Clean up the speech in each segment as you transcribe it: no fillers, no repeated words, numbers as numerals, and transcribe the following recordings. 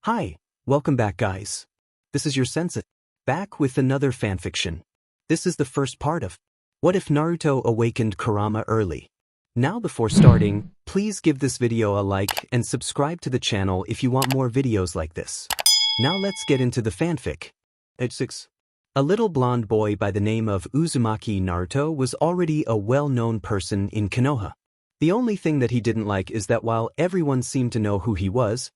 Hi, welcome back guys. This is your sensei, back with another fanfiction. This is the first part of What If Naruto Awakened Kurama Early? Now before starting, please give this video a like and subscribe to the channel if you want more videos like this. Now let's get into the fanfic. Age 6. A little blonde boy by the name of Uzumaki Naruto was already a well-known person in Konoha. The only thing that he didn't like is that while everyone seemed to know who he was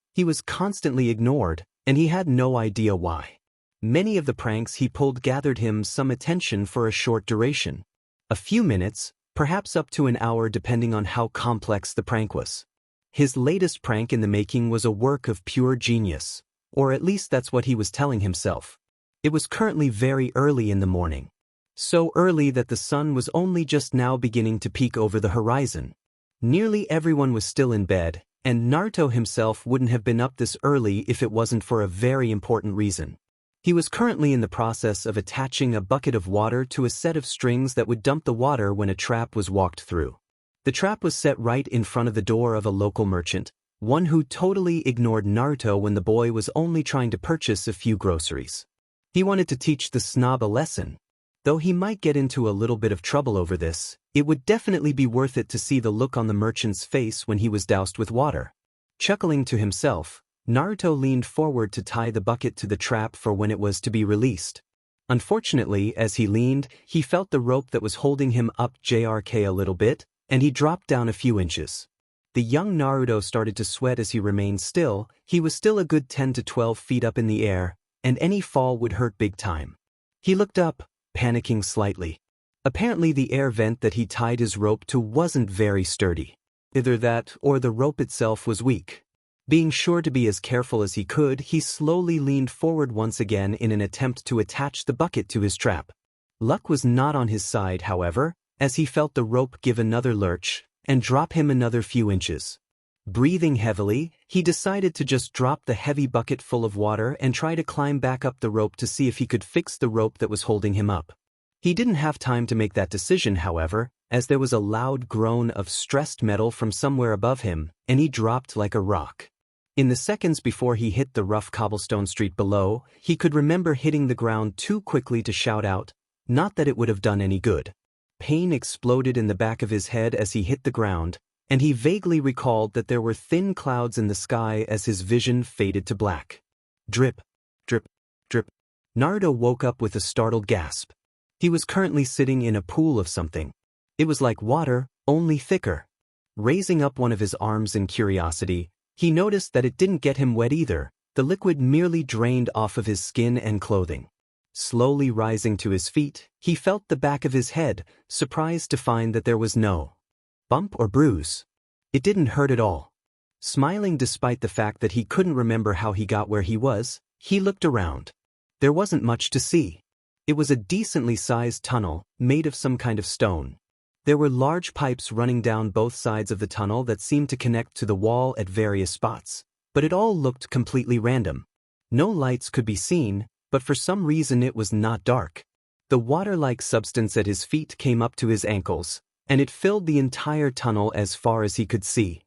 constantly ignored, and he had no idea why. Many of the pranks he pulled gathered him some attention for a short duration. A few minutes, perhaps up to an hour depending on how complex the prank was. His latest prank in the making was a work of pure genius, or at least that's what he was telling himself. It was currently very early in the morning. So early that the sun was only just now beginning to peek over the horizon. Nearly everyone was still in bed, and Naruto himself wouldn't have been up this early if it wasn't for a very important reason. He was currently in the process of attaching a bucket of water to a set of strings that would dump the water when a trap was walked through. The trap was set right in front of the door of a local merchant, one who totally ignored Naruto when the boy was only trying to purchase a few groceries. He wanted to teach the snob a lesson. Though he might get into a little bit of trouble over this, it would definitely be worth it to see the look on the merchant's face when he was doused with water. Chuckling to himself, Naruto leaned forward to tie the bucket to the trap for when it was to be released. Unfortunately, as he leaned, he felt the rope that was holding him up jerk a little bit, and he dropped down a few inches. The young Naruto started to sweat as he remained still. He was still a good 10 to 12 feet up in the air, and any fall would hurt big time. He looked up, panicking slightly. Apparently the air vent that he tied his rope to wasn't very sturdy. Either that or the rope itself was weak. Being sure to be as careful as he could, he slowly leaned forward once again in an attempt to attach the bucket to his trap. Luck was not on his side, however, as he felt the rope give another lurch and drop him another few inches. Breathing heavily, he decided to just drop the heavy bucket full of water and try to climb back up the rope to see if he could fix the rope that was holding him up. He didn't have time to make that decision, however, as there was a loud groan of stressed metal from somewhere above him, and he dropped like a rock. In the seconds before he hit the rough cobblestone street below, he could remember hitting the ground too quickly to shout out, not that it would have done any good. Pain exploded in the back of his head as he hit the ground, and he vaguely recalled that there were thin clouds in the sky as his vision faded to black. Drip, drip, drip. Naruto woke up with a startled gasp. He was currently sitting in a pool of something. It was like water, only thicker. Raising up one of his arms in curiosity, he noticed that it didn't get him wet either. The liquid merely drained off of his skin and clothing. Slowly rising to his feet, he felt the back of his head, surprised to find that there was no bump or bruise. It didn't hurt at all. Smiling despite the fact that he couldn't remember how he got where he was, he looked around. There wasn't much to see. It was a decently sized tunnel, made of some kind of stone. There were large pipes running down both sides of the tunnel that seemed to connect to the wall at various spots, but it all looked completely random. No lights could be seen, but for some reason it was not dark. The water-like substance at his feet came up to his ankles, and it filled the entire tunnel as far as he could see.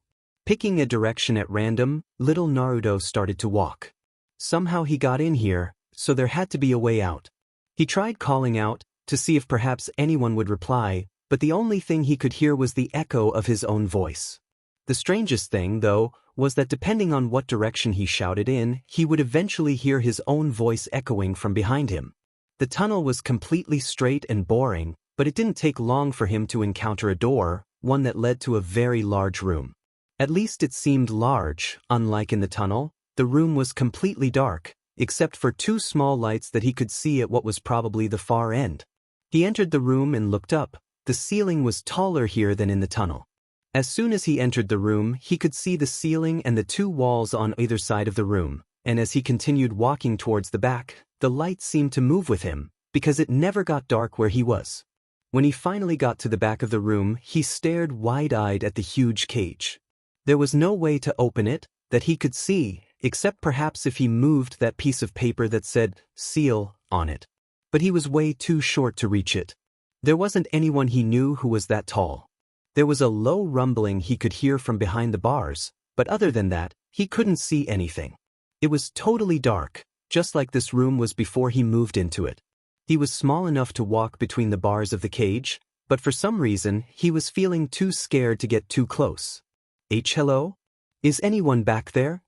Picking a direction at random, little Naruto started to walk. Somehow he got in here, so there had to be a way out. He tried calling out, to see if perhaps anyone would reply, but the only thing he could hear was the echo of his own voice. The strangest thing, though, was that depending on what direction he shouted in, he would eventually hear his own voice echoing from behind him. The tunnel was completely straight and boring, but it didn't take long for him to encounter a door, one that led to a very large room. At least it seemed large. Unlike in the tunnel, the room was completely dark, except for two small lights that he could see at what was probably the far end. He entered the room and looked up. The ceiling was taller here than in the tunnel. As soon as he entered the room, he could see the ceiling and the two walls on either side of the room, and as he continued walking towards the back, the light seemed to move with him, because it never got dark where he was. When he finally got to the back of the room, he stared wide-eyed at the huge cage. There was no way to open it, that he could see, except perhaps if he moved that piece of paper that said, "Seal," on it. But he was way too short to reach it. There wasn't anyone he knew who was that tall. There was a low rumbling he could hear from behind the bars, but other than that, he couldn't see anything. It was totally dark, just like this room was before he moved into it. He was small enough to walk between the bars of the cage, but for some reason, he was feeling too scared to get too close. Hello? Is anyone back there?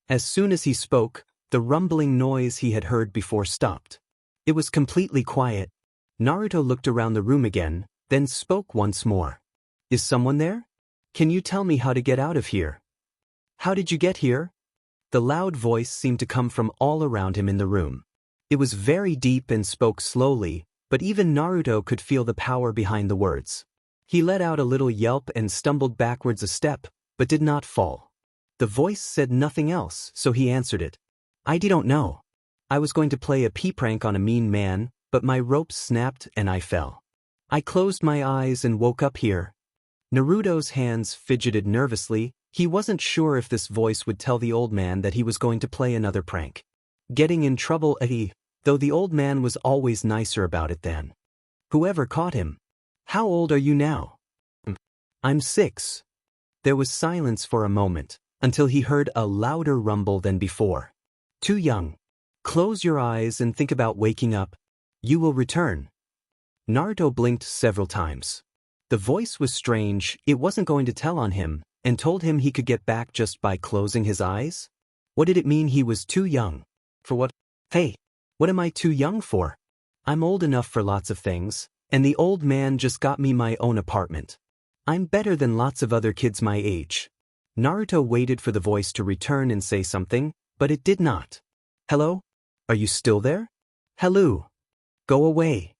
As soon as he spoke, the rumbling noise he had heard before stopped. It was completely quiet. Naruto looked around the room again, then spoke once more. Is someone there? Can you tell me how to get out of here? How did you get here? The loud voice seemed to come from all around him in the room. It was very deep and spoke slowly, but even Naruto could feel the power behind the words. He let out a little yelp and stumbled backwards a step, but did not fall. The voice said nothing else, so he answered it. I don't know. I was going to play a pee prank on a mean man, but my rope snapped and I fell. I closed my eyes and woke up here. Naruto's hands fidgeted nervously. He wasn't sure if this voice would tell the old man that he was going to play another prank. Getting in trouble, though the old man was always nicer about it than. Whoever caught him. How old are you now? I'm 6. There was silence for a moment, until he heard a louder rumble than before. Too young. Close your eyes and think about waking up. You will return. Naruto blinked several times. The voice was strange. It wasn't going to tell on him, and told him he could get back just by closing his eyes? What did it mean he was too young? For what? Hey, what am I too young for? I'm old enough for lots of things, and the old man just got me my own apartment. I'm better than lots of other kids my age. Naruto waited for the voice to return and say something, but it did not. Hello? Are you still there? Hello? Go away.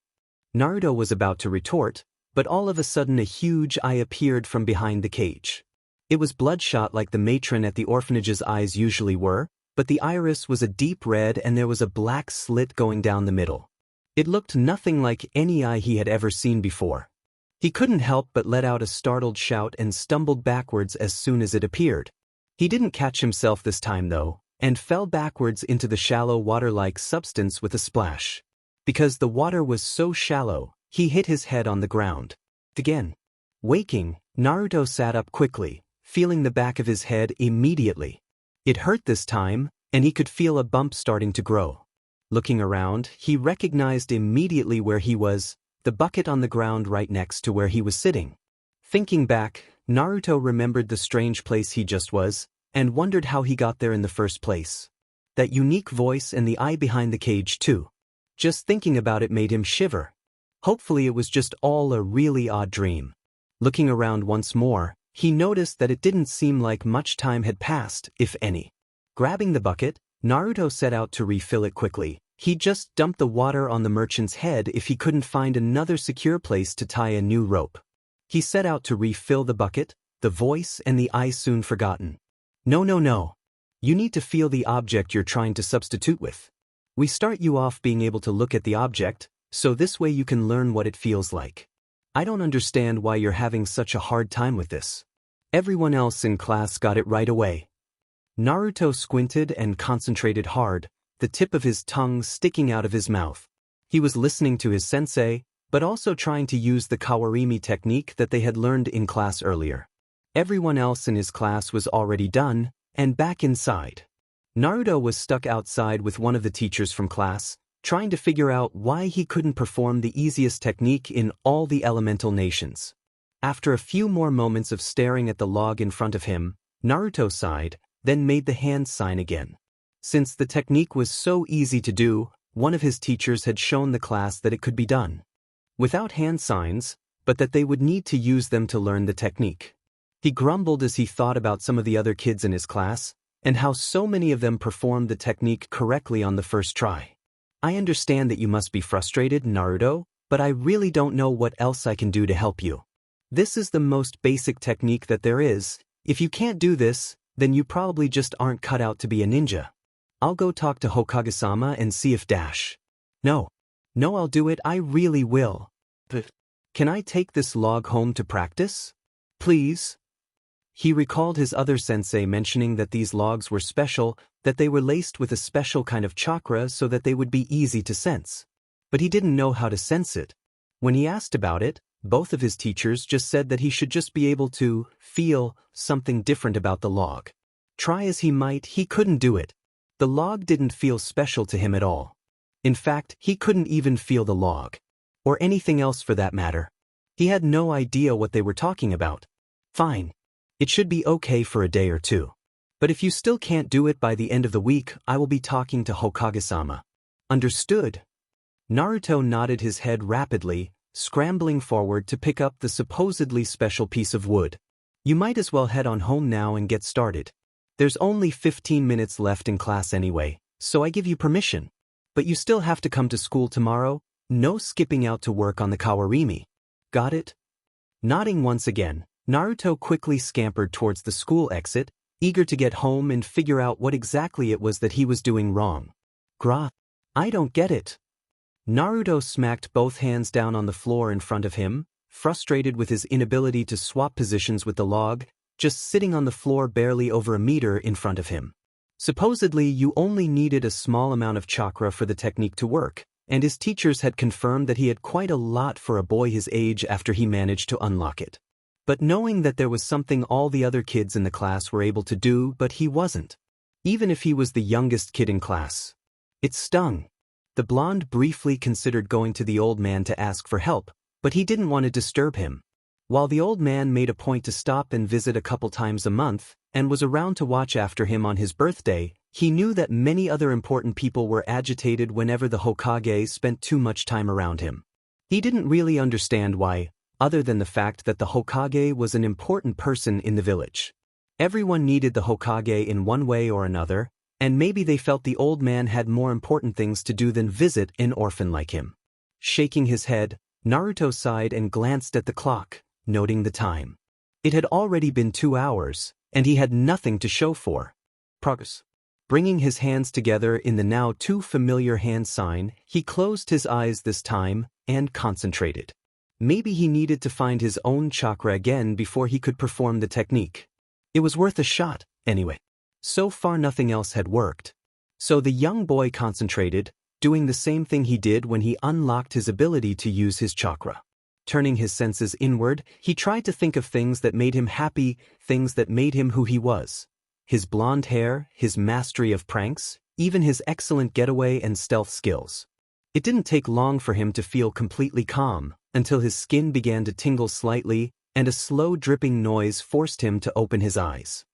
Naruto was about to retort, but all of a sudden a huge eye appeared from behind the cage. It was bloodshot like the matron at the orphanage's eyes usually were, but the iris was a deep red and there was a black slit going down the middle. It looked nothing like any eye he had ever seen before. He couldn't help but let out a startled shout and stumbled backwards as soon as it appeared. He didn't catch himself this time though, and fell backwards into the shallow water-like substance with a splash. Because the water was so shallow, he hit his head on the ground. Again. Waking, Naruto sat up quickly, feeling the back of his head immediately. It hurt this time, and he could feel a bump starting to grow. Looking around, he recognized immediately where he was, the bucket on the ground right next to where he was sitting. Thinking back, Naruto remembered the strange place he just was, and wondered how he got there in the first place. That unique voice and the eye behind the cage too. Just thinking about it made him shiver. Hopefully it was just all a really odd dream. Looking around once more, he noticed that it didn't seem like much time had passed, if any. Grabbing the bucket, Naruto set out to refill it quickly. He just dumped the water on the merchant's head if he couldn't find another secure place to tie a new rope. He set out to refill the bucket, the voice and the eye soon forgotten. No. You need to feel the object you're trying to substitute with. We start you off being able to look at the object, so this way you can learn what it feels like. I don't understand why you're having such a hard time with this. Everyone else in class got it right away. Naruto squinted and concentrated hard, the tip of his tongue sticking out of his mouth. He was listening to his sensei, but also trying to use the kawarimi technique that they had learned in class earlier. Everyone else in his class was already done, and back inside. Naruto was stuck outside with one of the teachers from class, trying to figure out why he couldn't perform the easiest technique in all the elemental nations. After a few more moments of staring at the log in front of him, Naruto sighed, then made the hand sign again. Since the technique was so easy to do, one of his teachers had shown the class that it could be done. Without hand signs, but that they would need to use them to learn the technique. He grumbled as he thought about some of the other kids in his class, and how so many of them performed the technique correctly on the first try. I understand that you must be frustrated, Naruto, but I really don't know what else I can do to help you. This is the most basic technique that there is. If you can't do this, then you probably just aren't cut out to be a ninja. I'll go talk to Hokage-sama and see if No, I'll do it, I really will. But can I take this log home to practice? Please? He recalled his other sensei mentioning that these logs were special, that they were laced with a special kind of chakra so that they would be easy to sense. But he didn't know how to sense it. When he asked about it, both of his teachers just said that he should just be able to feel something different about the log. Try as he might, he couldn't do it. The log didn't feel special to him at all. In fact, he couldn't even feel the log. Or anything else for that matter. He had no idea what they were talking about. Fine. It should be okay for a day or two. But if you still can't do it by the end of the week, I will be talking to Hokage-sama. Understood? Naruto nodded his head rapidly, scrambling forward to pick up the supposedly special piece of wood. You might as well head on home now and get started. There's only 15 minutes left in class anyway, so I give you permission. But you still have to come to school tomorrow, no skipping out to work on the Kawarimi. Got it? Nodding once again, Naruto quickly scampered towards the school exit, eager to get home and figure out what exactly it was that he was doing wrong. I don't get it. Naruto smacked both hands down on the floor in front of him, frustrated with his inability to swap positions with the log, just sitting on the floor barely over a meter in front of him. Supposedly, you only needed a small amount of chakra for the technique to work, and his teachers had confirmed that he had quite a lot for a boy his age after he managed to unlock it. But knowing that there was something all the other kids in the class were able to do but he wasn't. Even if he was the youngest kid in class. It stung. The blonde briefly considered going to the old man to ask for help, but he didn't want to disturb him. While the old man made a point to stop and visit a couple times a month, and was around to watch after him on his birthday, he knew that many other important people were agitated whenever the Hokage spent too much time around him. He didn't really understand why, other than the fact that the Hokage was an important person in the village. Everyone needed the Hokage in one way or another, and maybe they felt the old man had more important things to do than visit an orphan like him. Shaking his head, Naruto sighed and glanced at the clock, noting the time. It had already been 2 hours, and he had nothing to show for progress. Bringing his hands together in the now too familiar hand sign, he closed his eyes this time and concentrated. Maybe he needed to find his own chakra again before he could perform the technique. It was worth a shot, anyway. So far nothing else had worked. So the young boy concentrated, doing the same thing he did when he unlocked his ability to use his chakra. Turning his senses inward, he tried to think of things that made him happy, things that made him who he was. His blonde hair, his mastery of pranks, even his excellent getaway and stealth skills. It didn't take long for him to feel completely calm, until his skin began to tingle slightly, and a slow dripping noise forced him to open his eyes.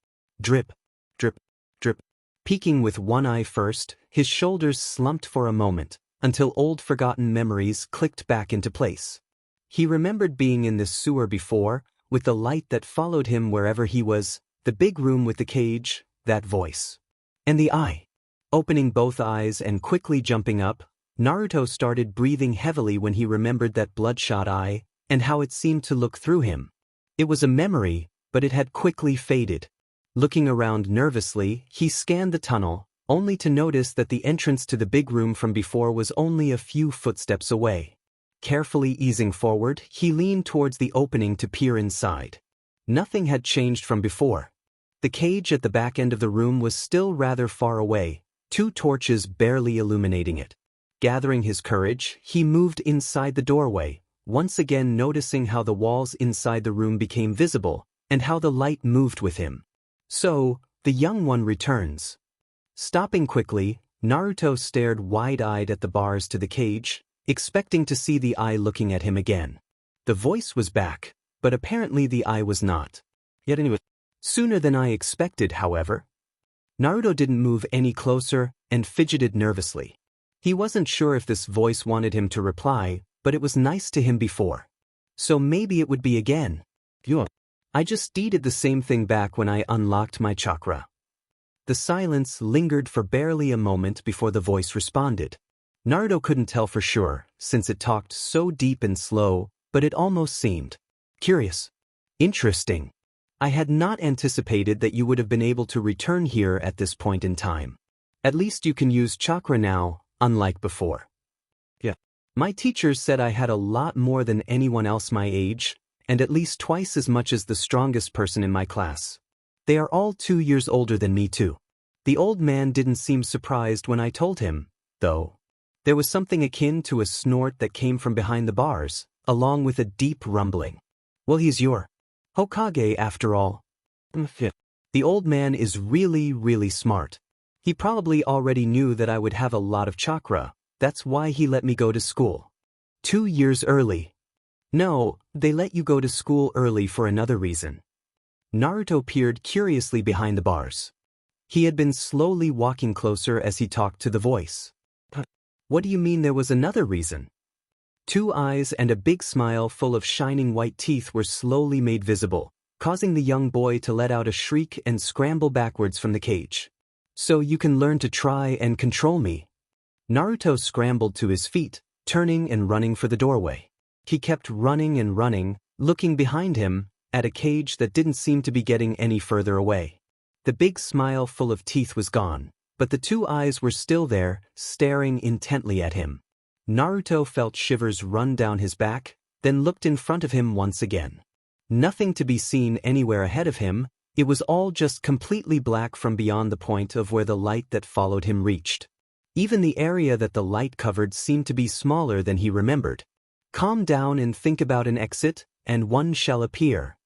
Drip, drip, drip. Peeking with one eye first, his shoulders slumped for a moment, until old forgotten memories clicked back into place. He remembered being in this sewer before, with the light that followed him wherever he was, the big room with the cage, that voice. And the eye. Opening both eyes and quickly jumping up, Naruto started breathing heavily when he remembered that bloodshot eye, and how it seemed to look through him. It was a memory, but it had quickly faded. Looking around nervously, he scanned the tunnel, only to notice that the entrance to the big room from before was only a few footsteps away. Carefully easing forward, he leaned towards the opening to peer inside. Nothing had changed from before. The cage at the back end of the room was still rather far away, 2 torches barely illuminating it. Gathering his courage, he moved inside the doorway, once again noticing how the walls inside the room became visible, and how the light moved with him. So, the young one returns. Stopping quickly, Naruto stared wide-eyed at the bars to the cage, expecting to see the eye looking at him again. The voice was back, but apparently the eye was not. Yet anyway, sooner than I expected, however. Naruto didn't move any closer and fidgeted nervously. He wasn't sure if this voice wanted him to reply, but it was nice to him before. So maybe it would be again. I just did the same thing back when I unlocked my chakra. The silence lingered for barely a moment before the voice responded. Naruto couldn't tell for sure, since it talked so deep and slow, but it almost seemed curious. Interesting. I had not anticipated that you would have been able to return here at this point in time. At least you can use chakra now, unlike before. My teachers said I had a lot more than anyone else my age, and at least twice as much as the strongest person in my class. They are all 2 years older than me too. The old man didn't seem surprised when I told him, though. There was something akin to a snort that came from behind the bars, along with a deep rumbling. Well, he's your Hokage after all. The old man is really, really smart. He probably already knew that I would have a lot of chakra. That's why he let me go to school. 2 years early. No, they let you go to school early for another reason. Naruto peered curiously behind the bars. He had been slowly walking closer as he talked to the voice. What do you mean there was another reason? 2 eyes and a big smile full of shining white teeth were slowly made visible, causing the young boy to let out a shriek and scramble backwards from the cage. So you can learn to try and control me. Naruto scrambled to his feet, turning and running for the doorway. He kept running and running, looking behind him, at a cage that didn't seem to be getting any further away. The big smile full of teeth was gone, but the 2 eyes were still there, staring intently at him. Naruto felt shivers run down his back, then looked in front of him once again. Nothing to be seen anywhere ahead of him, it was all just completely black from beyond the point of where the light that followed him reached. Even the area that the light covered seemed to be smaller than he remembered. Calm down and think about an exit, and one shall appear.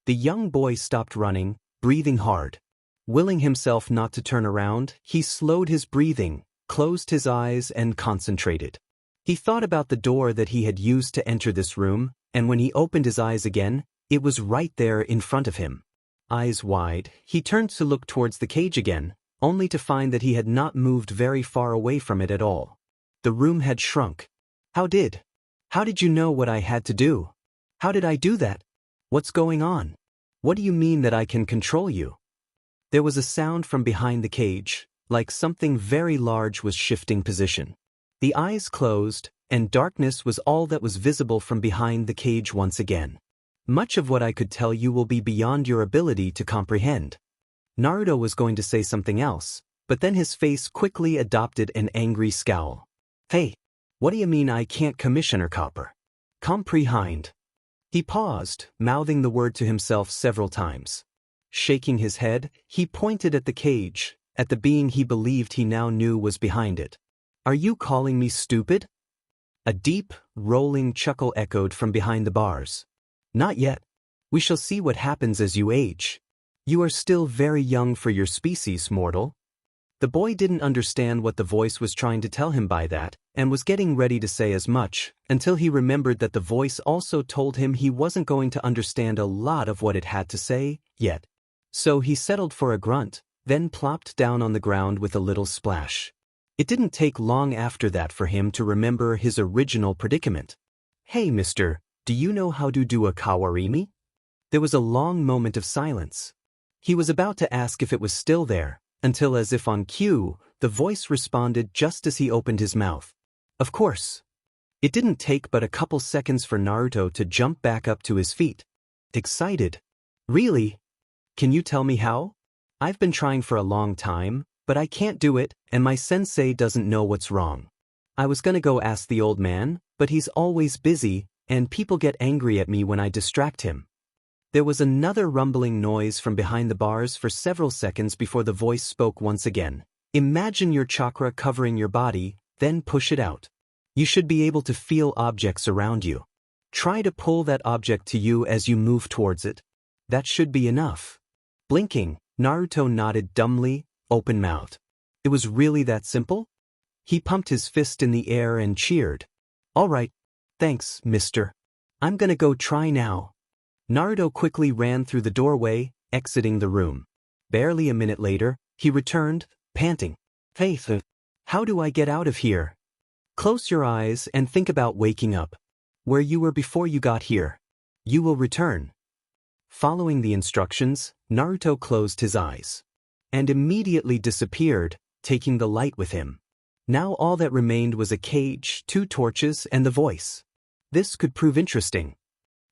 The young boy stopped running, breathing hard. Willing himself not to turn around, he slowed his breathing, closed his eyes and concentrated. He thought about the door that he had used to enter this room, and when he opened his eyes again, it was right there in front of him. Eyes wide, he turned to look towards the cage again, only to find that he had not moved very far away from it at all. The room had shrunk. How did you know what I had to do? How did I do that? What's going on? What do you mean that I can control you? There was a sound from behind the cage, like something very large was shifting position. The eyes closed, and darkness was all that was visible from behind the cage once again. Much of what I could tell you will be beyond your ability to comprehend. Naruto was going to say something else, but then his face quickly adopted an angry scowl. Hey, what do you mean I can't Commissioner Copper? Comprehend. He paused, mouthing the word to himself several times. Shaking his head, he pointed at the cage, at the being he believed he now knew was behind it. Are you calling me stupid? A deep, rolling chuckle echoed from behind the bars. Not yet. We shall see what happens as you age. You are still very young for your species, mortal. The boy didn't understand what the voice was trying to tell him by that, and was getting ready to say as much, until he remembered that the voice also told him he wasn't going to understand a lot of what it had to say, yet. So he settled for a grunt, then plopped down on the ground with a little splash. It didn't take long after that for him to remember his original predicament. Hey mister, do you know how to do a kawarimi? There was a long moment of silence. He was about to ask if it was still there, until as if on cue, the voice responded just as he opened his mouth. Of course. It didn't take but a couple seconds for Naruto to jump back up to his feet. Excited. Really? Can you tell me how? I've been trying for a long time, but I can't do it, and my sensei doesn't know what's wrong. I was gonna go ask the old man, but he's always busy, and people get angry at me when I distract him. There was another rumbling noise from behind the bars for several seconds before the voice spoke once again. Imagine your chakra covering your body, then push it out. You should be able to feel objects around you. Try to pull that object to you as you move towards it. That should be enough. Blinking, Naruto nodded dumbly, open-mouthed. It was really that simple? He pumped his fist in the air and cheered. All right. Thanks, mister. I'm gonna go try now. Naruto quickly ran through the doorway, exiting the room. Barely a minute later, he returned, panting. Faith, how do I get out of here? Close your eyes and think about waking up. Where you were before you got here. You will return. Following the instructions, Naruto closed his eyes. And immediately disappeared, taking the light with him. Now all that remained was a cage, 2 torches, and the voice. This could prove interesting.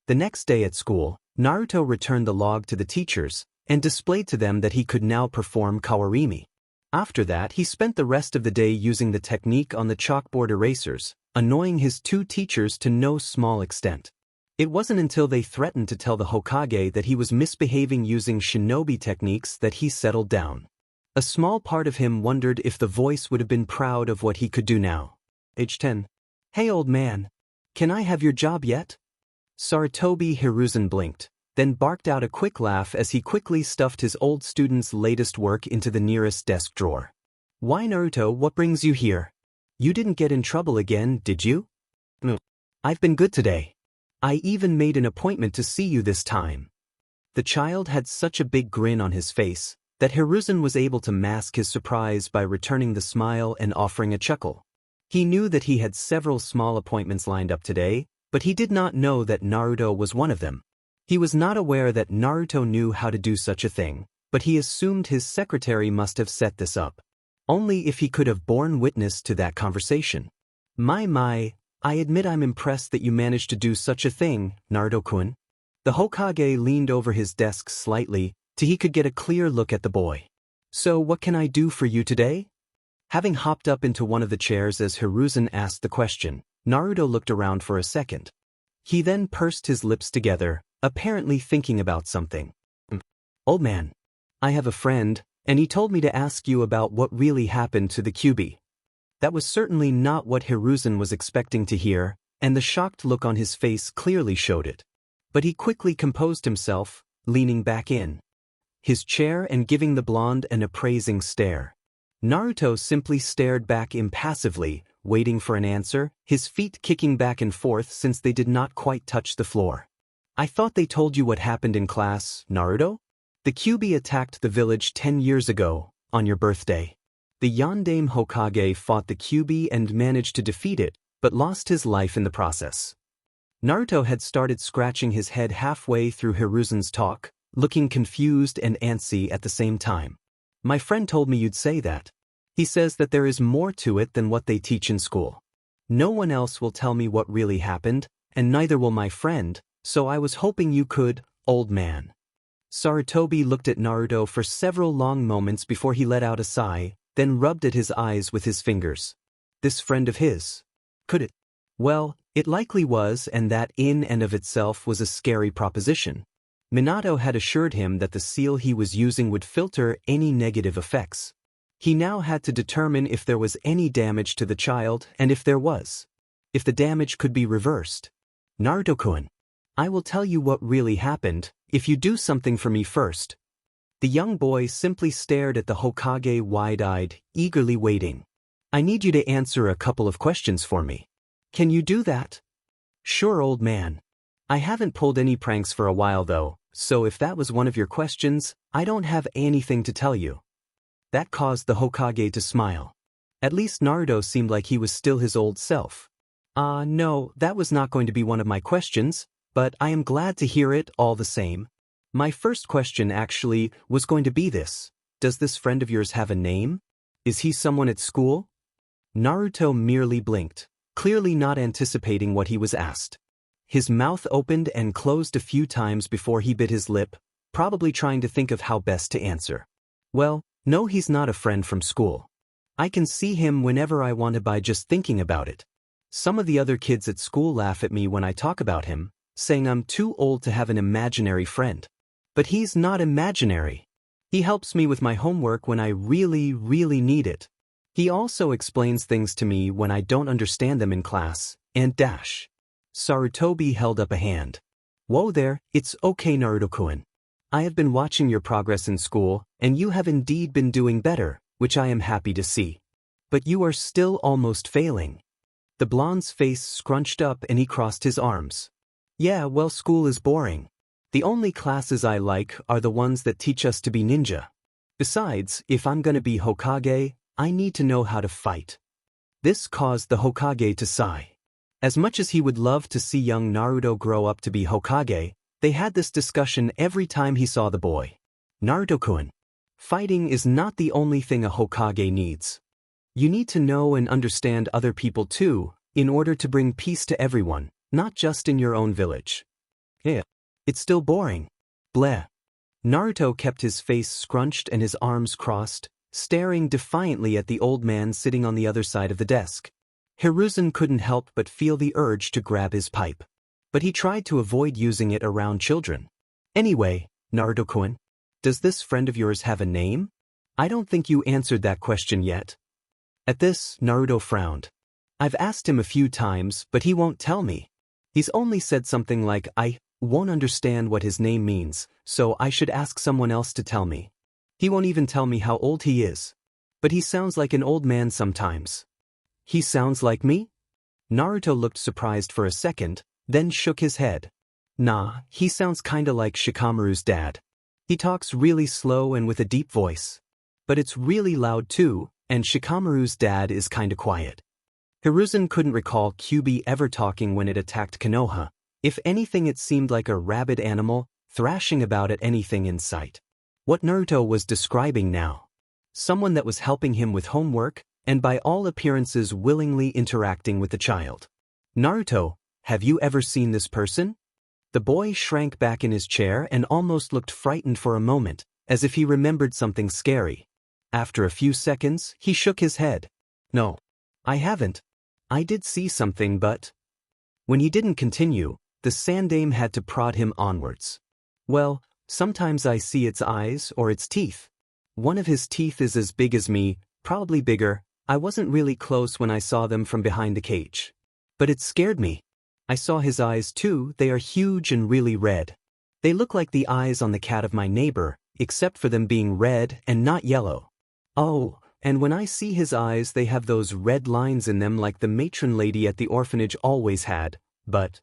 The next day at school, Naruto returned the log to the teachers, and displayed to them that he could now perform kawarimi. After that, he spent the rest of the day using the technique on the chalkboard erasers, annoying his 2 teachers to no small extent. It wasn't until they threatened to tell the Hokage that he was misbehaving using shinobi techniques that he settled down. A small part of him wondered if the voice would have been proud of what he could do now. Age 10. Hey old man. Can I have your job yet? Sarutobi Hiruzen blinked, then barked out a quick laugh as he quickly stuffed his old student's latest work into the nearest desk drawer. Why Naruto, what brings you here? You didn't get in trouble again, did you? No. I've been good today. I even made an appointment to see you this time. The child had such a big grin on his face that Hiruzen was able to mask his surprise by returning the smile and offering a chuckle. He knew that he had several small appointments lined up today, but he did not know that Naruto was one of them. He was not aware that Naruto knew how to do such a thing, but he assumed his secretary must have set this up. Only if he could have borne witness to that conversation. My, I admit I'm impressed that you managed to do such a thing, Naruto-kun. The Hokage leaned over his desk slightly till he could get a clear look at the boy. So what can I do for you today? Having hopped up into one of the chairs as Hiruzen asked the question, Naruto looked around for a second. He then pursed his lips together, apparently thinking about something. Old man, I have a friend, and he told me to ask you about what really happened to the QB. That was certainly not what Hiruzen was expecting to hear, and the shocked look on his face clearly showed it. But he quickly composed himself, leaning back in his chair and giving the blonde an appraising stare. Naruto simply stared back impassively, waiting for an answer, his feet kicking back and forth since they did not quite touch the floor. I thought they told you what happened in class, Naruto? The QB attacked the village 10 years ago, on your birthday. The Yondaime Hokage fought the QB and managed to defeat it, but lost his life in the process. Naruto had started scratching his head halfway through Hiruzen's talk, looking confused and antsy at the same time. My friend told me you'd say that. He says that there is more to it than what they teach in school. No one else will tell me what really happened, and neither will my friend, so I was hoping you could, old man. Sarutobi looked at Naruto for several long moments before he let out a sigh, then rubbed at his eyes with his fingers. This friend of his. Could it? Well, it likely was, and that in and of itself was a scary proposition. Minato had assured him that the seal he was using would filter any negative effects. He now had to determine if there was any damage to the child, and if there was, if the damage could be reversed. Naruto-kun, I will tell you what really happened, if you do something for me first. The young boy simply stared at the Hokage wide-eyed, eagerly waiting. I need you to answer a couple of questions for me. Can you do that? Sure, old man. I haven't pulled any pranks for a while though, so if that was one of your questions, I don't have anything to tell you. That caused the Hokage to smile. At least Naruto seemed like he was still his old self. No, that was not going to be one of my questions, but I am glad to hear it all the same. My first question actually was going to be this. Does this friend of yours have a name? Is he someone at school? Naruto merely blinked, clearly not anticipating what he was asked. His mouth opened and closed a few times before he bit his lip, probably trying to think of how best to answer. Well, no, he's not a friend from school. I can see him whenever I want to by just thinking about it. Some of the other kids at school laugh at me when I talk about him, saying I'm too old to have an imaginary friend. But he's not imaginary. He helps me with my homework when I really need it. He also explains things to me when I don't understand them in class, and dash. Sarutobi held up a hand. Whoa there, it's okay Naruto-kun. I have been watching your progress in school, and you have indeed been doing better, which I am happy to see. But you are still almost failing. The blonde's face scrunched up and he crossed his arms. Yeah, well, school is boring. The only classes I like are the ones that teach us to be ninja. Besides, if I'm gonna be Hokage, I need to know how to fight. This caused the Hokage to sigh. As much as he would love to see young Naruto grow up to be Hokage, they had this discussion every time he saw the boy. Naruto-kun, fighting is not the only thing a Hokage needs. You need to know and understand other people too, in order to bring peace to everyone, not just in your own village. Yeah. It's still boring. Bleh. Naruto kept his face scrunched and his arms crossed, staring defiantly at the old man sitting on the other side of the desk. Hiruzen couldn't help but feel the urge to grab his pipe. But he tried to avoid using it around children. Anyway, Naruto-kun, does this friend of yours have a name? I don't think you answered that question yet. At this, Naruto frowned. I've asked him a few times, but he won't tell me. He's only said something like, I won't understand what his name means, so I should ask someone else to tell me. He won't even tell me how old he is. But he sounds like an old man sometimes. He sounds like me? Naruto looked surprised for a second, then shook his head. Nah, he sounds kinda like Shikamaru's dad. He talks really slow and with a deep voice. But it's really loud too, and Shikamaru's dad is kinda quiet. Hiruzen couldn't recall Kyuubi ever talking when it attacked Konoha. If anything, it seemed like a rabid animal, thrashing about at anything in sight. What Naruto was describing now. Someone that was helping him with homework, and by all appearances willingly interacting with the child. Naruto, have you ever seen this person? The boy shrank back in his chair and almost looked frightened for a moment, as if he remembered something scary. After a few seconds, he shook his head. No, I haven't. I did see something, but... When he didn't continue, the Sandaime had to prod him onwards. Well, sometimes I see its eyes or its teeth. One of his teeth is as big as me, probably bigger. I wasn't really close when I saw them from behind the cage. But it scared me. I saw his eyes too, they are huge and really red. They look like the eyes on the cat of my neighbor, except for them being red and not yellow. Oh, and when I see his eyes they have those red lines in them like the matron lady at the orphanage always had, but...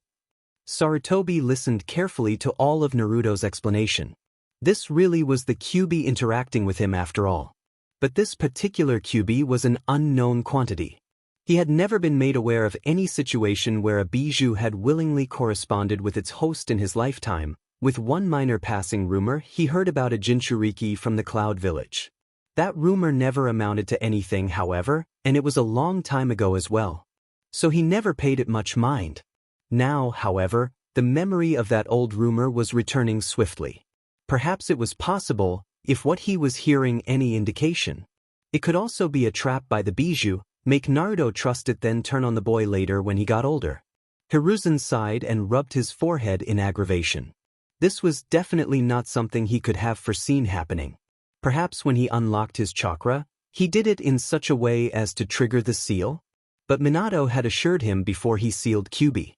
Sarutobi listened carefully to all of Naruto's explanation. This really was the Kyuubi interacting with him after all. But this particular Kyuubi was an unknown quantity. He had never been made aware of any situation where a bijou had willingly corresponded with its host in his lifetime. With one minor passing rumor, he heard about a Jinchuriki from the Cloud Village. That rumor never amounted to anything, however, and it was a long time ago as well. So he never paid it much mind. Now, however, the memory of that old rumor was returning swiftly. Perhaps it was possible, if what he was hearing any indication. It could also be a trap by the bijou, make Naruto trust it then turn on the boy later when he got older. Hiruzen sighed and rubbed his forehead in aggravation. This was definitely not something he could have foreseen happening. Perhaps when he unlocked his chakra, he did it in such a way as to trigger the seal? But Minato had assured him before he sealed Kyuubi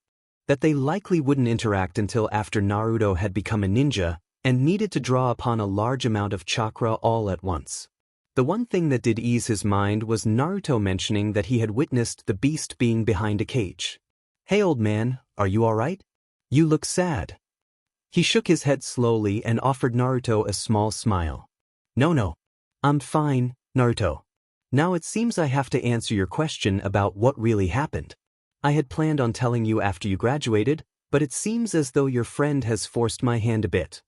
that they likely wouldn't interact until after Naruto had become a ninja and needed to draw upon a large amount of chakra all at once. The one thing that did ease his mind was Naruto mentioning that he had witnessed the beast being behind a cage. Hey old man, are you alright? You look sad. He shook his head slowly and offered Naruto a small smile. No, I'm fine, Naruto. Now it seems I have to answer your question about what really happened. I had planned on telling you after you graduated, but it seems as though your friend has forced my hand a bit.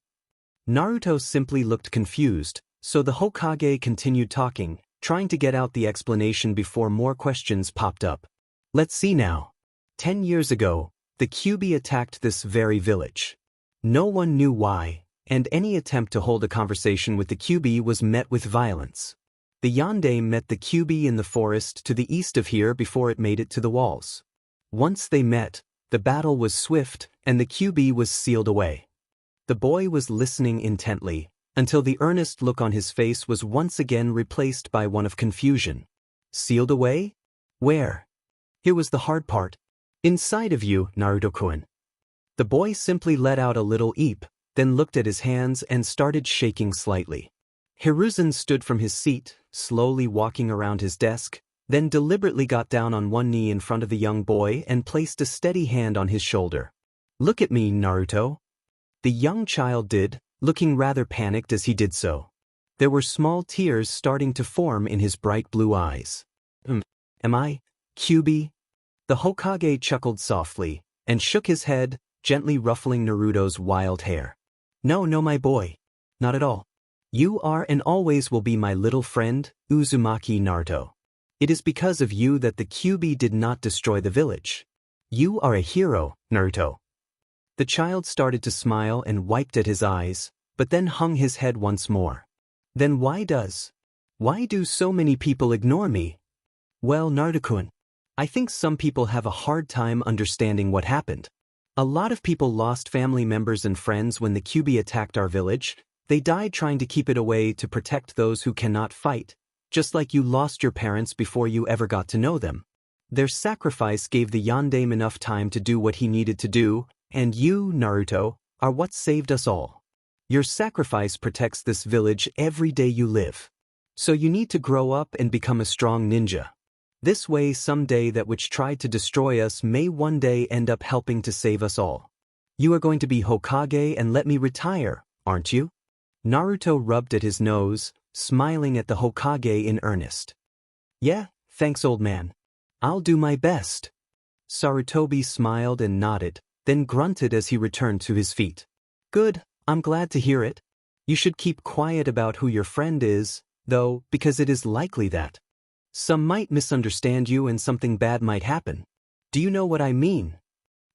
Naruto simply looked confused, so the Hokage continued talking, trying to get out the explanation before more questions popped up. Let's see now. 10 years ago, the Kyuubi attacked this very village. No one knew why, and any attempt to hold a conversation with the Kyuubi was met with violence. The Yondaime met the Kyuubi in the forest to the east of here before it made it to the walls. Once they met, the battle was swift, and the Kyuubi was sealed away. The boy was listening intently, until the earnest look on his face was once again replaced by one of confusion. Sealed away? Where? Here was the hard part. Inside of you, Naruto-kun. The boy simply let out a little eep, then looked at his hands and started shaking slightly. Hiruzen stood from his seat, slowly walking around his desk, then deliberately got down on one knee in front of the young boy and placed a steady hand on his shoulder. Look at me, Naruto. The young child did, looking rather panicked as he did so. There were small tears starting to form in his bright blue eyes. Am I, Kyuubi? The Hokage chuckled softly, and shook his head, gently ruffling Naruto's wild hair. No, my boy. Not at all. You are and always will be my little friend, Uzumaki Naruto. It is because of you that the Kyuubi did not destroy the village. You are a hero, Naruto. The child started to smile and wiped at his eyes, but then hung his head once more. Then why do so many people ignore me? Well, Naruto-kun, I think some people have a hard time understanding what happened. A lot of people lost family members and friends when the Kyuubi attacked our village. They died trying to keep it away to protect those who cannot fight, just like you lost your parents before you ever got to know them. Their sacrifice gave the Yondaime enough time to do what he needed to do, and you, Naruto, are what saved us all. Your sacrifice protects this village every day you live. So you need to grow up and become a strong ninja. This way someday that which tried to destroy us may one day end up helping to save us all. You are going to be Hokage and let me retire, aren't you? Naruto rubbed at his nose, smiling at the Hokage in earnest. Yeah, thanks old man. I'll do my best. Sarutobi smiled and nodded, then grunted as he returned to his feet. Good, I'm glad to hear it. You should keep quiet about who your friend is, though, because it is likely that some might misunderstand you and something bad might happen. Do you know what I mean?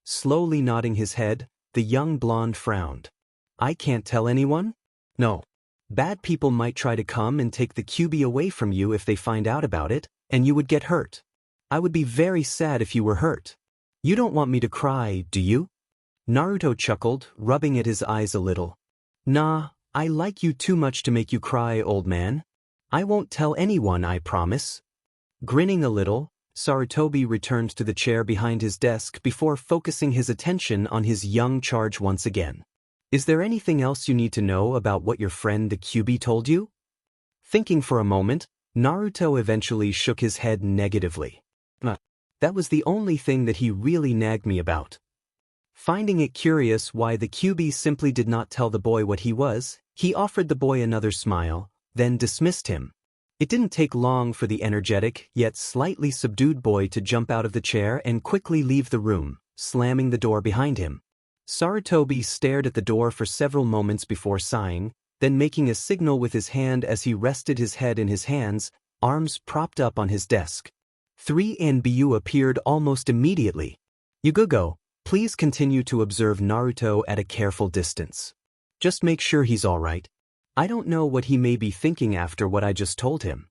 Slowly nodding his head, the young blonde frowned. I can't tell anyone? No. Bad people might try to come and take the QB away from you if they find out about it, and you would get hurt. I would be very sad if you were hurt. You don't want me to cry, do you? Naruto chuckled, rubbing at his eyes a little. Nah, I like you too much to make you cry, old man. I won't tell anyone, I promise. Grinning a little, Sarutobi returned to the chair behind his desk before focusing his attention on his young charge once again. Is there anything else you need to know about what your friend the QB told you? Thinking for a moment, Naruto eventually shook his head negatively. That was the only thing that he really nagged me about. Finding it curious why the QB simply did not tell the boy what he was, he offered the boy another smile, then dismissed him. It didn't take long for the energetic yet slightly subdued boy to jump out of the chair and quickly leave the room, slamming the door behind him. Sarutobi stared at the door for several moments before sighing, then making a signal with his hand as he rested his head in his hands, arms propped up on his desk. 3 NBU appeared almost immediately. Yugugo, please continue to observe Naruto at a careful distance. Just make sure he's alright. I don't know what he may be thinking after what I just told him.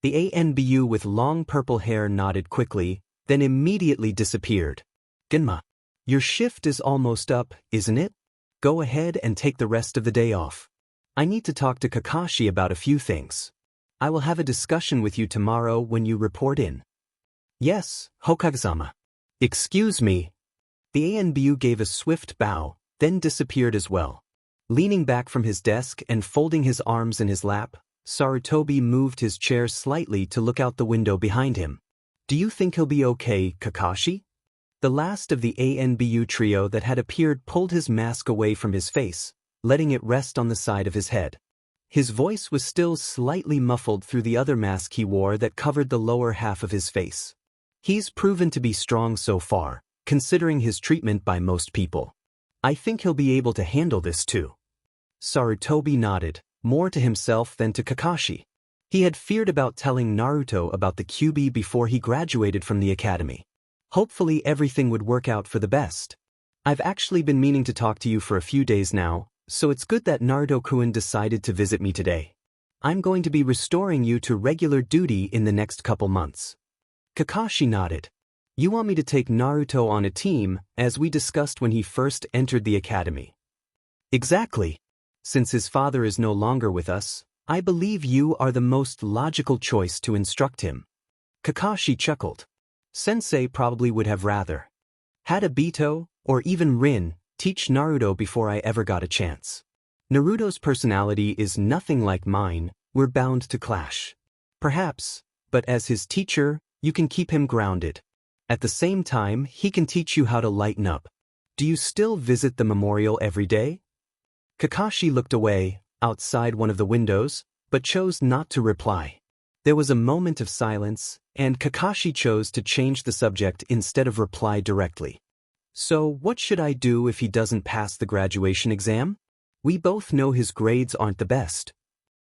The ANBU with long purple hair nodded quickly, then immediately disappeared. Genma, your shift is almost up, isn't it? Go ahead and take the rest of the day off. I need to talk to Kakashi about a few things. I will have a discussion with you tomorrow when you report in. Yes, Hokage-sama. Excuse me. The ANBU gave a swift bow, then disappeared as well. Leaning back from his desk and folding his arms in his lap, Sarutobi moved his chair slightly to look out the window behind him. Do you think he'll be okay, Kakashi? The last of the ANBU trio that had appeared pulled his mask away from his face, letting it rest on the side of his head. His voice was still slightly muffled through the other mask he wore that covered the lower half of his face. He's proven to be strong so far, considering his treatment by most people. I think he'll be able to handle this too. Sarutobi nodded, more to himself than to Kakashi. He had feared about telling Naruto about the QB before he graduated from the academy. Hopefully everything would work out for the best. I've actually been meaning to talk to you for a few days now, so it's good that Naruto-kun decided to visit me today. I'm going to be restoring you to regular duty in the next couple months. Kakashi nodded. You want me to take Naruto on a team, as we discussed when he first entered the academy. Exactly. Since his father is no longer with us, I believe you are the most logical choice to instruct him. Kakashi chuckled. Sensei probably would have rather had Obito, or even Rin, teach Naruto before I ever got a chance. Naruto's personality is nothing like mine, we're bound to clash. Perhaps, but as his teacher, you can keep him grounded. At the same time, he can teach you how to lighten up. Do you still visit the memorial every day? Kakashi looked away, outside one of the windows, but chose not to reply. There was a moment of silence, and Kakashi chose to change the subject instead of reply directly. So, what should I do if he doesn't pass the graduation exam? We both know his grades aren't the best.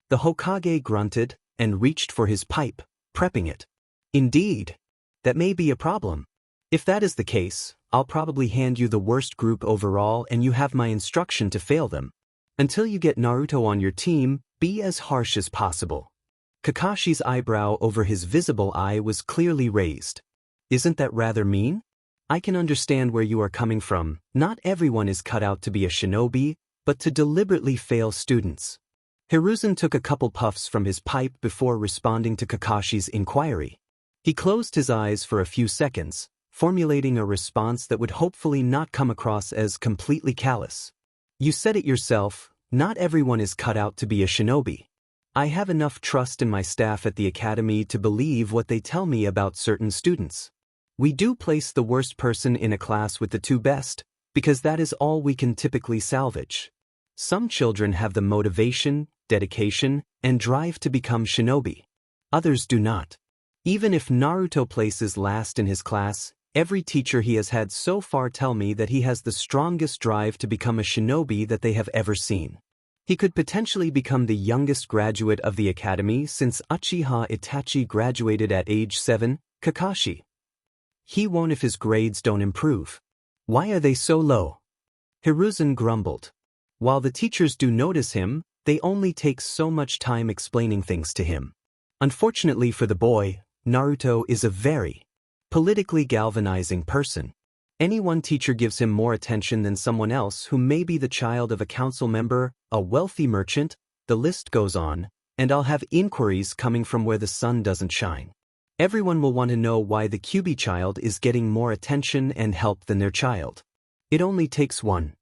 The Hokage grunted and reached for his pipe, prepping it. Indeed. That may be a problem. If that is the case, I'll probably hand you the worst group overall and you have my instruction to fail them. Until you get Naruto on your team, be as harsh as possible. Kakashi's eyebrow over his visible eye was clearly raised. Isn't that rather mean? I can understand where you are coming from. Not everyone is cut out to be a shinobi, but to deliberately fail students. Hiruzen took a couple puffs from his pipe before responding to Kakashi's inquiry. He closed his eyes for a few seconds, formulating a response that would hopefully not come across as completely callous. You said it yourself, not everyone is cut out to be a shinobi. I have enough trust in my staff at the academy to believe what they tell me about certain students. We do place the worst person in a class with the two best, because that is all we can typically salvage. Some children have the motivation, dedication, and drive to become shinobi. Others do not. Even if Naruto places last in his class, every teacher he has had so far tell me that he has the strongest drive to become a shinobi that they have ever seen. He could potentially become the youngest graduate of the academy since Uchiha Itachi graduated at age 7, Kakashi. He won't if his grades don't improve. Why are they so low? Hiruzen grumbled. While the teachers do notice him, they only take so much time explaining things to him. Unfortunately for the boy, Naruto is a very politically galvanizing person. Any one teacher gives him more attention than someone else who may be the child of a council member, a wealthy merchant, the list goes on, and I'll have inquiries coming from where the sun doesn't shine. Everyone will want to know why the Kyuubi child is getting more attention and help than their child. It only takes one.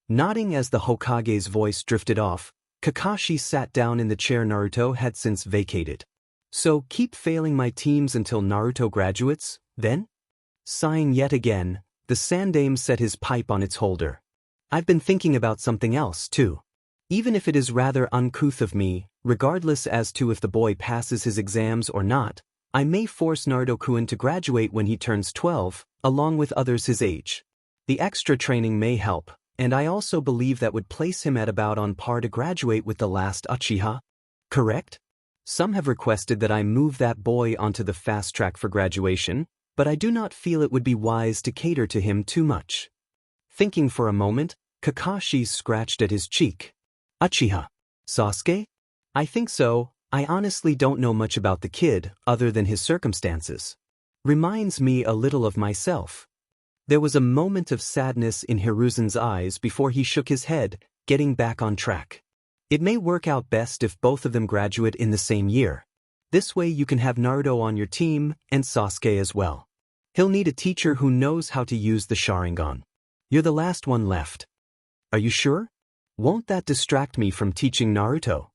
Nodding as the Hokage's voice drifted off, Kakashi sat down in the chair Naruto had since vacated. So keep failing my teams until Naruto graduates, then? Sighing yet again, the Sandame set his pipe on its holder. I've been thinking about something else, too. Even if it is rather uncouth of me, regardless as to if the boy passes his exams or not, I may force Naruto-kun to graduate when he turns 12, along with others his age. The extra training may help, and I also believe that would place him at about on par to graduate with the last Uchiha. Correct? Some have requested that I move that boy onto the fast track for graduation, but I do not feel it would be wise to cater to him too much. Thinking for a moment, Kakashi scratched at his cheek. Uchiha. Sasuke? I think so. I honestly don't know much about the kid, other than his circumstances. Reminds me a little of myself. There was a moment of sadness in Hiruzen's eyes before he shook his head, getting back on track. It may work out best if both of them graduate in the same year. This way you can have Naruto on your team, and Sasuke as well. He'll need a teacher who knows how to use the Sharingan. You're the last one left. Are you sure? Won't that distract me from teaching Naruto?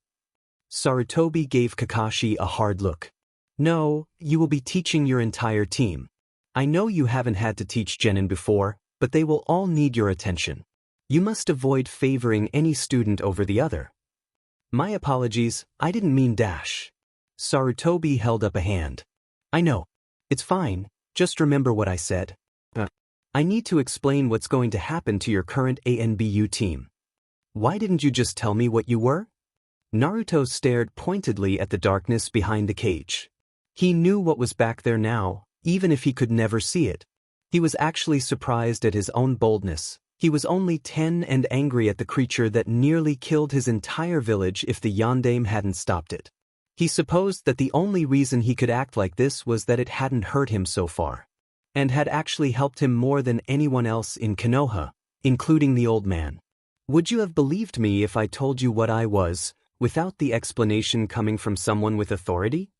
Sarutobi gave Kakashi a hard look. No, you will be teaching your entire team. I know you haven't had to teach Genin before, but they will all need your attention. You must avoid favoring any student over the other. My apologies, I didn't mean dash. Sarutobi held up a hand. I know. It's fine, just remember what I said. I need to explain what's going to happen to your current ANBU team. Why didn't you just tell me what you were? Naruto stared pointedly at the darkness behind the cage. He knew what was back there now, even if he could never see it. He was actually surprised at his own boldness. He was only 10 and angry at the creature that nearly killed his entire village if the Yondaime hadn't stopped it. He supposed that the only reason he could act like this was that it hadn't hurt him so far, and had actually helped him more than anyone else in Konoha, including the old man. Would you have believed me if I told you what I was, without the explanation coming from someone with authority?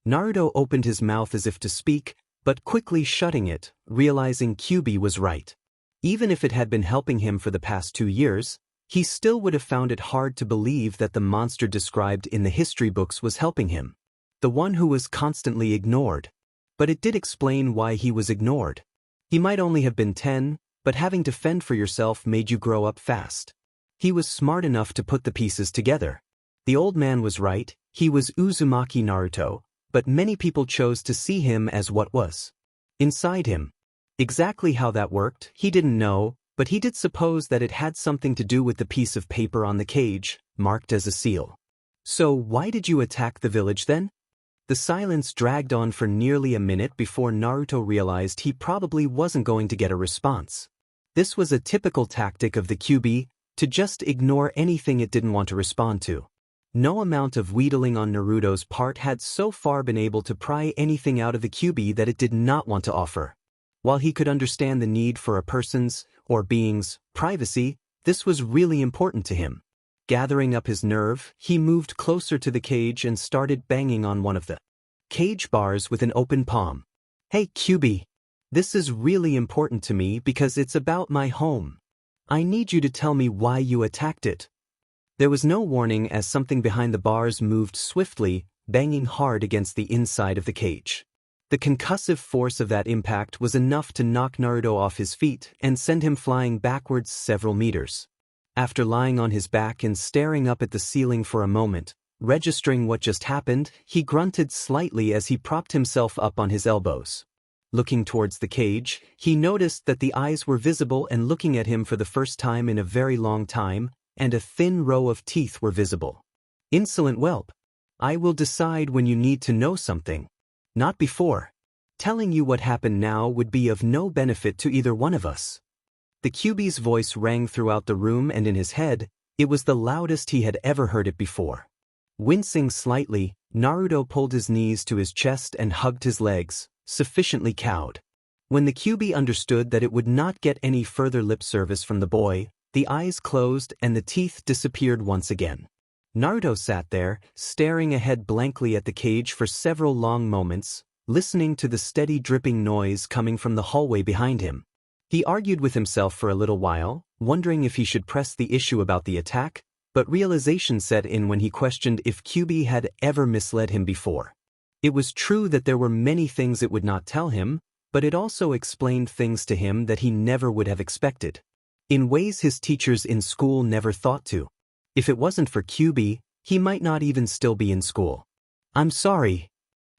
Naruto opened his mouth as if to speak, but quickly shutting it, realizing Kyuubi was right. Even if it had been helping him for the past 2 years, he still would have found it hard to believe that the monster described in the history books was helping him. The one who was constantly ignored. But it did explain why he was ignored. He might only have been 10, but having to fend for yourself made you grow up fast. He was smart enough to put the pieces together. The old man was right, he was Uzumaki Naruto, but many people chose to see him as what was inside him. Exactly how that worked, he didn't know, but he did suppose that it had something to do with the piece of paper on the cage, marked as a seal. So why did you attack the village then? The silence dragged on for nearly a minute before Naruto realized he probably wasn't going to get a response. This was a typical tactic of the Kyuubi, to just ignore anything it didn't want to respond to. No amount of wheedling on Naruto's part had so far been able to pry anything out of the Kyuubi that it did not want to offer. While he could understand the need for a person's, or being's, privacy, this was really important to him. Gathering up his nerve, he moved closer to the cage and started banging on one of the cage bars with an open palm. Hey Kyuubi, this is really important to me because it's about my home. I need you to tell me why you attacked it. There was no warning as something behind the bars moved swiftly, banging hard against the inside of the cage. The concussive force of that impact was enough to knock Naruto off his feet and send him flying backwards several meters. After lying on his back and staring up at the ceiling for a moment, registering what just happened, he grunted slightly as he propped himself up on his elbows. Looking towards the cage, he noticed that the eyes were visible and looking at him for the first time in a very long time, and a thin row of teeth were visible. Insolent whelp. I will decide when you need to know something. Not before. Telling you what happened now would be of no benefit to either one of us. The QB's voice rang throughout the room, and in his head, it was the loudest he had ever heard it before. Wincing slightly, Naruto pulled his knees to his chest and hugged his legs, sufficiently cowed. When the QB understood that it would not get any further lip service from the boy, the eyes closed and the teeth disappeared once again. Naruto sat there, staring ahead blankly at the cage for several long moments, listening to the steady dripping noise coming from the hallway behind him. He argued with himself for a little while, wondering if he should press the issue about the attack, but realization set in when he questioned if QB had ever misled him before. It was true that there were many things it would not tell him, but it also explained things to him that he never would have expected. In ways his teachers in school never thought to. If it wasn't for QB, he might not even still be in school. I'm sorry.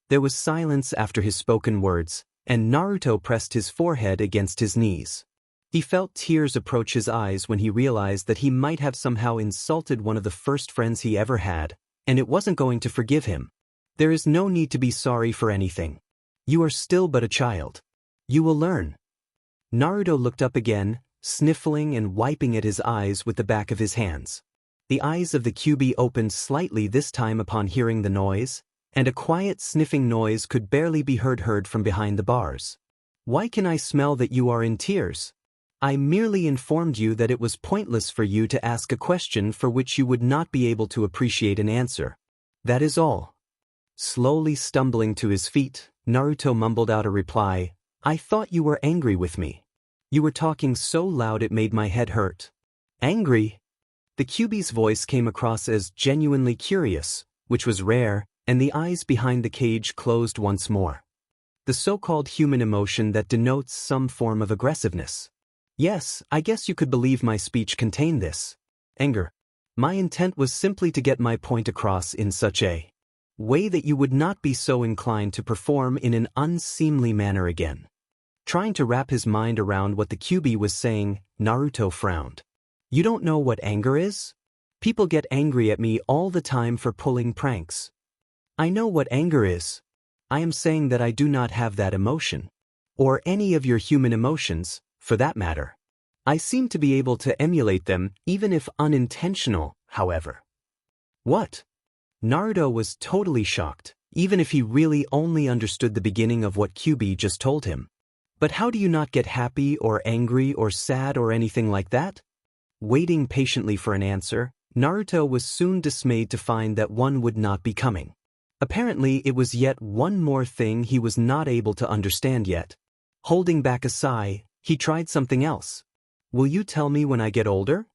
There was silence after his spoken words, and Naruto pressed his forehead against his knees. He felt tears approach his eyes when he realized that he might have somehow insulted one of the first friends he ever had, and it wasn't going to forgive him. There is no need to be sorry for anything. You are still but a child. You will learn. Naruto looked up again, sniffling and wiping at his eyes with the back of his hands. The eyes of the QB opened slightly this time upon hearing the noise, and a quiet sniffing noise could barely be heard from behind the bars. Why can I smell that you are in tears? I merely informed you that it was pointless for you to ask a question for which you would not be able to appreciate an answer. That is all. Slowly stumbling to his feet, Naruto mumbled out a reply. I thought you were angry with me. You were talking so loud it made my head hurt. Angry? The QB's voice came across as genuinely curious, which was rare, and the eyes behind the cage closed once more. The so-called human emotion that denotes some form of aggressiveness. Yes, I guess you could believe my speech contained this. Anger. My intent was simply to get my point across in such a way that you would not be so inclined to perform in an unseemly manner again. Trying to wrap his mind around what the QB was saying, Naruto frowned. You don't know what anger is? People get angry at me all the time for pulling pranks. I know what anger is. I am saying that I do not have that emotion. Or any of your human emotions, for that matter. I seem to be able to emulate them, even if unintentional, however. What? Naruto was totally shocked, even if he really only understood the beginning of what QB just told him. But how do you not get happy or angry or sad or anything like that? Waiting patiently for an answer, Naruto was soon dismayed to find that one would not be coming. Apparently it was yet one more thing he was not able to understand yet. Holding back a sigh, he tried something else. Will you tell me when I get older?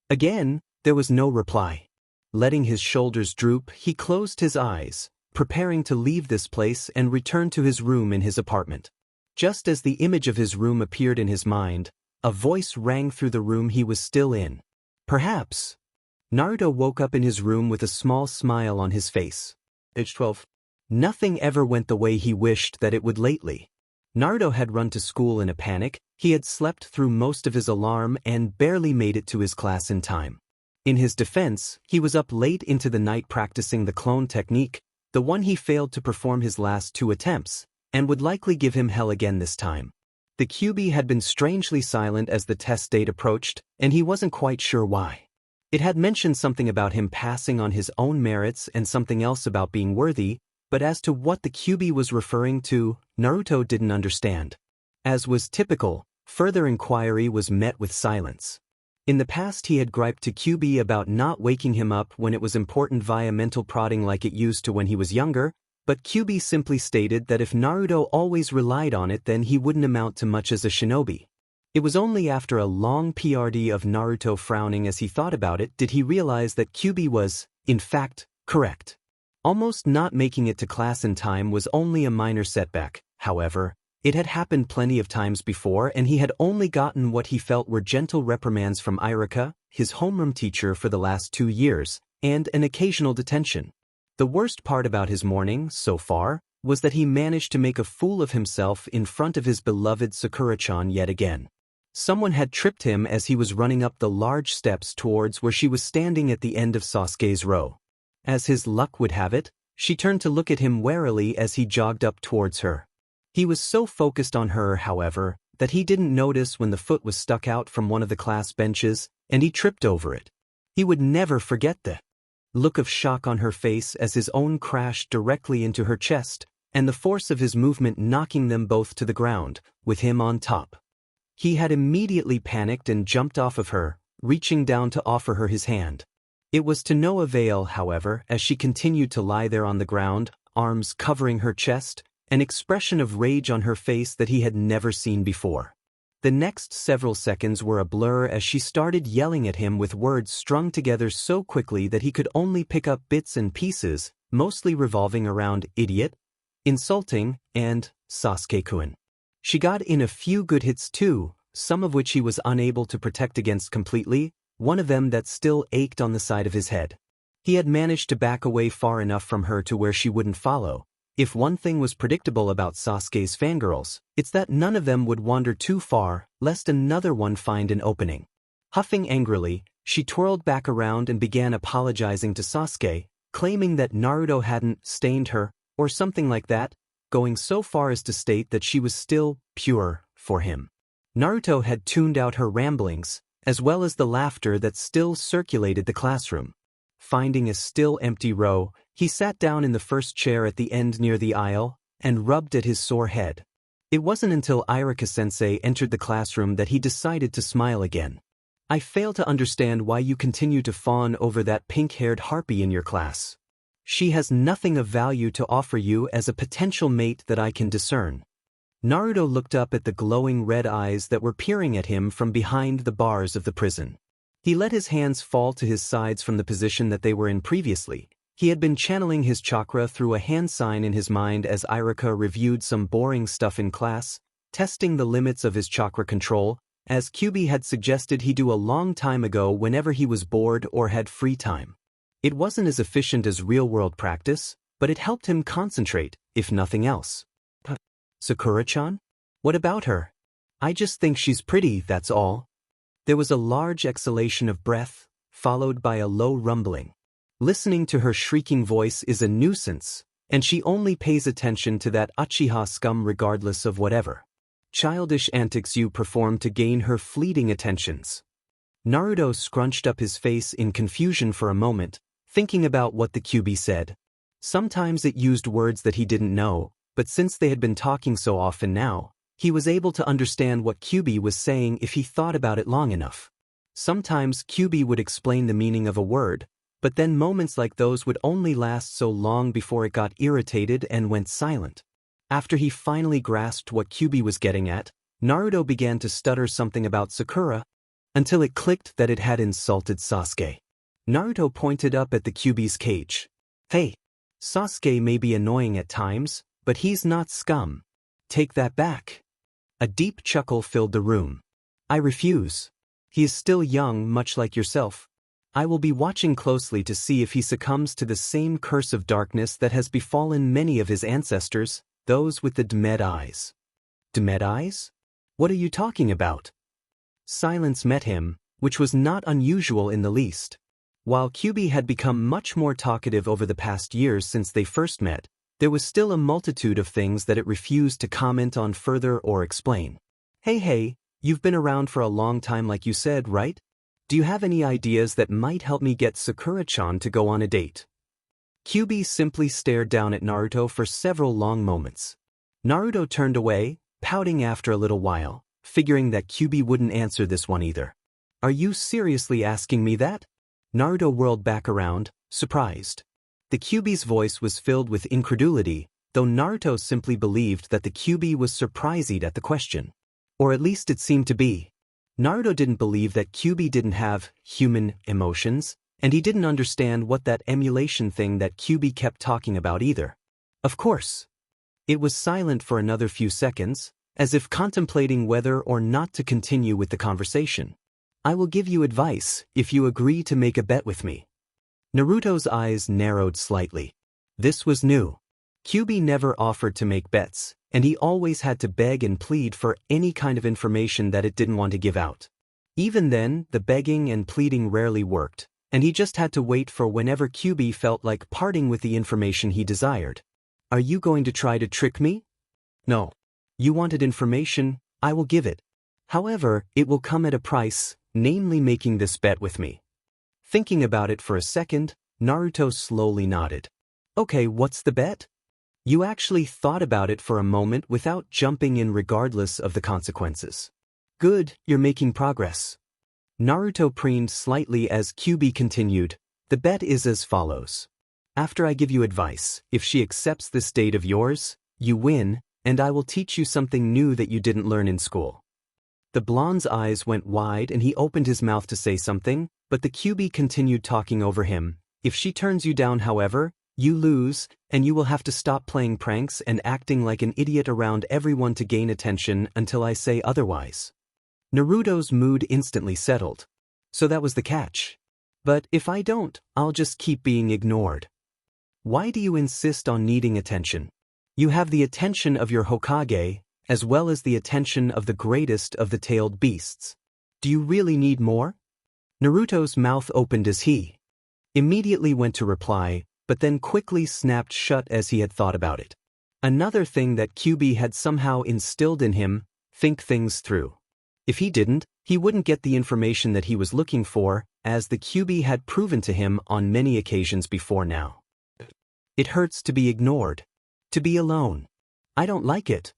Again, there was no reply. Letting his shoulders droop, he closed his eyes, preparing to leave this place and return to his room in his apartment. Just as the image of his room appeared in his mind, a voice rang through the room he was still in. Perhaps. Naruto woke up in his room with a small smile on his face. Age 12. Nothing ever went the way he wished that it would lately. Naruto had run to school in a panic, he had slept through most of his alarm and barely made it to his class in time. In his defense, he was up late into the night practicing the clone technique, the one he failed to perform his last 2 attempts, and would likely give him hell again this time. The QB had been strangely silent as the test date approached, and he wasn't quite sure why. It had mentioned something about him passing on his own merits and something else about being worthy, but as to what the QB was referring to, Naruto didn't understand. As was typical, further inquiry was met with silence. In the past he had griped to QB about not waking him up when it was important via mental prodding like it used to when he was younger, but QB simply stated that if Naruto always relied on it then he wouldn't amount to much as a shinobi. It was only after a long PRD of Naruto frowning as he thought about it did he realize that Kyuubi was, in fact, correct. Almost not making it to class in time was only a minor setback, however. It had happened plenty of times before and he had only gotten what he felt were gentle reprimands from Irika, his homeroom teacher for the last 2 years, and an occasional detention. The worst part about his morning, so far, was that he managed to make a fool of himself in front of his beloved Sakura-chan yet again. Someone had tripped him as he was running up the large steps towards where she was standing at the end of Sasuke's row. As his luck would have it, she turned to look at him warily as he jogged up towards her. He was so focused on her, however, that he didn't notice when the foot was stuck out from one of the class benches, and he tripped over it. He would never forget the look of shock on her face as his own crashed directly into her chest, and the force of his movement knocking them both to the ground, with him on top. He had immediately panicked and jumped off of her, reaching down to offer her his hand. It was to no avail, however, as she continued to lie there on the ground, arms covering her chest, an expression of rage on her face that he had never seen before. The next several seconds were a blur as she started yelling at him with words strung together so quickly that he could only pick up bits and pieces, mostly revolving around idiot, insulting, and Sasuke-kun. She got in a few good hits too, some of which he was unable to protect against completely, one of them that still ached on the side of his head. He had managed to back away far enough from her to where she wouldn't follow. If one thing was predictable about Sasuke's fangirls, it's that none of them would wander too far, lest another one find an opening. Huffing angrily, she twirled back around and began apologizing to Sasuke, claiming that Naruto hadn't stained her, or something like that, going so far as to state that she was still pure for him. Naruto had tuned out her ramblings, as well as the laughter that still circulated the classroom. Finding a still empty row, he sat down in the first chair at the end near the aisle, and rubbed at his sore head. It wasn't until Irika-sensei entered the classroom that he decided to smile again. I fail to understand why you continue to fawn over that pink-haired harpy in your class. She has nothing of value to offer you as a potential mate that I can discern. Naruto looked up at the glowing red eyes that were peering at him from behind the bars of the prison. He let his hands fall to his sides from the position that they were in previously. He had been channeling his chakra through a hand sign in his mind as Irika reviewed some boring stuff in class, testing the limits of his chakra control, as Kyuubi had suggested he do a long time ago whenever he was bored or had free time. It wasn't as efficient as real-world practice, but it helped him concentrate, if nothing else. Sakura-chan? What about her? I just think she's pretty, that's all. There was a large exhalation of breath, followed by a low rumbling. Listening to her shrieking voice is a nuisance, and she only pays attention to that Uchiha scum regardless of whatever childish antics you perform to gain her fleeting attentions. Naruto scrunched up his face in confusion for a moment, thinking about what the Kyuubi said. Sometimes it used words that he didn't know, but since they had been talking so often now, he was able to understand what Kyuubi was saying if he thought about it long enough. Sometimes Kyuubi would explain the meaning of a word, but then moments like those would only last so long before it got irritated and went silent. After he finally grasped what Kyuubi was getting at, Naruto began to stutter something about Sakura, until it clicked that it had insulted Sasuke. Naruto pointed up at the Kyuubi's cage. Hey, Sasuke may be annoying at times, but he's not scum. Take that back. A deep chuckle filled the room. I refuse. He is still young, much like yourself. I will be watching closely to see if he succumbs to the same curse of darkness that has befallen many of his ancestors, those with the demed eyes. Demed eyes? What are you talking about? Silence met him, which was not unusual in the least. While Kyuubi had become much more talkative over the past years since they first met, there was still a multitude of things that it refused to comment on further or explain. Hey, you've been around for a long time like you said, right? Do you have any ideas that might help me get Sakura-chan to go on a date? Kyuubi simply stared down at Naruto for several long moments. Naruto turned away, pouting after a little while, figuring that Kyuubi wouldn't answer this one either. Are you seriously asking me that? Naruto whirled back around, surprised. The Kyuubi's voice was filled with incredulity, though Naruto simply believed that the Kyuubi was surprised at the question. Or at least it seemed to be. Naruto didn't believe that Kyuubi didn't have human emotions, and he didn't understand what that emulation thing that Kyuubi kept talking about either. Of course. It was silent for another few seconds, as if contemplating whether or not to continue with the conversation. I will give you advice if you agree to make a bet with me. Naruto's eyes narrowed slightly. This was new. Kyuubi never offered to make bets, and he always had to beg and plead for any kind of information that it didn't want to give out. Even then, the begging and pleading rarely worked, and he just had to wait for whenever Kyuubi felt like parting with the information he desired. Are you going to try to trick me? No. You wanted information, I will give it. However, it will come at a price, namely making this bet with me. Thinking about it for a second, Naruto slowly nodded. Okay, what's the bet? You actually thought about it for a moment without jumping in regardless of the consequences. Good, you're making progress. Naruto preened slightly as Kyuubi continued. The bet is as follows. After I give you advice, if she accepts this date of yours, you win, and I will teach you something new that you didn't learn in school. The blonde's eyes went wide and he opened his mouth to say something, but the Kyuubi continued talking over him. If she turns you down, however, you lose, and you will have to stop playing pranks and acting like an idiot around everyone to gain attention until I say otherwise. Naruto's mood instantly settled. So that was the catch. But if I don't, I'll just keep being ignored. Why do you insist on needing attention? You have the attention of your Hokage, as well as the attention of the greatest of the tailed beasts. Do you really need more? Naruto's mouth opened as he immediately went to reply, but then quickly snapped shut as he had thought about it. Another thing that Kyuubi had somehow instilled in him, think things through. If he didn't, he wouldn't get the information that he was looking for, as the Kyuubi had proven to him on many occasions before now. It hurts to be ignored. To be alone. I don't like it.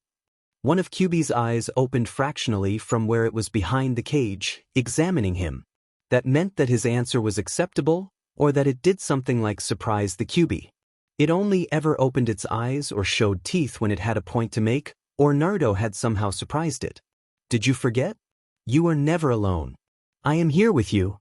One of Kyuubi's eyes opened fractionally from where it was behind the cage, examining him. That meant that his answer was acceptable, or that it did something like surprise the Kyuubi. It only ever opened its eyes or showed teeth when it had a point to make, or Naruto had somehow surprised it. Did you forget? You are never alone. I am here with you.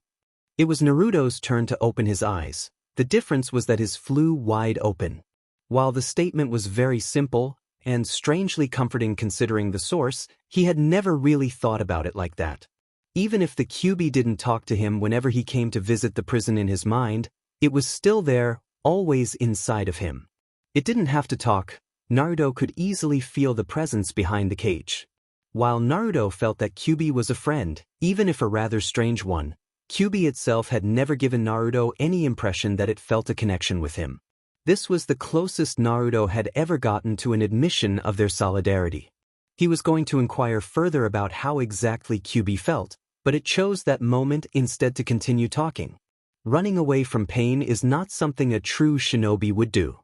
It was Naruto's turn to open his eyes. The difference was that his flew wide open. While the statement was very simple, and strangely comforting considering the source, he had never really thought about it like that. Even if the Kyuubi didn't talk to him whenever he came to visit the prison in his mind, it was still there, always inside of him. It didn't have to talk. Naruto could easily feel the presence behind the cage. While Naruto felt that Kyuubi was a friend, even if a rather strange one, Kyuubi itself had never given Naruto any impression that it felt a connection with him. This was the closest Naruto had ever gotten to an admission of their solidarity. He was going to inquire further about how exactly Kyuubi felt, but it chose that moment instead to continue talking. Running away from pain is not something a true shinobi would do.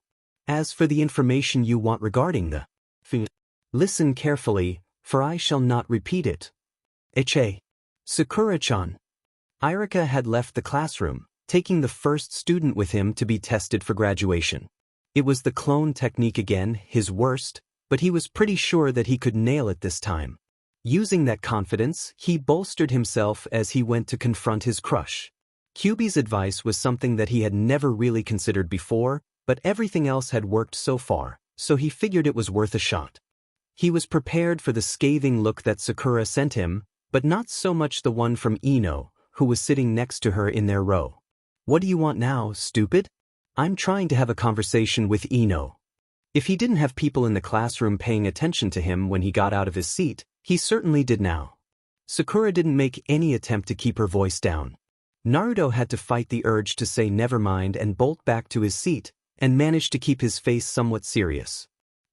As for the information you want regarding the listen carefully, for I shall not repeat it. Eche. Sakura-chan. Irika had left the classroom, taking the first student with him to be tested for graduation. It was the clone technique again, his worst, but he was pretty sure that he could nail it this time. Using that confidence, he bolstered himself as he went to confront his crush. Kyuubi's advice was something that he had never really considered before, but everything else had worked so far, so he figured it was worth a shot. He was prepared for the scathing look that Sakura sent him, but not so much the one from Ino, who was sitting next to her in their row. What do you want now, stupid? I'm trying to have a conversation with Ino. If he didn't have people in the classroom paying attention to him when he got out of his seat, he certainly did now. Sakura didn't make any attempt to keep her voice down. Naruto had to fight the urge to say never mind and bolt back to his seat, and managed to keep his face somewhat serious.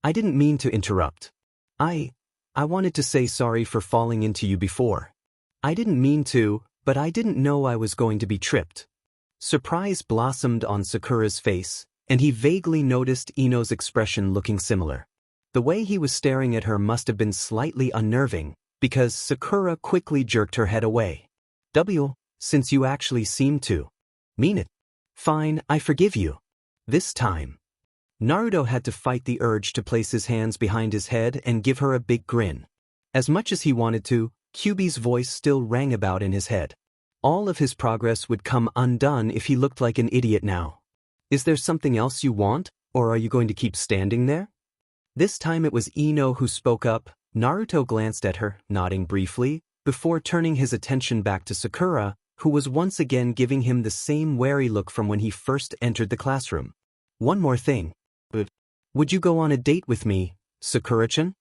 I didn't mean to interrupt. I wanted to say sorry for falling into you before. I didn't mean to, but I didn't know I was going to be tripped. Surprise blossomed on Sakura's face, and he vaguely noticed Ino's expression looking similar. The way he was staring at her must have been slightly unnerving, because Sakura quickly jerked her head away. Since you actually seem to mean it. Fine, I forgive you. This time. Naruto had to fight the urge to place his hands behind his head and give her a big grin. As much as he wanted to, QB's voice still rang about in his head. All of his progress would come undone if he looked like an idiot now. Is there something else you want, or are you going to keep standing there? This time it was Ino who spoke up. Naruto glanced at her, nodding briefly, before turning his attention back to Sakura, who was once again giving him the same wary look from when he first entered the classroom. One more thing. Would you go on a date with me, Sakura-chan?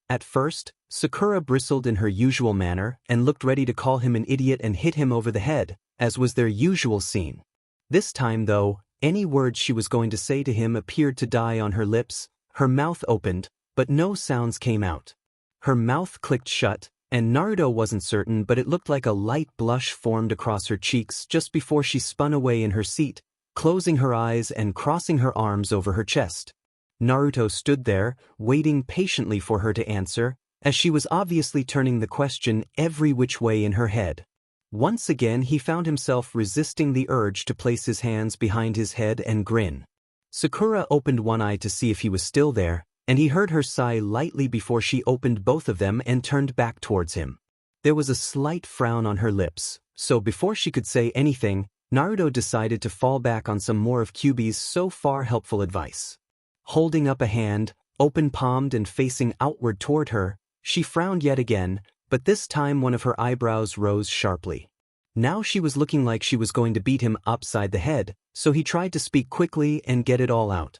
At first, Sakura bristled in her usual manner and looked ready to call him an idiot and hit him over the head, as was their usual scene. This time, though, any words she was going to say to him appeared to die on her lips. Her mouth opened, but no sounds came out. Her mouth clicked shut, and Naruto wasn't certain, but it looked like a light blush formed across her cheeks just before she spun away in her seat, closing her eyes and crossing her arms over her chest. Naruto stood there, waiting patiently for her to answer, as she was obviously turning the question every which way in her head. Once again he found himself resisting the urge to place his hands behind his head and grin. Sakura opened one eye to see if he was still there, and he heard her sigh lightly before she opened both of them and turned back towards him. There was a slight frown on her lips, so before she could say anything, Naruto decided to fall back on some more of QB's so far helpful advice. Holding up a hand, open-palmed and facing outward toward her, she frowned yet again, but this time one of her eyebrows rose sharply. Now she was looking like she was going to beat him upside the head, so he tried to speak quickly and get it all out.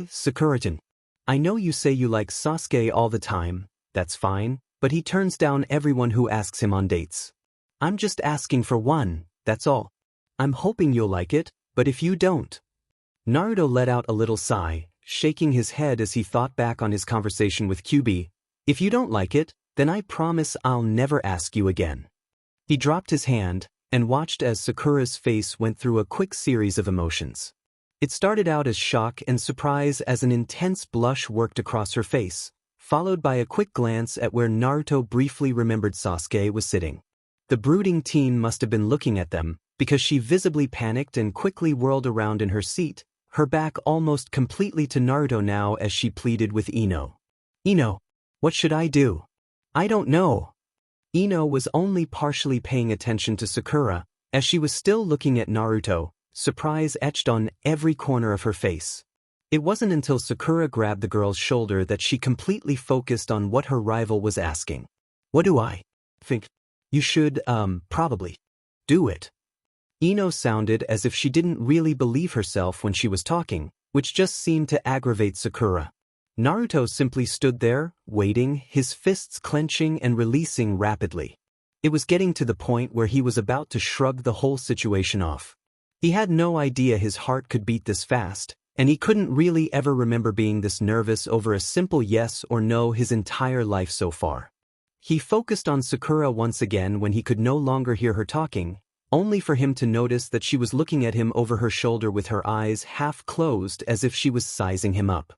Sakura-chan, I know you say you like Sasuke all the time, that's fine, but he turns down everyone who asks him on dates. I'm just asking for one, that's all. I'm hoping you'll like it, but if you don't. Naruto let out a little sigh, shaking his head as he thought back on his conversation with QB. If you don't like it, then I promise I'll never ask you again. He dropped his hand and watched as Sakura's face went through a quick series of emotions. It started out as shock and surprise as an intense blush worked across her face, followed by a quick glance at where Naruto briefly remembered Sasuke was sitting. The brooding teen must have been looking at them, because she visibly panicked and quickly whirled around in her seat, her back almost completely to Naruto now as she pleaded with Ino. Ino, what should I do? I don't know. Ino was only partially paying attention to Sakura, as she was still looking at Naruto, surprise etched on every corner of her face. It wasn't until Sakura grabbed the girl's shoulder that she completely focused on what her rival was asking. What do I think? You should, probably do it. Ino sounded as if she didn't really believe herself when she was talking, which just seemed to aggravate Sakura. Naruto simply stood there, waiting, his fists clenching and releasing rapidly. It was getting to the point where he was about to shrug the whole situation off. He had no idea his heart could beat this fast, and he couldn't really ever remember being this nervous over a simple yes or no his entire life so far. He focused on Sakura once again when he could no longer hear her talking, only for him to notice that she was looking at him over her shoulder with her eyes half closed as if she was sizing him up.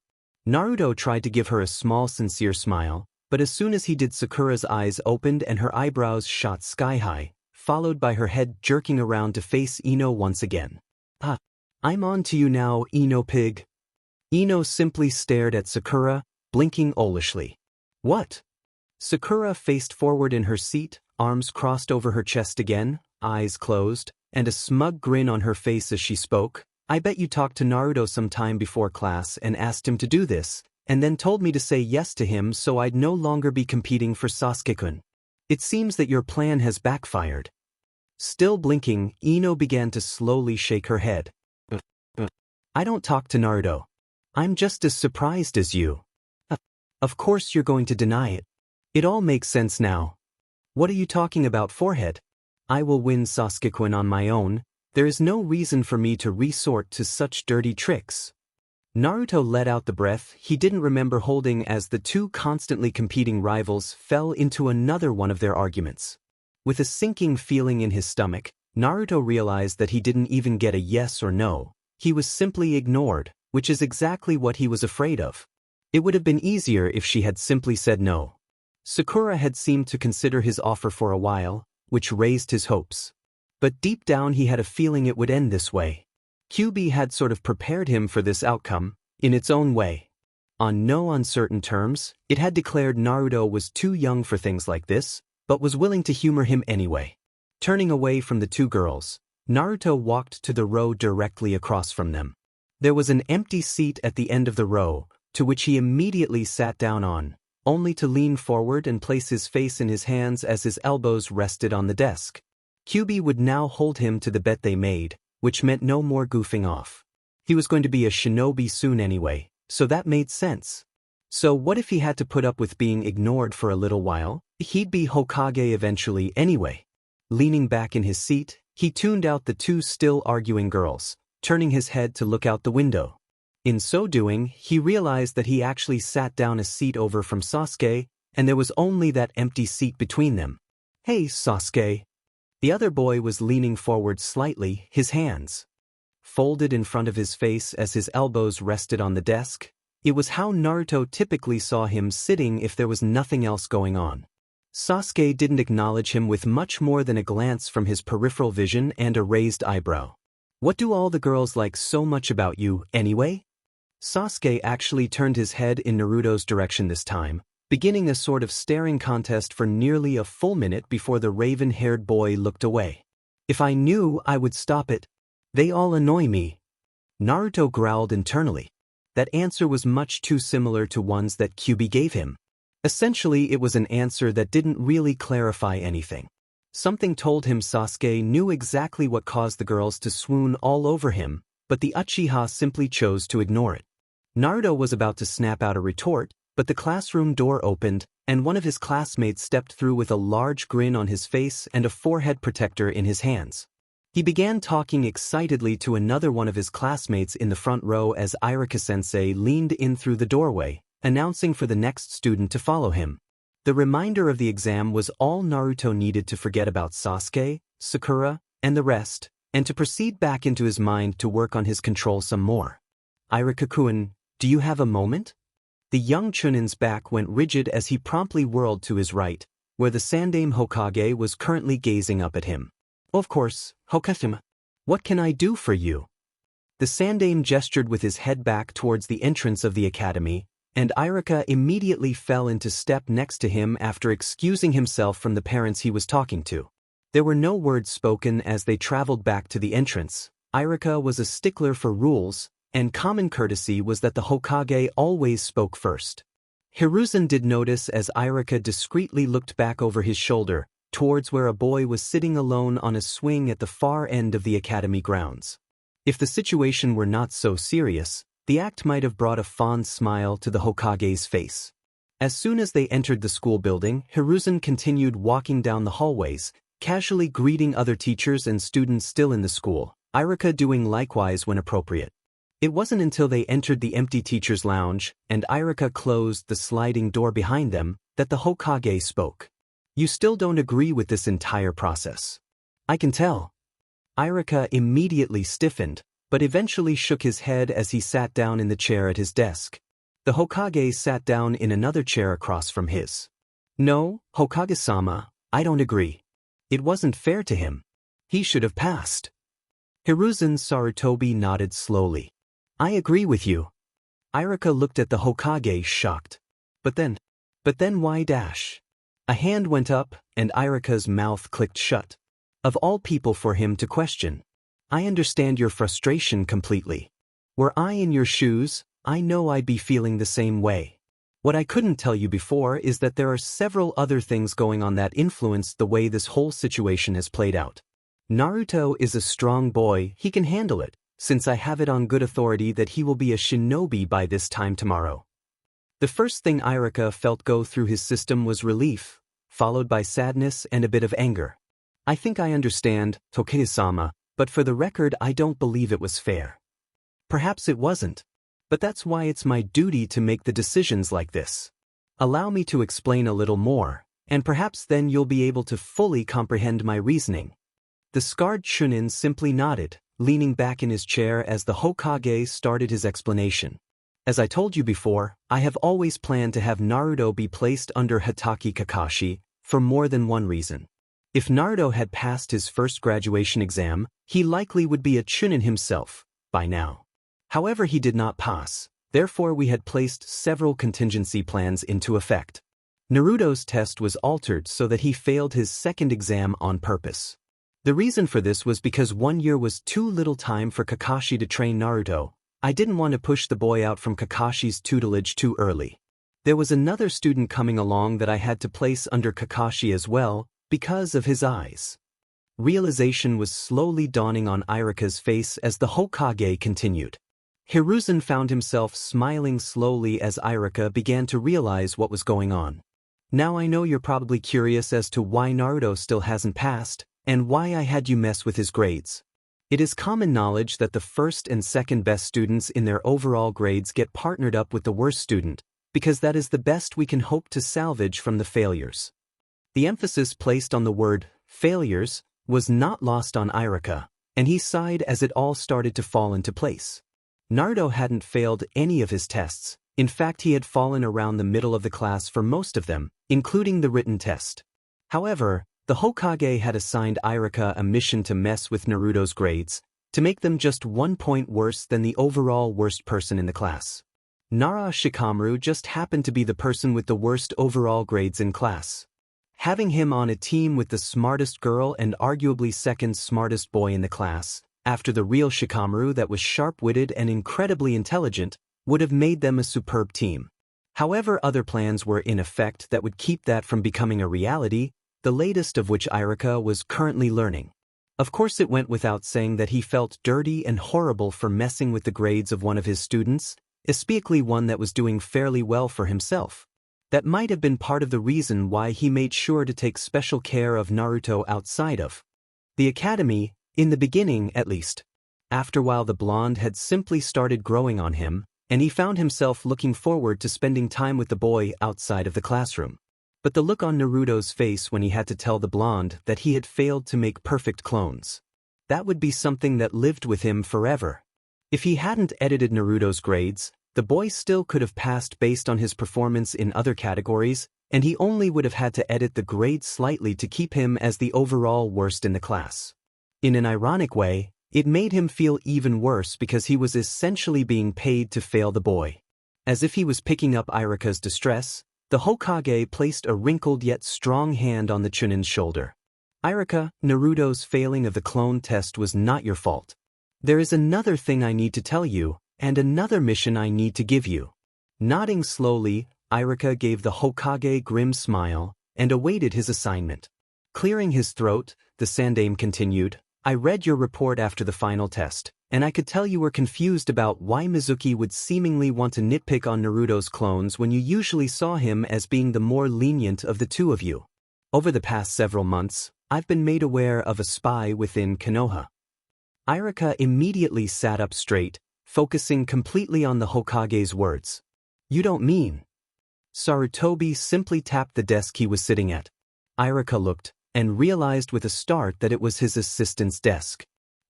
Naruto tried to give her a small sincere smile, but as soon as he did, Sakura's eyes opened and her eyebrows shot sky-high, followed by her head jerking around to face Ino once again. I'm on to you now, Ino pig. Ino simply stared at Sakura, blinking owlishly. What? Sakura faced forward in her seat, arms crossed over her chest again, eyes closed, and a smug grin on her face as she spoke. I bet you talked to Naruto some time before class and asked him to do this, and then told me to say yes to him so I'd no longer be competing for Sasuke-kun. It seems that your plan has backfired. Still blinking, Ino began to slowly shake her head. I don't talk to Naruto. I'm just as surprised as you. Of course you're going to deny it. It all makes sense now. What are you talking about, forehead? I will win Sasuke-kun on my own. There is no reason for me to resort to such dirty tricks. Naruto let out the breath he didn't remember holding as the two constantly competing rivals fell into another one of their arguments. With a sinking feeling in his stomach, Naruto realized that he didn't even get a yes or no. He was simply ignored, which is exactly what he was afraid of. It would have been easier if she had simply said no. Sakura had seemed to consider his offer for a while, which raised his hopes. But deep down he had a feeling it would end this way. QB had sort of prepared him for this outcome, in its own way. On no uncertain terms, it had declared Naruto was too young for things like this, but was willing to humor him anyway. Turning away from the two girls, Naruto walked to the row directly across from them. There was an empty seat at the end of the row, to which he immediately sat down on, only to lean forward and place his face in his hands as his elbows rested on the desk. Kyubi would now hold him to the bet they made, which meant no more goofing off. He was going to be a shinobi soon anyway, so that made sense. So what if he had to put up with being ignored for a little while? He'd be Hokage eventually anyway. Leaning back in his seat, he tuned out the two still arguing girls, turning his head to look out the window. In so doing, he realized that he actually sat down a seat over from Sasuke, and there was only that empty seat between them. "Hey, Sasuke." The other boy was leaning forward slightly, his hands folded in front of his face as his elbows rested on the desk. It was how Naruto typically saw him sitting if there was nothing else going on. Sasuke didn't acknowledge him with much more than a glance from his peripheral vision and a raised eyebrow. "What do all the girls like so much about you, anyway?" Sasuke actually turned his head in Naruto's direction this time, beginning a sort of staring contest for nearly a full minute before the raven-haired boy looked away. "If I knew, I would stop it. They all annoy me." Naruto growled internally. That answer was much too similar to ones that Kyubi gave him. Essentially, it was an answer that didn't really clarify anything. Something told him Sasuke knew exactly what caused the girls to swoon all over him, but the Uchiha simply chose to ignore it. Naruto was about to snap out a retort, but the classroom door opened, and one of his classmates stepped through with a large grin on his face and a forehead protector in his hands. He began talking excitedly to another one of his classmates in the front row as Irika-sensei leaned in through the doorway, announcing for the next student to follow him. The reminder of the exam was all Naruto needed to forget about Sasuke, Sakura, and the rest, and to proceed back into his mind to work on his control some more. "Irika-kun, do you have a moment?" The young Chunin's back went rigid as he promptly whirled to his right, where the Sandaime Hokage was currently gazing up at him. "Of course, Hokage. What can I do for you?" The Sandaime gestured with his head back towards the entrance of the academy, and Irika immediately fell into step next to him after excusing himself from the parents he was talking to. There were no words spoken as they traveled back to the entrance. Irika was a stickler for rules, and common courtesy was that the Hokage always spoke first. Hiruzen did notice as Irika discreetly looked back over his shoulder, towards where a boy was sitting alone on a swing at the far end of the academy grounds. If the situation were not so serious, the act might have brought a fond smile to the Hokage's face. As soon as they entered the school building, Hiruzen continued walking down the hallways, casually greeting other teachers and students still in the school, Irika doing likewise when appropriate. It wasn't until they entered the empty teacher's lounge, and Irika closed the sliding door behind them, that the Hokage spoke. "You still don't agree with this entire process. I can tell." Irika immediately stiffened, but eventually shook his head as he sat down in the chair at his desk. The Hokage sat down in another chair across from his. "No, Hokage-sama, I don't agree. It wasn't fair to him. He should have passed." Hiruzen Sarutobi nodded slowly. "I agree with you." Irika looked at the Hokage shocked. But then why dash? A hand went up, and Irika's mouth clicked shut. Of all people for him to question. "I understand your frustration completely. Were I in your shoes, I know I'd be feeling the same way. What I couldn't tell you before is that there are several other things going on that influence the way this whole situation has played out. Naruto is a strong boy, he can handle it, since I have it on good authority that he will be a shinobi by this time tomorrow." The first thing Irika felt go through his system was relief, followed by sadness and a bit of anger. "I think I understand, Hokage-sama, but for the record I don't believe it was fair." Perhaps it wasn't. But that's why it's my duty to make the decisions like this. Allow me to explain a little more, and perhaps then you'll be able to fully comprehend my reasoning. The scarred Chunin simply nodded, leaning back in his chair as the Hokage started his explanation. "As I told you before, I have always planned to have Naruto be placed under Hatake Kakashi, for more than one reason. If Naruto had passed his first graduation exam, he likely would be a Chunin himself, by now. However, he did not pass, Therefore we had placed several contingency plans into effect. Naruto's test was altered so that he failed his second exam on purpose. The reason for this was because 1 year was too little time for Kakashi to train Naruto. I didn't want to push the boy out from Kakashi's tutelage too early. There was another student coming along that I had to place under Kakashi as well, because of his eyes. Realization was slowly dawning on Iruka's face as the Hokage continued. Hiruzen found himself smiling slowly as Iruka began to realize what was going on. Now I know you're probably curious as to why Naruto still hasn't passed, and why I had you mess with his grades. It is common knowledge that the first and second best students in their overall grades get partnered up with the worst student, because that is the best we can hope to salvage from the failures. The emphasis placed on the word failures was not lost on Iruka, and he sighed as it all started to fall into place. Naruto hadn't failed any of his tests. In fact, he had fallen around the middle of the class for most of them, including the written test. However, the Hokage had assigned Iruka a mission to mess with Naruto's grades, to make them just 1 point worse than the overall worst person in the class. Nara Shikamaru just happened to be the person with the worst overall grades in class. Having him on a team with the smartest girl and arguably second smartest boy in the class, after the real Shikamaru that was sharp-witted and incredibly intelligent, would have made them a superb team. However, other plans were in effect that would keep that from becoming a reality, the latest of which Iruka was currently learning. Of course, it went without saying that he felt dirty and horrible for messing with the grades of one of his students, especially one that was doing fairly well for himself. That might have been part of the reason why he made sure to take special care of Naruto outside of the academy, in the beginning at least. After a while, the blonde had simply started growing on him, and he found himself looking forward to spending time with the boy outside of the classroom. But the look on Naruto's face when he had to tell the blonde that he had failed to make perfect clones, that would be something that lived with him forever. If he hadn't edited Naruto's grades, the boy still could have passed based on his performance in other categories, and he only would have had to edit the grades slightly to keep him as the overall worst in the class. In an ironic way, it made him feel even worse because he was essentially being paid to fail the boy. As if he was picking up Iruka's distress, the Hokage placed a wrinkled yet strong hand on the Chunin's shoulder. Iruka, Naruto's failing of the clone test was not your fault. There is another thing I need to tell you, and another mission I need to give you. Nodding slowly, Iruka gave the Hokage a grim smile, and awaited his assignment. Clearing his throat, the Sandaime continued, I read your report after the final test, and I could tell you were confused about why Mizuki would seemingly want to nitpick on Naruto's clones when you usually saw him as being the more lenient of the two of you. Over the past several months, I've been made aware of a spy within Konoha. Iruka immediately sat up straight, focusing completely on the Hokage's words. You don't mean? Sarutobi simply tapped the desk he was sitting at. Iruka looked, and realized with a start that it was his assistant's desk.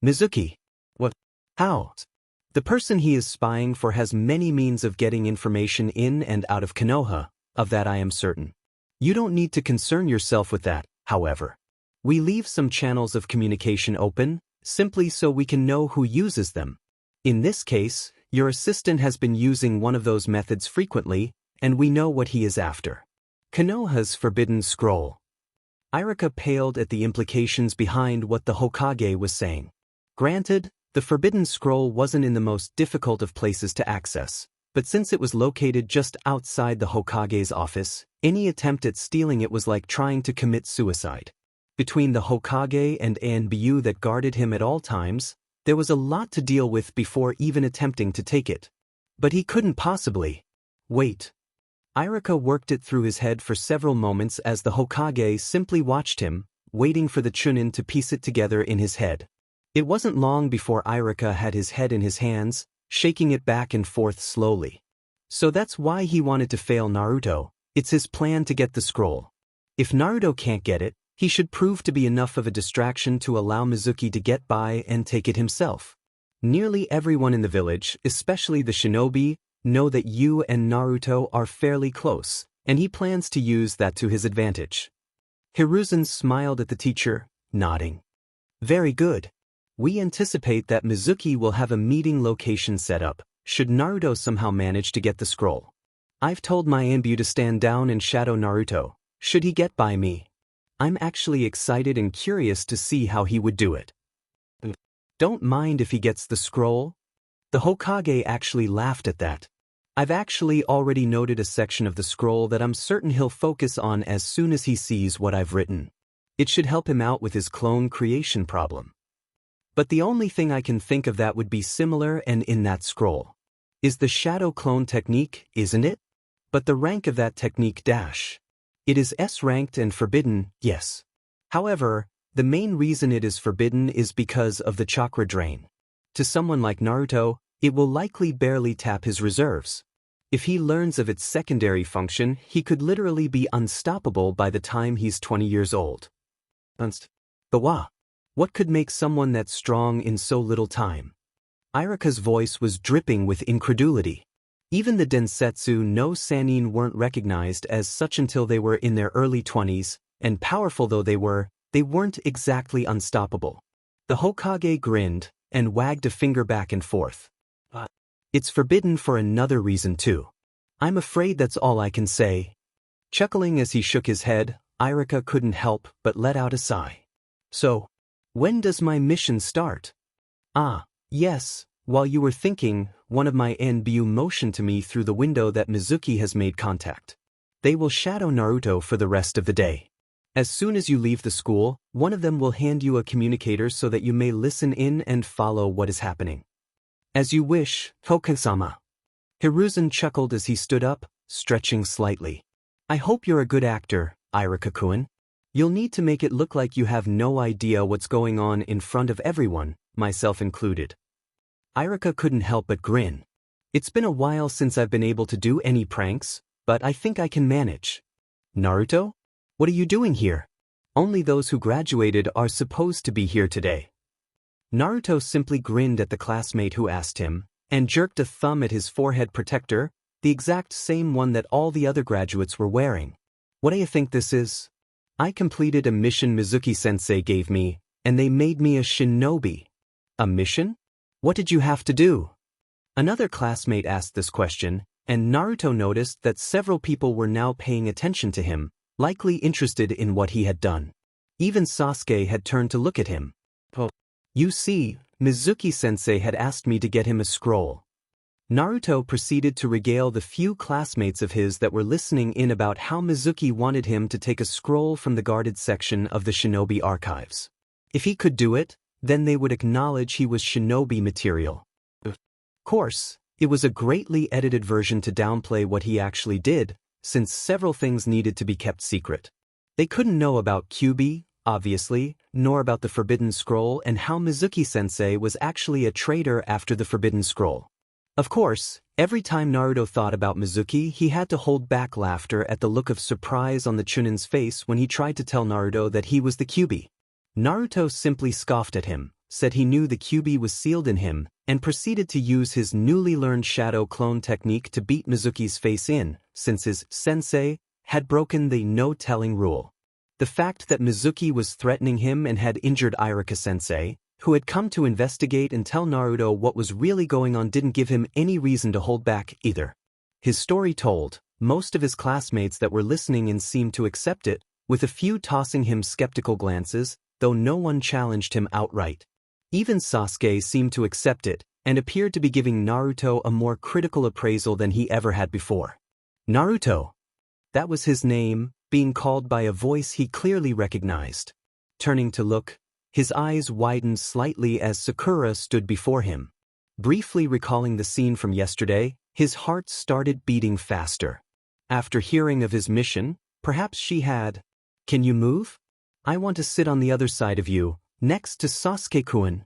Mizuki. What? How? The person he is spying for has many means of getting information in and out of Konoha, of that I am certain. You don't need to concern yourself with that, however. We leave some channels of communication open, simply so we can know who uses them. In this case, your assistant has been using one of those methods frequently, and we know what he is after. Konoha's Forbidden Scroll. Iruka paled at the implications behind what the Hokage was saying. Granted, the Forbidden Scroll wasn't in the most difficult of places to access, but since it was located just outside the Hokage's office, any attempt at stealing it was like trying to commit suicide. Between the Hokage and Anbu that guarded him at all times, there was a lot to deal with before even attempting to take it. But he couldn't possibly. Wait. Iruka worked it through his head for several moments as the Hokage simply watched him, waiting for the Chunin to piece it together in his head. It wasn't long before Iruka had his head in his hands, shaking it back and forth slowly. So that's why he wanted to fail Naruto. It's his plan to get the scroll. If Naruto can't get it, he should prove to be enough of a distraction to allow Mizuki to get by and take it himself. Nearly everyone in the village, especially the shinobi, know that you and Naruto are fairly close, and he plans to use that to his advantage. Hiruzen smiled at the teacher, nodding. Very good. We anticipate that Mizuki will have a meeting location set up, should Naruto somehow manage to get the scroll. I've told my Anbu to stand down and shadow Naruto, should he get by me. I'm actually excited and curious to see how he would do it. Don't mind if he gets the scroll? The Hokage actually laughed at that. I've actually already noted a section of the scroll that I'm certain he'll focus on as soon as he sees what I've written. It should help him out with his clone creation problem. But the only thing I can think of that would be similar and in that scroll is the shadow clone technique, isn't it? But the rank of that technique dash. It is S-ranked and forbidden, yes. However, the main reason it is forbidden is because of the chakra drain. To someone like Naruto, it will likely barely tap his reserves. If he learns of its secondary function, he could literally be unstoppable by the time he's 20 years old. But what could make someone that strong in so little time? Irika's voice was dripping with incredulity. Even the Densetsu no Sannin weren't recognized as such until they were in their early 20s, and powerful though they weren't exactly unstoppable. The Hokage grinned and wagged a finger back and forth. It's forbidden for another reason too. I'm afraid that's all I can say. Chuckling as he shook his head, Irika couldn't help but let out a sigh. So, when does my mission start? Yes, while you were thinking, one of my Anbu motioned to me through the window that Mizuki has made contact. They will shadow Naruto for the rest of the day. As soon as you leave the school, one of them will hand you a communicator so that you may listen in and follow what is happening. As you wish, Hokage-sama. Hiruzen chuckled as he stood up, stretching slightly. I hope you're a good actor, Irika-kun. You'll need to make it look like you have no idea what's going on in front of everyone, myself included. Irika couldn't help but grin. It's been a while since I've been able to do any pranks, but I think I can manage. Naruto? What are you doing here? Only those who graduated are supposed to be here today. Naruto simply grinned at the classmate who asked him, and jerked a thumb at his forehead protector, the exact same one that all the other graduates were wearing. What do you think this is? I completed a mission Mizuki-sensei gave me, and they made me a shinobi. A mission? What did you have to do? Another classmate asked this question, and Naruto noticed that several people were now paying attention to him, likely interested in what he had done. Even Sasuke had turned to look at him. You see, Mizuki-sensei had asked me to get him a scroll. Naruto proceeded to regale the few classmates of his that were listening in about how Mizuki wanted him to take a scroll from the guarded section of the shinobi archives. If he could do it, then they would acknowledge he was shinobi material. Of course, it was a greatly edited version to downplay what he actually did, since several things needed to be kept secret. They couldn't know about Kyuubi, obviously, nor about the Forbidden Scroll and how Mizuki-sensei was actually a traitor after the Forbidden Scroll. Of course, every time Naruto thought about Mizuki, he had to hold back laughter at the look of surprise on the Chunin's face when he tried to tell Naruto that he was the Kyuubi. Naruto simply scoffed at him, said he knew the Kyuubi was sealed in him, and proceeded to use his newly learned shadow clone technique to beat Mizuki's face in, since his sensei had broken the no-telling rule. The fact that Mizuki was threatening him and had injured Irika-sensei, who had come to investigate and tell Naruto what was really going on, didn't give him any reason to hold back either. His story told, most of his classmates that were listening in seemed to accept it, with a few tossing him skeptical glances, though no one challenged him outright. Even Sasuke seemed to accept it, and appeared to be giving Naruto a more critical appraisal than he ever had before. Naruto! That was his name, being called by a voice he clearly recognized. Turning to look, his eyes widened slightly as Sakura stood before him. Briefly recalling the scene from yesterday, his heart started beating faster. After hearing of his mission, perhaps she had. Can you move? I want to sit on the other side of you, next to Sasuke-kun.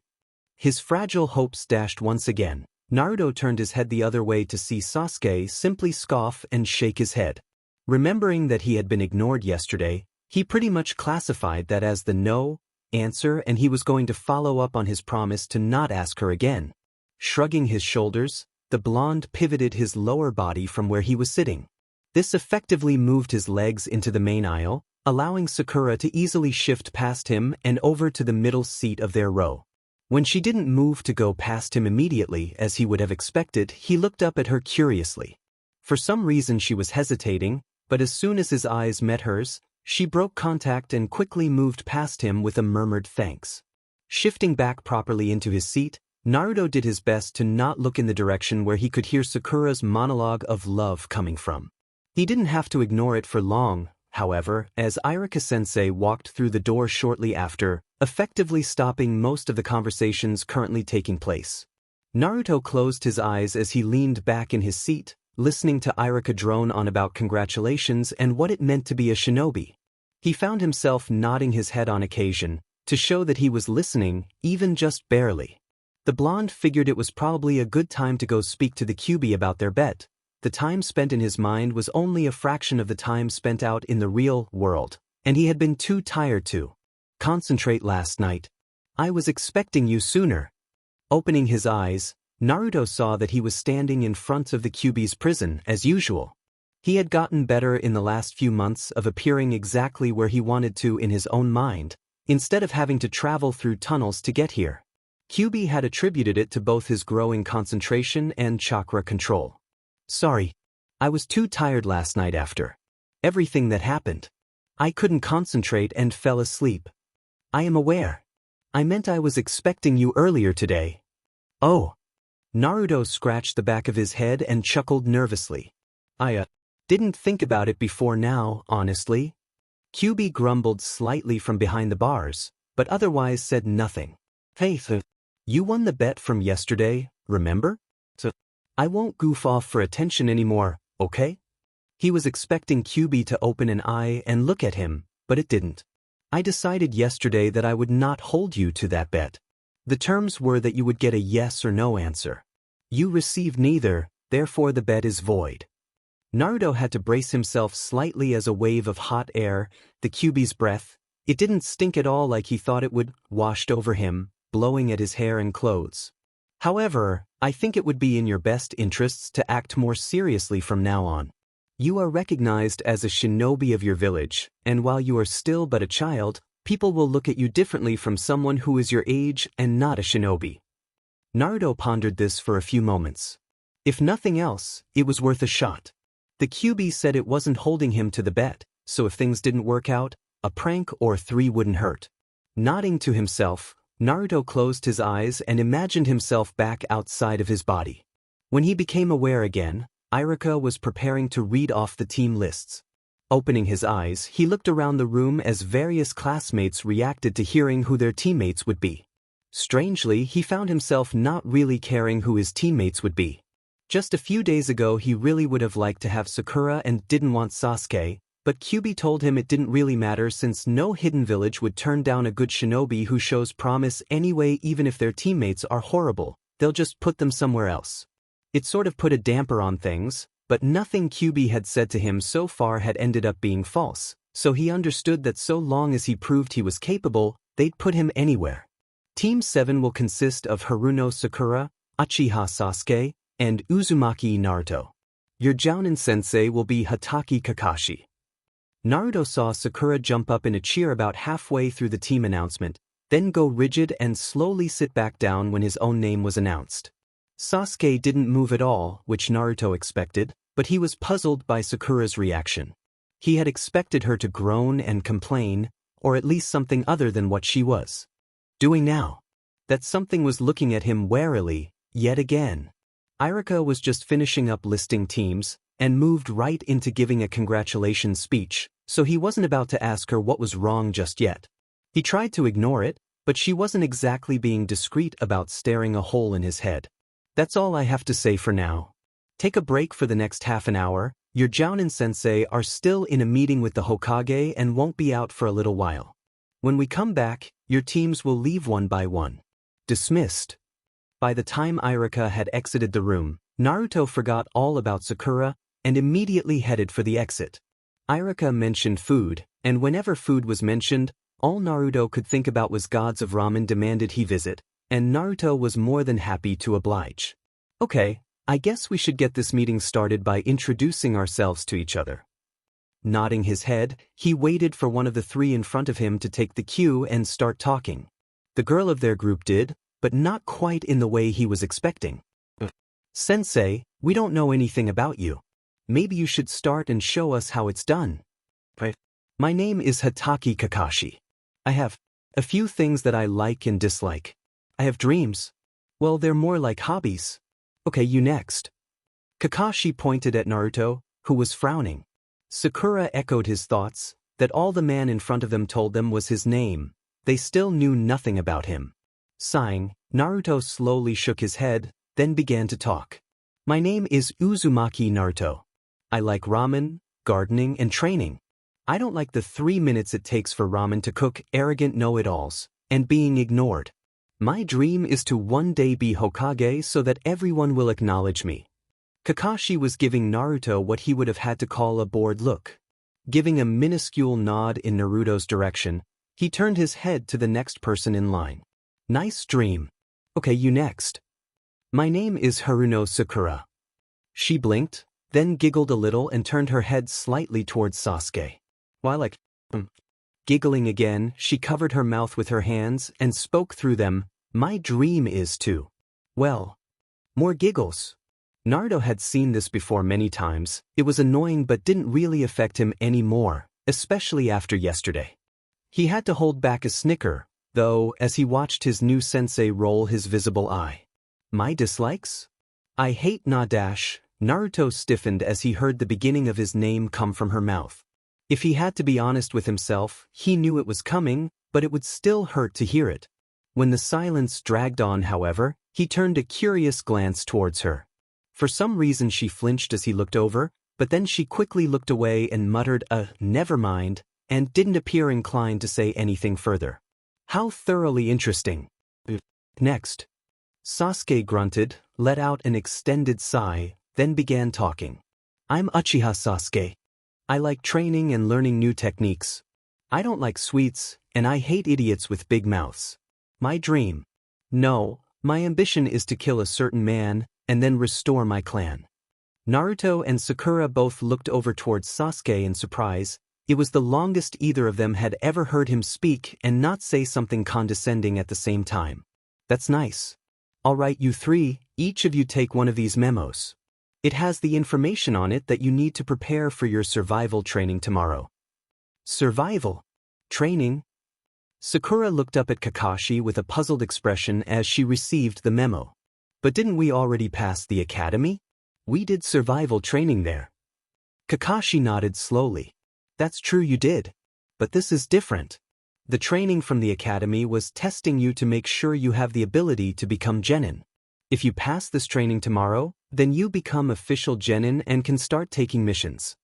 His fragile hopes dashed once again. Naruto turned his head the other way to see Sasuke simply scoff and shake his head. Remembering that he had been ignored yesterday, he pretty much classified that as the no answer, and he was going to follow up on his promise to not ask her again. Shrugging his shoulders, the blonde pivoted his lower body from where he was sitting. This effectively moved his legs into the main aisle, allowing Sakura to easily shift past him and over to the middle seat of their row. When she didn't move to go past him immediately as he would have expected, he looked up at her curiously. For some reason she was hesitating, but as soon as his eyes met hers, she broke contact and quickly moved past him with a murmured thanks. Shifting back properly into his seat, Naruto did his best to not look in the direction where he could hear Sakura's monologue of love coming from. He didn't have to ignore it for long, however, as Iruka-sensei walked through the door shortly after, effectively stopping most of the conversations currently taking place. Naruto closed his eyes as he leaned back in his seat, listening to Iruka drone on about congratulations and what it meant to be a shinobi. He found himself nodding his head on occasion, to show that he was listening, even just barely. The blonde figured it was probably a good time to go speak to the Kyuubi about their bet. The time spent in his mind was only a fraction of the time spent out in the real world, and he had been too tired to concentrate last night. I was expecting you sooner. Opening his eyes, Naruto saw that he was standing in front of the Kyuubi's prison as usual. He had gotten better in the last few months of appearing exactly where he wanted to in his own mind, instead of having to travel through tunnels to get here. Kyuubi had attributed it to both his growing concentration and chakra control. Sorry. I was too tired last night after everything that happened. I couldn't concentrate and fell asleep. I am aware. I meant I was expecting you earlier today. Oh. Naruto scratched the back of his head and chuckled nervously. I didn't think about it before now, honestly. Kyuubi grumbled slightly from behind the bars, but otherwise said nothing. Hey, you won the bet from yesterday, remember? I won't goof off for attention anymore, okay? He was expecting Kyuubi to open an eye and look at him, but it didn't. I decided yesterday that I would not hold you to that bet. The terms were that you would get a yes or no answer. You received neither, therefore the bet is void. Naruto had to brace himself slightly as a wave of hot air, the Kyuubi's breath. It didn't stink at all like he thought it would, washed over him, blowing at his hair and clothes. However, I think it would be in your best interests to act more seriously from now on. You are recognized as a shinobi of your village, and while you are still but a child, people will look at you differently from someone who is your age and not a shinobi. Naruto pondered this for a few moments. If nothing else, it was worth a shot. The Kyuubi said it wasn't holding him to the bet, so if things didn't work out, a prank or three wouldn't hurt. Nodding to himself, Naruto closed his eyes and imagined himself back outside of his body. When he became aware again, Iruka was preparing to read off the team lists. Opening his eyes, he looked around the room as various classmates reacted to hearing who their teammates would be. Strangely, he found himself not really caring who his teammates would be. Just a few days ago he really would have liked to have Sakura and didn't want Sasuke, but Kyuubi told him it didn't really matter since no hidden village would turn down a good shinobi who shows promise anyway. Even if their teammates are horrible, they'll just put them somewhere else. It sort of put a damper on things, but nothing Kyuubi had said to him so far had ended up being false, so he understood that so long as he proved he was capable, they'd put him anywhere. Team 7 will consist of Haruno Sakura, Uchiha Sasuke, and Uzumaki Naruto. Your Jounin-sensei will be Hatake Kakashi. Naruto saw Sakura jump up in a cheer about halfway through the team announcement, then go rigid and slowly sit back down when his own name was announced. Sasuke didn't move at all, which Naruto expected, but he was puzzled by Sakura's reaction. He had expected her to groan and complain, or at least something other than what she was doing now. That something was looking at him warily, yet again. Iruka was just finishing up listing teams, and moved right into giving a congratulations speech, so he wasn't about to ask her what was wrong just yet. He tried to ignore it, but she wasn't exactly being discreet about staring a hole in his head. That's all I have to say for now. Take a break for the next half an hour. Your Jounin-sensei are still in a meeting with the Hokage and won't be out for a little while. When we come back, your teams will leave one by one. Dismissed. By the time Iruka had exited the room, Naruto forgot all about Sakura and immediately headed for the exit. Iruka mentioned food, and whenever food was mentioned, all Naruto could think about was gods of ramen demanded he visit, and Naruto was more than happy to oblige. Okay, I guess we should get this meeting started by introducing ourselves to each other. Nodding his head, he waited for one of the three in front of him to take the cue and start talking. The girl of their group did, but not quite in the way he was expecting. Sensei, we don't know anything about you. Maybe you should start and show us how it's done. My name is Hatake Kakashi. I have a few things that I like and dislike. I have dreams. Well, they're more like hobbies. Okay, you next. Kakashi pointed at Naruto, who was frowning. Sakura echoed his thoughts, that all the man in front of them told them was his name. They still knew nothing about him. Sighing, Naruto slowly shook his head, then began to talk. My name is Uzumaki Naruto. I like ramen, gardening, and training. I don't like the 3 minutes it takes for ramen to cook, arrogant know-it-alls, and being ignored. My dream is to one day be Hokage so that everyone will acknowledge me. Kakashi was giving Naruto what he would have had to call a bored look. Giving a minuscule nod in Naruto's direction, he turned his head to the next person in line. Nice dream. Okay, you next. My name is Haruno Sakura. She blinked, then giggled a little and turned her head slightly towards Sasuke. While giggling again, she covered her mouth with her hands and spoke through them. My dream is to. Well, more giggles. Naruto had seen this before many times. It was annoying but didn't really affect him anymore, especially after yesterday. He had to hold back a snicker, though, as he watched his new sensei roll his visible eye. My dislikes? I hate Nadash. Naruto stiffened as he heard the beginning of his name come from her mouth. If he had to be honest with himself, he knew it was coming, but it would still hurt to hear it. When the silence dragged on, however, he turned a curious glance towards her. For some reason she flinched as he looked over, but then she quickly looked away and muttered never mind, and didn't appear inclined to say anything further. How thoroughly interesting. Next. Sasuke grunted, let out an extended sigh, then began talking. I'm Uchiha Sasuke. I like training and learning new techniques. I don't like sweets, and I hate idiots with big mouths. My dream. No, my ambition is to kill a certain man, and then restore my clan. Naruto and Sakura both looked over towards Sasuke in surprise. It was the longest either of them had ever heard him speak and not say something condescending at the same time. That's nice. All right, you three, each of you take one of these memos. It has the information on it that you need to prepare for your survival training tomorrow. Survival? Training? Sakura looked up at Kakashi with a puzzled expression as she received the memo. But didn't we already pass the academy? We did survival training there. Kakashi nodded slowly. That's true, you did. But this is different. The training from the academy was testing you to make sure you have the ability to become genin. If you pass this training tomorrow, then you become official genin and can start taking missions.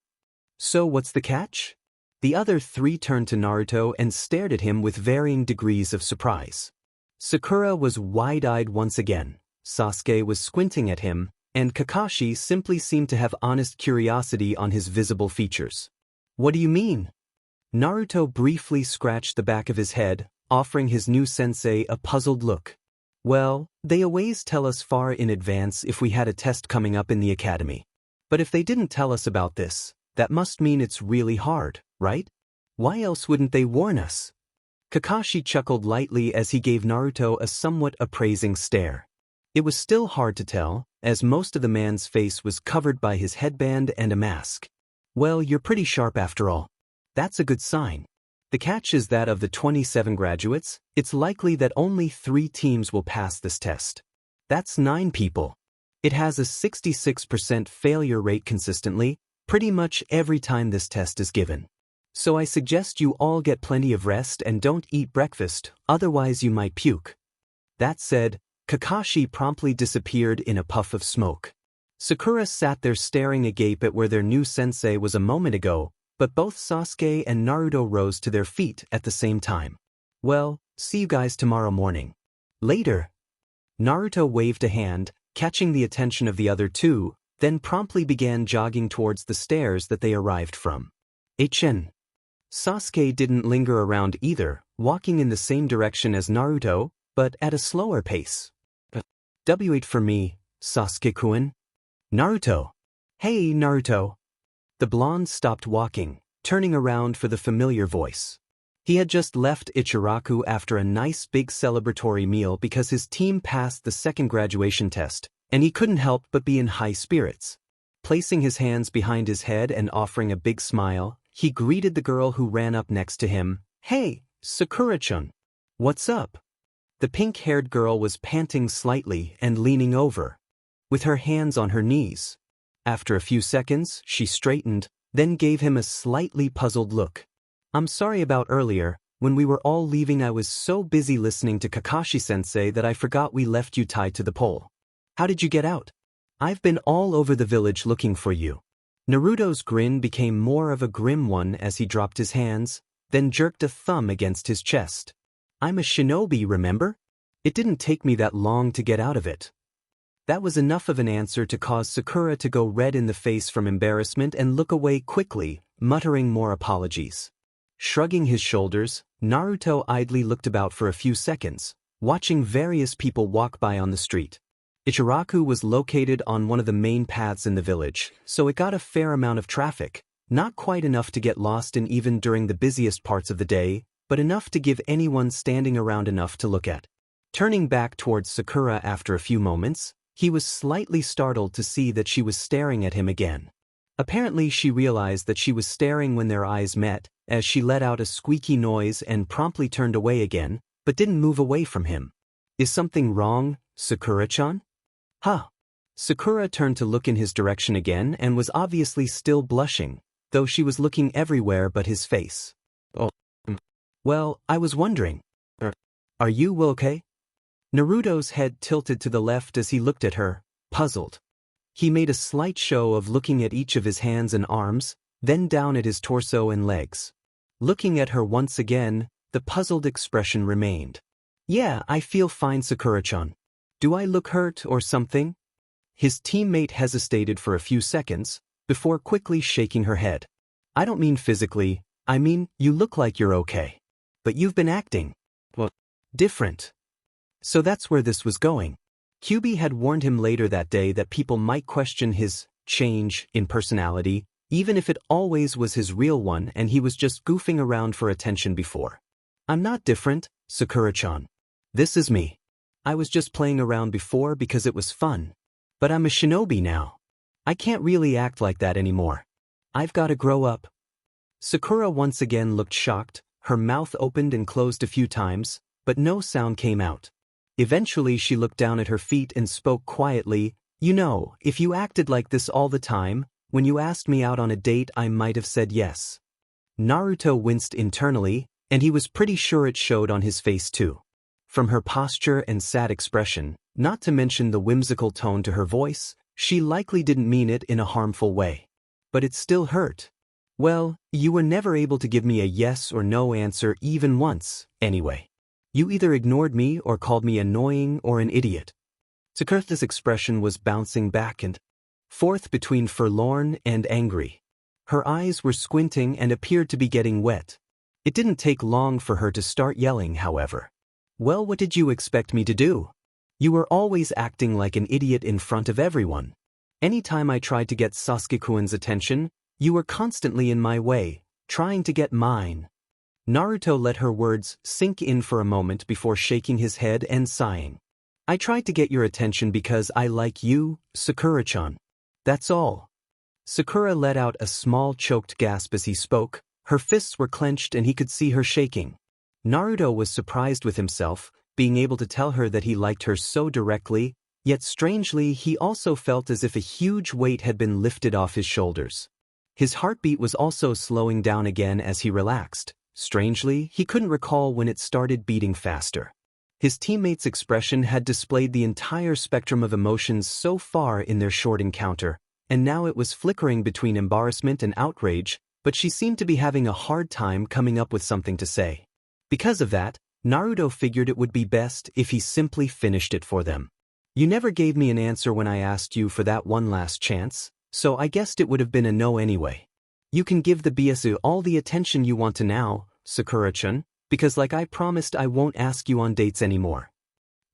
So what's the catch? The other three turned to Naruto and stared at him with varying degrees of surprise. Sakura was wide-eyed once again, Sasuke was squinting at him, and Kakashi simply seemed to have honest curiosity on his visible features. What do you mean? Naruto briefly scratched the back of his head, offering his new sensei a puzzled look. Well, they always tell us far in advance if we had a test coming up in the academy. But if they didn't tell us about this, that must mean it's really hard, right? Why else wouldn't they warn us? Kakashi chuckled lightly as he gave Naruto a somewhat appraising stare. It was still hard to tell, as most of the man's face was covered by his headband and a mask. Well, you're pretty sharp after all. That's a good sign. The catch is that of the 27 graduates, it's likely that only 3 teams will pass this test. That's 9 people. It has a 66% failure rate consistently, pretty much every time this test is given. So I suggest you all get plenty of rest and don't eat breakfast, otherwise you might puke. That said, Kakashi promptly disappeared in a puff of smoke. Sakura sat there staring agape at where their new sensei was a moment ago, but both Sasuke and Naruto rose to their feet at the same time. Well, see you guys tomorrow morning. Later. Naruto waved a hand, catching the attention of the other two, then promptly began jogging towards the stairs that they arrived from. Ichen. Sasuke didn't linger around either, walking in the same direction as Naruto, but at a slower pace. Wait for me, Sasuke-kun. Naruto. Hey, Naruto. The blonde stopped walking, turning around for the familiar voice. He had just left Ichiraku after a nice big celebratory meal because his team passed the second graduation test, and he couldn't help but be in high spirits. Placing his hands behind his head and offering a big smile, he greeted the girl who ran up next to him. "Hey, Sakura-chan. What's up?" The pink-haired girl was panting slightly and leaning over, with her hands on her knees. After a few seconds, she straightened, then gave him a slightly puzzled look. "I'm sorry about earlier. When we were all leaving, I was so busy listening to Kakashi-sensei that I forgot we left you tied to the pole. How did you get out? I've been all over the village looking for you." Naruto's grin became more of a grim one as he dropped his hands, then jerked a thumb against his chest. "I'm a shinobi, remember? It didn't take me that long to get out of it." That was enough of an answer to cause Sakura to go red in the face from embarrassment and look away quickly, muttering more apologies. Shrugging his shoulders, Naruto idly looked about for a few seconds, watching various people walk by on the street. Ichiraku was located on one of the main paths in the village, so it got a fair amount of traffic, not quite enough to get lost in even during the busiest parts of the day, but enough to give anyone standing around enough to look at. Turning back towards Sakura after a few moments, he was slightly startled to see that she was staring at him again. Apparently she realized that she was staring when their eyes met, as she let out a squeaky noise and promptly turned away again, but didn't move away from him. "Is something wrong, Sakura-chan?" "Huh." Sakura turned to look in his direction again and was obviously still blushing, though she was looking everywhere but his face. "Oh. Well, I was wondering. Are you okay?" Naruto's head tilted to the left as he looked at her, puzzled. He made a slight show of looking at each of his hands and arms, then down at his torso and legs. Looking at her once again, the puzzled expression remained. "Yeah, I feel fine, Sakura-chan. Do I look hurt or something?" His teammate hesitated for a few seconds, before quickly shaking her head. "I don't mean physically, I mean, you look like you're okay. But you've been acting, well, different." So that's where this was going. Kyuubi had warned him later that day that people might question his change in personality, even if it always was his real one and he was just goofing around for attention before. "I'm not different, Sakura-chan. This is me. I was just playing around before because it was fun. But I'm a shinobi now. I can't really act like that anymore. I've got to grow up." Sakura once again looked shocked, her mouth opened and closed a few times, but no sound came out. Eventually she looked down at her feet and spoke quietly. "You know, if you acted like this all the time, when you asked me out on a date I might have said yes." Naruto winced internally, and he was pretty sure it showed on his face too. From her posture and sad expression, not to mention the whimsical tone to her voice, she likely didn't mean it in a harmful way. But it still hurt. "Well, you were never able to give me a yes or no answer even once, anyway. You either ignored me or called me annoying or an idiot." Sakura's expression was bouncing back and forth between forlorn and angry. Her eyes were squinting and appeared to be getting wet. It didn't take long for her to start yelling, however. "Well, what did you expect me to do? You were always acting like an idiot in front of everyone. Anytime I tried to get Sasuke-kun's attention, you were constantly in my way, trying to get mine." Naruto let her words sink in for a moment before shaking his head and sighing. "I tried to get your attention because I like you, Sakura-chan. That's all." Sakura let out a small choked gasp as he spoke. Her fists were clenched and he could see her shaking. Naruto was surprised with himself, being able to tell her that he liked her so directly, yet strangely he also felt as if a huge weight had been lifted off his shoulders. His heartbeat was also slowing down again as he relaxed. Strangely, he couldn't recall when it started beating faster. His teammate's expression had displayed the entire spectrum of emotions so far in their short encounter, and now it was flickering between embarrassment and outrage, but she seemed to be having a hard time coming up with something to say. Because of that, Naruto figured it would be best if he simply finished it for them. "You never gave me an answer when I asked you for that one last chance, so I guessed it would have been a no anyway. You can give the BSU all the attention you want to now, Sakura-chan, because like I promised I won't ask you on dates anymore."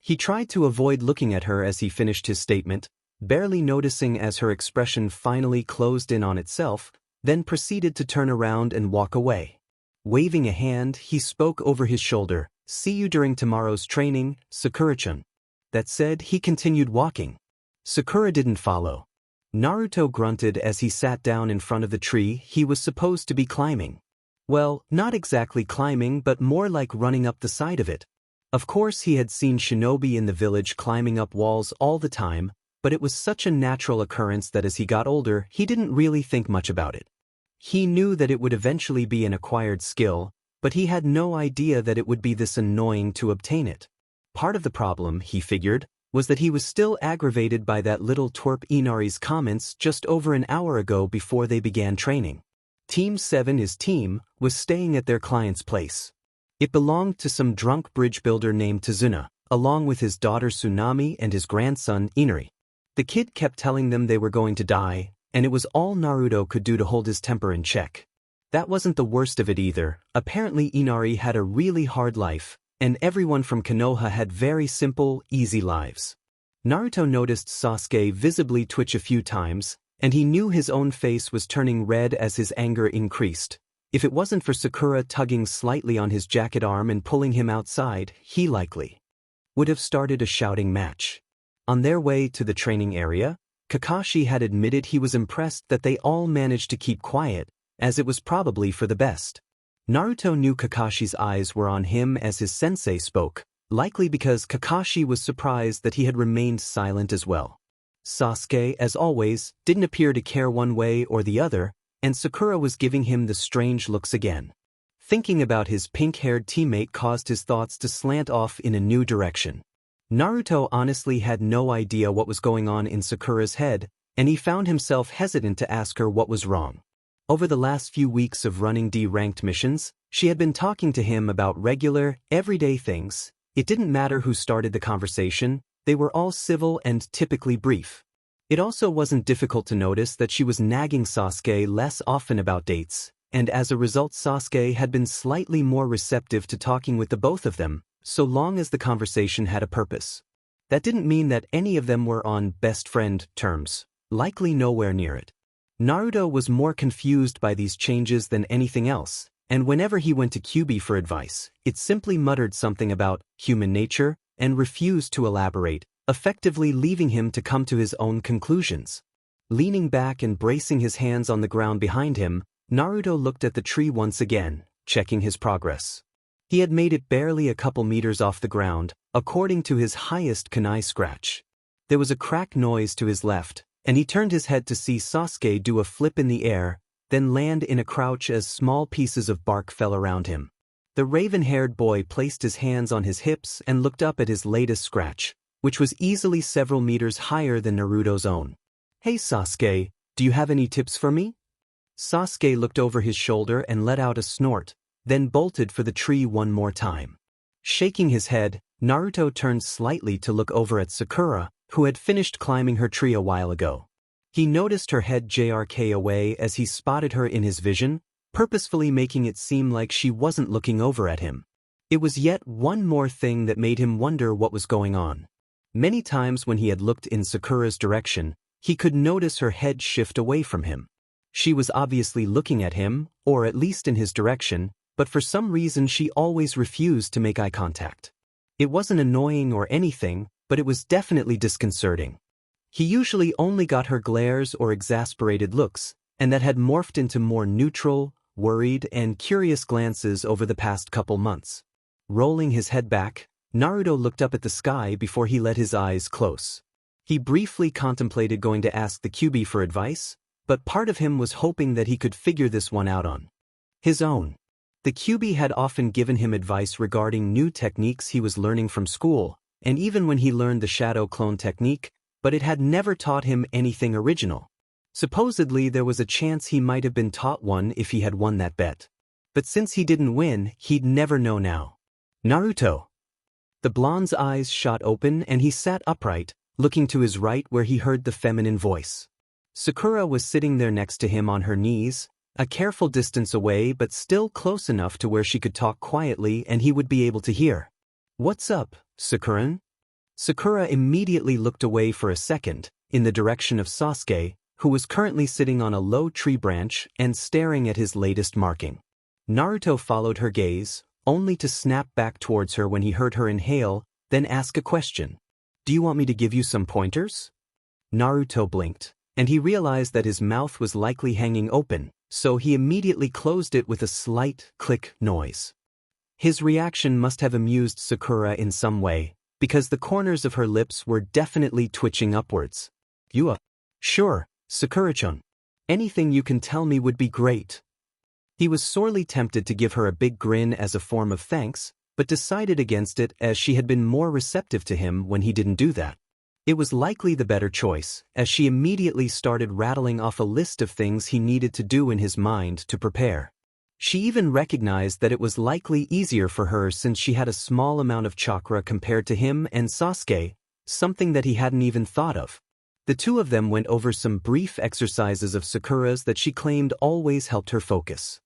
He tried to avoid looking at her as he finished his statement, barely noticing as her expression finally closed in on itself, then proceeded to turn around and walk away. Waving a hand, he spoke over his shoulder, "See you during tomorrow's training, Sakura-chan." That said, he continued walking. Sakura didn't follow. Naruto grunted as he sat down in front of the tree he was supposed to be climbing. Well, not exactly climbing but more like running up the side of it. Of course he had seen shinobi in the village climbing up walls all the time, but it was such a natural occurrence that as he got older he didn't really think much about it. He knew that it would eventually be an acquired skill, but he had no idea that it would be this annoying to obtain it. Part of the problem, he figured, was that he was still aggravated by that little twerp Inari's comments just over an hour ago before they began training. Team 7, his team, was staying at their client's place. It belonged to some drunk bridge builder named Tazuna, along with his daughter Tsunami and his grandson Inari. The kid kept telling them they were going to die, and it was all Naruto could do to hold his temper in check. That wasn't the worst of it either. Apparently Inari had a really hard life, and everyone from Konoha had very simple, easy lives. Naruto noticed Sasuke visibly twitch a few times, and he knew his own face was turning red as his anger increased. If it wasn't for Sakura tugging slightly on his jacket arm and pulling him outside, he likely would have started a shouting match. On their way to the training area, Kakashi had admitted he was impressed that they all managed to keep quiet, as it was probably for the best. Naruto knew Kakashi's eyes were on him as his sensei spoke, likely because Kakashi was surprised that he had remained silent as well. Sasuke, as always, didn't appear to care one way or the other, and Sakura was giving him the strange looks again. Thinking about his pink-haired teammate caused his thoughts to slant off in a new direction. Naruto honestly had no idea what was going on in Sakura's head, and he found himself hesitant to ask her what was wrong. Over the last few weeks of running D-ranked missions, she had been talking to him about regular, everyday things. It didn't matter who started the conversation, they were all civil and typically brief. It also wasn't difficult to notice that she was nagging Sasuke less often about dates, and as a result Sasuke had been slightly more receptive to talking with the both of them, so long as the conversation had a purpose. That didn't mean that any of them were on best friend terms, likely nowhere near it. Naruto was more confused by these changes than anything else, and whenever he went to Kyuubi for advice, it simply muttered something about human nature and refused to elaborate, effectively leaving him to come to his own conclusions. Leaning back and bracing his hands on the ground behind him, Naruto looked at the tree once again, checking his progress. He had made it barely a couple meters off the ground, according to his highest kunai scratch. There was a crack noise to his left, and he turned his head to see Sasuke do a flip in the air, then land in a crouch as small pieces of bark fell around him. The raven-haired boy placed his hands on his hips and looked up at his latest scratch, which was easily several meters higher than Naruto's own. "Hey Sasuke, do you have any tips for me?" Sasuke looked over his shoulder and let out a snort, then bolted for the tree one more time. Shaking his head, Naruto turned slightly to look over at Sakura, who had finished climbing her tree a while ago. He noticed her head jerk away as he spotted her in his vision, purposefully making it seem like she wasn't looking over at him. It was yet one more thing that made him wonder what was going on. Many times when he had looked in Sakura's direction, he could notice her head shift away from him. She was obviously looking at him, or at least in his direction, but for some reason she always refused to make eye contact. It wasn't annoying or anything, but it was definitely disconcerting. He usually only got her glares or exasperated looks, and that had morphed into more neutral, worried, and curious glances over the past couple months. Rolling his head back, Naruto looked up at the sky before he let his eyes close. He briefly contemplated going to ask the Kyuubi for advice, but part of him was hoping that he could figure this one out on his own. The Kyuubi had often given him advice regarding new techniques he was learning from school, and even when he learned the shadow clone technique, but it had never taught him anything original. Supposedly there was a chance he might have been taught one if he had won that bet. But since he didn't win, he'd never know now. "Naruto." The blonde's eyes shot open and he sat upright, looking to his right where he heard the feminine voice. Sakura was sitting there next to him on her knees, a careful distance away but still close enough to where she could talk quietly and he would be able to hear. "What's up, Sakuran?" Sakura immediately looked away for a second, in the direction of Sasuke, who was currently sitting on a low tree branch and staring at his latest marking. Naruto followed her gaze, only to snap back towards her when he heard her inhale, then ask a question. Do you want me to give you some pointers? Naruto blinked, and he realized that his mouth was likely hanging open, so he immediately closed it with a slight click noise. His reaction must have amused Sakura in some way, because the corners of her lips were definitely twitching upwards. Sure, Sakura-chan. Anything you can tell me would be great. He was sorely tempted to give her a big grin as a form of thanks, but decided against it as she had been more receptive to him when he didn't do that. It was likely the better choice, as she immediately started rattling off a list of things he needed to do in his mind to prepare. She even recognized that it was likely easier for her since she had a small amount of chakra compared to him and Sasuke, something that he hadn't even thought of. The two of them went over some brief exercises of Sakura's that she claimed always helped her focus.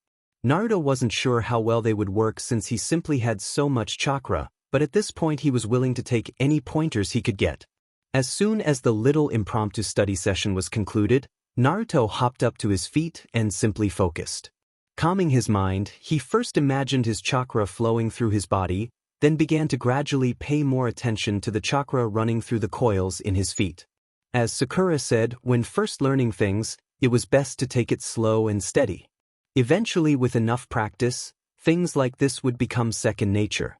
Naruto wasn't sure how well they would work since he simply had so much chakra, but at this point he was willing to take any pointers he could get. As soon as the little impromptu study session was concluded, Naruto hopped up to his feet and simply focused. Calming his mind, he first imagined his chakra flowing through his body, then began to gradually pay more attention to the chakra running through the coils in his feet. As Sakura said, when first learning things, it was best to take it slow and steady. Eventually, with enough practice, things like this would become second nature.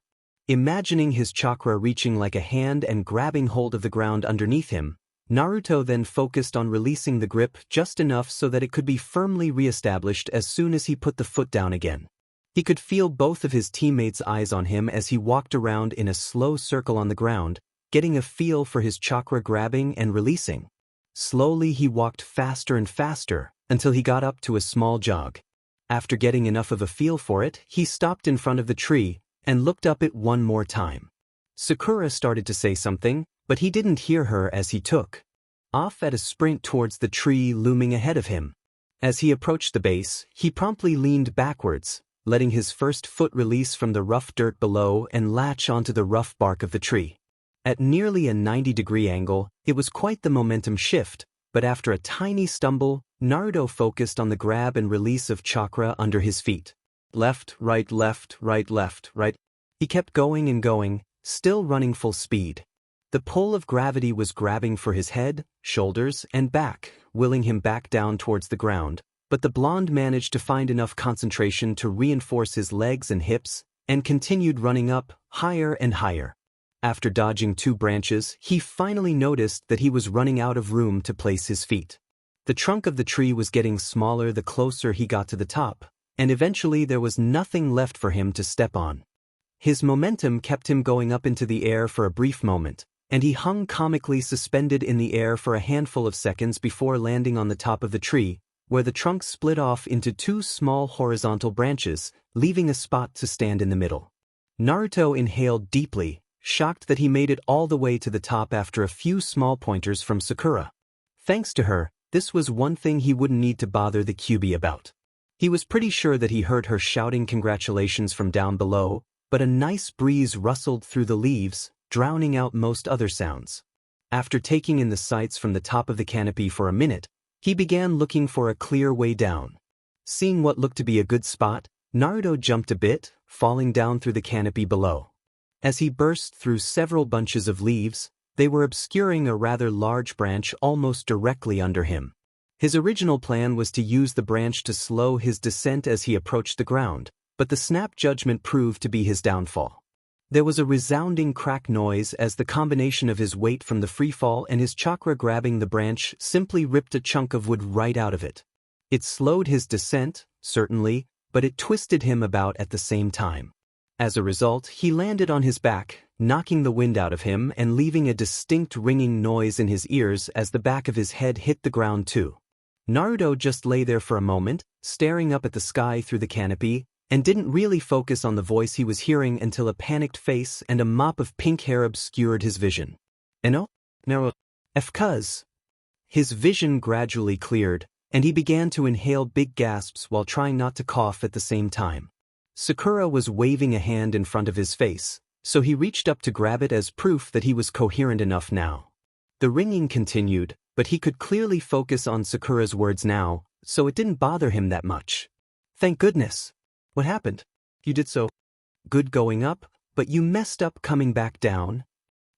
Imagining his chakra reaching like a hand and grabbing hold of the ground underneath him, Naruto then focused on releasing the grip just enough so that it could be firmly re-established as soon as he put the foot down again. He could feel both of his teammates' eyes on him as he walked around in a slow circle on the ground, getting a feel for his chakra grabbing and releasing. Slowly he walked faster and faster, until he got up to a small jog. After getting enough of a feel for it, he stopped in front of the tree, and looked up it one more time. Sakura started to say something, but he didn't hear her as he took off at a sprint towards the tree looming ahead of him. As he approached the base, he promptly leaned backwards, letting his first foot release from the rough dirt below and latch onto the rough bark of the tree. At nearly a 90-degree angle, it was quite the momentum shift, but after a tiny stumble, Naruto focused on the grab and release of chakra under his feet. Left, right, left, right, left, right. He kept going and going, still running full speed. The pull of gravity was grabbing for his head, shoulders, and back, willing him back down towards the ground, but the blonde managed to find enough concentration to reinforce his legs and hips, and continued running up, higher and higher. After dodging 2 branches, he finally noticed that he was running out of room to place his feet. The trunk of the tree was getting smaller the closer he got to the top, and eventually there was nothing left for him to step on. His momentum kept him going up into the air for a brief moment, and he hung comically suspended in the air for a handful of seconds before landing on the top of the tree, where the trunk split off into 2 small horizontal branches, leaving a spot to stand in the middle. Naruto inhaled deeply, shocked that he made it all the way to the top after a few small pointers from Sakura. Thanks to her, this was one thing he wouldn't need to bother the Kyuubi about. He was pretty sure that he heard her shouting congratulations from down below, but a nice breeze rustled through the leaves, drowning out most other sounds. After taking in the sights from the top of the canopy for a minute, he began looking for a clear way down. Seeing what looked to be a good spot, Naruto jumped a bit, falling down through the canopy below. As he burst through several bunches of leaves, they were obscuring a rather large branch almost directly under him. His original plan was to use the branch to slow his descent as he approached the ground, but the snap judgment proved to be his downfall. There was a resounding crack noise as the combination of his weight from the freefall and his chakra grabbing the branch simply ripped a chunk of wood right out of it. It slowed his descent, certainly, but it twisted him about at the same time. As a result, he landed on his back, knocking the wind out of him and leaving a distinct ringing noise in his ears as the back of his head hit the ground too. Naruto just lay there for a moment, staring up at the sky through the canopy, and didn't really focus on the voice he was hearing until a panicked face and a mop of pink hair obscured his vision. No, cuz. His vision gradually cleared, and he began to inhale big gasps while trying not to cough at the same time. Sakura was waving a hand in front of his face, so he reached up to grab it as proof that he was coherent enough now. The ringing continued, but he could clearly focus on Sakura's words now, so it didn't bother him that much. Thank goodness. What happened? You did so good going up, but you messed up coming back down?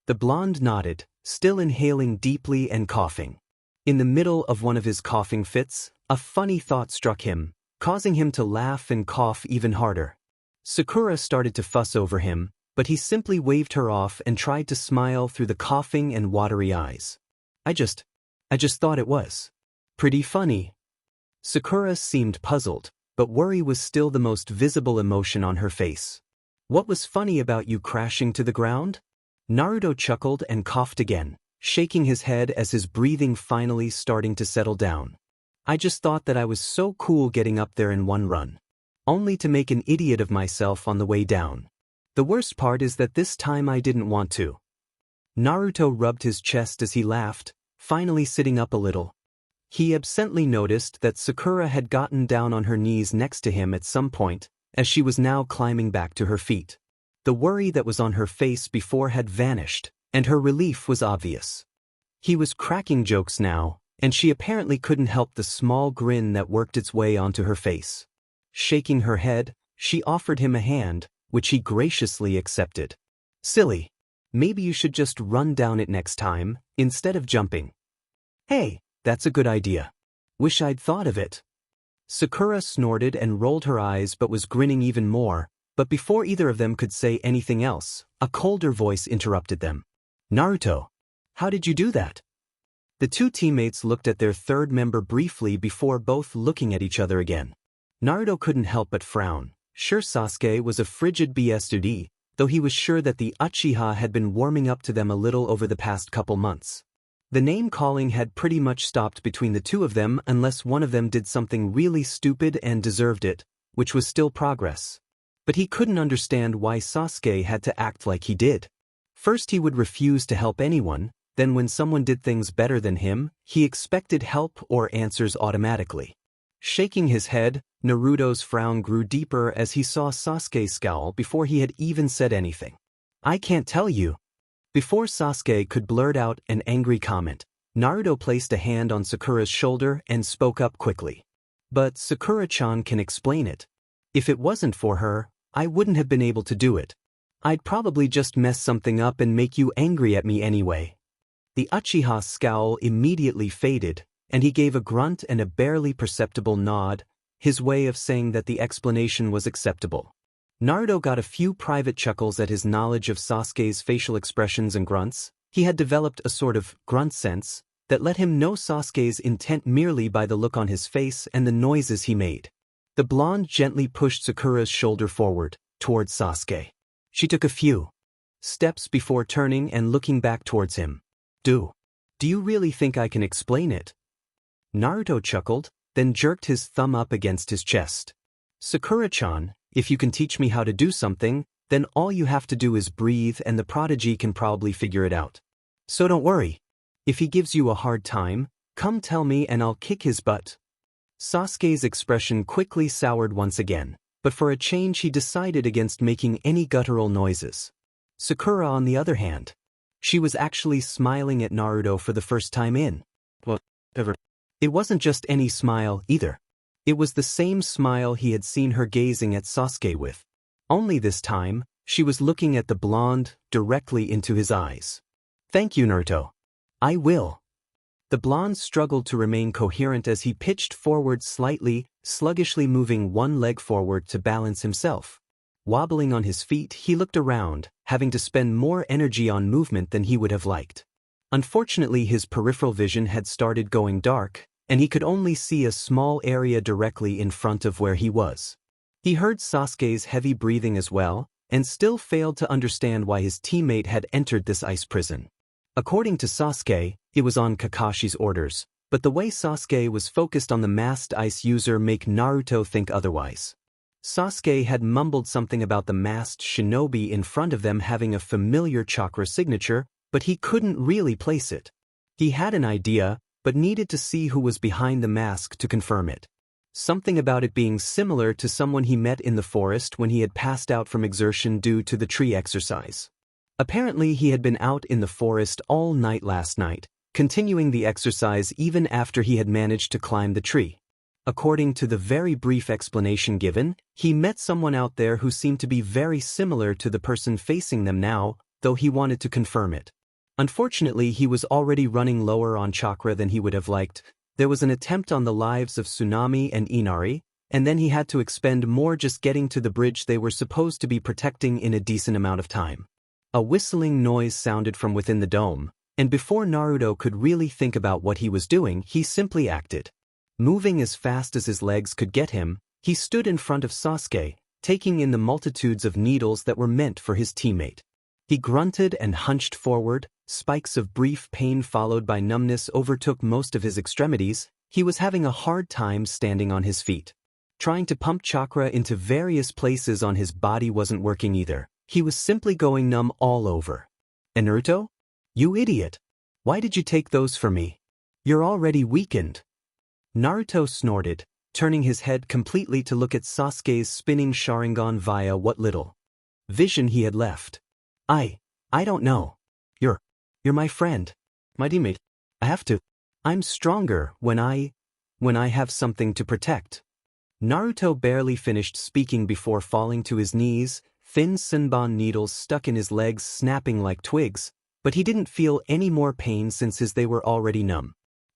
The blonde nodded, still inhaling deeply and coughing. In the middle of one of his coughing fits, a funny thought struck him, causing him to laugh and cough even harder. Sakura started to fuss over him, but he simply waved her off and tried to smile through the coughing and watery eyes. I just thought it was pretty funny. Sakura seemed puzzled, but worry was still the most visible emotion on her face. What was funny about you crashing to the ground? Naruto chuckled and coughed again, shaking his head as his breathing finally starting to settle down. I just thought that I was so cool getting up there in one run. Only to make an idiot of myself on the way down. The worst part is that this time I didn't want to. Naruto rubbed his chest as he laughed, finally sitting up a little. He absently noticed that Sakura had gotten down on her knees next to him at some point, as she was now climbing back to her feet. The worry that was on her face before had vanished, and her relief was obvious. He was cracking jokes now, and she apparently couldn't help the small grin that worked its way onto her face. Shaking her head, she offered him a hand, which he graciously accepted. Silly. Maybe you should just run down it next time, instead of jumping. Hey, that's a good idea. Wish I'd thought of it. Sakura snorted and rolled her eyes but was grinning even more, but before either of them could say anything else, a colder voice interrupted them. Naruto, how did you do that? The two teammates looked at their third member briefly before both looking at each other again. Naruto couldn't help but frown. Sure, Sasuke was a frigid BS dude, though he was sure that the Uchiha had been warming up to them a little over the past couple months. The name-calling had pretty much stopped between the two of them unless one of them did something really stupid and deserved it, which was still progress. But he couldn't understand why Sasuke had to act like he did. First he would refuse to help anyone, then when someone did things better than him, he expected help or answers automatically. Shaking his head, Naruto's frown grew deeper as he saw Sasuke scowl before he had even said anything. I can't tell you. Before Sasuke could blurt out an angry comment, Naruto placed a hand on Sakura's shoulder and spoke up quickly. But Sakura-chan can explain it. If it wasn't for her, I wouldn't have been able to do it. I'd probably just mess something up and make you angry at me anyway. The Uchiha's scowl immediately faded, and he gave a grunt and a barely perceptible nod, his way of saying that the explanation was acceptable. Naruto got a few private chuckles at his knowledge of Sasuke's facial expressions and grunts. He had developed a sort of grunt sense that let him know Sasuke's intent merely by the look on his face and the noises he made. The blonde gently pushed Sakura's shoulder forward, towards Sasuke. She took a few steps before turning and looking back towards him. Do you really think I can explain it? Naruto chuckled, then jerked his thumb up against his chest. Sakura-chan, if you can teach me how to do something, then all you have to do is breathe and the prodigy can probably figure it out. So don't worry. If he gives you a hard time, come tell me and I'll kick his butt. Sasuke's expression quickly soured once again, but for a change he decided against making any guttural noises. Sakura, on the other hand, she was actually smiling at Naruto for the first time in whatever. It wasn't just any smile either. It was the same smile he had seen her gazing at Sasuke with. Only this time, she was looking at the blonde directly into his eyes. Thank you, Naruto. I will. The blonde struggled to remain coherent as he pitched forward slightly, sluggishly moving one leg forward to balance himself. Wobbling on his feet, he looked around, having to spend more energy on movement than he would have liked. Unfortunately, his peripheral vision had started going dark, and he could only see a small area directly in front of where he was. He heard Sasuke's heavy breathing as well, and still failed to understand why his teammate had entered this ice prison. According to Sasuke, it was on Kakashi's orders, but the way Sasuke was focused on the masked ice user made Naruto think otherwise. Sasuke had mumbled something about the masked shinobi in front of them having a familiar chakra signature, but he couldn't really place it. He had an idea, but needed to see who was behind the mask to confirm it. Something about it being similar to someone he met in the forest when he had passed out from exertion due to the tree exercise. Apparently he had been out in the forest all night last night, continuing the exercise even after he had managed to climb the tree. According to the very brief explanation given, he met someone out there who seemed to be very similar to the person facing them now, though he wanted to confirm it. Unfortunately, he was already running lower on chakra than he would have liked. There was an attempt on the lives of Tsunami and Inari, and then he had to expend more just getting to the bridge they were supposed to be protecting in a decent amount of time. A whistling noise sounded from within the dome, and before Naruto could really think about what he was doing, he simply acted. Moving as fast as his legs could get him, he stood in front of Sasuke, taking in the multitudes of needles that were meant for his teammate. He grunted and hunched forward, spikes of brief pain followed by numbness overtook most of his extremities. He was having a hard time standing on his feet. Trying to pump chakra into various places on his body wasn't working either. He was simply going numb all over. Naruto? You idiot! Why did you take those from me? You're already weakened. Naruto snorted, turning his head completely to look at Sasuke's spinning Sharingan via what little vision he had left. I don't know. You're my friend. My teammate. I have to. I'm stronger when I have something to protect. Naruto barely finished speaking before falling to his knees, thin Senbon needles stuck in his legs snapping like twigs, but he didn't feel any more pain since they were already numb.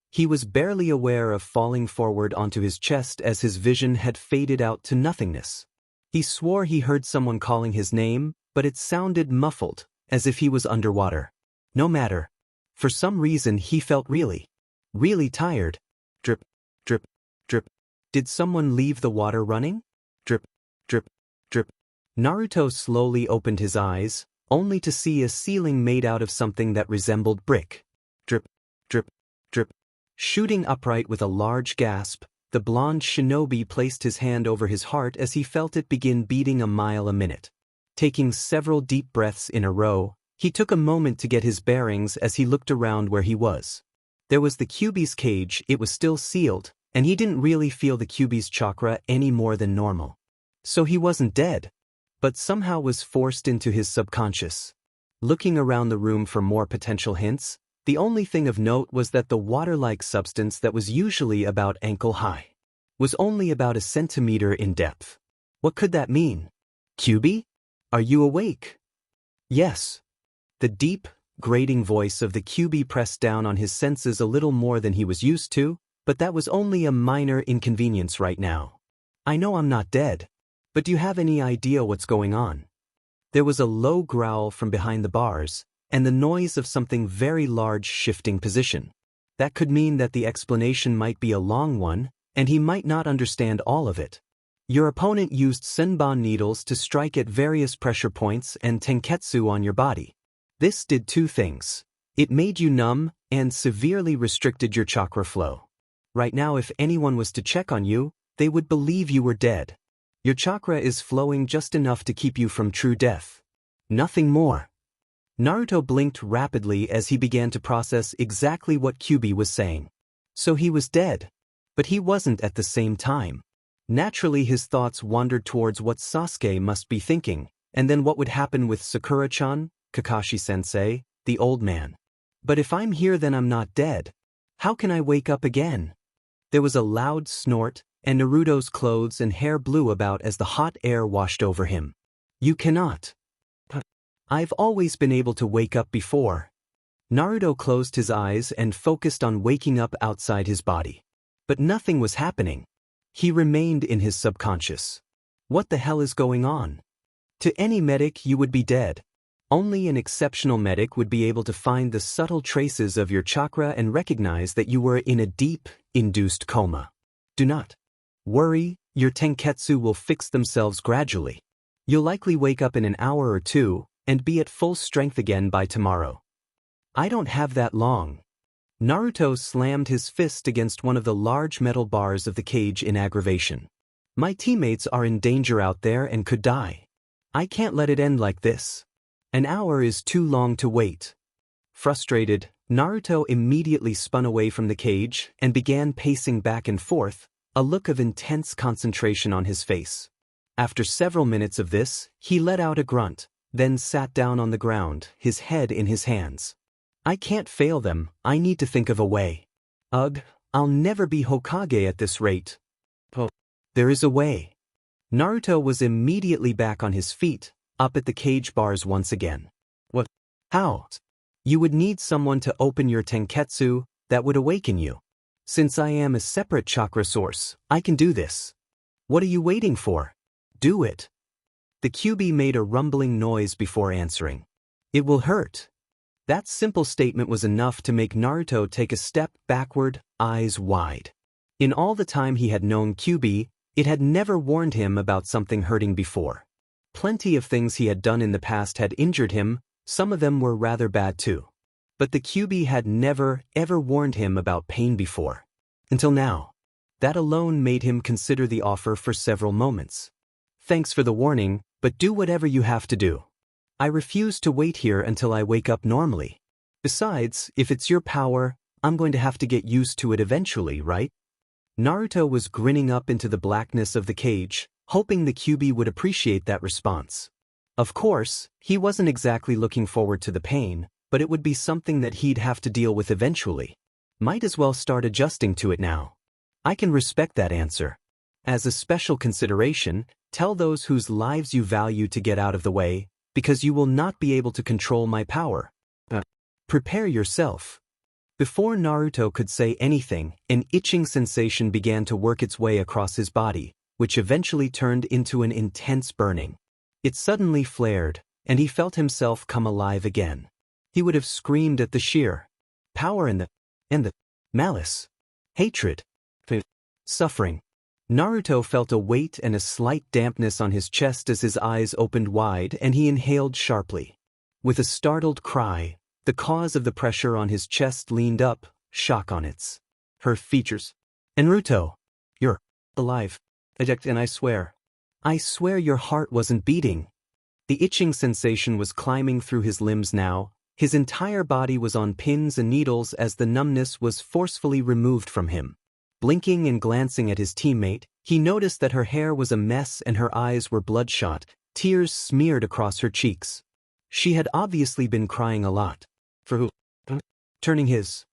He was barely aware of falling forward onto his chest as his vision had faded out to nothingness. He swore he heard someone calling his name, but it sounded muffled, as if he was underwater. No matter. For some reason he felt really tired. Drip, drip, drip. Did someone leave the water running? Drip, drip, drip. Naruto slowly opened his eyes, only to see a ceiling made out of something that resembled brick. Drip, drip, drip. Shooting upright with a large gasp, the blonde shinobi placed his hand over his heart as he felt it begin beating a mile a minute. Taking several deep breaths in a row, he took a moment to get his bearings as he looked around where he was. There was the Kyuubi's cage. It was still sealed, and he didn't really feel the Kyuubi's chakra any more than normal. So he wasn't dead, but somehow was forced into his subconscious. Looking around the room for more potential hints, the only thing of note was that the water-like substance that was usually about ankle-high was only about a centimeter in depth. What could that mean? Kyuubi? Are you awake? Yes. The deep, grating voice of the Kyuubi pressed down on his senses a little more than he was used to, but that was only a minor inconvenience right now. I know I'm not dead, but do you have any idea what's going on? There was a low growl from behind the bars, and the noise of something very large shifting position. That could mean that the explanation might be a long one, and he might not understand all of it. Your opponent used Senbon needles to strike at various pressure points and tenketsu on your body. This did two things. It made you numb and severely restricted your chakra flow. Right now, if anyone was to check on you, they would believe you were dead. Your chakra is flowing just enough to keep you from true death. Nothing more. Naruto blinked rapidly as he began to process exactly what Kyuubi was saying. So he was dead. But he wasn't at the same time. Naturally, his thoughts wandered towards what Sasuke must be thinking, and then what would happen with Sakura-chan, Kakashi-sensei, the old man. But if I'm here, then I'm not dead. How can I wake up again? There was a loud snort, and Naruto's clothes and hair blew about as the hot air washed over him. You cannot. I've always been able to wake up before. Naruto closed his eyes and focused on waking up outside his body. But nothing was happening. He remained in his subconscious. What the hell is going on? To any medic, you would be dead. Only an exceptional medic would be able to find the subtle traces of your chakra and recognize that you were in a deep, induced coma. Do not worry, your tenketsu will fix themselves gradually. You'll likely wake up in an hour or two and be at full strength again by tomorrow. I don't have that long. Naruto slammed his fist against one of the large metal bars of the cage in aggravation. My teammates are in danger out there and could die. I can't let it end like this. An hour is too long to wait. Frustrated, Naruto immediately spun away from the cage and began pacing back and forth, a look of intense concentration on his face. After several minutes of this, he let out a grunt, then sat down on the ground, his head in his hands. I can't fail them, I need to think of a way. Ugh, I'll never be Hokage at this rate. There is a way. Naruto was immediately back on his feet, up at the cage bars once again. What? How? You would need someone to open your tenketsu that would awaken you. Since I am a separate chakra source, I can do this. What are you waiting for? Do it. The QB made a rumbling noise before answering. It will hurt. That simple statement was enough to make Naruto take a step backward, eyes wide. In all the time he had known QB, it had never warned him about something hurting before. Plenty of things he had done in the past had injured him, some of them were rather bad too. But the QB had never, ever warned him about pain before. Until now. That alone made him consider the offer for several moments. Thanks for the warning, but do whatever you have to do. I refuse to wait here until I wake up normally. Besides, if it's your power, I'm going to have to get used to it eventually, right? Naruto was grinning up into the blackness of the cage, hoping the QB would appreciate that response. Of course, he wasn't exactly looking forward to the pain, but it would be something that he'd have to deal with eventually. Might as well start adjusting to it now. I can respect that answer. As a special consideration, tell those whose lives you value to get out of the way, because you will not be able to control my power. Prepare yourself. Before Naruto could say anything, an itching sensation began to work its way across his body, which eventually turned into an intense burning. It suddenly flared, and he felt himself come alive again. He would have screamed at the sheer power and the malice, hatred, suffering. Naruto felt a weight and a slight dampness on his chest as his eyes opened wide and he inhaled sharply. With a startled cry, the cause of the pressure on his chest leaned up, shock on her features. Naruto, you're alive. And I swear your heart wasn't beating. The itching sensation was climbing through his limbs now. His entire body was on pins and needles as the numbness was forcefully removed from him. Blinking and glancing at his teammate, he noticed that her hair was a mess and her eyes were bloodshot, tears smeared across her cheeks. She had obviously been crying a lot. For who? Turning his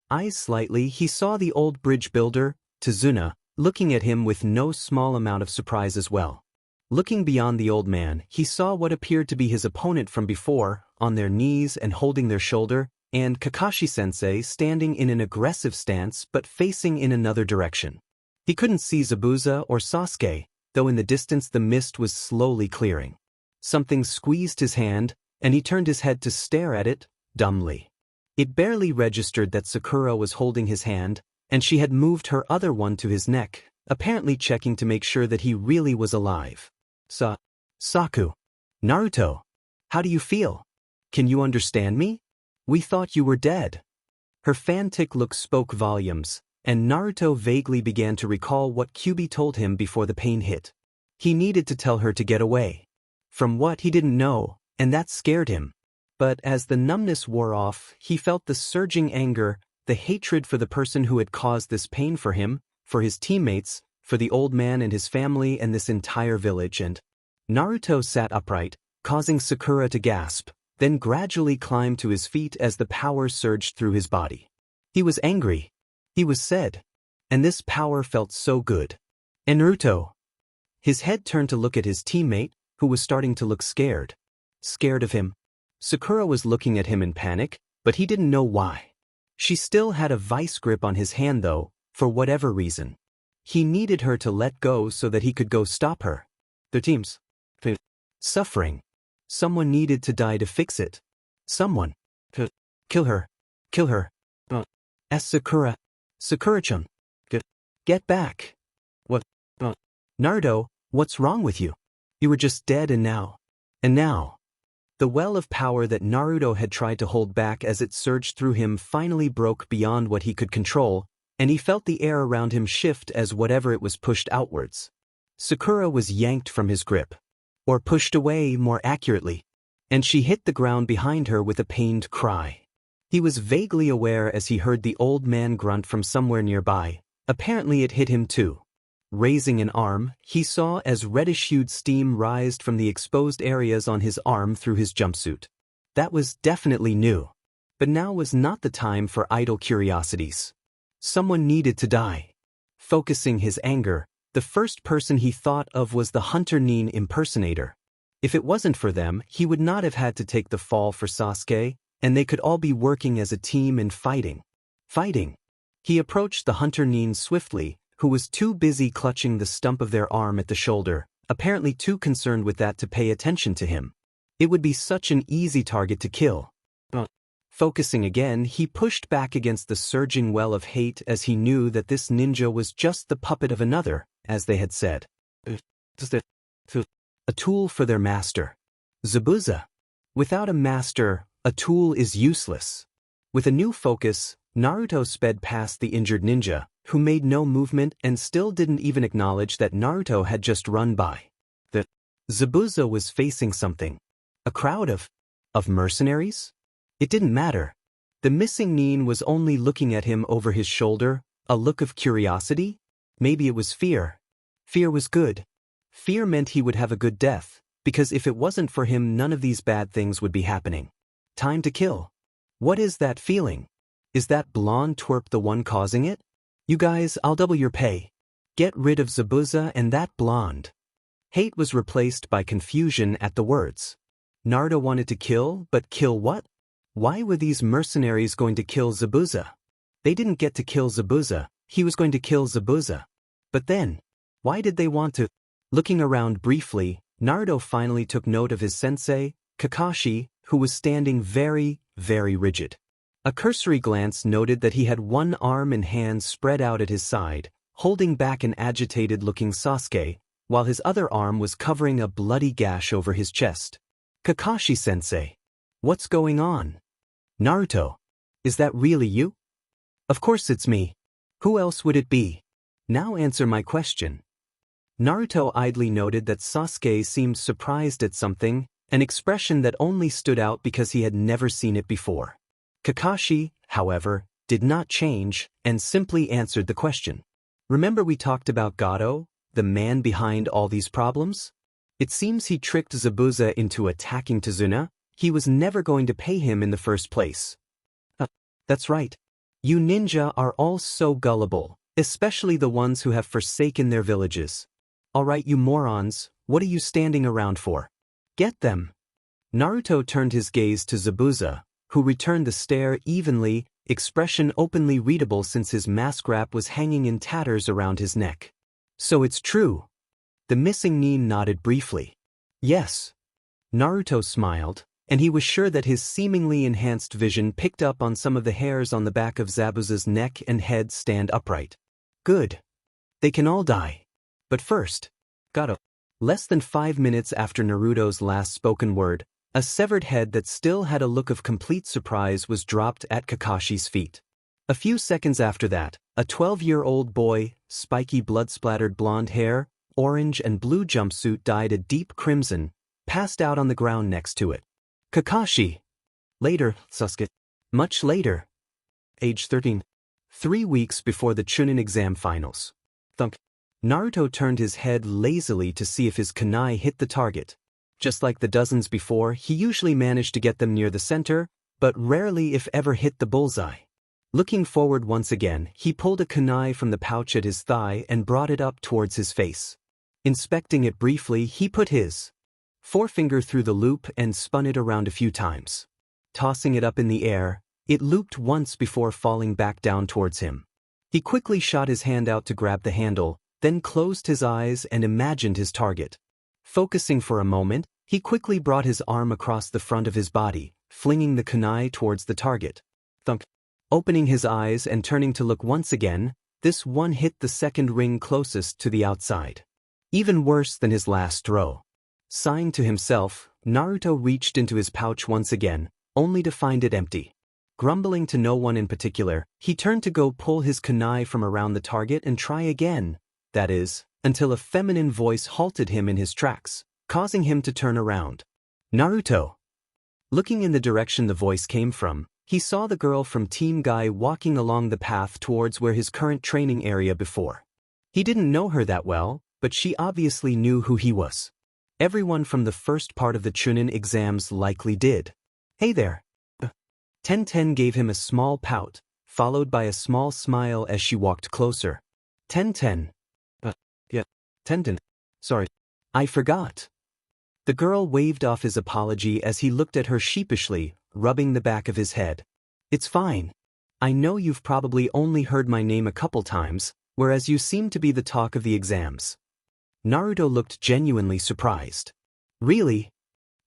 eyes slightly, he saw the old bridge builder, Tazuna, looking at him with no small amount of surprise as well. Looking beyond the old man, he saw what appeared to be his opponent from before, on their knees and holding their shoulder, and Kakashi-sensei standing in an aggressive stance but facing in another direction. He couldn't see Zabuza or Sasuke, though in the distance the mist was slowly clearing. Something squeezed his hand, and he turned his head to stare at it, dumbly. It barely registered that Sakura was holding his hand, and she had moved her other one to his neck, apparently checking to make sure that he really was alive. Saku. Naruto. How do you feel? Can you understand me? We thought you were dead. Her frantic look spoke volumes, and Naruto vaguely began to recall what Kyuubi told him before the pain hit. He needed to tell her to get away. From what he didn't know, and that scared him. But as the numbness wore off, he felt the surging anger, the hatred for the person who had caused this pain for him, for his teammates, for the old man and his family and this entire village, and Naruto sat upright, causing Sakura to gasp, then gradually climbed to his feet as the power surged through his body. He was angry. He was sad. And this power felt so good. And Naruto. His head turned to look at his teammate, who was starting to look scared. Scared of him. Sakura was looking at him in panic, but he didn't know why. She still had a vice grip on his hand though, for whatever reason. He needed her to let go so that he could go stop her. Their team's suffering. Someone needed to die to fix it. Someone. Kill her. Kill her. Sakura. Sakura-chan. Get back. What? Naruto, what's wrong with you? You were just dead and now. The well of power that Naruto had tried to hold back as it surged through him finally broke beyond what he could control, and he felt the air around him shift as whatever it was pushed outwards. Sakura was yanked from his grip. Or pushed away, more accurately. And she hit the ground behind her with a pained cry. He was vaguely aware as he heard the old man grunt from somewhere nearby. Apparently it hit him too. Raising an arm, he saw as reddish-hued steam rised from the exposed areas on his arm through his jumpsuit. That was definitely new. But now was not the time for idle curiosities. Someone needed to die. Focusing his anger, The first person he thought of was the Hunter Nin impersonator. If it wasn't for them, he would not have had to take the fall for Sasuke, and they could all be working as a team and fighting. He approached the Hunter Nin swiftly, who was too busy clutching the stump of their arm at the shoulder, apparently too concerned with that to pay attention to him. It would be such an easy target to kill. Focusing again, he pushed back against the surging well of hate as he knew that this ninja was just the puppet of another, as they had said. A tool for their master. Zabuza. Without a master, a tool is useless. With a new focus, Naruto sped past the injured ninja, who made no movement and still didn't even acknowledge that Naruto had just run by. The Zabuza was facing something. A crowd of mercenaries? It didn't matter. The missing Nin was only looking at him over his shoulder, a look of curiosity? Maybe it was fear. Fear was good. Fear meant he would have a good death, because if it wasn't for him none of these bad things would be happening. Time to kill. What is that feeling? Is that blonde twerp the one causing it? You guys, I'll double your pay. Get rid of Zabuza and that blonde. Hate was replaced by confusion at the words. Naruto wanted to kill, but kill what? Why were these mercenaries going to kill Zabuza? They didn't get to kill Zabuza, he was going to kill Zabuza. But then, why did they want to? Looking around briefly, Naruto finally took note of his sensei, Kakashi, who was standing very, very rigid. A cursory glance noted that he had one arm and hand spread out at his side, holding back an agitated-looking Sasuke, while his other arm was covering a bloody gash over his chest. Kakashi-sensei. What's going on? Naruto. Is that really you? Of course it's me. Who else would it be? Now answer my question. Naruto idly noted that Sasuke seemed surprised at something, an expression that only stood out because he had never seen it before. Kakashi, however, did not change and simply answered the question. Remember we talked about Gato, the man behind all these problems? It seems he tricked Zabuza into attacking Tazuna. He was never going to pay him in the first place. That's right. You ninja are all so gullible, especially the ones who have forsaken their villages. Alright you morons, what are you standing around for? Get them. Naruto turned his gaze to Zabuza, who returned the stare evenly, expression openly readable since his mask wrap was hanging in tatters around his neck. So it's true. The missing Nin nodded briefly. Yes. Naruto smiled, and he was sure that his seemingly enhanced vision picked up on some of the hairs on the back of Zabuza's neck and head stand upright. Good. They can all die. But first, Gato. Less than 5 minutes after Naruto's last spoken word, a severed head that still had a look of complete surprise was dropped at Kakashi's feet. A few seconds after that, a 12-year-old boy, spiky blood-splattered blonde hair, orange and blue jumpsuit dyed a deep crimson, passed out on the ground next to it. Kakashi. Later, Sasuke. Much later. Age 13. 3 weeks before the Chunin exam finals. Thunk. Naruto turned his head lazily to see if his kunai hit the target. Just like the dozens before, he usually managed to get them near the center, but rarely if ever hit the bullseye. Looking forward once again, he pulled a kunai from the pouch at his thigh and brought it up towards his face. Inspecting it briefly, he put his forefinger through the loop and spun it around a few times. Tossing it up in the air, it looped once before falling back down towards him. He quickly shot his hand out to grab the handle, then closed his eyes and imagined his target. Focusing for a moment, he quickly brought his arm across the front of his body, flinging the kunai towards the target. Thunk. Opening his eyes and turning to look once again, this one hit the second ring closest to the outside. Even worse than his last throw. Sighing to himself, Naruto reached into his pouch once again, only to find it empty. Grumbling to no one in particular, he turned to go pull his kunai from around the target and try again. That is, until a feminine voice halted him in his tracks, causing him to turn around. Naruto. Looking in the direction the voice came from, he saw the girl from Team Guy walking along the path towards where his current training area before. He didn't know her that well, but she obviously knew who he was. Everyone from the first part of the Chunin exams likely did. Hey there. Ten gave him a small pout, followed by a small smile as she walked closer. Ten. Yeah. Tenten. Sorry. I forgot. The girl waved off his apology as he looked at her sheepishly, rubbing the back of his head. It's fine. I know you've probably only heard my name a couple times, whereas you seem to be the talk of the exams. Naruto looked genuinely surprised. Really?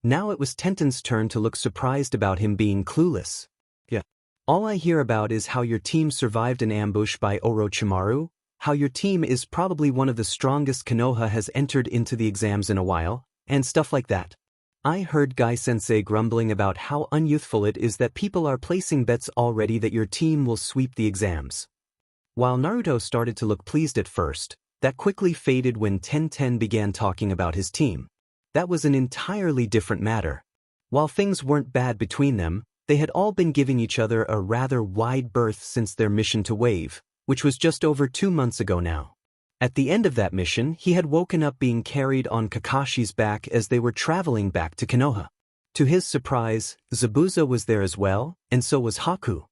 Now it was Tenten's turn to look surprised about him being clueless. Yeah. All I hear about is how your team survived an ambush by Orochimaru, how your team is probably one of the strongest Konoha has entered into the exams in a while, and stuff like that. I heard Guy-sensei grumbling about how unyouthful it is that people are placing bets already that your team will sweep the exams. While Naruto started to look pleased at first, that quickly faded when Tenten began talking about his team. That was an entirely different matter. While things weren't bad between them, they had all been giving each other a rather wide berth since their mission to Wave, which was just over 2 months ago now. At the end of that mission, he had woken up being carried on Kakashi's back as they were traveling back to Konoha. To his surprise, Zabuza was there as well, and so was Haku.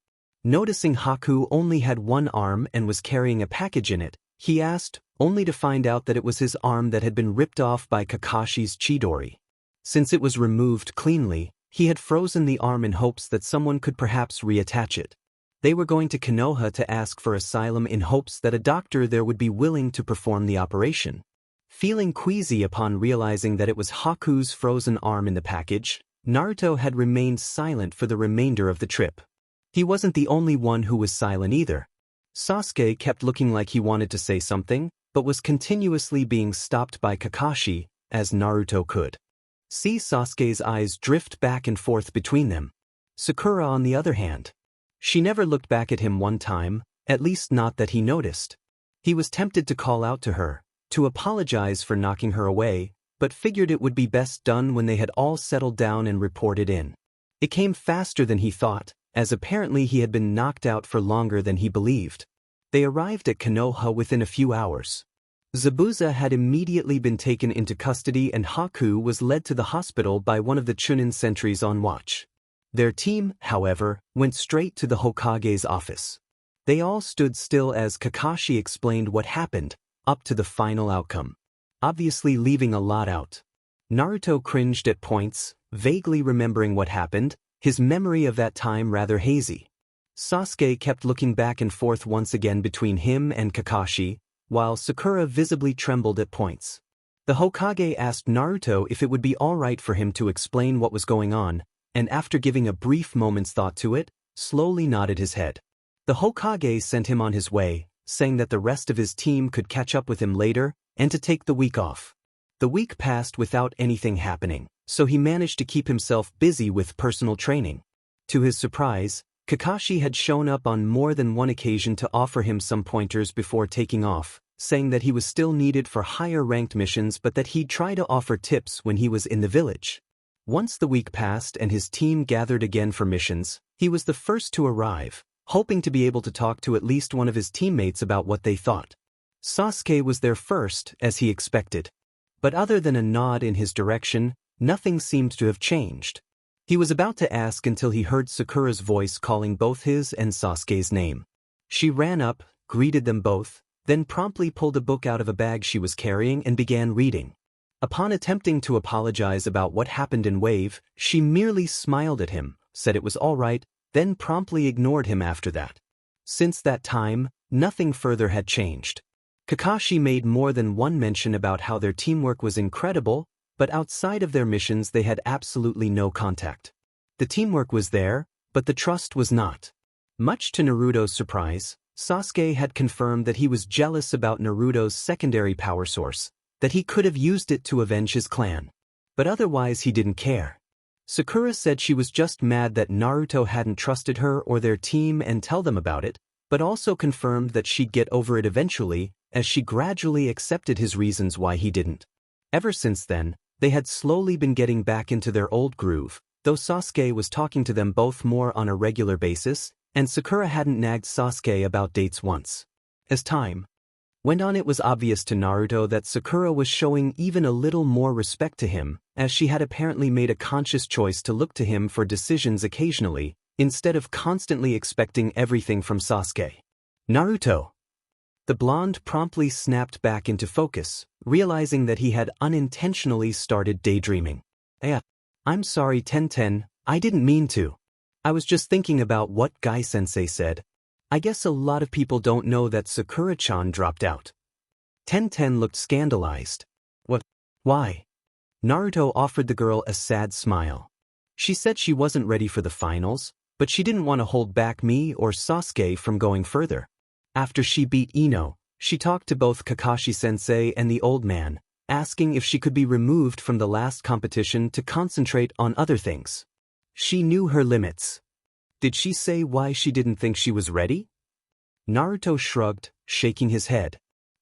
Noticing Haku only had one arm and was carrying a package in it, he asked, only to find out that it was his arm that had been ripped off by Kakashi's Chidori. Since it was removed cleanly, he had frozen the arm in hopes that someone could perhaps reattach it. They were going to Konoha to ask for asylum in hopes that a doctor there would be willing to perform the operation. Feeling queasy upon realizing that it was Haku's frozen arm in the package, Naruto had remained silent for the remainder of the trip. He wasn't the only one who was silent either. Sasuke kept looking like he wanted to say something, but was continuously being stopped by Kakashi, as Naruto could. See Sasuke's eyes drift back and forth between them. Sakura on the other hand. She never looked back at him one time, at least not that he noticed. He was tempted to call out to her, to apologize for knocking her away, but figured it would be best done when they had all settled down and reported in. It came faster than he thought, as apparently he had been knocked out for longer than he believed. They arrived at Konoha within a few hours. Zabuza had immediately been taken into custody and Haku was led to the hospital by one of the Chunin sentries on watch. Their team, however, went straight to the Hokage's office. They all stood still as Kakashi explained what happened, up to the final outcome. Obviously leaving a lot out. Naruto cringed at points, vaguely remembering what happened, his memory of that time rather hazy. Sasuke kept looking back and forth once again between him and Kakashi, while Sakura visibly trembled at points. The Hokage asked Naruto if it would be alright for him to explain what was going on, and after giving a brief moment's thought to it, slowly nodded his head. The Hokage sent him on his way, saying that the rest of his team could catch up with him later, and to take the week off. The week passed without anything happening, so he managed to keep himself busy with personal training. To his surprise, Kakashi had shown up on more than one occasion to offer him some pointers before taking off, saying that he was still needed for higher-ranked missions but that he'd try to offer tips when he was in the village. Once the week passed and his team gathered again for missions, he was the first to arrive, hoping to be able to talk to at least one of his teammates about what they thought. Sasuke was there first, as he expected. But other than a nod in his direction, nothing seemed to have changed. He was about to ask until he heard Sakura's voice calling both his and Sasuke's name. She ran up, greeted them both, then promptly pulled a book out of a bag she was carrying and began reading. Upon attempting to apologize about what happened in Wave, she merely smiled at him, said it was all right, then promptly ignored him after that. Since that time, nothing further had changed. Kakashi made more than one mention about how their teamwork was incredible, but outside of their missions they had absolutely no contact. The teamwork was there, but the trust was not. Much to Naruto's surprise, Sasuke had confirmed that he was jealous about Naruto's secondary power source, that he could have used it to avenge his clan. But otherwise he didn't care. Sakura said she was just mad that Naruto hadn't trusted her or their team and tell them about it, but also confirmed that she'd get over it eventually, as she gradually accepted his reasons why he didn't. Ever since then, they had slowly been getting back into their old groove, though Sasuke was talking to them both more on a regular basis, and Sakura hadn't nagged Sasuke about dates once. As time went on, it was obvious to Naruto that Sakura was showing even a little more respect to him, as she had apparently made a conscious choice to look to him for decisions occasionally, instead of constantly expecting everything from Sasuke. Naruto. The blonde promptly snapped back into focus, realizing that he had unintentionally started daydreaming. I'm sorry, Tenten, I didn't mean to. I was just thinking about what Guy-sensei said. I guess a lot of people don't know that Sakura-chan dropped out. Tenten looked scandalized. What? Why? Naruto offered the girl a sad smile. She said she wasn't ready for the finals, but she didn't want to hold back me or Sasuke from going further. After she beat Ino, she talked to both Kakashi-sensei and the old man, asking if she could be removed from the last competition to concentrate on other things. She knew her limits. Did she say why she didn't think she was ready? Naruto shrugged, shaking his head.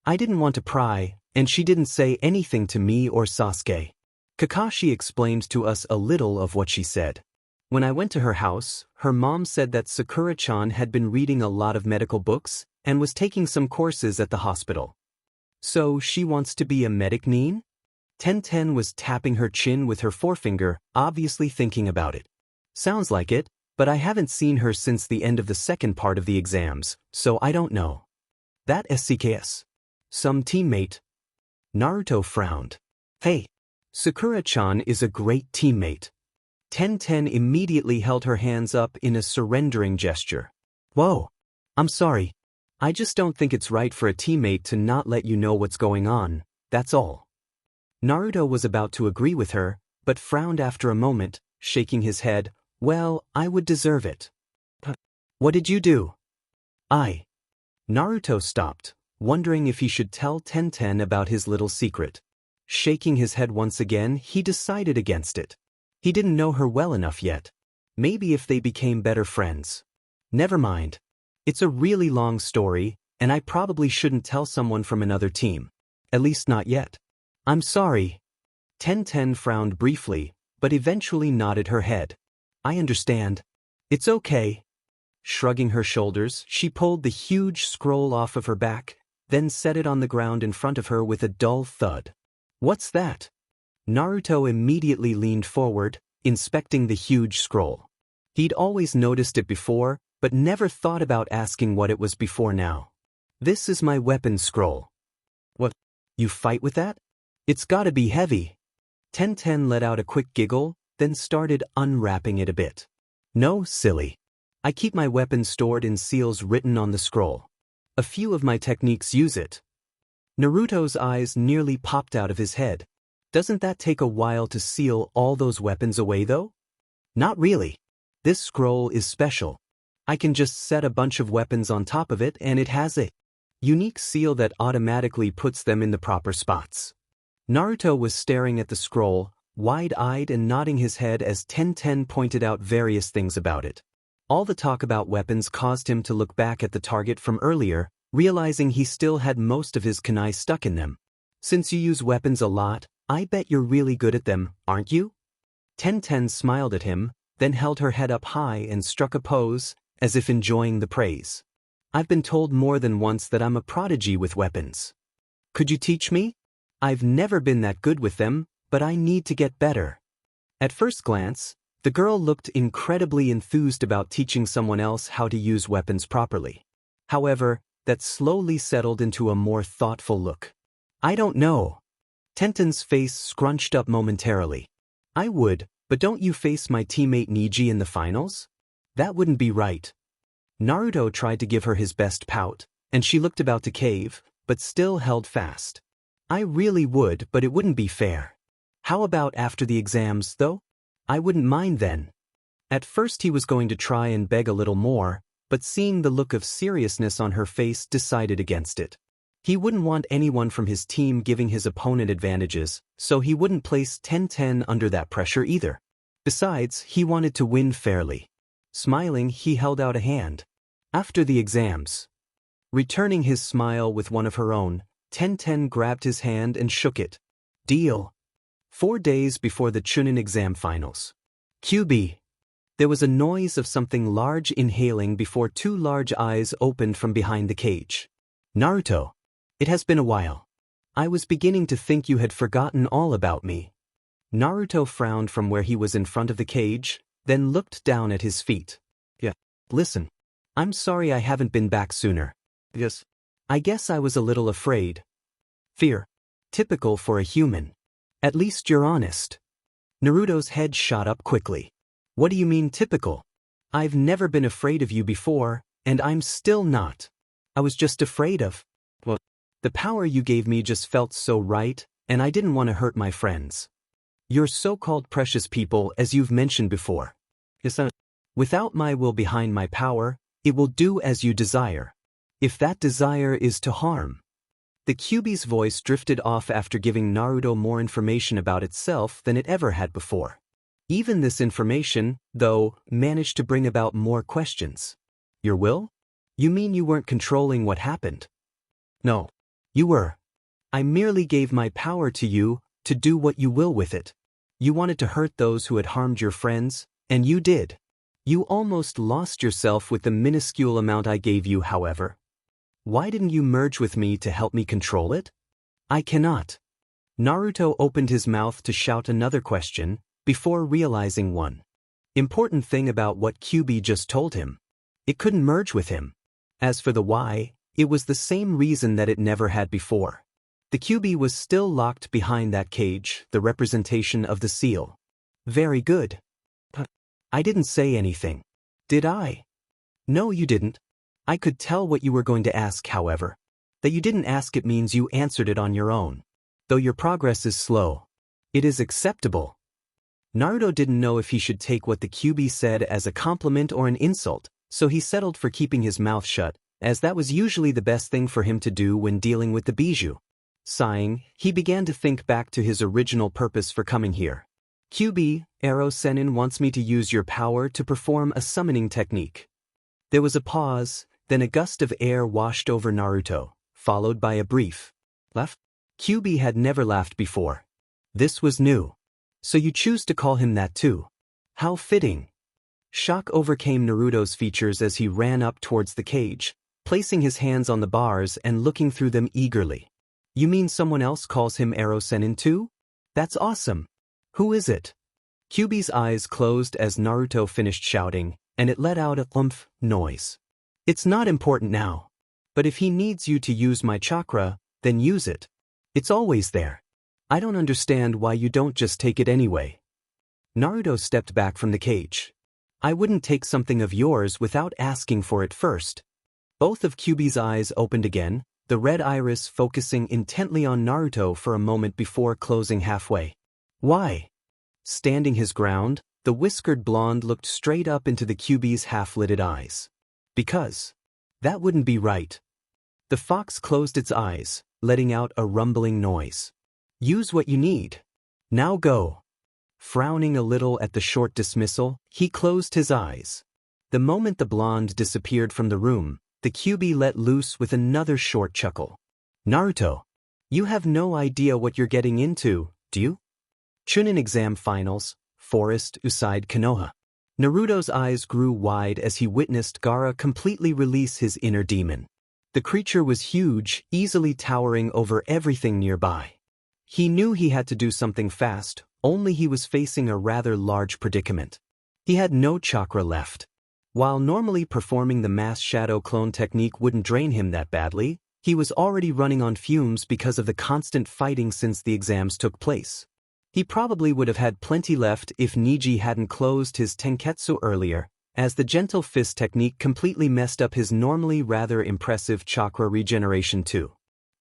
I didn't want to pry, and she didn't say anything to me or Sasuke. Kakashi explained to us a little of what she said. When I went to her house, her mom said that Sakura-chan had been reading a lot of medical books and was taking some courses at the hospital. So she wants to be a medic nin? Tenten was tapping her chin with her forefinger, obviously thinking about it. Sounds like it, but I haven't seen her since the end of the second part of the exams, so I don't know. That SCKS. Some teammate. Naruto frowned. Hey. Sakura-chan is a great teammate. Tenten immediately held her hands up in a surrendering gesture. Whoa. I'm sorry. I just don't think it's right for a teammate to not let you know what's going on, that's all. Naruto was about to agree with her, but frowned after a moment, shaking his head. Well, I would deserve it. What did you do? Naruto stopped, wondering if he should tell Tenten about his little secret. Shaking his head once again, he decided against it. He didn't know her well enough yet. Maybe if they became better friends. Never mind. It's a really long story, and I probably shouldn't tell someone from another team. At least not yet. I'm sorry. Tenten frowned briefly, but eventually nodded her head. I understand. It's okay. Shrugging her shoulders, she pulled the huge scroll off of her back, then set it on the ground in front of her with a dull thud. What's that? Naruto immediately leaned forward, inspecting the huge scroll. He'd always noticed it before, but never thought about asking what it was before now. This is my weapon scroll. What? You fight with that? It's gotta be heavy. Tenten let out a quick giggle, then started unwrapping it a bit. No, silly. I keep my weapons stored in seals written on the scroll. A few of my techniques use it. Naruto's eyes nearly popped out of his head. Doesn't that take a while to seal all those weapons away though? Not really. This scroll is special. I can just set a bunch of weapons on top of it and it has a unique seal that automatically puts them in the proper spots. Naruto was staring at the scroll, wide-eyed and nodding his head as Tenten pointed out various things about it. All the talk about weapons caused him to look back at the target from earlier, realizing he still had most of his kunai stuck in them. Since you use weapons a lot, I bet you're really good at them, aren't you? Tenten smiled at him, then held her head up high and struck a pose, as if enjoying the praise. I've been told more than once that I'm a prodigy with weapons. Could you teach me? I've never been that good with them, but I need to get better. At first glance, the girl looked incredibly enthused about teaching someone else how to use weapons properly. However, that slowly settled into a more thoughtful look. I don't know. Tenten's face scrunched up momentarily. I would, but don't you face my teammate Niji in the finals? That wouldn't be right. Naruto tried to give her his best pout, and she looked about to cave, but still held fast. I really would, but it wouldn't be fair. How about after the exams, though? I wouldn't mind then. At first he was going to try and beg a little more, but seeing the look of seriousness on her face decided against it. He wouldn't want anyone from his team giving his opponent advantages, so he wouldn't place Tenten under that pressure either. Besides, he wanted to win fairly. Smiling, he held out a hand. After the exams. Returning his smile with one of her own, Tenten grabbed his hand and shook it. Deal. 4 days before the Chunin exam finals. QB. There was a noise of something large inhaling before 2 large eyes opened from behind the cage. Naruto. It has been a while. I was beginning to think you had forgotten all about me. Naruto frowned from where he was in front of the cage, then looked down at his feet. Yeah. Listen. I'm sorry I haven't been back sooner. Yes. I guess I was a little afraid. Fear. Typical for a human. At least you're honest. Naruto's head shot up quickly. What do you mean typical? I've never been afraid of you before, and I'm still not. I was just afraid of, well, the power you gave me just felt so right, and I didn't want to hurt my friends. Your so-called precious people, as you've mentioned before. Without my will behind my power, it will do as you desire. If that desire is to harm. The Kyuubi's voice drifted off after giving Naruto more information about itself than it ever had before. Even this information, though, managed to bring about more questions. Your will? You mean you weren't controlling what happened? No. You were. I merely gave my power to you, to do what you will with it. You wanted to hurt those who had harmed your friends, and you did. You almost lost yourself with the minuscule amount I gave you, however. Why didn't you merge with me to help me control it? I cannot. Naruto opened his mouth to shout another question, before realizing one important thing about what Kyuubi just told him. It couldn't merge with him. As for the why, it was the same reason that it never had before. The Kyuubi was still locked behind that cage, the representation of the seal. Very good. I didn't say anything. Did I? No, you didn't. I could tell what you were going to ask, however. That you didn't ask it means you answered it on your own. Though your progress is slow. It is acceptable. Naruto didn't know if he should take what the Kyuubi said as a compliment or an insult, so he settled for keeping his mouth shut, as that was usually the best thing for him to do when dealing with the Bijou. Sighing, he began to think back to his original purpose for coming here. Kyuubi, Ero Sennin wants me to use your power to perform a summoning technique. There was a pause, then a gust of air washed over Naruto, followed by a brief laugh. Kyuubi had never laughed before. This was new. So you choose to call him that too. How fitting. Shock overcame Naruto's features as he ran up towards the cage, placing his hands on the bars and looking through them eagerly. You mean someone else calls him Ero Sennin too? That's awesome. Who is it? Kyuubi's eyes closed as Naruto finished shouting, and it let out a thump noise. It's not important now. But if he needs you to use my chakra, then use it. It's always there. I don't understand why you don't just take it anyway. Naruto stepped back from the cage. I wouldn't take something of yours without asking for it first. Both of Kyuubi's eyes opened again, the red iris focusing intently on Naruto for a moment before closing halfway. Why? Standing his ground, the whiskered blonde looked straight up into the Kyuubi's half-lidded eyes. Because. That wouldn't be right. The fox closed its eyes, letting out a rumbling noise. Use what you need. Now go. Frowning a little at the short dismissal, he closed his eyes. The moment the blonde disappeared from the room, the Kyuubi let loose with another short chuckle. Naruto, you have no idea what you're getting into, do you? Chunin exam finals, Forest Uside Konoha. Naruto's eyes grew wide as he witnessed Gaara completely release his inner demon. The creature was huge, easily towering over everything nearby. He knew he had to do something fast, only he was facing a rather large predicament. He had no chakra left. While normally performing the mass shadow clone technique wouldn't drain him that badly, he was already running on fumes because of the constant fighting since the exams took place. He probably would have had plenty left if Niji hadn't closed his tenketsu earlier, as the gentle fist technique completely messed up his normally rather impressive chakra regeneration too.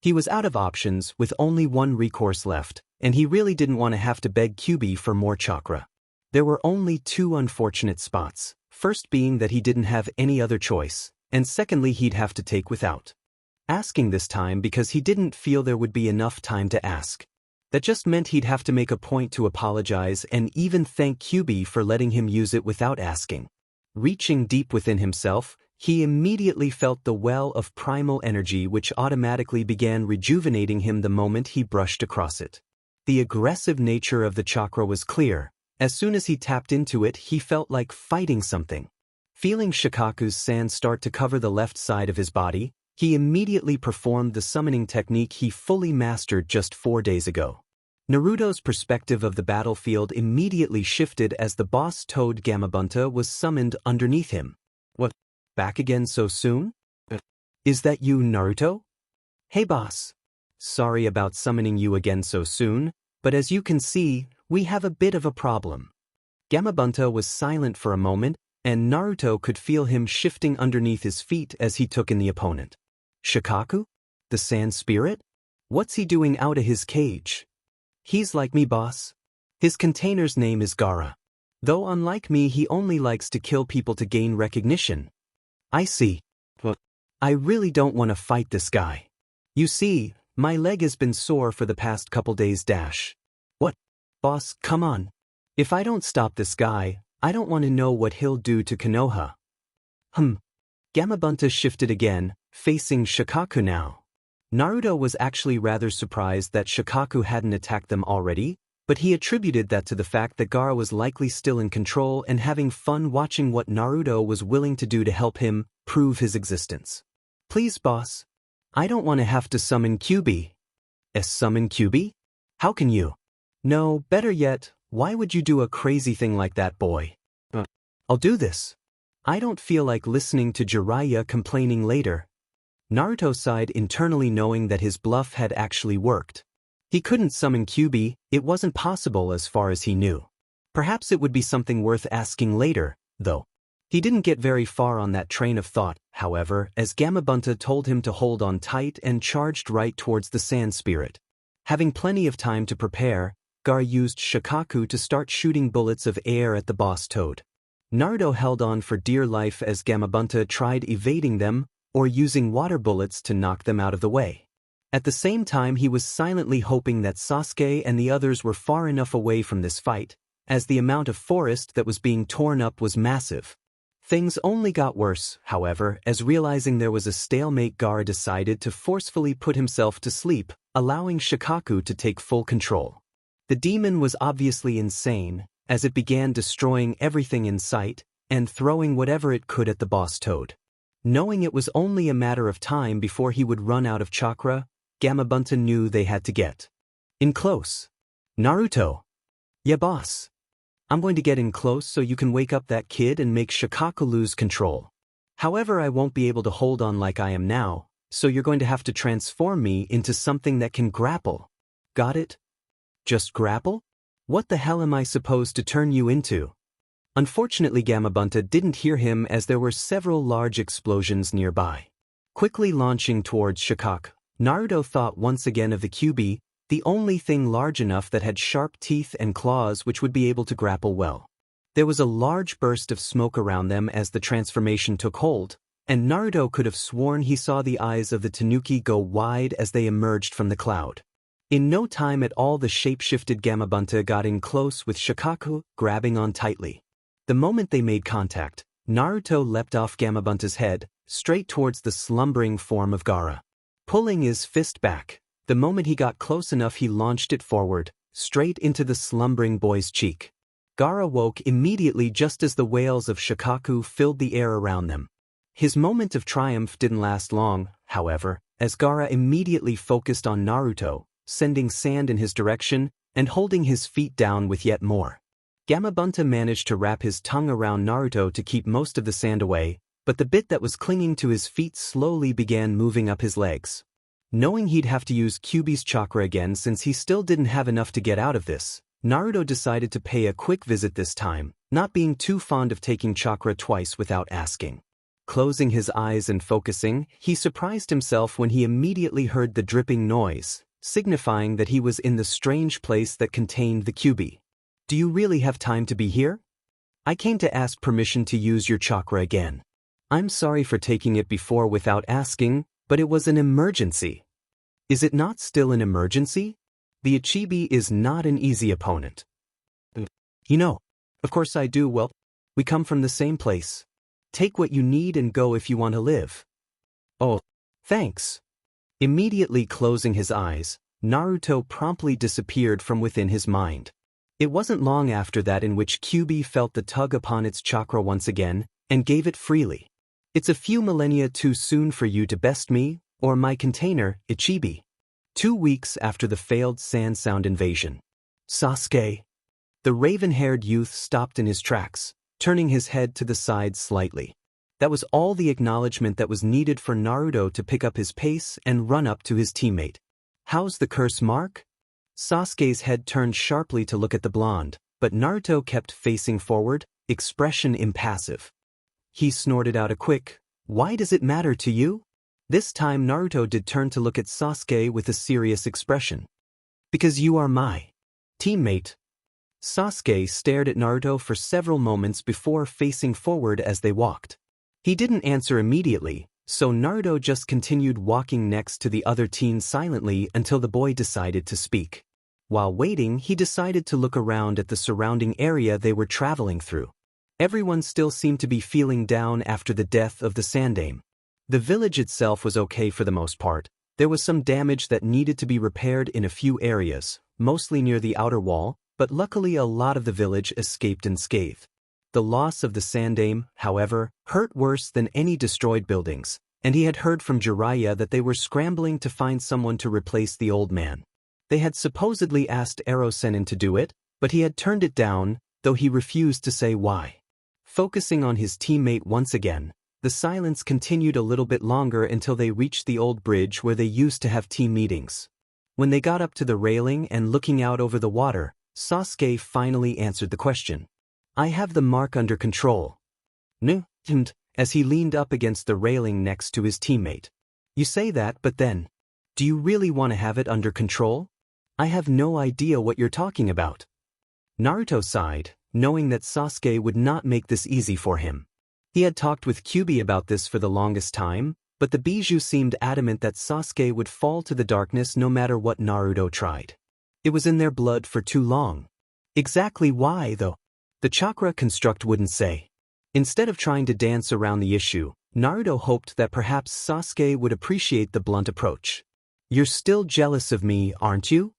He was out of options with only one recourse left, and he really didn't want to have to beg Kyuubi for more chakra. There were only two unfortunate spots, first being that he didn't have any other choice, and secondly he'd have to take without asking this time because he didn't feel there would be enough time to ask. That just meant he'd have to make a point to apologize and even thank Kyuubi for letting him use it without asking. Reaching deep within himself, he immediately felt the well of primal energy which automatically began rejuvenating him the moment he brushed across it. The aggressive nature of the chakra was clear. As soon as he tapped into it, he felt like fighting something. Feeling Shikaku's sand start to cover the left side of his body, he immediately performed the summoning technique he fully mastered just 4 days ago. Naruto's perspective of the battlefield immediately shifted as the boss toad Gamabunta was summoned underneath him. What? Back again so soon? Is that you, Naruto? Hey boss. Sorry about summoning you again so soon, but as you can see, we have a bit of a problem. Gamabunta was silent for a moment, and Naruto could feel him shifting underneath his feet as he took in the opponent. Shikaku? The sand spirit? What's he doing out of his cage? He's like me, boss. His container's name is Gaara. Though unlike me, he only likes to kill people to gain recognition. I see. But I really don't want to fight this guy. You see, my leg has been sore for the past couple days. What? Boss, come on. If I don't stop this guy, I don't want to know what he'll do to Konoha. Gamabunta shifted again, facing Shikaku now. Naruto was actually rather surprised that Shikaku hadn't attacked them already, but he attributed that to the fact that Gaara was likely still in control and having fun watching what Naruto was willing to do to help him prove his existence. Please, boss. I don't want to have to summon Kyuubi. Summon Kyuubi? How can you? No, better yet, why would you do a crazy thing like that, boy? I'll do this. I don't feel like listening to Jiraiya complaining later. Naruto sighed internally, knowing that his bluff had actually worked. He couldn't summon Kyuubi, it wasn't possible as far as he knew. Perhaps it would be something worth asking later, though. He didn't get very far on that train of thought, however, as Gamabunta told him to hold on tight and charged right towards the sand spirit. Having plenty of time to prepare, Gaara used Shikaku to start shooting bullets of air at the boss toad. Naruto held on for dear life as Gamabunta tried evading them or using water bullets to knock them out of the way. At the same time, he was silently hoping that Sasuke and the others were far enough away from this fight, as the amount of forest that was being torn up was massive. Things only got worse, however, as realizing there was a stalemate, Gaara decided to forcefully put himself to sleep, allowing Shikaku to take full control. The demon was obviously insane, as it began destroying everything in sight and throwing whatever it could at the boss toad. Knowing it was only a matter of time before he would run out of chakra, Gamabunta knew they had to get in close. Naruto. Yeah, boss. I'm going to get in close so you can wake up that kid and make Shikaku lose control. However, I won't be able to hold on like I am now, so you're going to have to transform me into something that can grapple. Got it? Just grapple? What the hell am I supposed to turn you into? Unfortunately, Gamabunta didn't hear him as there were several large explosions nearby. Quickly launching towards Shikaku, Naruto thought once again of the Kyuubi, the only thing large enough that had sharp teeth and claws which would be able to grapple well. There was a large burst of smoke around them as the transformation took hold, and Naruto could have sworn he saw the eyes of the tanuki go wide as they emerged from the cloud. In no time at all, the shape-shifted Gamabunta got in close with Shikaku, grabbing on tightly. The moment they made contact, Naruto leapt off Gamabunta's head, straight towards the slumbering form of Gaara. Pulling his fist back, the moment he got close enough, he launched it forward, straight into the slumbering boy's cheek. Gaara woke immediately just as the wails of Shikaku filled the air around them. His moment of triumph didn't last long, however, as Gaara immediately focused on Naruto, sending sand in his direction and holding his feet down with yet more. Gamabunta managed to wrap his tongue around Naruto to keep most of the sand away, but the bit that was clinging to his feet slowly began moving up his legs. Knowing he'd have to use Kyuubi's chakra again since he still didn't have enough to get out of this, Naruto decided to pay a quick visit this time, not being too fond of taking chakra twice without asking. Closing his eyes and focusing, he surprised himself when he immediately heard the dripping noise, signifying that he was in the strange place that contained the Kyuubi. Do you really have time to be here? I came to ask permission to use your chakra again. I'm sorry for taking it before without asking, but it was an emergency. Is it not still an emergency? The Ichibi is not an easy opponent. You know, of course I do. Well, we come from the same place. Take what you need and go if you want to live. Oh, thanks. Immediately closing his eyes, Naruto promptly disappeared from within his mind. It wasn't long after that in which Kyuubi felt the tug upon its chakra once again, and gave it freely. It's a few millennia too soon for you to best me, or my container, Ichibi. 2 weeks after the failed Sand Sound invasion. Sasuke. The raven-haired youth stopped in his tracks, turning his head to the side slightly. That was all the acknowledgement that was needed for Naruto to pick up his pace and run up to his teammate. How's the curse mark? Sasuke's head turned sharply to look at the blonde, but Naruto kept facing forward, expression impassive. He snorted out a quick, "Why does it matter to you?" This time Naruto did turn to look at Sasuke with a serious expression. "Because you are my teammate." Sasuke stared at Naruto for several moments before facing forward as they walked. He didn't answer immediately, so Naruto just continued walking next to the other teen silently until the boy decided to speak. While waiting, he decided to look around at the surrounding area they were traveling through. Everyone still seemed to be feeling down after the death of the Sandaime. The village itself was okay for the most part. There was some damage that needed to be repaired in a few areas, mostly near the outer wall, but luckily a lot of the village escaped unscathed. The loss of the Sandaime, however, hurt worse than any destroyed buildings, and he had heard from Jiraiya that they were scrambling to find someone to replace the old man. They had supposedly asked Ero-Sennin to do it, but he had turned it down, though he refused to say why. Focusing on his teammate once again, the silence continued a little bit longer until they reached the old bridge where they used to have team meetings. When they got up to the railing and looking out over the water, Sasuke finally answered the question. "I have the mark under control." As he leaned up against the railing next to his teammate. "You say that, but then, do you really want to have it under control? I have no idea what you're talking about." Naruto sighed, knowing that Sasuke would not make this easy for him. He had talked with Kyuubi about this for the longest time, but the Bijou seemed adamant that Sasuke would fall to the darkness no matter what Naruto tried. It was in their blood for too long. Exactly why, though? The chakra construct wouldn't say. Instead of trying to dance around the issue, Naruto hoped that perhaps Sasuke would appreciate the blunt approach. "You're still jealous of me, aren't you?"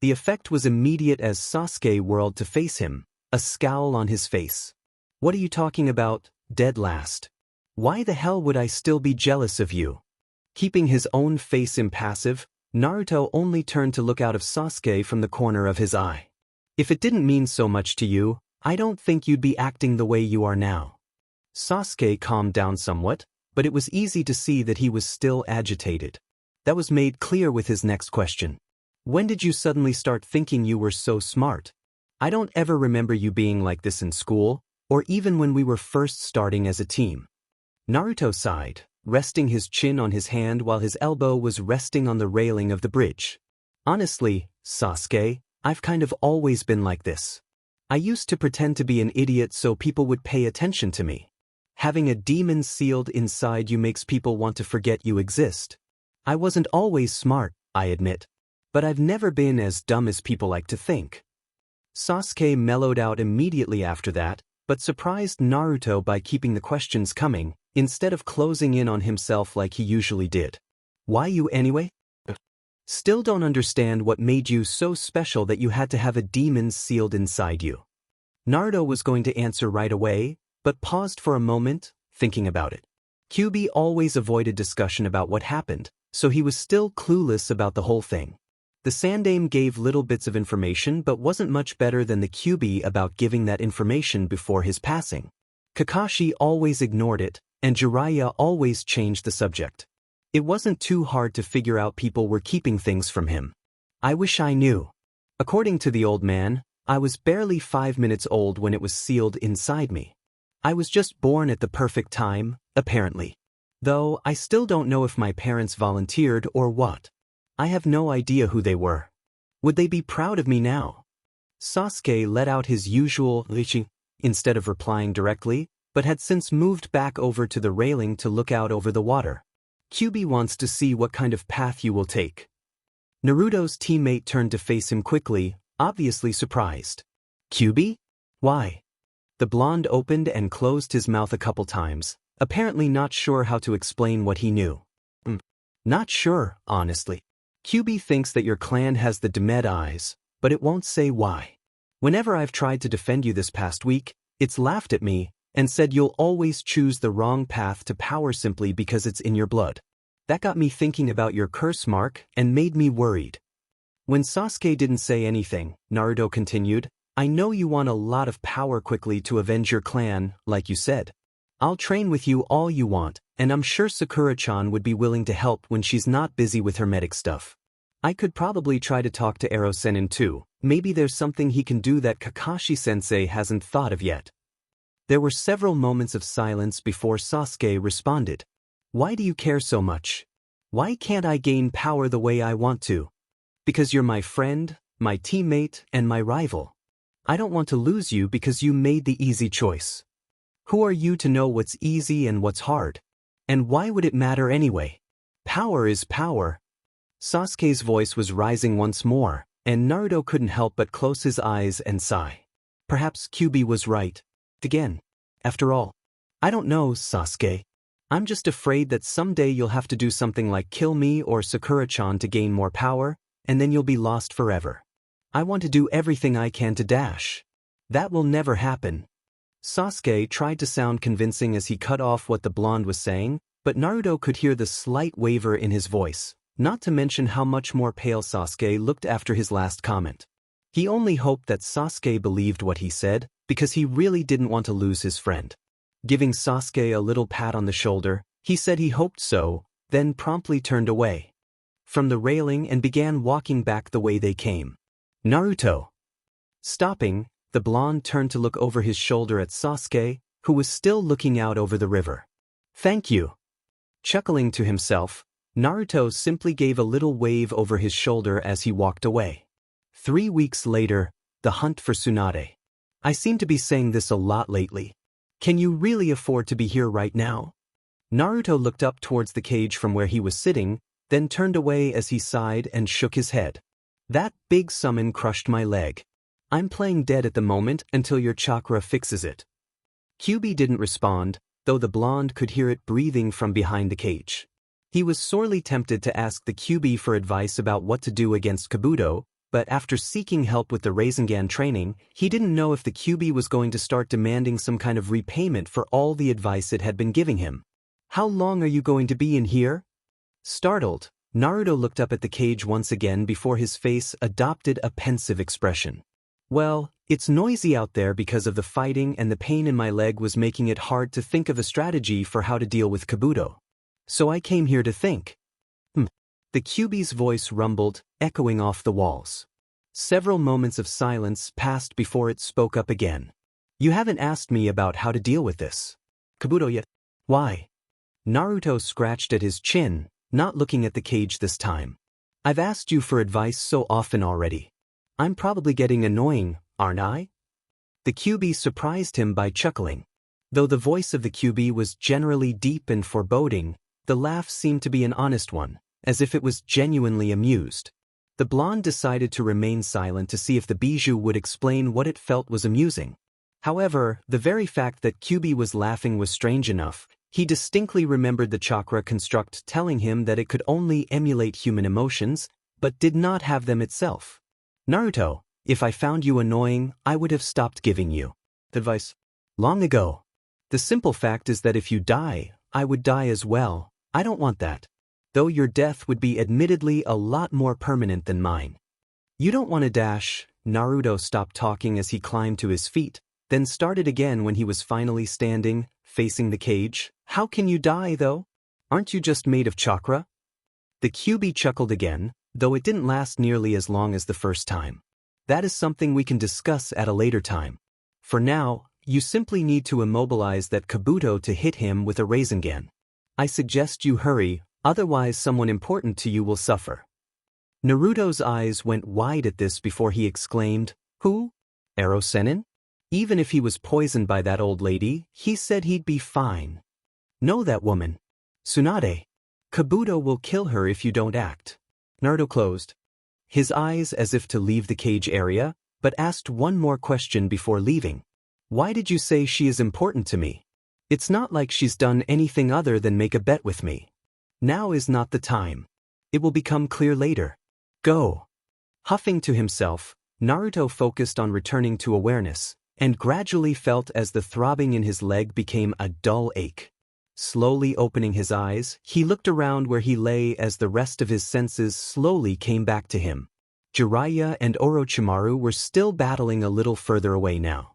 The effect was immediate as Sasuke whirled to face him, a scowl on his face. "What are you talking about, dead last? Why the hell would I still be jealous of you?" Keeping his own face impassive, Naruto only turned to look out of Sasuke from the corner of his eye. "If it didn't mean so much to you, I don't think you'd be acting the way you are now." Sasuke calmed down somewhat, but it was easy to see that he was still agitated. That was made clear with his next question. "When did you suddenly start thinking you were so smart? I don't ever remember you being like this in school, or even when we were first starting as a team." Naruto sighed, resting his chin on his hand while his elbow was resting on the railing of the bridge. "Honestly, Sasuke, I've kind of always been like this. I used to pretend to be an idiot so people would pay attention to me. Having a demon sealed inside you makes people want to forget you exist. I wasn't always smart, I admit, but I've never been as dumb as people like to think." Sasuke mellowed out immediately after that, but surprised Naruto by keeping the questions coming, instead of closing in on himself like he usually did. "Why you anyway? Still don't understand what made you so special that you had to have a demon sealed inside you." Naruto was going to answer right away, but paused for a moment, thinking about it. Kyuubi always avoided discussion about what happened, so he was still clueless about the whole thing. The Sandaime gave little bits of information but wasn't much better than the Kyuubi about giving that information before his passing. Kakashi always ignored it, and Jiraiya always changed the subject. It wasn't too hard to figure out people were keeping things from him. "I wish I knew. According to the old man, I was barely 5 minutes old when it was sealed inside me. I was just born at the perfect time, apparently. Though I still don't know if my parents volunteered or what. I have no idea who they were. Would they be proud of me now?" Sasuke let out his usual "Richi" instead of replying directly, but had since moved back over to the railing to look out over the water. "Kyuubi wants to see what kind of path you will take." Naruto's teammate turned to face him quickly, obviously surprised. "Kyuubi? Why?" The blonde opened and closed his mouth a couple times, apparently not sure how to explain what he knew. Not sure, honestly. Kyuubi thinks that your clan has the Demed eyes, but it won't say why. Whenever I've tried to defend you this past week, it's laughed at me and said you'll always choose the wrong path to power simply because it's in your blood. That got me thinking about your curse mark and made me worried." When Sasuke didn't say anything, Naruto continued, "I know you want a lot of power quickly to avenge your clan, like you said. I'll train with you all you want, and I'm sure Sakura-chan would be willing to help when she's not busy with her medic stuff. I could probably try to talk to Ero-senin too. Maybe there's something he can do that Kakashi-sensei hasn't thought of yet. There were several moments of silence before Sasuke responded. Why do you care so much? Why can't I gain power the way I want to? Because you're my friend, my teammate, and my rival. I don't want to lose you because you made the easy choice. Who are you to know what's easy and what's hard? And why would it matter anyway? Power is power. Sasuke's voice was rising once more, and Naruto couldn't help but close his eyes and sigh. Perhaps Kyuubi was right. Again. After all. I don't know, Sasuke. I'm just afraid that someday you'll have to do something like kill me or Sakura-chan to gain more power, and then you'll be lost forever. I want to do everything I can to dash. That will never happen. Sasuke tried to sound convincing as he cut off what the blonde was saying, but Naruto could hear the slight waver in his voice, not to mention how much more pale Sasuke looked after his last comment. He only hoped that Sasuke believed what he said, because he really didn't want to lose his friend. Giving Sasuke a little pat on the shoulder, he said he hoped so, then promptly turned away from the railing and began walking back the way they came. Naruto. Stopping, the blonde turned to look over his shoulder at Sasuke, who was still looking out over the river. Thank you. Chuckling to himself, Naruto simply gave a little wave over his shoulder as he walked away. 3 weeks later, the hunt for Tsunade. I seem to be saying this a lot lately. Can you really afford to be here right now? Naruto looked up towards the cage from where he was sitting, then turned away as he sighed and shook his head. That big summon crushed my leg. I'm playing dead at the moment until your chakra fixes it. Kyuubi didn't respond, though the blonde could hear it breathing from behind the cage. He was sorely tempted to ask the Kyuubi for advice about what to do against Kabuto, but after seeking help with the Rasengan training, he didn't know if the Kyuubi was going to start demanding some kind of repayment for all the advice it had been giving him. How long are you going to be in here? Startled, Naruto looked up at the cage once again before his face adopted a pensive expression. Well, it's noisy out there because of the fighting, and the pain in my leg was making it hard to think of a strategy for how to deal with Kabuto. So I came here to think. The Kyuubi's voice rumbled, echoing off the walls. Several moments of silence passed before it spoke up again. You haven't asked me about how to deal with this Kabuto yet. Why? Naruto scratched at his chin, not looking at the cage this time. I've asked you for advice so often already. I'm probably getting annoying, aren't I? The Kyuubi surprised him by chuckling. Though the voice of the Kyuubi was generally deep and foreboding, the laugh seemed to be an honest one, as if it was genuinely amused. The blonde decided to remain silent to see if the bijou would explain what it felt was amusing. However, the very fact that Kyuubi was laughing was strange enough. He distinctly remembered the chakra construct telling him that it could only emulate human emotions, but did not have them itself. Naruto, if I found you annoying, I would have stopped giving you advice long ago. The simple fact is that if you die, I would die as well. I don't want that. Though your death would be admittedly a lot more permanent than mine. You don't want to dash. Naruto stopped talking as he climbed to his feet, then started again when he was finally standing, facing the cage. How can you die, though? Aren't you just made of chakra? The Kyuubi chuckled again, though it didn't last nearly as long as the first time. That is something we can discuss at a later time. For now, you simply need to immobilize that Kabuto to hit him with a Rasengan. I suggest you hurry, otherwise someone important to you will suffer. Naruto's eyes went wide at this before he exclaimed, Who? Ero-senin? Even if he was poisoned by that old lady, he said he'd be fine. Know that woman. Tsunade. Kabuto will kill her if you don't act. Naruto closed his eyes as if to leave the cage area, but asked one more question before leaving. Why did you say she is important to me? It's not like she's done anything other than make a bet with me. Now is not the time. It will become clear later. Go. Huffing to himself, Naruto focused on returning to awareness, and gradually felt as the throbbing in his leg became a dull ache. Slowly opening his eyes, he looked around where he lay as the rest of his senses slowly came back to him. Jiraiya and Orochimaru were still battling a little further away now.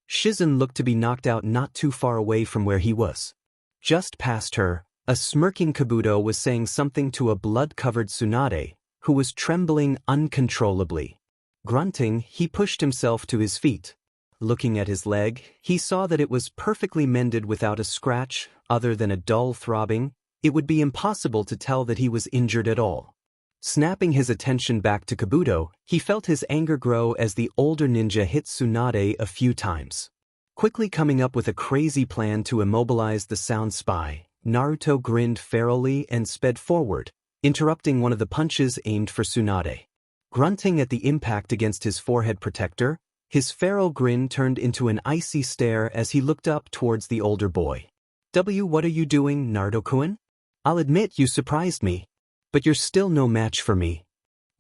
Shizen looked to be knocked out not too far away from where he was. Just past her, a smirking Kabuto was saying something to a blood-covered Tsunade, who was trembling uncontrollably. Grunting, he pushed himself to his feet. Looking at his leg, he saw that it was perfectly mended without a scratch, other than a dull throbbing. It would be impossible to tell that he was injured at all. Snapping his attention back to Kabuto, he felt his anger grow as the older ninja hit Tsunade a few times. Quickly coming up with a crazy plan to immobilize the sound spy, Naruto grinned ferally and sped forward, interrupting one of the punches aimed for Tsunade. Grunting at the impact against his forehead protector, his feral grin turned into an icy stare as he looked up towards the older boy. What are you doing, Naruto-kun? I'll admit you surprised me. But you're still no match for me.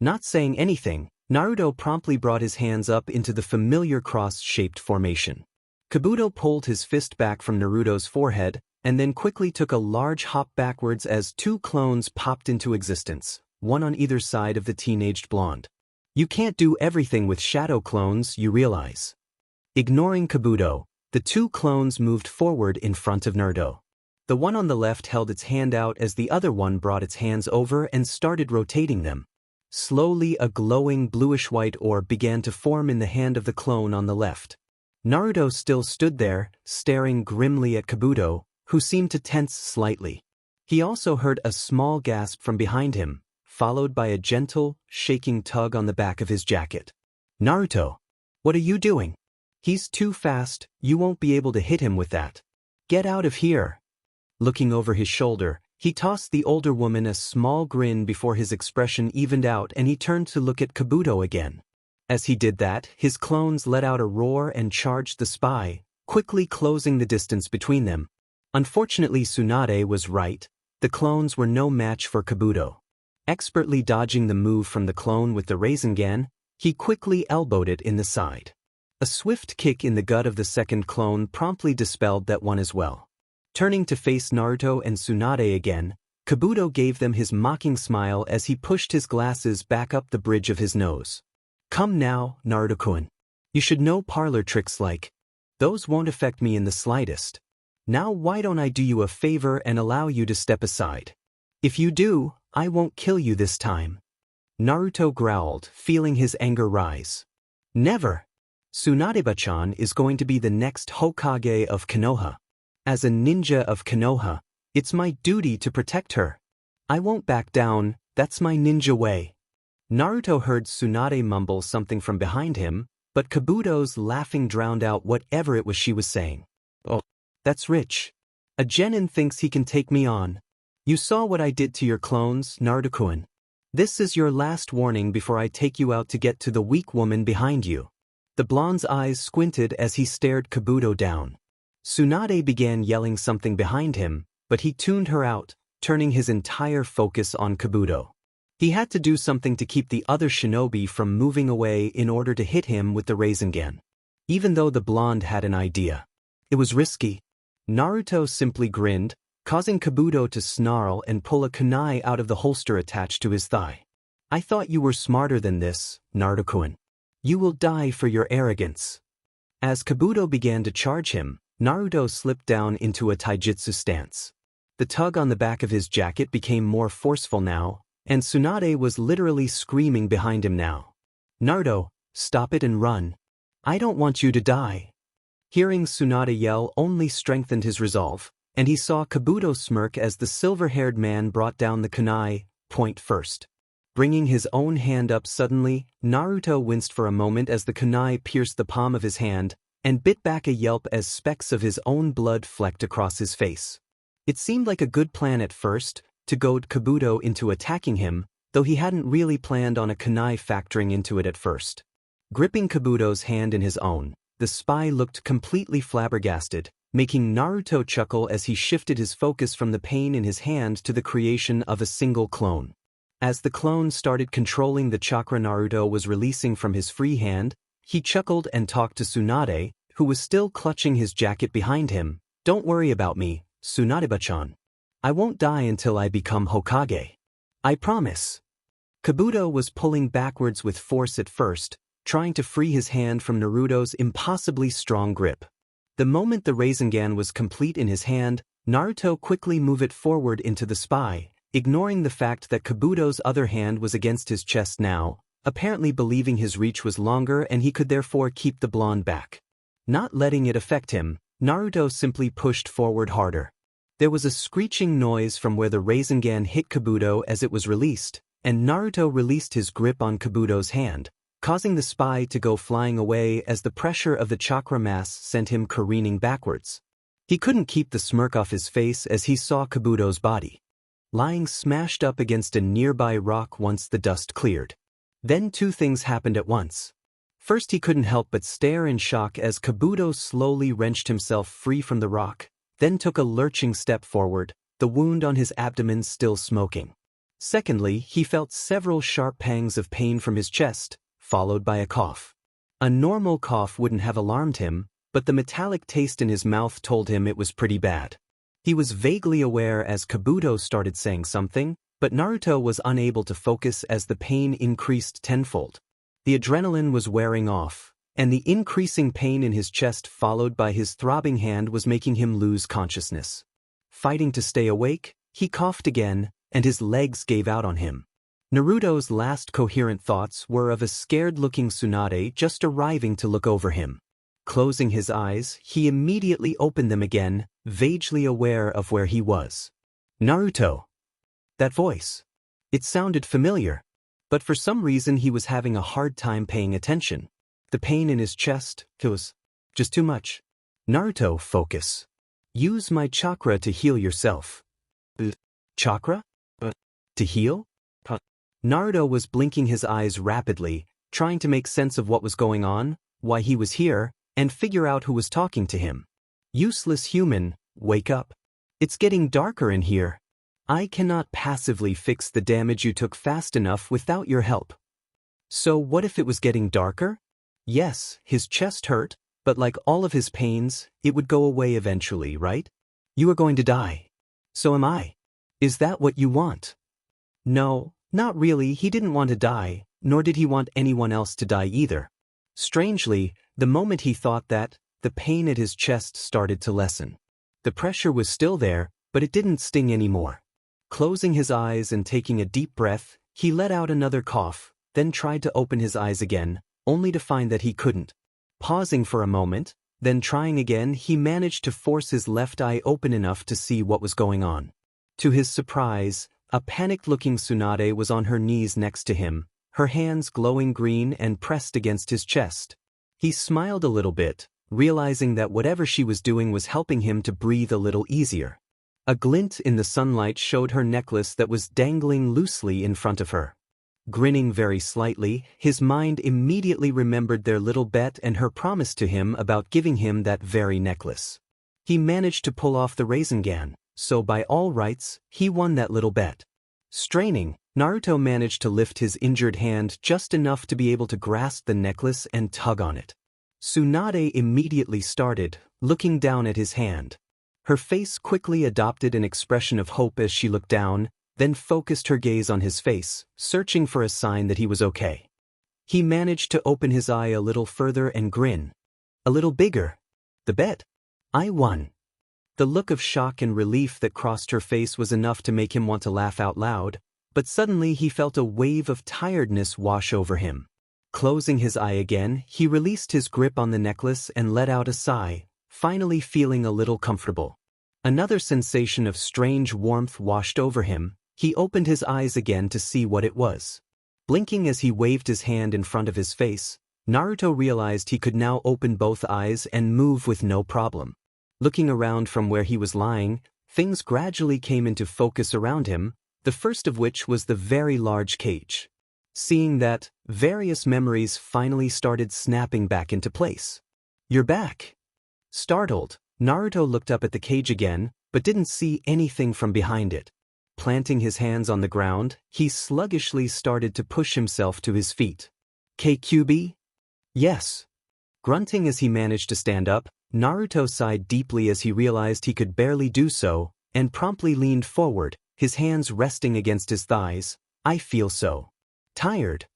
Not saying anything, Naruto promptly brought his hands up into the familiar cross-shaped formation. Kabuto pulled his fist back from Naruto's forehead, and then quickly took a large hop backwards as two clones popped into existence, one on either side of the teenaged blonde. You can't do everything with shadow clones, you realize. Ignoring Kabuto, the two clones moved forward in front of Naruto. The one on the left held its hand out as the other one brought its hands over and started rotating them. Slowly, a glowing bluish-white orb began to form in the hand of the clone on the left. Naruto still stood there, staring grimly at Kabuto, who seemed to tense slightly. He also heard a small gasp from behind him, followed by a gentle, shaking tug on the back of his jacket. Naruto, what are you doing? He's too fast, you won't be able to hit him with that. Get out of here. Looking over his shoulder, he tossed the older woman a small grin before his expression evened out and he turned to look at Kabuto again. As he did that, his clones let out a roar and charged the spy, quickly closing the distance between them. Unfortunately, Tsunade was right. The clones were no match for Kabuto. Expertly dodging the move from the clone with the Rasengan, he quickly elbowed it in the side. A swift kick in the gut of the second clone promptly dispelled that one as well. Turning to face Naruto and Tsunade again, Kabuto gave them his mocking smile as he pushed his glasses back up the bridge of his nose. Come now, Naruto-kun. You should know parlor tricks like those won't affect me in the slightest. Now why don't I do you a favor and allow you to step aside? If you do, I won't kill you this time. Naruto growled, feeling his anger rise. Never. Tsunade-chan is going to be the next Hokage of Konoha. As a ninja of Konoha, it's my duty to protect her. I won't back down, that's my ninja way. Naruto heard Tsunade mumble something from behind him, but Kabuto's laughing drowned out whatever it was she was saying. Oh, that's rich. A genin thinks he can take me on. You saw what I did to your clones, Naruto-kun. This is your last warning before I take you out to get to the weak woman behind you. The blonde's eyes squinted as he stared Kabuto down. Tsunade began yelling something behind him, but he tuned her out, turning his entire focus on Kabuto. He had to do something to keep the other shinobi from moving away in order to hit him with the Rasengan. Even though the blonde had an idea. It was risky. Naruto simply grinned, causing Kabuto to snarl and pull a kunai out of the holster attached to his thigh. I thought you were smarter than this, Naruto-kun. You will die for your arrogance. As Kabuto began to charge him, Naruto slipped down into a taijutsu stance. The tug on the back of his jacket became more forceful now, and Tsunade was literally screaming behind him now. Naruto, stop it and run. I don't want you to die. Hearing Tsunade yell only strengthened his resolve, and he saw Kabuto smirk as the silver-haired man brought down the kunai, point first. Bringing his own hand up suddenly, Naruto winced for a moment as the kunai pierced the palm of his hand, and bit back a yelp as specks of his own blood flecked across his face. It seemed like a good plan at first, to goad Kabuto into attacking him, though he hadn't really planned on a kunai factoring into it at first. Gripping Kabuto's hand in his own, the spy looked completely flabbergasted, making Naruto chuckle as he shifted his focus from the pain in his hand to the creation of a single clone. As the clone started controlling the chakra Naruto was releasing from his free hand, he chuckled and talked to Tsunade, who was still clutching his jacket behind him. Don't worry about me, Tsunade-chan. I won't die until I become Hokage. I promise. Kabuto was pulling backwards with force at first, trying to free his hand from Naruto's impossibly strong grip. The moment the Rasengan was complete in his hand, Naruto quickly moved it forward into the spy, ignoring the fact that Kabuto's other hand was against his chest now, apparently believing his reach was longer and he could therefore keep the blonde back. Not letting it affect him, Naruto simply pushed forward harder. There was a screeching noise from where the Rasengan hit Kabuto as it was released, and Naruto released his grip on Kabuto's hand, causing the spy to go flying away as the pressure of the chakra mass sent him careening backwards. He couldn't keep the smirk off his face as he saw Kabuto's body lying smashed up against a nearby rock once the dust cleared. Then two things happened at once. First, he couldn't help but stare in shock as Kabuto slowly wrenched himself free from the rock, then took a lurching step forward, the wound on his abdomen still smoking. Secondly, he felt several sharp pangs of pain from his chest, followed by a cough. A normal cough wouldn't have alarmed him, but the metallic taste in his mouth told him it was pretty bad. He was vaguely aware as Kabuto started saying something, but Naruto was unable to focus as the pain increased tenfold. The adrenaline was wearing off, and the increasing pain in his chest followed by his throbbing hand was making him lose consciousness. Fighting to stay awake, he coughed again, and his legs gave out on him. Naruto's last coherent thoughts were of a scared-looking Tsunade just arriving to look over him. Closing his eyes, he immediately opened them again, vaguely aware of where he was. Naruto. That voice. It sounded familiar, but for some reason he was having a hard time paying attention. The pain in his chest, it was just too much. Naruto, focus. Use my chakra to heal yourself. Chakra? To heal? Naruto was blinking his eyes rapidly, trying to make sense of what was going on, why he was here, and figure out who was talking to him. Useless human, wake up. It's getting darker in here. I cannot passively fix the damage you took fast enough without your help. So what if it was getting darker? Yes, his chest hurt, but like all of his pains, it would go away eventually, right? You are going to die. So am I. Is that what you want? No, not really. He didn't want to die, nor did he want anyone else to die either. Strangely, the moment he thought that, the pain at his chest started to lessen. The pressure was still there, but it didn't sting anymore. Closing his eyes and taking a deep breath, he let out another cough, then tried to open his eyes again, only to find that he couldn't. Pausing for a moment, then trying again, he managed to force his left eye open enough to see what was going on. To his surprise, a panicked-looking Tsunade was on her knees next to him, her hands glowing green and pressed against his chest. He smiled a little bit, realizing that whatever she was doing was helping him to breathe a little easier. A glint in the sunlight showed her necklace that was dangling loosely in front of her. Grinning very slightly, his mind immediately remembered their little bet and her promise to him about giving him that very necklace. He managed to pull off the Rasengan, so by all rights, he won that little bet. Straining, Naruto managed to lift his injured hand just enough to be able to grasp the necklace and tug on it. Tsunade immediately started, looking down at his hand. Her face quickly adopted an expression of hope as she looked down, then focused her gaze on his face, searching for a sign that he was okay. He managed to open his eye a little further and grin. A little bigger. The bet. I won. The look of shock and relief that crossed her face was enough to make him want to laugh out loud, but suddenly he felt a wave of tiredness wash over him. Closing his eye again, he released his grip on the necklace and let out a sigh, finally feeling a little comfortable. Another sensation of strange warmth washed over him. He opened his eyes again to see what it was. Blinking as he waved his hand in front of his face, Naruto realized he could now open both eyes and move with no problem. Looking around from where he was lying, things gradually came into focus around him, the first of which was the very large cage. Seeing that, various memories finally started snapping back into place. You're back. Startled, Naruto looked up at the cage again, but didn't see anything from behind it. Planting his hands on the ground, he sluggishly started to push himself to his feet. KQB? Yes. Grunting as he managed to stand up, Naruto sighed deeply as he realized he could barely do so, and promptly leaned forward, his hands resting against his thighs. I feel so tired.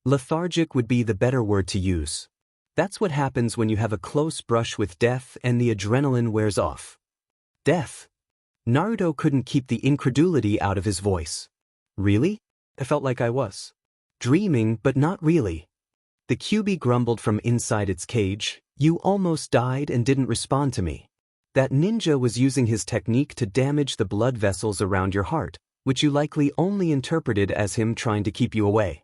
Lethargic would be the better word to use. That's what happens when you have a close brush with death and the adrenaline wears off. Death? Naruto couldn't keep the incredulity out of his voice. Really? I felt like I was dreaming, but not really. The QB grumbled from inside its cage. You almost died and didn't respond to me. That ninja was using his technique to damage the blood vessels around your heart, which you likely only interpreted as him trying to keep you away.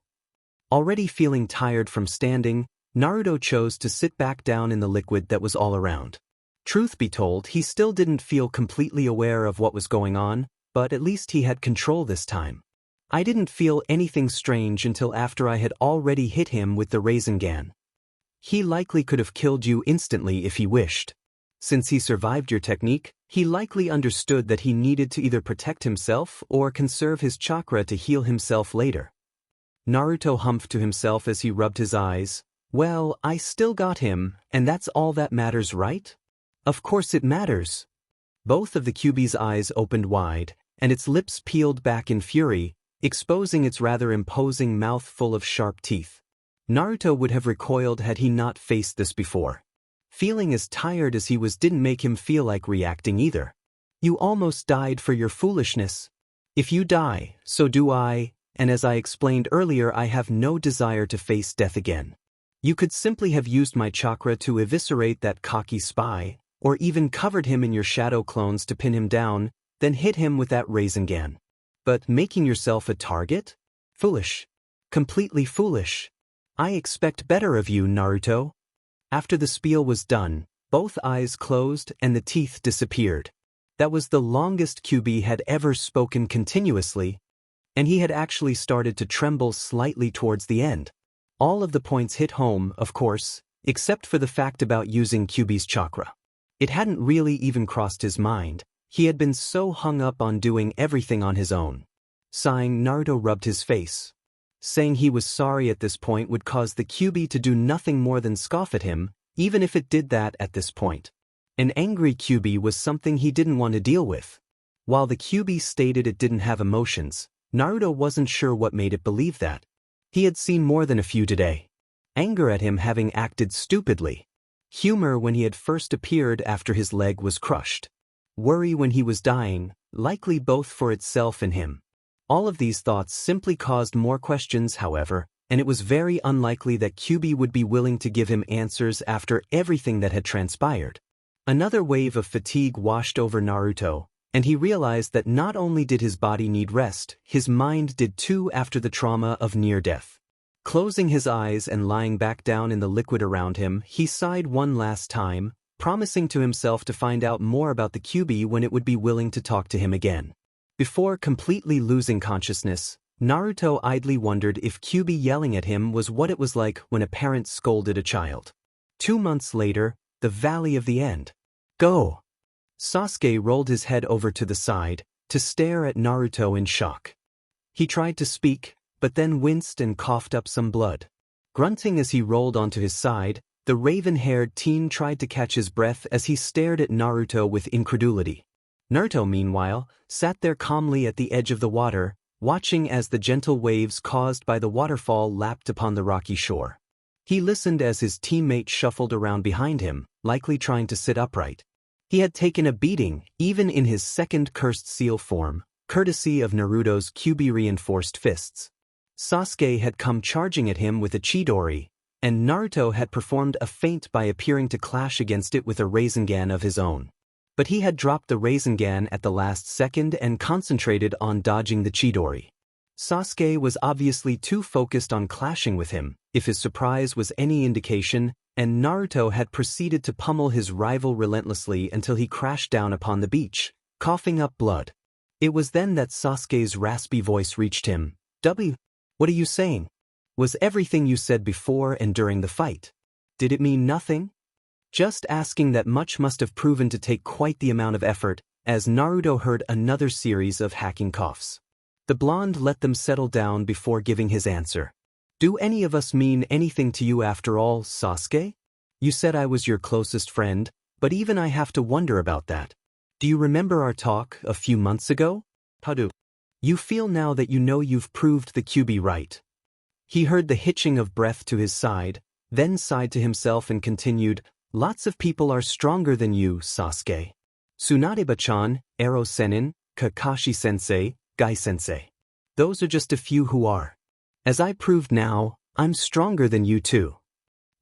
Already feeling tired from standing, Naruto chose to sit back down in the liquid that was all around. Truth be told, he still didn't feel completely aware of what was going on, but at least he had control this time. I didn't feel anything strange until after I had already hit him with the Rasengan. He likely could have killed you instantly if he wished. Since he survived your technique, he likely understood that he needed to either protect himself or conserve his chakra to heal himself later. Naruto humphed to himself as he rubbed his eyes. Well, I still got him, and that's all that matters, right? Of course it matters. Both of the QB's eyes opened wide, and its lips peeled back in fury, exposing its rather imposing mouth full of sharp teeth. Naruto would have recoiled had he not faced this before. Feeling as tired as he was didn't make him feel like reacting either. You almost died for your foolishness. If you die, so do I, and as I explained earlier, I have no desire to face death again. You could simply have used my chakra to eviscerate that cocky spy, or even covered him in your shadow clones to pin him down, then hit him with that Rasengan. But making yourself a target? Foolish. Completely foolish. I expect better of you, Naruto. After the spiel was done, both eyes closed and the teeth disappeared. That was the longest QB had ever spoken continuously, and he had actually started to tremble slightly towards the end. All of the points hit home, of course, except for the fact about using QB's chakra. It hadn't really even crossed his mind. He had been so hung up on doing everything on his own. Sighing, Naruto rubbed his face. Saying he was sorry at this point would cause the QB to do nothing more than scoff at him, even if it did that at this point. An angry QB was something he didn't want to deal with. While the QB stated it didn't have emotions, Naruto wasn't sure what made it believe that. He had seen more than a few today. Anger at him having acted stupidly. Humor when he had first appeared after his leg was crushed. Worry when he was dying, likely both for itself and him. All of these thoughts simply caused more questions, however, and it was very unlikely that QB would be willing to give him answers after everything that had transpired. Another wave of fatigue washed over Naruto, and he realized that not only did his body need rest, his mind did too after the trauma of near death. Closing his eyes and lying back down in the liquid around him, he sighed one last time, promising to himself to find out more about the QB when it would be willing to talk to him again. Before completely losing consciousness, Naruto idly wondered if QB yelling at him was what it was like when a parent scolded a child. 2 months later, the Valley of the End. Go! Sasuke rolled his head over to the side, to stare at Naruto in shock. He tried to speak, but then winced and coughed up some blood. Grunting as he rolled onto his side, the raven-haired teen tried to catch his breath as he stared at Naruto with incredulity. Naruto, meanwhile, sat there calmly at the edge of the water, watching as the gentle waves caused by the waterfall lapped upon the rocky shore. He listened as his teammate shuffled around behind him, likely trying to sit upright. He had taken a beating, even in his second cursed seal form, courtesy of Naruto's QB-reinforced fists. Sasuke had come charging at him with a Chidori, and Naruto had performed a feint by appearing to clash against it with a Rasengan of his own. But he had dropped the Rasengan at the last second and concentrated on dodging the Chidori. Sasuke was obviously too focused on clashing with him, if his surprise was any indication, and Naruto had proceeded to pummel his rival relentlessly until he crashed down upon the beach, coughing up blood. It was then that Sasuke's raspy voice reached him. What are you saying? Was everything you said before and during the fight? Did it mean nothing? Just asking that much must have proven to take quite the amount of effort, as Naruto heard another series of hacking coughs. The blonde let them settle down before giving his answer. Do any of us mean anything to you after all, Sasuke? You said I was your closest friend, but even I have to wonder about that. Do you remember our talk a few months ago? How do you feel now that you know you've proved the QB right? He heard the hitching of breath to his side, then sighed to himself and continued, "Lots of people are stronger than you, Sasuke. Tsunade-chan, Ero-sennin, Kakashi-sensei, Gai-sensei. Those are just a few who are. As I proved now, I'm stronger than you too."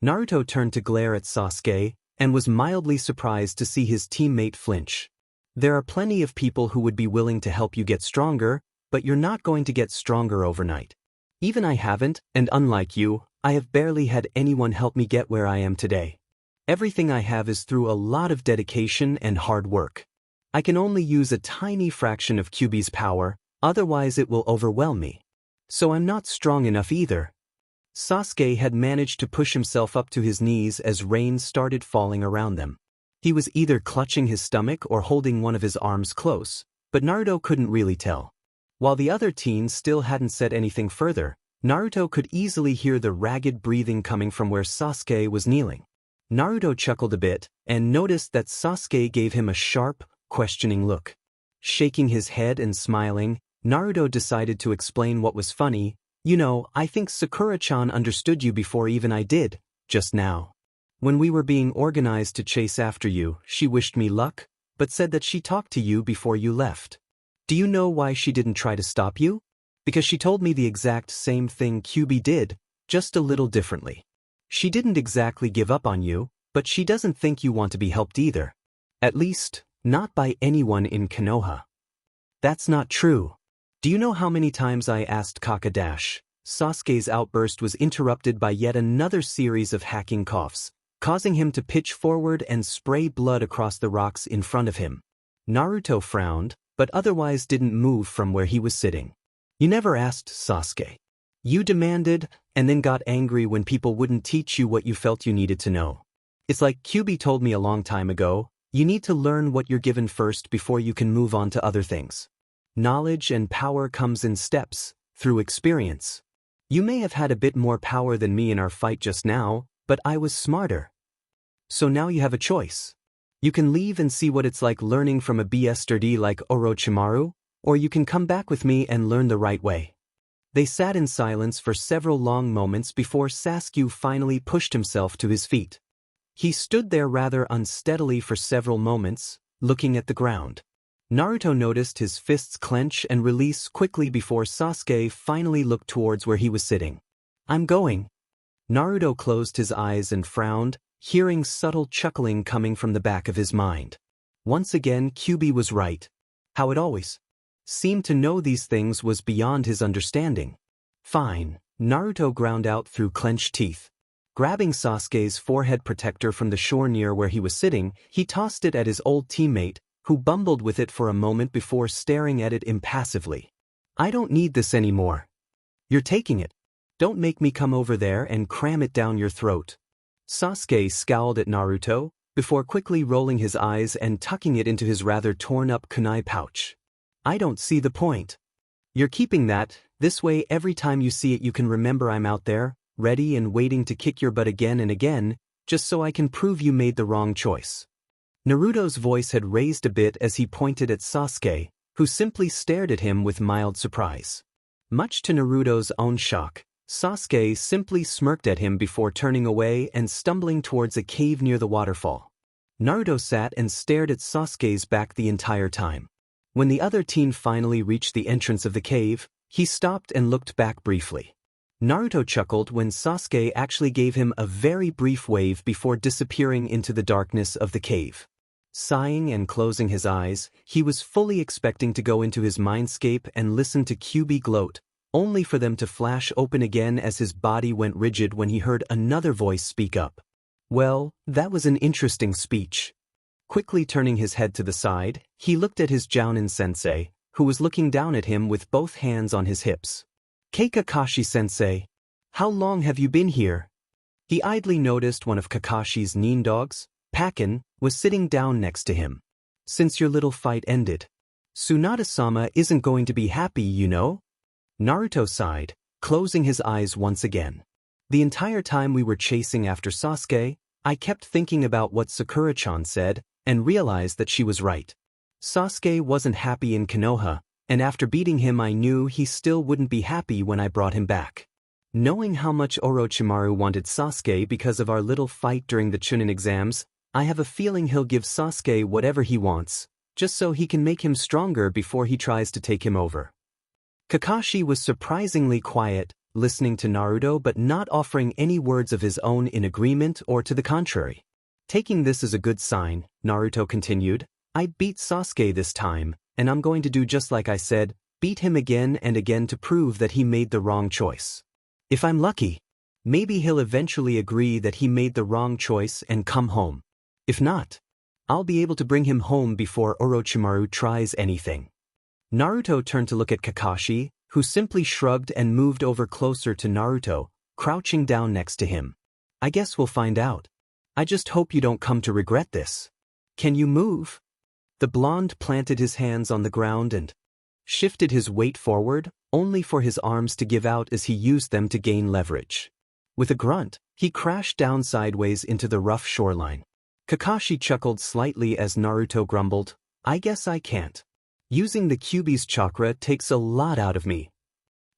Naruto turned to glare at Sasuke, and was mildly surprised to see his teammate flinch. There are plenty of people who would be willing to help you get stronger, but you're not going to get stronger overnight. Even I haven't, and unlike you, I have barely had anyone help me get where I am today. Everything I have is through a lot of dedication and hard work. I can only use a tiny fraction of Kyuubi's power, otherwise it will overwhelm me. So I'm not strong enough either. Sasuke had managed to push himself up to his knees as rain started falling around them. He was either clutching his stomach or holding one of his arms close, but Naruto couldn't really tell. While the other teens still hadn't said anything further, Naruto could easily hear the ragged breathing coming from where Sasuke was kneeling. Naruto chuckled a bit, and noticed that Sasuke gave him a sharp, questioning look. Shaking his head and smiling, Naruto decided to explain what was funny. "You know, I think Sakura-chan understood you before even I did, just now. When we were being organized to chase after you, she wished me luck, but said that she talked to you before you left. Do you know why she didn't try to stop you? Because she told me the exact same thing Kyuubi did, just a little differently. She didn't exactly give up on you, but she doesn't think you want to be helped either. At least, not by anyone in Konoha." "That's not true. Do you know how many times I asked Kaka-?" Sasuke's outburst was interrupted by yet another series of hacking coughs, causing him to pitch forward and spray blood across the rocks in front of him. Naruto frowned, but otherwise didn't move from where he was sitting. "You never asked, Sasuke. You demanded, and then got angry when people wouldn't teach you what you felt you needed to know. It's like Kyuubi told me a long time ago, you need to learn what you're given first before you can move on to other things. Knowledge and power comes in steps, through experience. You may have had a bit more power than me in our fight just now, but I was smarter. So now you have a choice. You can leave and see what it's like learning from a BSTD like Orochimaru, or you can come back with me and learn the right way." They sat in silence for several long moments before Sasuke finally pushed himself to his feet. He stood there rather unsteadily for several moments, looking at the ground. Naruto noticed his fists clench and release quickly before Sasuke finally looked towards where he was sitting. "I'm going." Naruto closed his eyes and frowned, hearing subtle chuckling coming from the back of his mind. Once again, Kyuubi was right. How it always seemed to know these things was beyond his understanding. "Fine," Naruto ground out through clenched teeth. Grabbing Sasuke's forehead protector from the shore near where he was sitting, he tossed it at his old teammate, who bumbled with it for a moment before staring at it impassively. "I don't need this anymore." "You're taking it. Don't make me come over there and cram it down your throat." Sasuke scowled at Naruto, before quickly rolling his eyes and tucking it into his rather torn-up kunai pouch. "I don't see the point. You're keeping that, this way every time you see it you can remember I'm out there, ready and waiting to kick your butt again and again, just so I can prove you made the wrong choice." Naruto's voice had raised a bit as he pointed at Sasuke, who simply stared at him with mild surprise. Much to Naruto's own shock, Sasuke simply smirked at him before turning away and stumbling towards a cave near the waterfall. Naruto sat and stared at Sasuke's back the entire time. When the other teen finally reached the entrance of the cave, he stopped and looked back briefly. Naruto chuckled when Sasuke actually gave him a very brief wave before disappearing into the darkness of the cave. Sighing and closing his eyes, he was fully expecting to go into his mindscape and listen to Kyuubi gloat, only for them to flash open again as his body went rigid when he heard another voice speak up. Well, that was an interesting speech. Quickly turning his head to the side, he looked at his Jounin-sensei, who was looking down at him with both hands on his hips. "Kakashi-sensei, how long have you been here?" He idly noticed one of Kakashi's nin dogs, Pakin, was sitting down next to him. "Since your little fight ended. Tsunade-sama isn't going to be happy, you know?" Naruto sighed, closing his eyes once again. "The entire time we were chasing after Sasuke, I kept thinking about what Sakura-chan said, and realized that she was right. Sasuke wasn't happy in Konoha, and after beating him I knew he still wouldn't be happy when I brought him back. Knowing how much Orochimaru wanted Sasuke because of our little fight during the Chunin exams, I have a feeling he'll give Sasuke whatever he wants, just so he can make him stronger before he tries to take him over. Kakashi was surprisingly quiet, listening to Naruto but not offering any words of his own in agreement or to the contrary. Taking this as a good sign, Naruto continued, I beat Sasuke this time, and I'm going to do just like I said, beat him again and again to prove that he made the wrong choice. If I'm lucky, maybe he'll eventually agree that he made the wrong choice and come home. If not, I'll be able to bring him home before Orochimaru tries anything. Naruto turned to look at Kakashi, who simply shrugged and moved over closer to Naruto, crouching down next to him. I guess we'll find out. I just hope you don't come to regret this. Can you move? The blonde planted his hands on the ground and shifted his weight forward, only for his arms to give out as he used them to gain leverage. With a grunt, he crashed down sideways into the rough shoreline. Kakashi chuckled slightly as Naruto grumbled, I guess I can't. Using the Kyuubi's chakra takes a lot out of me.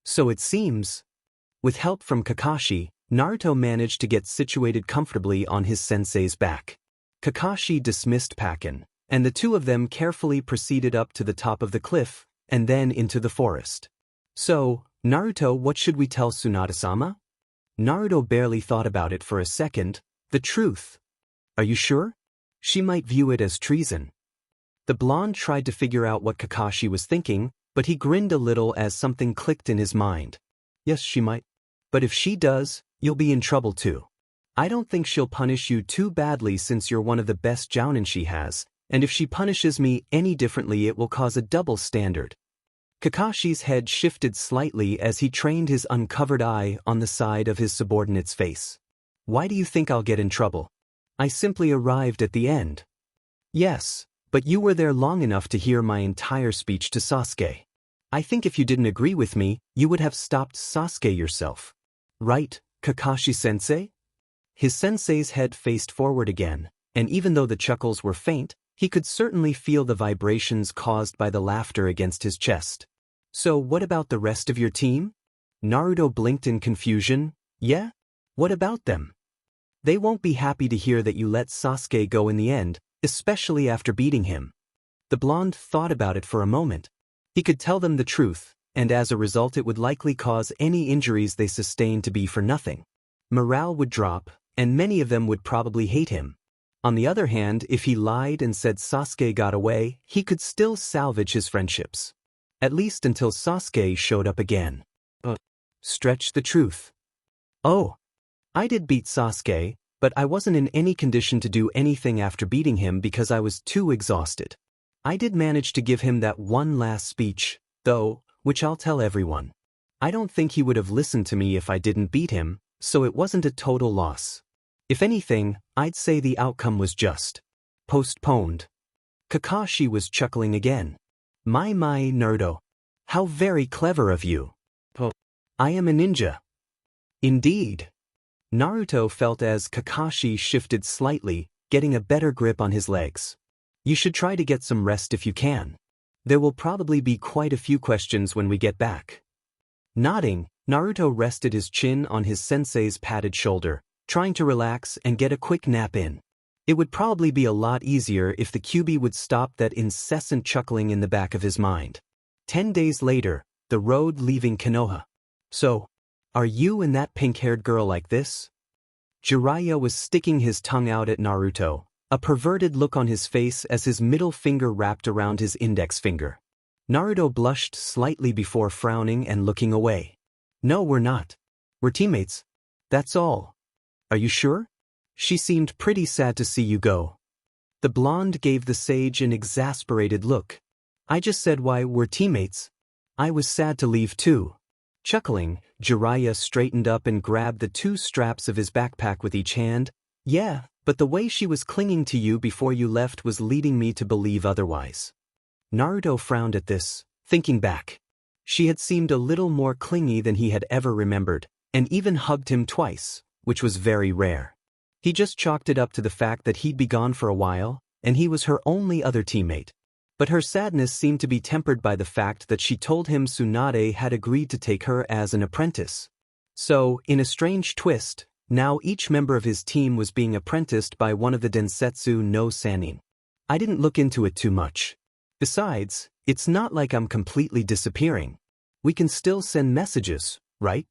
So it seems. With help from Kakashi, Naruto managed to get situated comfortably on his sensei's back. Kakashi dismissed Pakken, and the two of them carefully proceeded up to the top of the cliff, and then into the forest. So, Naruto, what should we tell Tsunade-sama? Naruto barely thought about it for a second. The truth. Are you sure? She might view it as treason. The blonde tried to figure out what Kakashi was thinking, but he grinned a little as something clicked in his mind. Yes, she might. But if she does, you'll be in trouble too. I don't think she'll punish you too badly since you're one of the best jounin she has, and if she punishes me any differently it will cause a double standard. Kakashi's head shifted slightly as he trained his uncovered eye on the side of his subordinate's face. Why do you think I'll get in trouble? I simply arrived at the end. Yes, but you were there long enough to hear my entire speech to Sasuke. I think if you didn't agree with me, you would have stopped Sasuke yourself. Right, Kakashi-sensei? His sensei's head faced forward again, and even though the chuckles were faint, he could certainly feel the vibrations caused by the laughter against his chest. So what about the rest of your team? Naruto blinked in confusion. Yeah? What about them? They won't be happy to hear that you let Sasuke go in the end, especially after beating him. The blonde thought about it for a moment. He could tell them the truth, and as a result it would likely cause any injuries they sustained to be for nothing. Morale would drop, and many of them would probably hate him. On the other hand, if he lied and said Sasuke got away, he could still salvage his friendships. At least until Sasuke showed up again. Stretch the truth. Oh, I did beat Sasuke, but I wasn't in any condition to do anything after beating him because I was too exhausted. I did manage to give him that one last speech, though, which I'll tell everyone. I don't think he would have listened to me if I didn't beat him, so it wasn't a total loss. If anything, I'd say the outcome was just postponed. Kakashi was chuckling again. My Naruto. How very clever of you. I am a ninja. Indeed. Naruto felt as Kakashi shifted slightly, getting a better grip on his legs. You should try to get some rest if you can. There will probably be quite a few questions when we get back. Nodding, Naruto rested his chin on his sensei's padded shoulder, trying to relax and get a quick nap in. It would probably be a lot easier if the Kyuubi would stop that incessant chuckling in the back of his mind. 10 days later, the road leaving Konoha. So, are you and that pink-haired girl like this? Jiraiya was sticking his tongue out at Naruto, a perverted look on his face as his middle finger wrapped around his index finger. Naruto blushed slightly before frowning and looking away. No, we're not. We're teammates. That's all. Are you sure? She seemed pretty sad to see you go. The blonde gave the sage an exasperated look. I just said why we're teammates. I was sad to leave too. Chuckling, Jiraiya straightened up and grabbed the 2 straps of his backpack with each hand. Yeah, but the way she was clinging to you before you left was leading me to believe otherwise. Naruto frowned at this, thinking back. She had seemed a little more clingy than he had ever remembered, and even hugged him twice, which was very rare. He just chalked it up to the fact that he'd be gone for a while, and he was her only other teammate. But her sadness seemed to be tempered by the fact that she told him Tsunade had agreed to take her as an apprentice. So, in a strange twist, now each member of his team was being apprenticed by one of the Densetsu no Sannin. I didn't look into it too much. Besides, it's not like I'm completely disappearing. We can still send messages, right?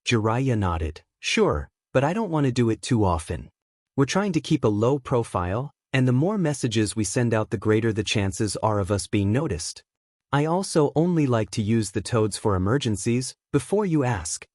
Jiraiya nodded. Sure, but I don't want to do it too often. We're trying to keep a low profile, and the more messages we send out the greater the chances are of us being noticed. I also only like to use the toads for emergencies, before you ask.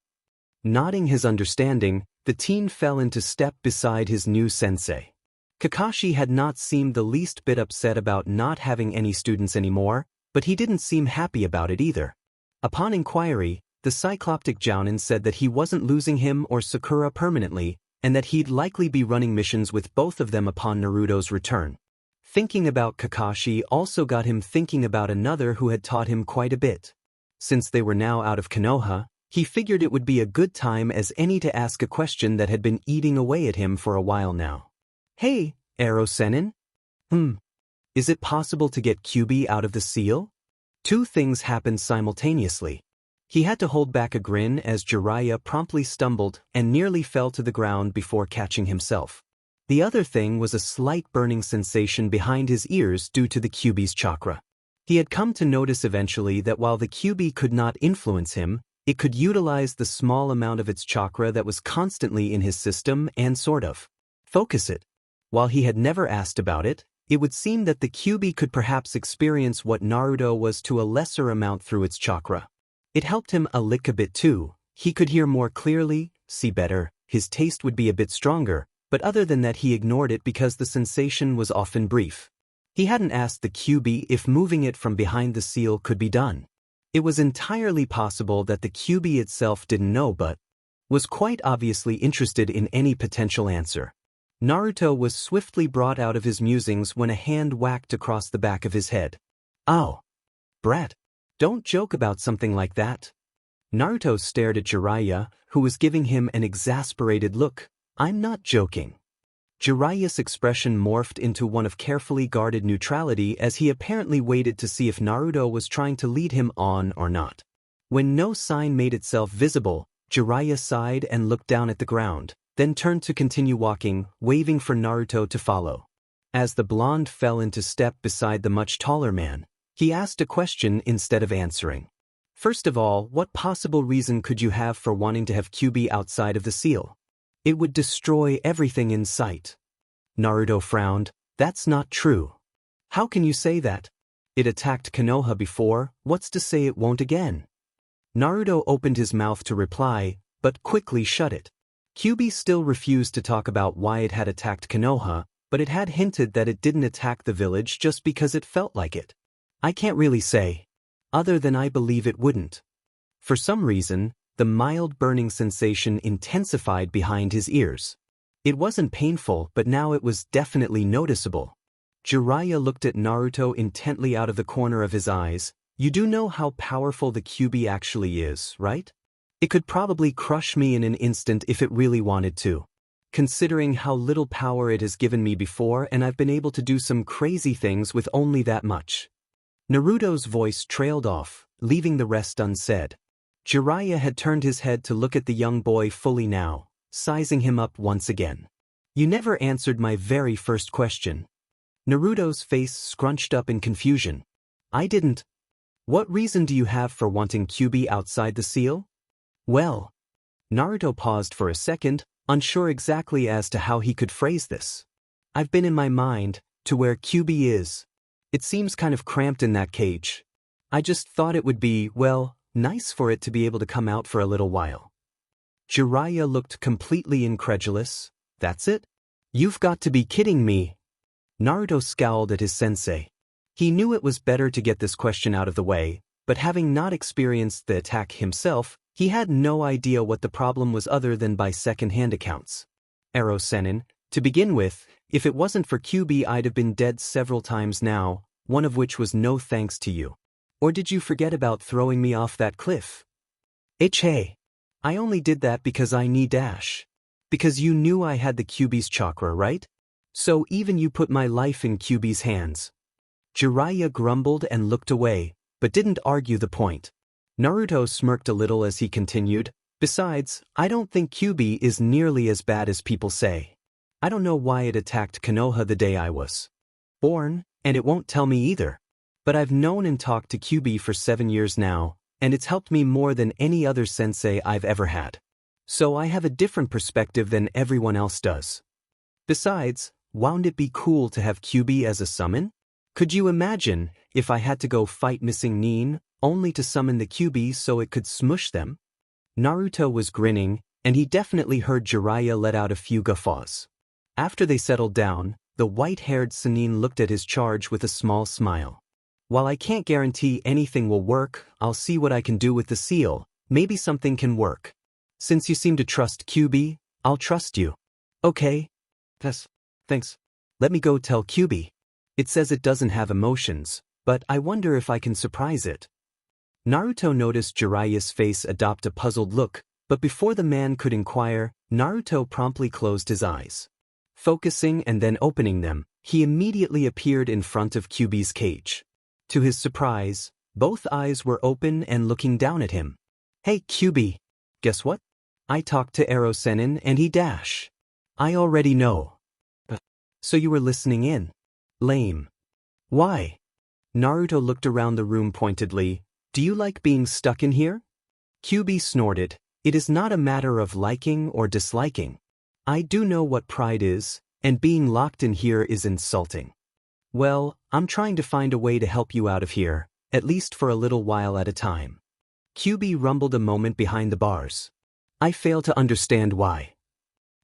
Nodding his understanding, the teen fell into step beside his new sensei. Kakashi had not seemed the least bit upset about not having any students anymore, but he didn't seem happy about it either. Upon inquiry, the Cycloptic Jounin said that he wasn't losing him or Sakura permanently, and that he'd likely be running missions with both of them upon Naruto's return. Thinking about Kakashi also got him thinking about another who had taught him quite a bit. Since they were now out of Konoha, he figured it would be a good time as any to ask a question that had been eating away at him for a while now. Hey, Ero Sennin? Is it possible to get Kyuubi out of the seal? Two things happened simultaneously. He had to hold back a grin as Jiraiya promptly stumbled and nearly fell to the ground before catching himself. The other thing was a slight burning sensation behind his ears due to the Kyuubi's chakra. He had come to notice eventually that while the Kyuubi could not influence him, it could utilize the small amount of its chakra that was constantly in his system and sort of focus it. While he had never asked about it, it would seem that the Kyuubi could perhaps experience what Naruto was to a lesser amount through its chakra. It helped him a bit too. He could hear more clearly, see better, his taste would be a bit stronger, but other than that he ignored it because the sensation was often brief. He hadn't asked the Kyuubi if moving it from behind the seal could be done. It was entirely possible that the Kyuubi itself didn't know but was quite obviously interested in any potential answer. Naruto was swiftly brought out of his musings when a hand whacked across the back of his head. Ow! Brat! Don't joke about something like that. Naruto stared at Jiraiya, who was giving him an exasperated look. I'm not joking. Jiraiya's expression morphed into one of carefully guarded neutrality as he apparently waited to see if Naruto was trying to lead him on or not. When no sign made itself visible, Jiraiya sighed and looked down at the ground, then turned to continue walking, waving for Naruto to follow. As the blonde fell into step beside the much taller man, he asked a question instead of answering. First of all, what possible reason could you have for wanting to have Kyuubi outside of the seal? It would destroy everything in sight. Naruto frowned. That's not true. How can you say that? It attacked Konoha before, what's to say it won't again? Naruto opened his mouth to reply, but quickly shut it. Kyuubi still refused to talk about why it had attacked Konoha, but it had hinted that it didn't attack the village just because it felt like it. I can't really say. Other than I believe it wouldn't. For some reason, the mild burning sensation intensified behind his ears. It wasn't painful, but now it was definitely noticeable. Jiraiya looked at Naruto intently out of the corner of his eyes. You do know how powerful the Kyuubi actually is, right? It could probably crush me in an instant if it really wanted to. Considering how little power it has given me before and I've been able to do some crazy things with only that much. Naruto's voice trailed off, leaving the rest unsaid. Jiraiya had turned his head to look at the young boy fully now, sizing him up once again. You never answered my very first question. Naruto's face scrunched up in confusion. I didn't. What reason do you have for wanting Kyuubi outside the seal? Well. Naruto paused for a second, unsure exactly as to how he could phrase this. I've been in my mind, to where Kyuubi is. It seems kind of cramped in that cage. I just thought it would be, well, nice for it to be able to come out for a little while. Jiraiya looked completely incredulous. That's it? You've got to be kidding me. Naruto scowled at his sensei. He knew it was better to get this question out of the way, but having not experienced the attack himself, he had no idea what the problem was other than by second-hand accounts. Ero Sennin, to begin with, if it wasn't for Kyuubi I'd have been dead several times now, one of which was no thanks to you. Or did you forget about throwing me off that cliff? Hey. I only did that because I need dash. Because you knew I had the Kyuubi's chakra, right? So even you put my life in Kyuubi's hands. Jiraiya grumbled and looked away, but didn't argue the point. Naruto smirked a little as he continued, Besides, I don't think QB is nearly as bad as people say. I don't know why it attacked Konoha the day I was born, and it won't tell me either. But I've known and talked to QB for 7 years now, and it's helped me more than any other sensei I've ever had. So I have a different perspective than everyone else does. Besides, wouldn't it be cool to have QB as a summon? Could you imagine if I had to go fight missing Nin, only to summon the QB so it could smush them? Naruto was grinning, and he definitely heard Jiraiya let out a few guffaws. After they settled down, the white-haired Sannin looked at his charge with a small smile. While I can't guarantee anything will work, I'll see what I can do with the seal. Maybe something can work. Since you seem to trust QB, I'll trust you. Okay. Yes. Thanks. Let me go tell QB. It says it doesn't have emotions, but I wonder if I can surprise it. Naruto noticed Jiraiya's face adopt a puzzled look, but before the man could inquire, Naruto promptly closed his eyes. Focusing and then opening them, he immediately appeared in front of QB's cage. To his surprise, both eyes were open and looking down at him. Hey QB, guess what? I talked to Ero Sennin and he dash. I already know. So you were listening in? Lame. Why? Naruto looked around the room pointedly. Do you like being stuck in here? QB snorted. It is not a matter of liking or disliking. I do know what pride is, and being locked in here is insulting. Well, I'm trying to find a way to help you out of here, at least for a little while at a time. QB rumbled a moment behind the bars. I fail to understand why.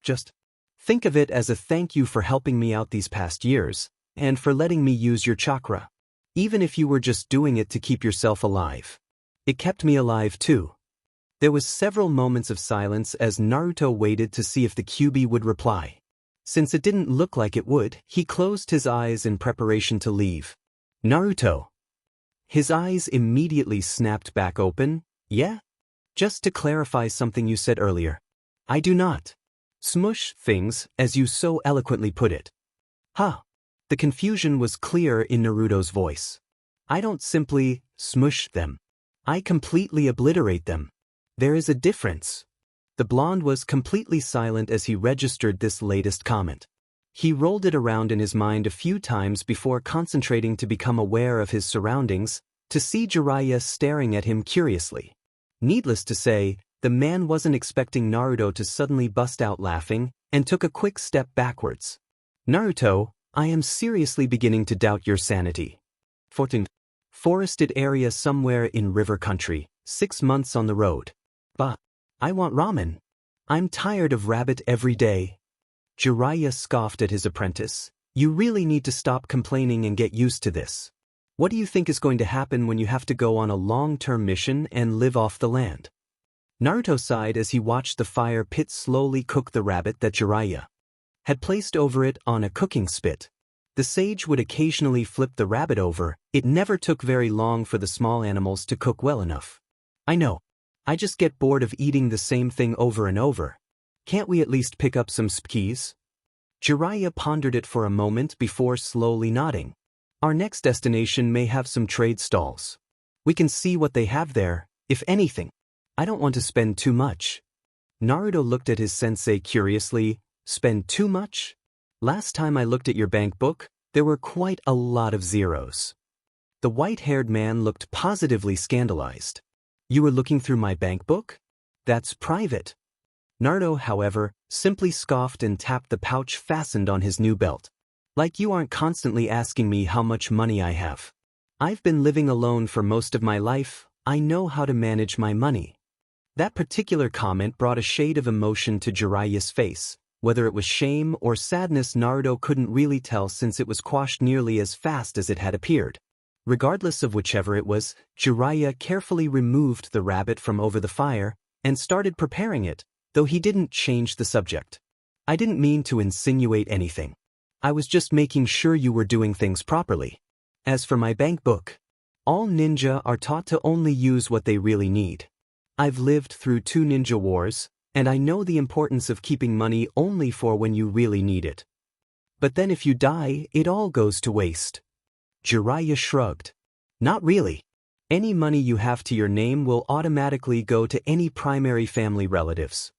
Just think of it as a thank you for helping me out these past years, and for letting me use your chakra. Even if you were just doing it to keep yourself alive. It kept me alive too. There was several moments of silence as Naruto waited to see if the QB would reply. Since it didn't look like it would, he closed his eyes in preparation to leave. Naruto. His eyes immediately snapped back open. Yeah? Just to clarify something you said earlier. I do not smush things, as you so eloquently put it. Huh. The confusion was clear in Naruto's voice. I don't simply smush them. I completely obliterate them. There is a difference. The blonde was completely silent as he registered this latest comment. He rolled it around in his mind a few times before concentrating to become aware of his surroundings, to see Jiraiya staring at him curiously. Needless to say, the man wasn't expecting Naruto to suddenly bust out laughing, and took a quick step backwards. Naruto, I am seriously beginning to doubt your sanity. Forested area somewhere in river country, 6 months on the road. Bah, I want ramen. I'm tired of rabbit every day. Jiraiya scoffed at his apprentice. You really need to stop complaining and get used to this. What do you think is going to happen when you have to go on a long-term mission and live off the land? Naruto sighed as he watched the fire pit slowly cook the rabbit that Jiraiya had placed over it on a cooking spit. The sage would occasionally flip the rabbit over. It never took very long for the small animals to cook well enough. I know. I just get bored of eating the same thing over and over. Can't we at least pick up some spkees? Jiraiya pondered it for a moment before slowly nodding. Our next destination may have some trade stalls. We can see what they have there, if anything. I don't want to spend too much. Naruto looked at his sensei curiously. Spend too much? Last time I looked at your bank book, there were quite a lot of zeros. The white-haired man looked positively scandalized. You were looking through my bank book? That's private. Naruto, however, simply scoffed and tapped the pouch fastened on his new belt. Like you aren't constantly asking me how much money I have. I've been living alone for most of my life. I know how to manage my money. That particular comment brought a shade of emotion to Jiraiya's face. Whether it was shame or sadness, Naruto couldn't really tell since it was quashed nearly as fast as it had appeared. Regardless of whichever it was, Jiraiya carefully removed the rabbit from over the fire and started preparing it, though he didn't change the subject. I didn't mean to insinuate anything. I was just making sure you were doing things properly. As for my bank book, all ninja are taught to only use what they really need. I've lived through 2 ninja wars, and I know the importance of keeping money only for when you really need it. But then if you die, it all goes to waste. Jiraiya shrugged. Not really. Any money you have to your name will automatically go to any primary family relatives.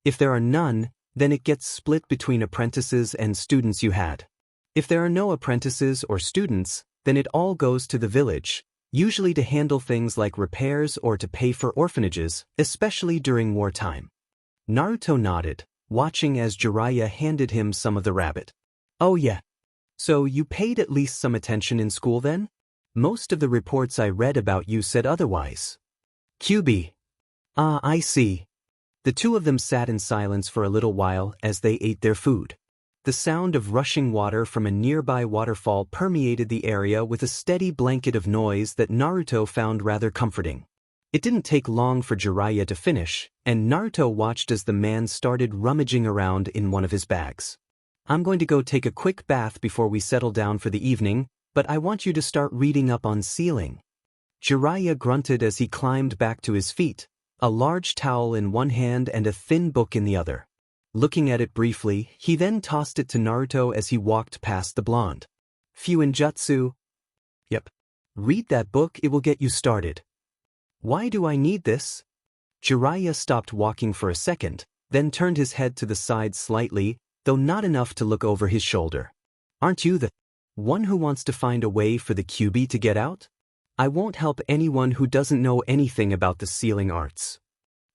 If there are none, then it gets split between apprentices and students you had. If there are no apprentices or students, then it all goes to the village, usually to handle things like repairs or to pay for orphanages, especially during wartime. Naruto nodded, watching as Jiraiya handed him some of the rabbit. Oh yeah. So you paid at least some attention in school then? Most of the reports I read about you said otherwise. QB. Ah, I see. The two of them sat in silence for a little while as they ate their food. The sound of rushing water from a nearby waterfall permeated the area with a steady blanket of noise that Naruto found rather comforting. It didn't take long for Jiraiya to finish, and Naruto watched as the man started rummaging around in one of his bags. I'm going to go take a quick bath before we settle down for the evening, but I want you to start reading up on sealing. Jiraiya grunted as he climbed back to his feet, a large towel in one hand and a thin book in the other. Looking at it briefly, he then tossed it to Naruto as he walked past the blonde. Fuinjutsu? Yep. Read that book, it will get you started. Why do I need this? Jiraiya stopped walking for a second, then turned his head to the side slightly, though not enough to look over his shoulder. Aren't you the one who wants to find a way for the QB to get out? I won't help anyone who doesn't know anything about the sealing arts.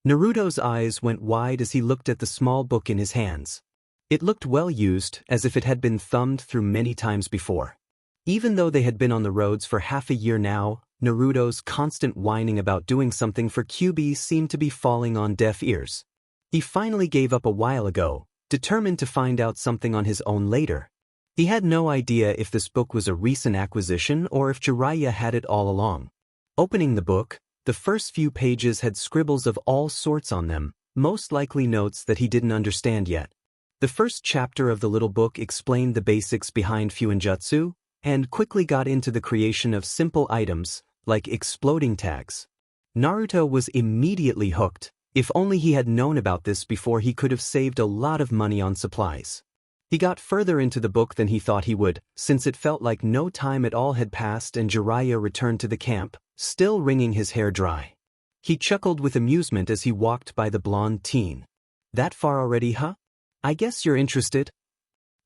Naruto's eyes went wide as he looked at the small book in his hands. It looked well used, as if it had been thumbed through many times before. Even though they had been on the roads for half a year now, Naruto's constant whining about doing something for QB seemed to be falling on deaf ears. He finally gave up a while ago, determined to find out something on his own later. He had no idea if this book was a recent acquisition or if Jiraiya had it all along. Opening the book, the first few pages had scribbles of all sorts on them, most likely notes that he didn't understand yet. The first chapter of the little book explained the basics behind Fuinjutsu, and quickly got into the creation of simple items, like exploding tags. Naruto was immediately hooked. If only he had known about this before, he could have saved a lot of money on supplies. He got further into the book than he thought he would, since it felt like no time at all had passed and Jiraiya returned to the camp, still wringing his hair dry. He chuckled with amusement as he walked by the blonde teen. That far already, huh? I guess you're interested?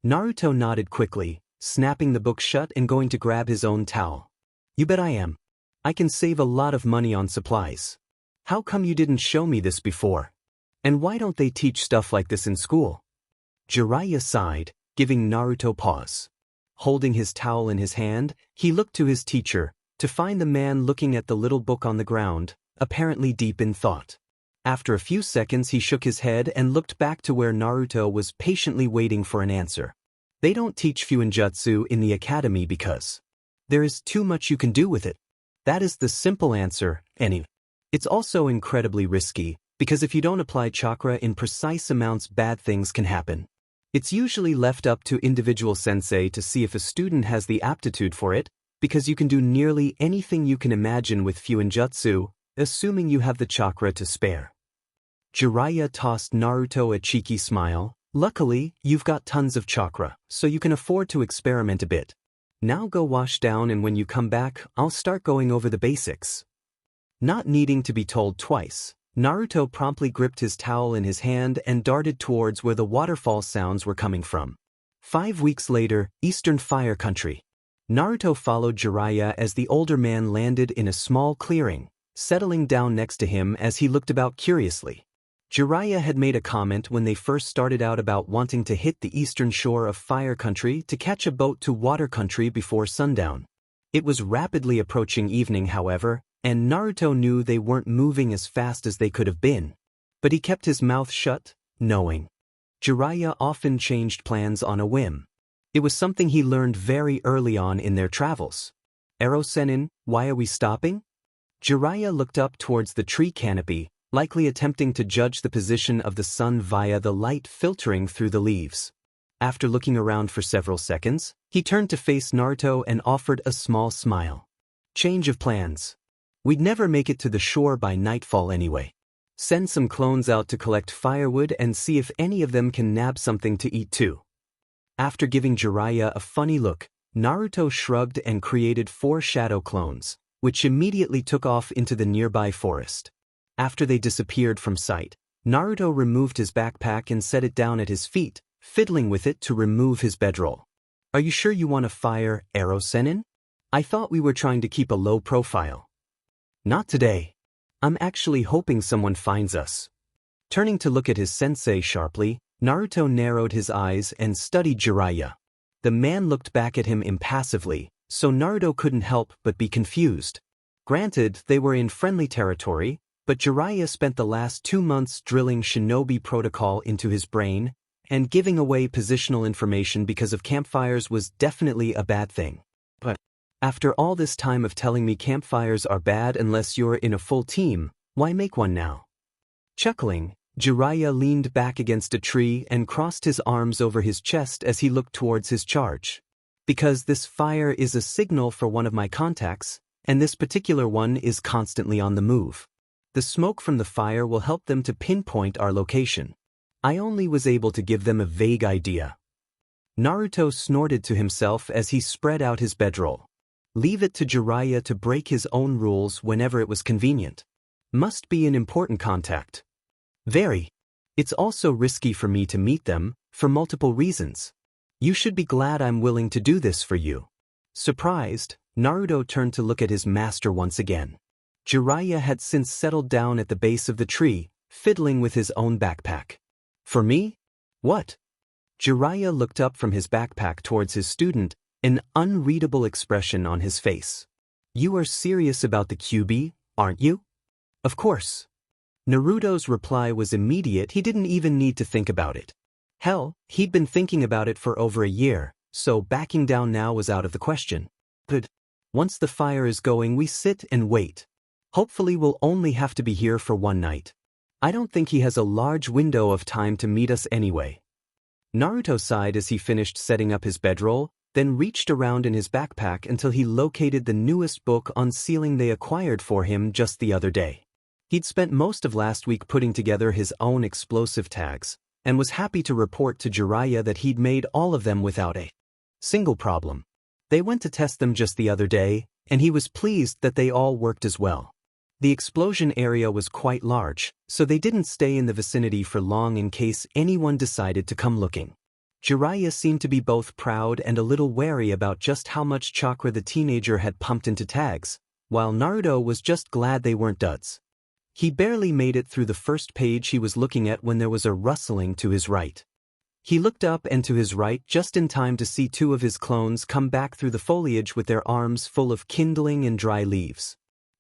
Naruto nodded quickly, snapping the book shut and going to grab his own towel. You bet I am. I can save a lot of money on supplies. How come you didn't show me this before? And why don't they teach stuff like this in school? Jiraiya sighed, giving Naruto pause. Holding his towel in his hand, he looked to his teacher, to find the man looking at the little book on the ground, apparently deep in thought. After a few seconds he shook his head and looked back to where Naruto was patiently waiting for an answer. They don't teach Fuinjutsu in the academy because there is too much you can do with it. That is the simple answer, anyway. It's also incredibly risky, because if you don't apply chakra in precise amounts, bad things can happen. It's usually left up to individual sensei to see if a student has the aptitude for it, because you can do nearly anything you can imagine with Fuinjutsu, assuming you have the chakra to spare. Jiraiya tossed Naruto a cheeky smile. Luckily, you've got tons of chakra, so you can afford to experiment a bit. Now go wash down, and when you come back, I'll start going over the basics. Not needing to be told twice, Naruto promptly gripped his towel in his hand and darted towards where the waterfall sounds were coming from. 5 weeks later, Eastern Fire Country. Naruto followed Jiraiya as the older man landed in a small clearing, settling down next to him as he looked about curiously. Jiraiya had made a comment when they first started out about wanting to hit the eastern shore of Fire Country to catch a boat to Water Country before sundown. It was rapidly approaching evening, however, and Naruto knew they weren't moving as fast as they could have been. But he kept his mouth shut, knowing. Jiraiya often changed plans on a whim. It was something he learned very early on in their travels. Ero-senin, why are we stopping? Jiraiya looked up towards the tree canopy, likely attempting to judge the position of the sun via the light filtering through the leaves. After looking around for several seconds, he turned to face Naruto and offered a small smile. Change of plans. We'd never make it to the shore by nightfall anyway. Send some clones out to collect firewood and see if any of them can nab something to eat too. After giving Jiraiya a funny look, Naruto shrugged and created 4 shadow clones, which immediately took off into the nearby forest. After they disappeared from sight, Naruto removed his backpack and set it down at his feet, fiddling with it to remove his bedroll. Are you sure you want to fire arrow Sennin? I thought we were trying to keep a low profile. Not today. I'm actually hoping someone finds us. Turning to look at his sensei sharply, Naruto narrowed his eyes and studied Jiraiya. The man looked back at him impassively, so Naruto couldn't help but be confused. Granted, they were in friendly territory, but Jiraiya spent the last 2 months drilling shinobi protocol into his brain, and giving away positional information because of campfires was definitely a bad thing. But after all this time of telling me campfires are bad unless you're in a full team, why make one now? Chuckling, Jiraiya leaned back against a tree and crossed his arms over his chest as he looked towards his charge. Because this fire is a signal for one of my contacts, and this particular one is constantly on the move. The smoke from the fire will help them to pinpoint our location. I only was able to give them a vague idea. Naruto snorted to himself as he spread out his bedroll. Leave it to Jiraiya to break his own rules whenever it was convenient. Must be an important contact. Very. It's also risky for me to meet them, for multiple reasons. You should be glad I'm willing to do this for you. Surprised, Naruto turned to look at his master once again. Jiraiya had since settled down at the base of the tree, fiddling with his own backpack. For me? What? Jiraiya looked up from his backpack towards his student, an unreadable expression on his face. You are serious about the QB, aren't you? Of course. Naruto's reply was immediate. He didn't even need to think about it. Hell, he'd been thinking about it for over a year, so backing down now was out of the question. But once the fire is going, we sit and wait. Hopefully we'll only have to be here for one night. I don't think he has a large window of time to meet us anyway. Naruto sighed as he finished setting up his bedroll, then reached around in his backpack until he located the newest book on sealing they acquired for him just the other day. He'd spent most of last week putting together his own explosive tags, and was happy to report to Jiraiya that he'd made all of them without a single problem. They went to test them just the other day, and he was pleased that they all worked as well. The explosion area was quite large, so they didn't stay in the vicinity for long in case anyone decided to come looking. Jiraiya seemed to be both proud and a little wary about just how much chakra the teenager had pumped into tags, while Naruto was just glad they weren't duds. He barely made it through the first page he was looking at when there was a rustling to his right. He looked up and to his right just in time to see 2 of his clones come back through the foliage with their arms full of kindling and dry leaves.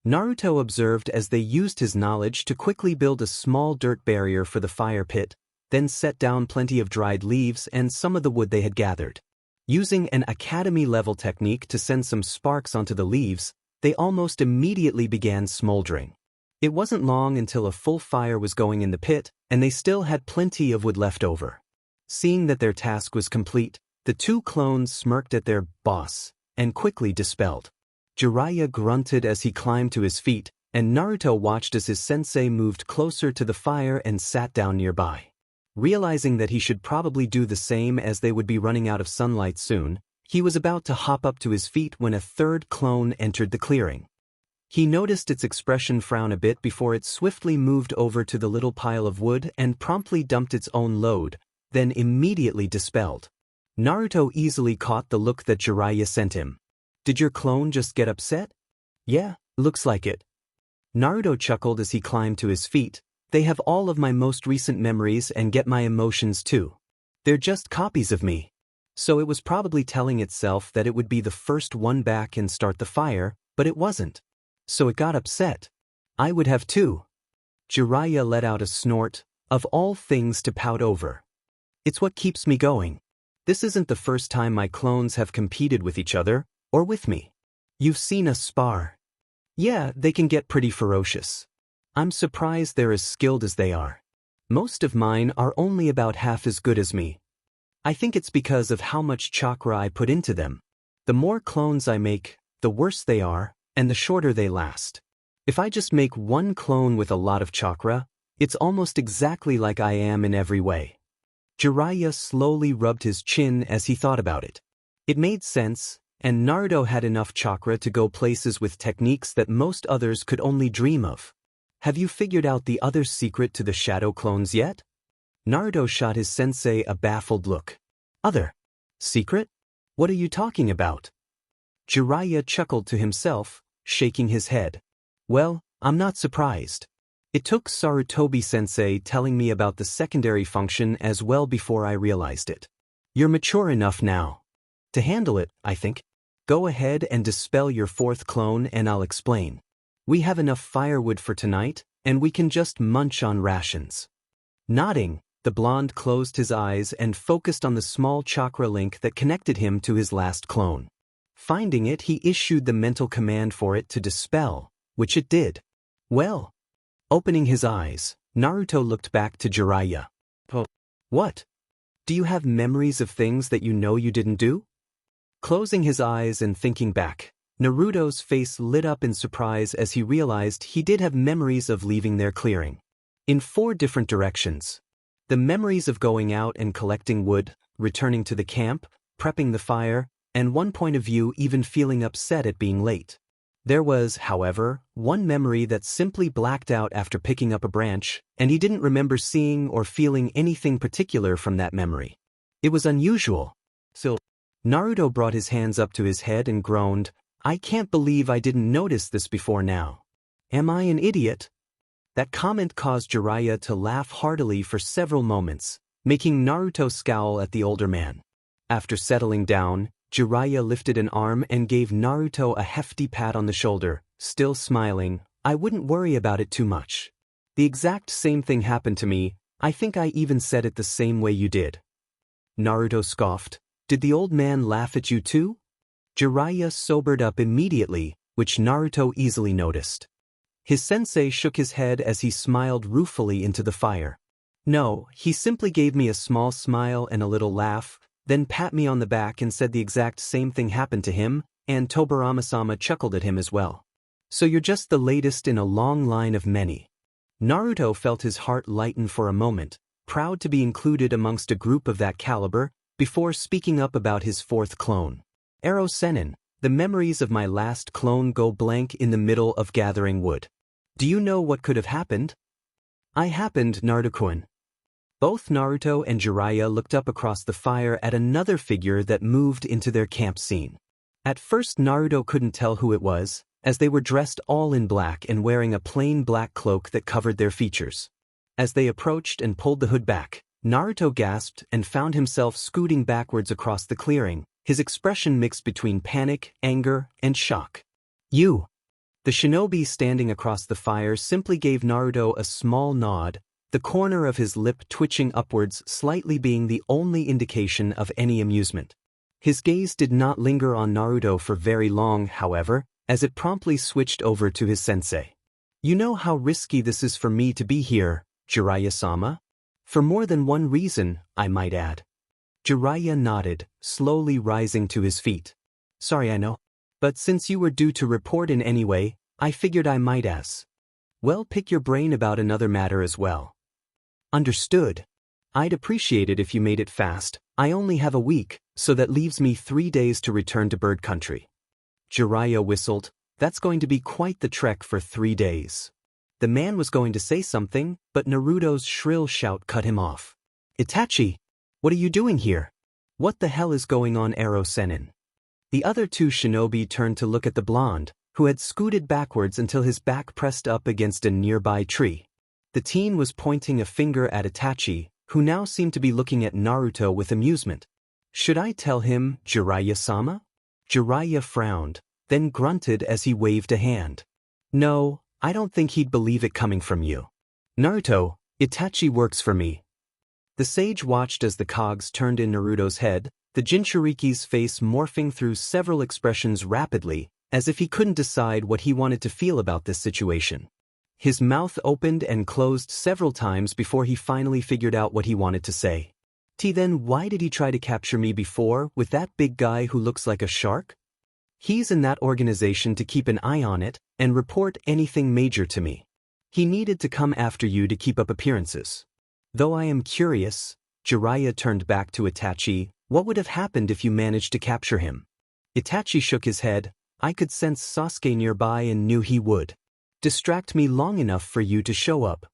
Naruto observed as they used his knowledge to quickly build a small dirt barrier for the fire pit, then set down plenty of dried leaves and some of the wood they had gathered. Using an academy-level technique to send some sparks onto the leaves, they almost immediately began smoldering. It wasn't long until a full fire was going in the pit, and they still had plenty of wood left over. Seeing that their task was complete, the 2 clones smirked at their boss, and quickly dispelled. Jiraiya grunted as he climbed to his feet, and Naruto watched as his sensei moved closer to the fire and sat down nearby. Realizing that he should probably do the same as they would be running out of sunlight soon, he was about to hop up to his feet when a 3rd clone entered the clearing. He noticed its expression frown a bit before it swiftly moved over to the little pile of wood and promptly dumped its own load, then immediately dispelled. Naruto easily caught the look that Jiraiya sent him. Did your clone just get upset? Yeah, looks like it. Naruto chuckled as he climbed to his feet. They have all of my most recent memories and get my emotions too. They're just copies of me. So it was probably telling itself that it would be the first one back and start the fire, but it wasn't. So it got upset. I would have too. Jiraiya let out a snort, of all things to pout over. It's what keeps me going. This isn't the first time my clones have competed with each other, or with me. You've seen us spar. Yeah, they can get pretty ferocious. I'm surprised they're as skilled as they are. Most of mine are only about half as good as me. I think it's because of how much chakra I put into them. The more clones I make, the worse they are, and the shorter they last. If I just make one clone with a lot of chakra, it's almost exactly like I am in every way. Jiraiya slowly rubbed his chin as he thought about it. It made sense, And Naruto had enough chakra to go places with techniques that most others could only dream of. Have you figured out the other secret to the shadow clones yet? Naruto shot his sensei a baffled look. Other secret? What are you talking about? Jiraiya chuckled to himself, shaking his head. Well, I'm not surprised. It took Sarutobi-sensei telling me about the secondary function as well before I realized it. You're mature enough now to handle it, I think. Go ahead and dispel your fourth clone and I'll explain. We have enough firewood for tonight, and we can just munch on rations. Nodding, the blonde closed his eyes and focused on the small chakra link that connected him to his last clone. Finding it, he issued the mental command for it to dispel, which it did. Well. Opening his eyes, Naruto looked back to Jiraiya. What? Do you have memories of things that you know you didn't do? Closing his eyes and thinking back, Naruto's face lit up in surprise as he realized he did have memories of leaving their clearing. In 4 different directions. The memories of going out and collecting wood, returning to the camp, prepping the fire, and one point of view even feeling upset at being late. There was, however, one memory that simply blacked out after picking up a branch, and he didn't remember seeing or feeling anything particular from that memory. It was unusual. So, Naruto brought his hands up to his head and groaned, I can't believe I didn't notice this before now. Am I an idiot? That comment caused Jiraiya to laugh heartily for several moments, making Naruto scowl at the older man. After settling down, Jiraiya lifted an arm and gave Naruto a hefty pat on the shoulder, still smiling. I wouldn't worry about it too much. The exact same thing happened to me, I think I even said it the same way you did. Naruto scoffed. Did the old man laugh at you too? Jiraiya sobered up immediately, which Naruto easily noticed. His sensei shook his head as he smiled ruefully into the fire. No, he simply gave me a small smile and a little laugh, then pat me on the back and said the exact same thing happened to him, and Tobirama-sama chuckled at him as well. So you're just the latest in a long line of many. Naruto felt his heart lighten for a moment, proud to be included amongst a group of that caliber, before speaking up about his 4th clone. Ero Sennin, the memories of my last clone go blank in the middle of gathering wood. Do you know what could have happened? I happened, Naruto-kun. Both Naruto and Jiraiya looked up across the fire at another figure that moved into their camp scene. At first Naruto couldn't tell who it was, as they were dressed all in black and wearing a plain black cloak that covered their features. As they approached and pulled the hood back, Naruto gasped and found himself scooting backwards across the clearing, his expression mixed between panic, anger, and shock. You! The shinobi standing across the fire simply gave Naruto a small nod, the corner of his lip twitching upwards slightly being the only indication of any amusement. His gaze did not linger on Naruto for very long, however, as it promptly switched over to his sensei. You know how risky this is for me to be here, Jiraiya-sama? For more than one reason, I might add. Jiraiya nodded, slowly rising to his feet. Sorry, I know. But since you were due to report in any way, I figured I might ask. Well, pick your brain about another matter as well. Understood. I'd appreciate it if you made it fast. I only have a week, so that leaves me 3 days to return to bird country. Jiraiya whistled. That's going to be quite the trek for 3 days. The man was going to say something, but Naruto's shrill shout cut him off. Itachi! What are you doing here? What the hell is going on, Ero Sennin? The other 2 shinobi turned to look at the blonde, who had scooted backwards until his back pressed up against a nearby tree. The teen was pointing a finger at Itachi, who now seemed to be looking at Naruto with amusement. Should I tell him, Jiraiya-sama? Jiraiya frowned, then grunted as he waved a hand. No, I don't think he'd believe it coming from you. Naruto, Itachi works for me. The sage watched as the cogs turned in Naruto's head, the Jinchuriki's face morphing through several expressions rapidly, as if he couldn't decide what he wanted to feel about this situation. His mouth opened and closed several times before he finally figured out what he wanted to say. Then why did he try to capture me before with that big guy who looks like a shark? He's in that organization to keep an eye on it and report anything major to me. He needed to come after you to keep up appearances. Though I am curious, Jiraiya turned back to Itachi, what would have happened if you managed to capture him? Itachi shook his head. I could sense Sasuke nearby and knew he would distract me long enough for you to show up.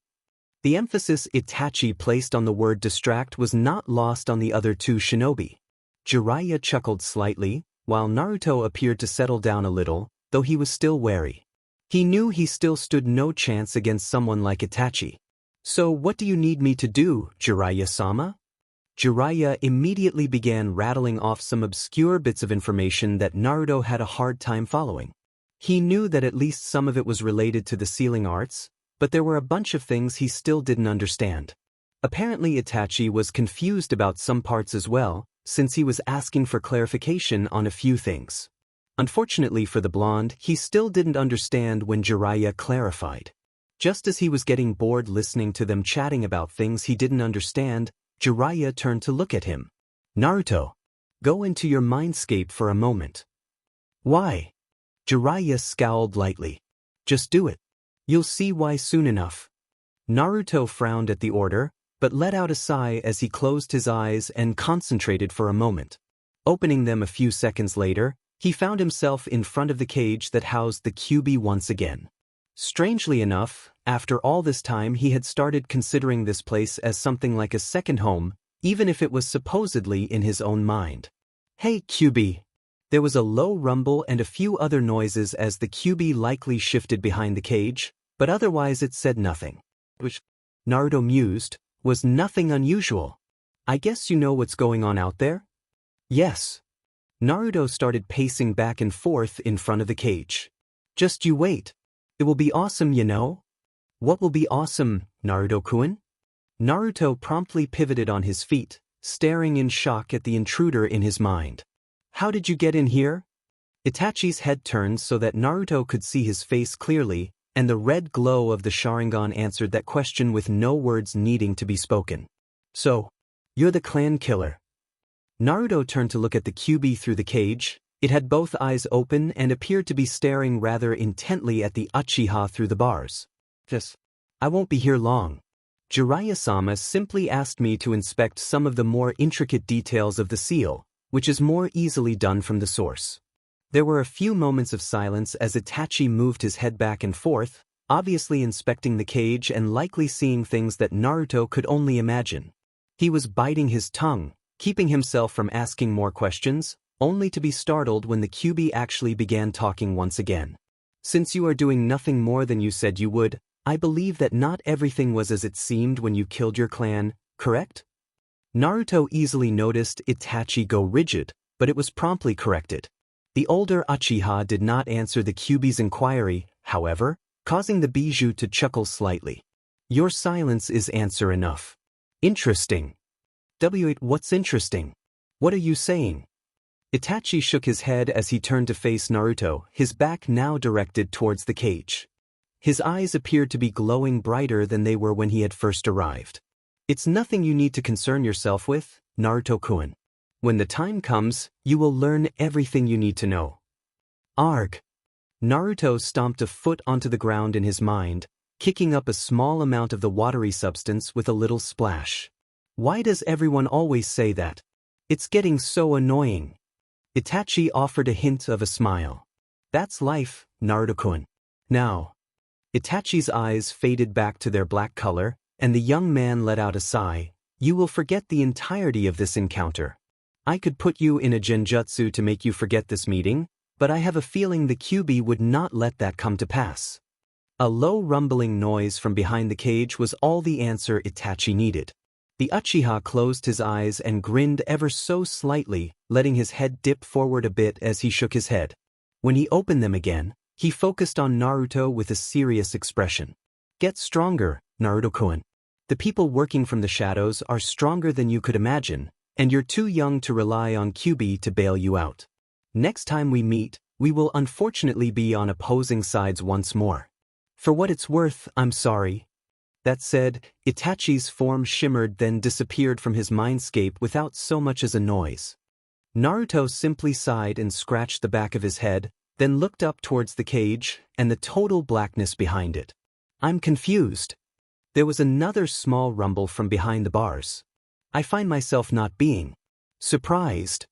The emphasis Itachi placed on the word distract was not lost on the other two shinobi. Jiraiya chuckled slightly, while Naruto appeared to settle down a little, though he was still wary. He knew he still stood no chance against someone like Itachi. So what do you need me to do, Jiraiya-sama? Jiraiya immediately began rattling off some obscure bits of information that Naruto had a hard time following. He knew that at least some of it was related to the sealing arts, but there were a bunch of things he still didn't understand. Apparently Itachi was confused about some parts as well, since he was asking for clarification on a few things. Unfortunately for the blonde, he still didn't understand when Jiraiya clarified. Just as he was getting bored listening to them chatting about things he didn't understand, Jiraiya turned to look at him. Naruto, go into your mindscape for a moment. Why? Jiraiya scowled lightly. Just do it. You'll see why soon enough. Naruto frowned at the order, but let out a sigh as he closed his eyes and concentrated for a moment. Opening them a few seconds later, he found himself in front of the cage that housed the Kyuubi once again. Strangely enough, after all this time he had started considering this place as something like a second home, even if it was supposedly in his own mind. Hey Kyuubi! There was a low rumble and a few other noises as the Kyuubi likely shifted behind the cage, but otherwise it said nothing. Which, Naruto mused, was nothing unusual. I guess you know what's going on out there? Yes. Naruto started pacing back and forth in front of the cage. Just you wait. It will be awesome, you know? What will be awesome, Naruto-kun? Naruto promptly pivoted on his feet, staring in shock at the intruder in his mind. How did you get in here? Itachi's head turned so that Naruto could see his face clearly, and the red glow of the Sharingan answered that question with no words needing to be spoken. So, you're the clan killer. Naruto turned to look at the Kyuubi through the cage. It had both eyes open and appeared to be staring rather intently at the Uchiha through the bars. I won't be here long. Jiraiya-sama simply asked me to inspect some of the more intricate details of the seal, which is more easily done from the source. There were a few moments of silence as Itachi moved his head back and forth, obviously inspecting the cage and likely seeing things that Naruto could only imagine. He was biting his tongue, keeping himself from asking more questions, only to be startled when the Kyuubi actually began talking once again. Since you are doing nothing more than you said you would, I believe that not everything was as it seemed when you killed your clan, correct? Naruto easily noticed Itachi go rigid, but it was promptly corrected. The older Uchiha did not answer the Kyuubi's inquiry, however, causing the Bijou to chuckle slightly. Your silence is answer enough. Interesting. What's interesting? What are you saying? Itachi shook his head as he turned to face Naruto, his back now directed towards the cage. His eyes appeared to be glowing brighter than they were when he had first arrived. It's nothing you need to concern yourself with, Naruto-kun. When the time comes, you will learn everything you need to know. Arg! Naruto stomped a foot onto the ground in his mind, kicking up a small amount of the watery substance with a little splash. Why does everyone always say that? It's getting so annoying. Itachi offered a hint of a smile. That's life, Naruto-kun. Now. Itachi's eyes faded back to their black color, and the young man let out a sigh. You will forget the entirety of this encounter. I could put you in a genjutsu to make you forget this meeting, but I have a feeling the Kyuubi would not let that come to pass. A low rumbling noise from behind the cage was all the answer Itachi needed. The Uchiha closed his eyes and grinned ever so slightly, letting his head dip forward a bit as he shook his head. When he opened them again, he focused on Naruto with a serious expression. Get stronger, Naruto-kun. The people working from the shadows are stronger than you could imagine, and you're too young to rely on Kyuubi to bail you out. Next time we meet, we will unfortunately be on opposing sides once more. For what it's worth, I'm sorry. That said, Itachi's form shimmered then disappeared from his mindscape without so much as a noise. Naruto simply sighed and scratched the back of his head, then looked up towards the cage and the total blackness behind it. I'm confused. There was another small rumble from behind the bars. I find myself not being surprised.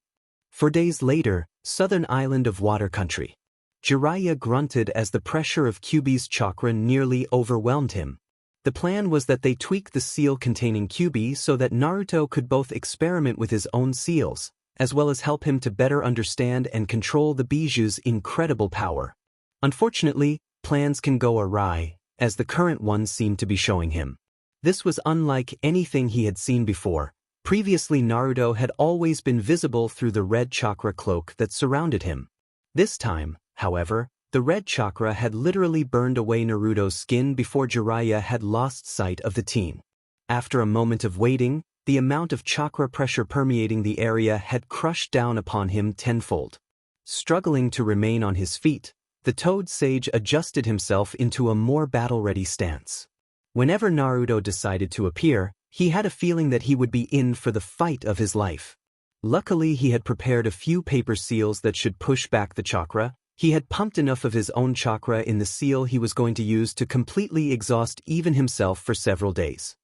For days later, southern island of water country. Jiraiya grunted as the pressure of Kyuubi's chakra nearly overwhelmed him. The plan was that they tweak the seal containing Kyuubi so that Naruto could both experiment with his own seals, as well as help him to better understand and control the Bijuu's incredible power. Unfortunately, plans can go awry, as the current one seemed to be showing him. This was unlike anything he had seen before. Previously, Naruto had always been visible through the red chakra cloak that surrounded him. This time, however, the red chakra had literally burned away Naruto's skin before Jiraiya had lost sight of the teen. After a moment of waiting, the amount of chakra pressure permeating the area had crushed down upon him tenfold. Struggling to remain on his feet, the Toad Sage adjusted himself into a more battle-ready stance. Whenever Naruto decided to appear, he had a feeling that he would be in for the fight of his life. Luckily, he had prepared a few paper seals that should push back the chakra. He had pumped enough of his own chakra in the seal he was going to use to completely exhaust even himself for several days.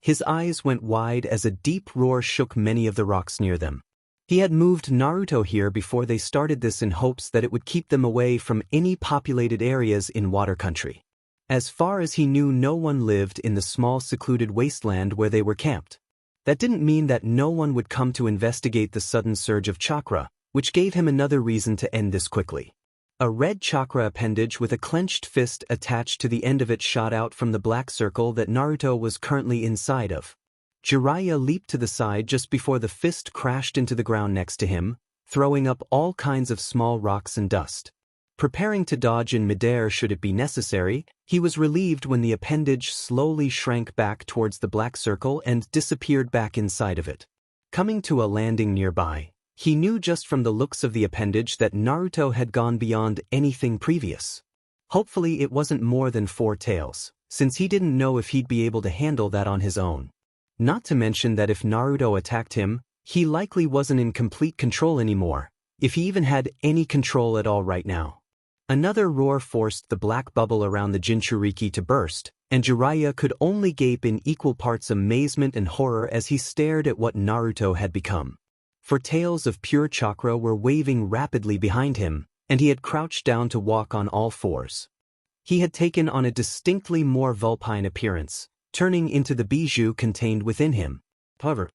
His eyes went wide as a deep roar shook many of the rocks near them. He had moved Naruto here before they started this in hopes that it would keep them away from any populated areas in water country. As far as he knew, no one lived in the small secluded wasteland where they were camped. That didn't mean that no one would come to investigate the sudden surge of chakra, which gave him another reason to end this quickly. A red chakra appendage with a clenched fist attached to the end of it shot out from the black circle that Naruto was currently inside of. Jiraiya leaped to the side just before the fist crashed into the ground next to him, throwing up all kinds of small rocks and dust. Preparing to dodge in midair should it be necessary, he was relieved when the appendage slowly shrank back towards the black circle and disappeared back inside of it. Coming to a landing nearby, he knew just from the looks of the appendage that Naruto had gone beyond anything previous. Hopefully it wasn't more than 4 tails, since he didn't know if he'd be able to handle that on his own. Not to mention that if Naruto attacked him, he likely wasn't in complete control anymore, if he even had any control at all right now. Another roar forced the black bubble around the Jinchuriki to burst, and Jiraiya could only gape in equal parts amazement and horror as he stared at what Naruto had become. For tails of pure chakra were waving rapidly behind him, and he had crouched down to walk on all fours. He had taken on a distinctly more vulpine appearance, turning into the Bijuu contained within him. However,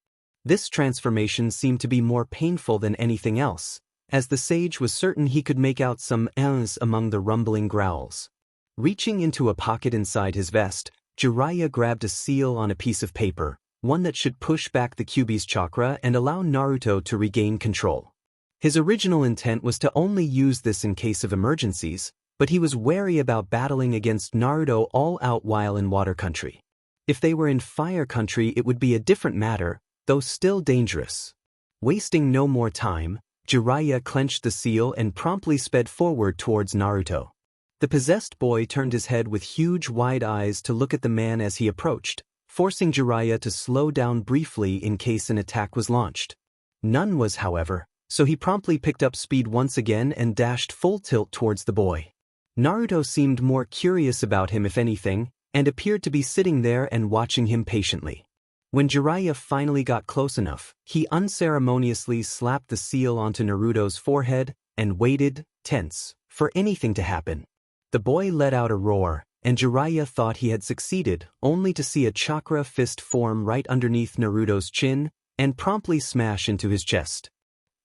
this transformation seemed to be more painful than anything else, as the sage was certain he could make out some "ehs" among the rumbling growls. Reaching into a pocket inside his vest, Jiraiya grabbed a seal on a piece of paper, one that should push back the Kyuubi's chakra and allow Naruto to regain control. His original intent was to only use this in case of emergencies, but he was wary about battling against Naruto all out while in water country. If they were in fire country, it would be a different matter, though still dangerous. Wasting no more time, Jiraiya clenched the seal and promptly sped forward towards Naruto. The possessed boy turned his head with huge wide eyes to look at the man as he approached, forcing Jiraiya to slow down briefly in case an attack was launched. None was, however, so he promptly picked up speed once again and dashed full tilt towards the boy. Naruto seemed more curious about him if anything, and appeared to be sitting there and watching him patiently. When Jiraiya finally got close enough, he unceremoniously slapped the seal onto Naruto's forehead and waited, tense, for anything to happen. The boy let out a roar, and Jiraiya thought he had succeeded, only to see a chakra fist form right underneath Naruto's chin and promptly smash into his chest.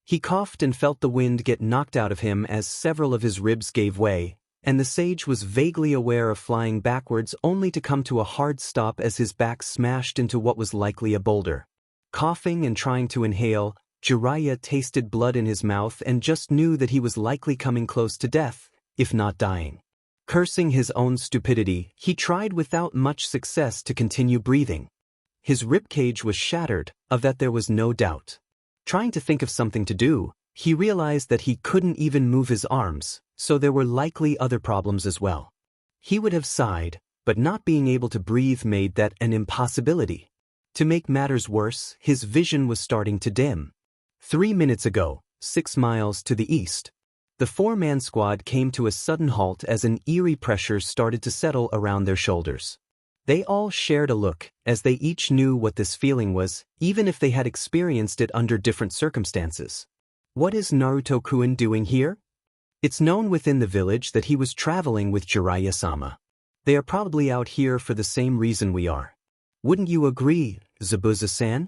He coughed and felt the wind get knocked out of him as several of his ribs gave way, and the sage was vaguely aware of flying backwards only to come to a hard stop as his back smashed into what was likely a boulder. Coughing and trying to inhale, Jiraiya tasted blood in his mouth and just knew that he was likely coming close to death, if not dying. Cursing his own stupidity, he tried without much success to continue breathing. His ribcage was shattered, of that there was no doubt. Trying to think of something to do, he realized that he couldn't even move his arms, so there were likely other problems as well. He would have sighed, but not being able to breathe made that an impossibility. To make matters worse, his vision was starting to dim. 3 minutes ago, 6 miles to the east, the 4-man squad came to a sudden halt as an eerie pressure started to settle around their shoulders. They all shared a look, as they each knew what this feeling was, even if they had experienced it under different circumstances. What is Naruto-kun doing here? It's known within the village that he was traveling with Jiraiya-sama. They are probably out here for the same reason we are. Wouldn't you agree, Zabuza-san?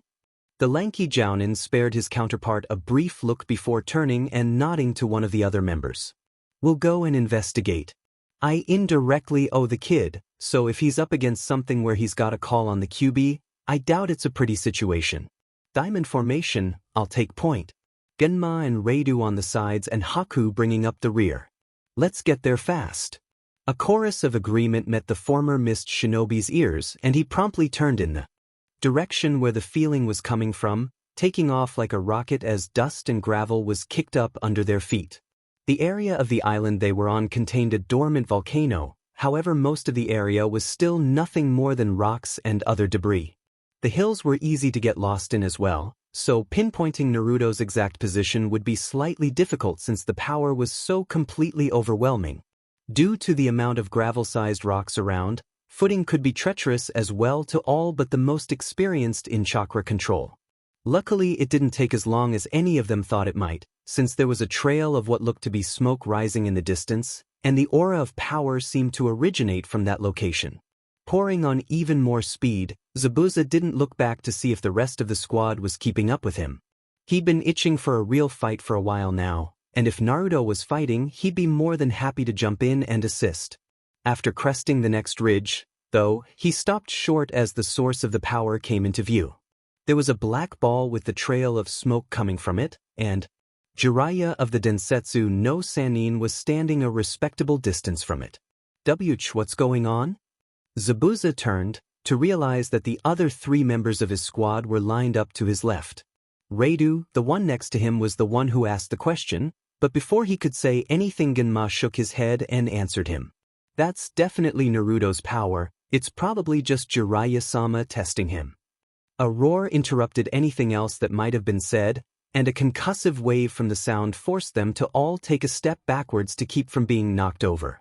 The lanky jounin spared his counterpart a brief look before turning and nodding to one of the other members. We'll go and investigate. I indirectly owe the kid, so if he's up against something where he's got a call on the QB, I doubt it's a pretty situation. Diamond formation, I'll take point. Genma and Reidu on the sides and Haku bringing up the rear. Let's get there fast. A chorus of agreement met the former mist shinobi's ears, and he promptly turned in the direction where the feeling was coming from, taking off like a rocket as dust and gravel was kicked up under their feet. The area of the island they were on contained a dormant volcano, however most of the area was still nothing more than rocks and other debris. The hills were easy to get lost in as well, so pinpointing Naruto's exact position would be slightly difficult since the power was so completely overwhelming. Due to the amount of gravel-sized rocks around, footing could be treacherous as well to all but the most experienced in chakra control. Luckily, it didn't take as long as any of them thought it might, since there was a trail of what looked to be smoke rising in the distance, and the aura of power seemed to originate from that location. Pouring on even more speed, Zabuza didn't look back to see if the rest of the squad was keeping up with him. He'd been itching for a real fight for a while now, and if Naruto was fighting, he'd be more than happy to jump in and assist. After cresting the next ridge, though, he stopped short as the source of the power came into view. There was a black ball with the trail of smoke coming from it, and Jiraiya of the Densetsu no Sannin was standing a respectable distance from it. What's going on? Zabuza turned, to realize that the other 3 members of his squad were lined up to his left. Reidu, the one next to him, was the one who asked the question, but before he could say anything Genma shook his head and answered him. That's definitely Naruto's power, it's probably just Jiraiya-sama testing him. A roar interrupted anything else that might have been said, and a concussive wave from the sound forced them to all take a step backwards to keep from being knocked over.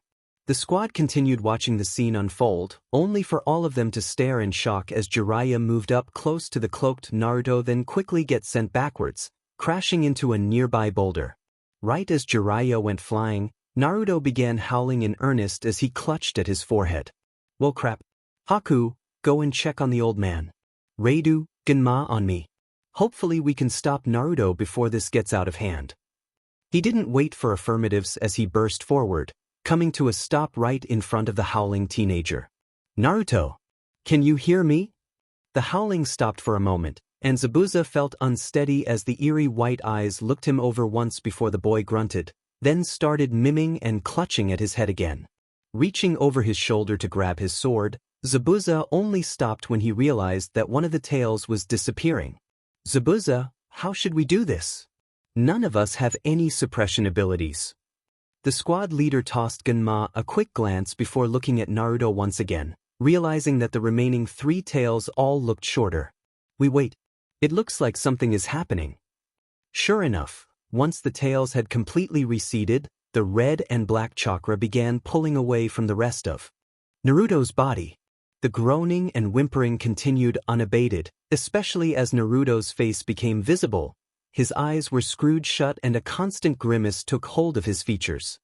The squad continued watching the scene unfold, only for all of them to stare in shock as Jiraiya moved up close to the cloaked Naruto, then quickly get sent backwards, crashing into a nearby boulder. Right as Jiraiya went flying, Naruto began howling in earnest as he clutched at his forehead. Well crap. Haku, go and check on the old man. Reidu, Genma on me. Hopefully we can stop Naruto before this gets out of hand. He didn't wait for affirmatives as he burst forward, coming to a stop right in front of the howling teenager. Naruto! Can you hear me? The howling stopped for a moment, and Zabuza felt unsteady as the eerie white eyes looked him over once before the boy grunted, then started miming and clutching at his head again. Reaching over his shoulder to grab his sword, Zabuza only stopped when he realized that one of the tails was disappearing. Zabuza, how should we do this? None of us have any suppression abilities. The squad leader tossed Genma a quick glance before looking at Naruto once again, realizing that the remaining 3 tails all looked shorter. We wait. It looks like something is happening. Sure enough, once the tails had completely receded, the red and black chakra began pulling away from the rest of Naruto's body. The groaning and whimpering continued unabated, especially as Naruto's face became visible. His eyes were screwed shut and a constant grimace took hold of his features.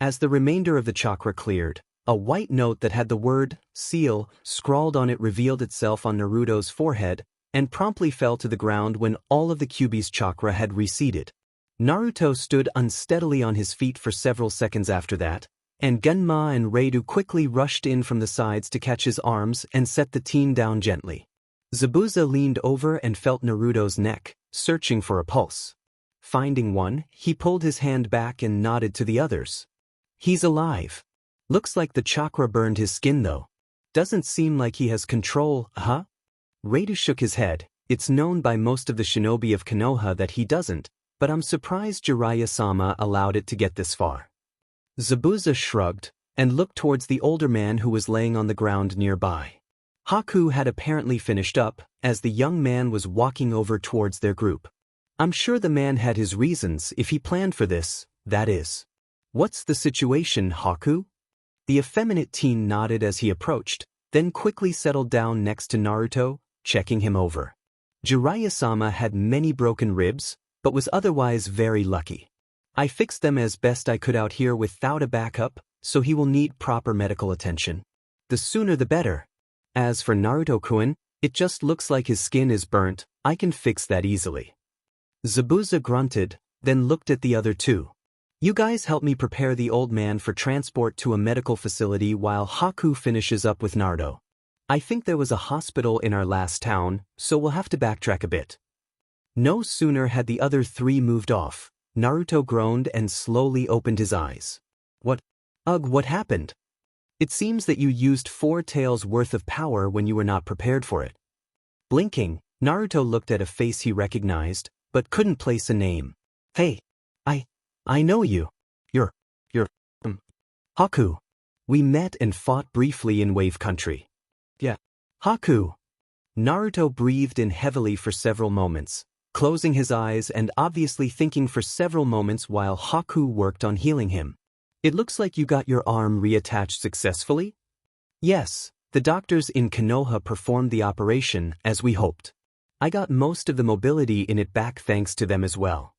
As the remainder of the chakra cleared, a white note that had the word "seal" scrawled on it revealed itself on Naruto's forehead and promptly fell to the ground when all of the Kyuubi's chakra had receded. Naruto stood unsteadily on his feet for several seconds after that, and Genma and Reidu quickly rushed in from the sides to catch his arms and set the teen down gently. Zabuza leaned over and felt Naruto's neck, searching for a pulse. Finding one, he pulled his hand back and nodded to the others. He's alive. Looks like the chakra burned his skin though. Doesn't seem like he has control, huh? Reidu shook his head. It's known by most of the shinobi of Konoha that he doesn't, but I'm surprised Jiraiya-sama allowed it to get this far. Zabuza shrugged and looked towards the older man who was laying on the ground nearby. Haku had apparently finished up, as the young man was walking over towards their group. I'm sure the man had his reasons if he planned for this, that is. What's the situation, Haku? The effeminate teen nodded as he approached, then quickly settled down next to Naruto, checking him over. Jiraiya-sama had many broken ribs, but was otherwise very lucky. I fixed them as best I could out here without a backup, so he will need proper medical attention. The sooner the better. As for Naruto-kun, it just looks like his skin is burnt. I can fix that easily. Zabuza grunted, then looked at the other two. You guys help me prepare the old man for transport to a medical facility while Haku finishes up with Naruto. I think there was a hospital in our last town, so we'll have to backtrack a bit. No sooner had the other three moved off, Naruto groaned and slowly opened his eyes. What? Ugh, what happened? It seems that you used 4 taels worth of power when you were not prepared for it. Blinking, Naruto looked at a face he recognized, but couldn't place a name. Hey, I know you. You're Haku. We met and fought briefly in Wave Country. Yeah. Haku. Naruto breathed in heavily for several moments, closing his eyes and obviously thinking for several moments while Haku worked on healing him. It looks like you got your arm reattached successfully? Yes, the doctors in Konoha performed the operation as we hoped. I got most of the mobility in it back thanks to them as well.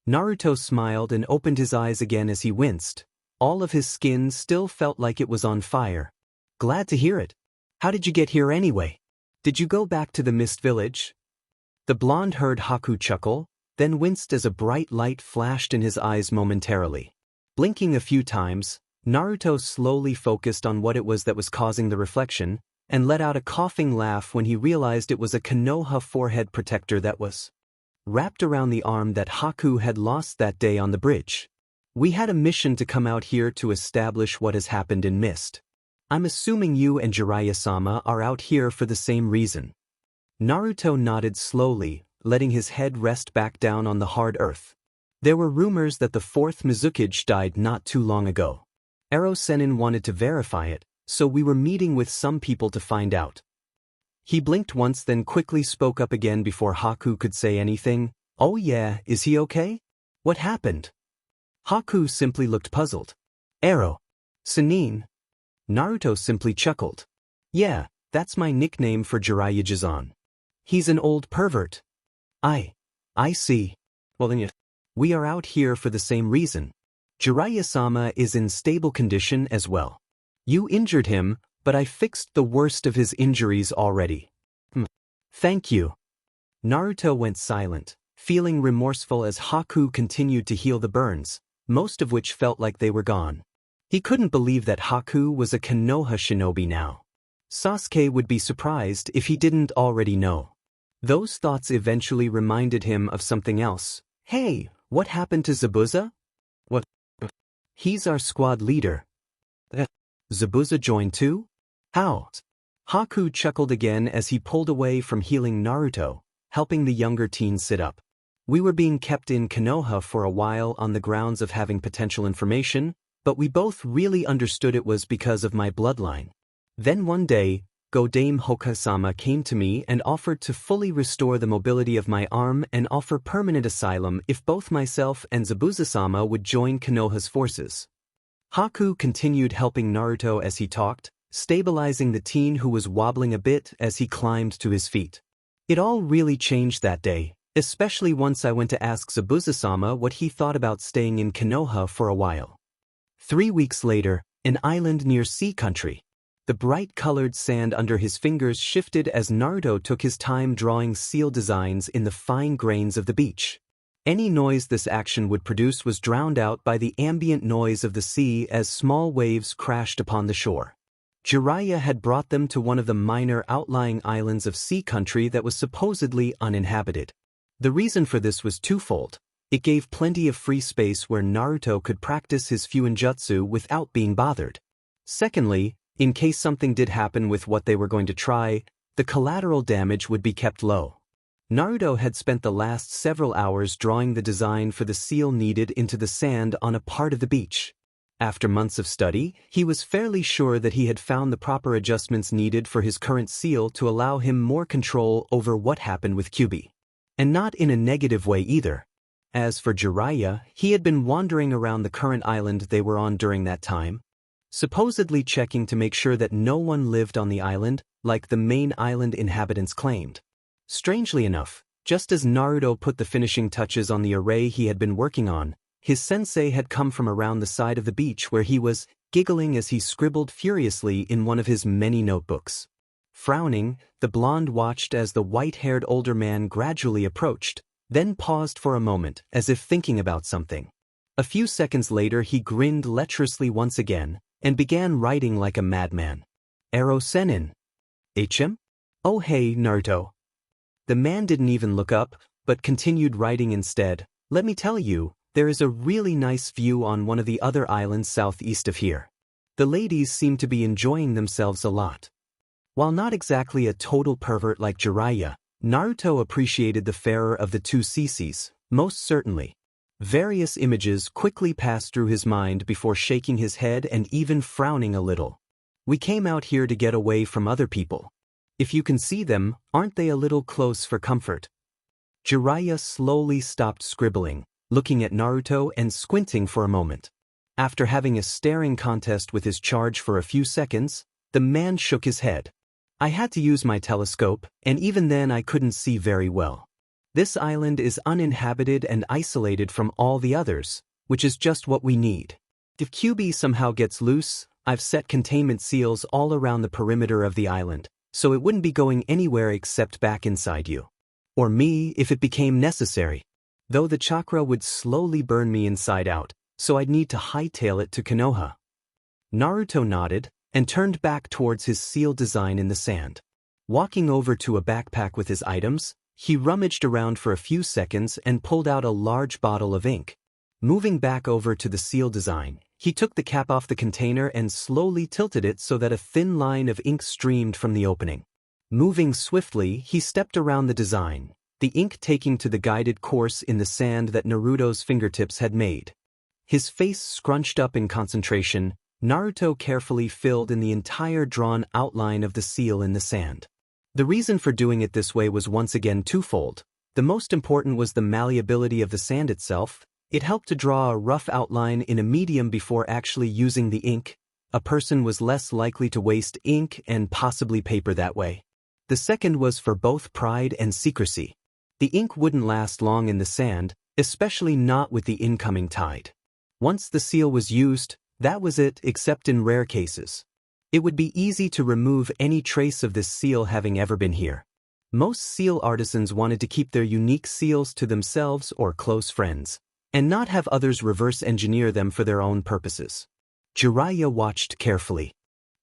Naruto smiled and opened his eyes again as he winced. All of his skin still felt like it was on fire. Glad to hear it. How did you get here anyway? Did you go back to the Mist Village? The blonde heard Haku chuckle, then winced as a bright light flashed in his eyes momentarily. Blinking a few times, Naruto slowly focused on what it was that was causing the reflection, and let out a coughing laugh when he realized it was a Konoha forehead protector that was wrapped around the arm that Haku had lost that day on the bridge. We had a mission to come out here to establish what has happened in Mist. I'm assuming you and Jiraiya-sama are out here for the same reason. Naruto nodded slowly, letting his head rest back down on the hard earth. There were rumors that the 4th Mizukage died not too long ago. Ero Sennin wanted to verify it, so we were meeting with some people to find out. He blinked once then quickly spoke up again before Haku could say anything. Oh yeah, is he okay? What happened? Haku simply looked puzzled. Ero. Sennin. Naruto simply chuckled. Yeah, that's my nickname for Jiraiya-san. He's an old pervert. I see. Well then we are out here for the same reason. Jiraiya-sama is in stable condition as well. You injured him, but I fixed the worst of his injuries already. Thank you. Naruto went silent, feeling remorseful as Haku continued to heal the burns, most of which felt like they were gone. He couldn't believe that Haku was a Konoha shinobi now. Sasuke would be surprised if he didn't already know. Those thoughts eventually reminded him of something else. Hey, what happened to Zabuza? What? He's our squad leader. Zabuza joined too? How? Haku chuckled again as he pulled away from healing Naruto, helping the younger teen sit up. We were being kept in Konoha for a while on the grounds of having potential information, but we both really understood it was because of my bloodline. Then one day, Godame Hoka-sama came to me and offered to fully restore the mobility of my arm and offer permanent asylum if both myself and Zabuza-sama would join Konoha's forces. Haku continued helping Naruto as he talked, stabilizing the teen who was wobbling a bit as he climbed to his feet. It all really changed that day, especially once I went to ask Zabuza-sama what he thought about staying in Konoha for a while. 3 weeks later, an island near Sea Country. The bright-colored sand under his fingers shifted as Naruto took his time drawing seal designs in the fine grains of the beach. Any noise this action would produce was drowned out by the ambient noise of the sea as small waves crashed upon the shore. Jiraiya had brought them to one of the minor outlying islands of Sea Country that was supposedly uninhabited. The reason for this was twofold. It gave plenty of free space where Naruto could practice his Fuinjutsu without being bothered. Secondly, in case something did happen with what they were going to try, the collateral damage would be kept low. Naruto had spent the last several hours drawing the design for the seal needed into the sand on a part of the beach. After months of study, he was fairly sure that he had found the proper adjustments needed for his current seal to allow him more control over what happened with Kyuubi. And not in a negative way either. As for Jiraiya, he had been wandering around the current island they were on during that time, supposedly checking to make sure that no one lived on the island, like the main island inhabitants claimed. Strangely enough, Just as Naruto put the finishing touches on the array he had been working on, his sensei had come from around the side of the beach where he was giggling as he scribbled furiously in one of his many notebooks. Frowning, the blonde watched as the white-haired older man gradually approached, then paused for a moment as if thinking about something. A few seconds later he grinned lecherously once again and began writing like a madman. Ero Senin. HM? Oh hey, Naruto. The man didn't even look up, but continued writing instead. Let me tell you, there is a really nice view on one of the other islands southeast of here. The ladies seem to be enjoying themselves a lot. While not exactly a total pervert like Jiraiya, Naruto appreciated the fairer of the two CCs, most certainly. Various images quickly passed through his mind before shaking his head and even frowning a little. We came out here to get away from other people. If you can see them, aren't they a little close for comfort? Jiraiya slowly stopped scribbling, looking at Naruto and squinting for a moment. After having a staring contest with his charge for a few seconds, the man shook his head. I had to use my telescope, and even then I couldn't see very well. This island is uninhabited and isolated from all the others, which is just what we need. If QB somehow gets loose, I've set containment seals all around the perimeter of the island, so it wouldn't be going anywhere except back inside you. Or me if it became necessary. Though the chakra would slowly burn me inside out, so I'd need to hightail it to Konoha. Naruto nodded and turned back towards his seal design in the sand. Walking over to a backpack with his items, he rummaged around for a few seconds and pulled out a large bottle of ink. Moving back over to the seal design, he took the cap off the container and slowly tilted it so that a thin line of ink streamed from the opening. Moving swiftly, he stepped around the design, the ink taking to the guided course in the sand that Naruto's fingertips had made. His face scrunched up in concentration, Naruto carefully filled in the entire drawn outline of the seal in the sand. The reason for doing it this way was once again twofold. The most important was the malleability of the sand itself. It helped to draw a rough outline in a medium before actually using the ink. A person was less likely to waste ink and possibly paper that way. The second was for both pride and secrecy. The ink wouldn't last long in the sand, especially not with the incoming tide. Once the seal was used, that was it, except in rare cases. It would be easy to remove any trace of this seal having ever been here. Most seal artisans wanted to keep their unique seals to themselves or close friends, and not have others reverse engineer them for their own purposes. Jiraiya watched carefully.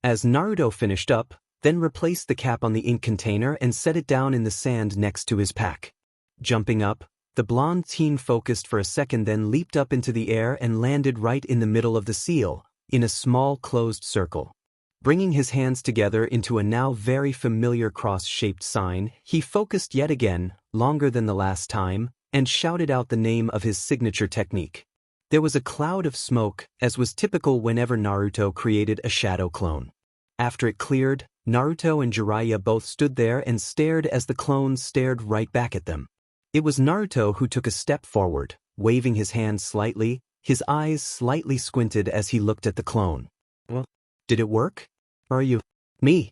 As Naruto finished up, then replaced the cap on the ink container and set it down in the sand next to his pack. Jumping up, the blonde teen focused for a second, then leaped up into the air and landed right in the middle of the seal, in a small closed circle. Bringing his hands together into a now very familiar cross-shaped sign, he focused yet again, longer than the last time, and shouted out the name of his signature technique. There was a cloud of smoke, as was typical whenever Naruto created a shadow clone. After it cleared, Naruto and Jiraiya both stood there and stared as the clones stared right back at them. It was Naruto who took a step forward, waving his hand slightly, his eyes slightly squinted as he looked at the clone. Well, did it work? Or are you me?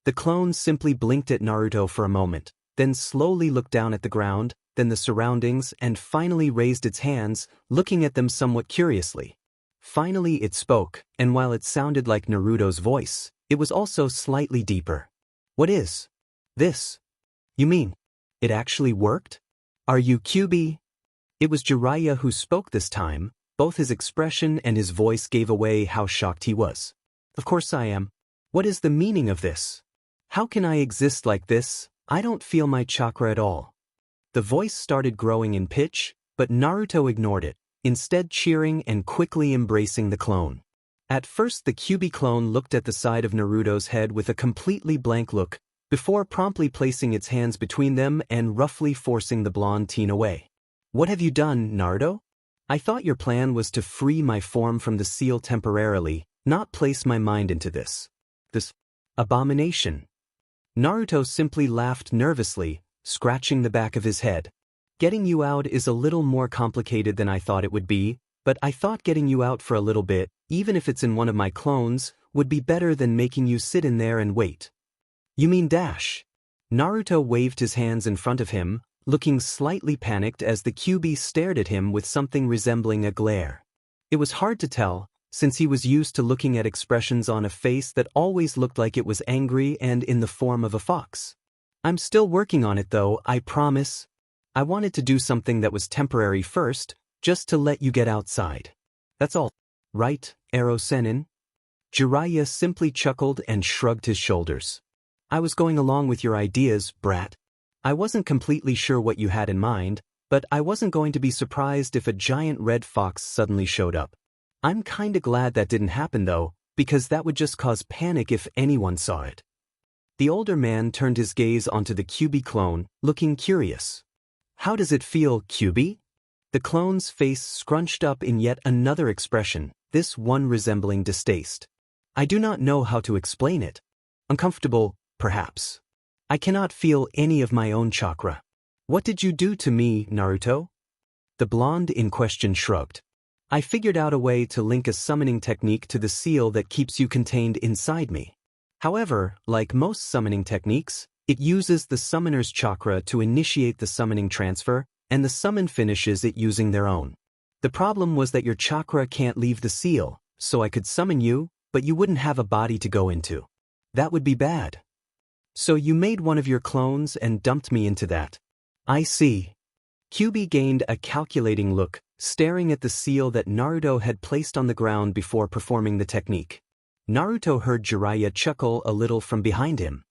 The clone simply blinked at Naruto for a moment, then slowly looked down at the ground, then the surroundings, and finally raised its hands, looking at them somewhat curiously. Finally it spoke, and while it sounded like Naruto's voice, it was also slightly deeper. What is this? You mean, it actually worked? Are you QB? It was Jiraiya who spoke this time. Both his expression and his voice gave away how shocked he was. Of course I am. What is the meaning of this? How can I exist like this? I don't feel my chakra at all. The voice started growing in pitch, but Naruto ignored it, instead cheering and quickly embracing the clone. At first the QB clone looked at the side of Naruto's head with a completely blank look, before promptly placing its hands between them and roughly forcing the blonde teen away. What have you done, Naruto? I thought your plan was to free my form from the seal temporarily, not place my mind into this abomination. Naruto simply laughed nervously, scratching the back of his head. Getting you out is a little more complicated than I thought it would be, but I thought getting you out for a little bit, even if it's in one of my clones, would be better than making you sit in there and wait. You mean dash? Naruto waved his hands in front of him, looking slightly panicked as the QB stared at him with something resembling a glare. It was hard to tell, since he was used to looking at expressions on a face that always looked like it was angry and in the form of a fox. I'm still working on it though, I promise. I wanted to do something that was temporary first, just to let you get outside. That's all. Right, Ero-sennin? Jiraiya simply chuckled and shrugged his shoulders. I was going along with your ideas, brat. I wasn't completely sure what you had in mind, but I wasn't going to be surprised if a giant red fox suddenly showed up. I'm kinda glad that didn't happen though, because that would just cause panic if anyone saw it. The older man turned his gaze onto the QB clone, looking curious. How does it feel, QB? The clone's face scrunched up in yet another expression, this one resembling distaste. I do not know how to explain it. Uncomfortable, perhaps. I cannot feel any of my own chakra. What did you do to me, Naruto? The blonde in question shrugged. I figured out a way to link a summoning technique to the seal that keeps you contained inside me. However, like most summoning techniques, it uses the summoner's chakra to initiate the summoning transfer, and the summon finishes it using their own. The problem was that your chakra can't leave the seal, so I could summon you, but you wouldn't have a body to go into. That would be bad. So you made one of your clones and dumped me into that. I see. QB gained a calculating look, staring at the seal that Naruto had placed on the ground before performing the technique. Naruto heard Jiraiya chuckle a little from behind him.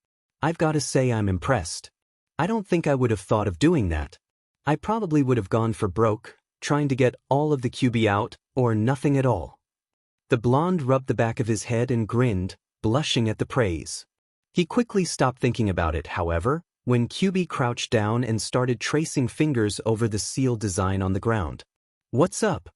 I've got to say I'm impressed. I don't think I would have thought of doing that. I probably would have gone for broke, trying to get all of the QB out, or nothing at all. The blonde rubbed the back of his head and grinned, blushing at the praise. He quickly stopped thinking about it, however, when QB crouched down and started tracing fingers over the seal design on the ground. What's up?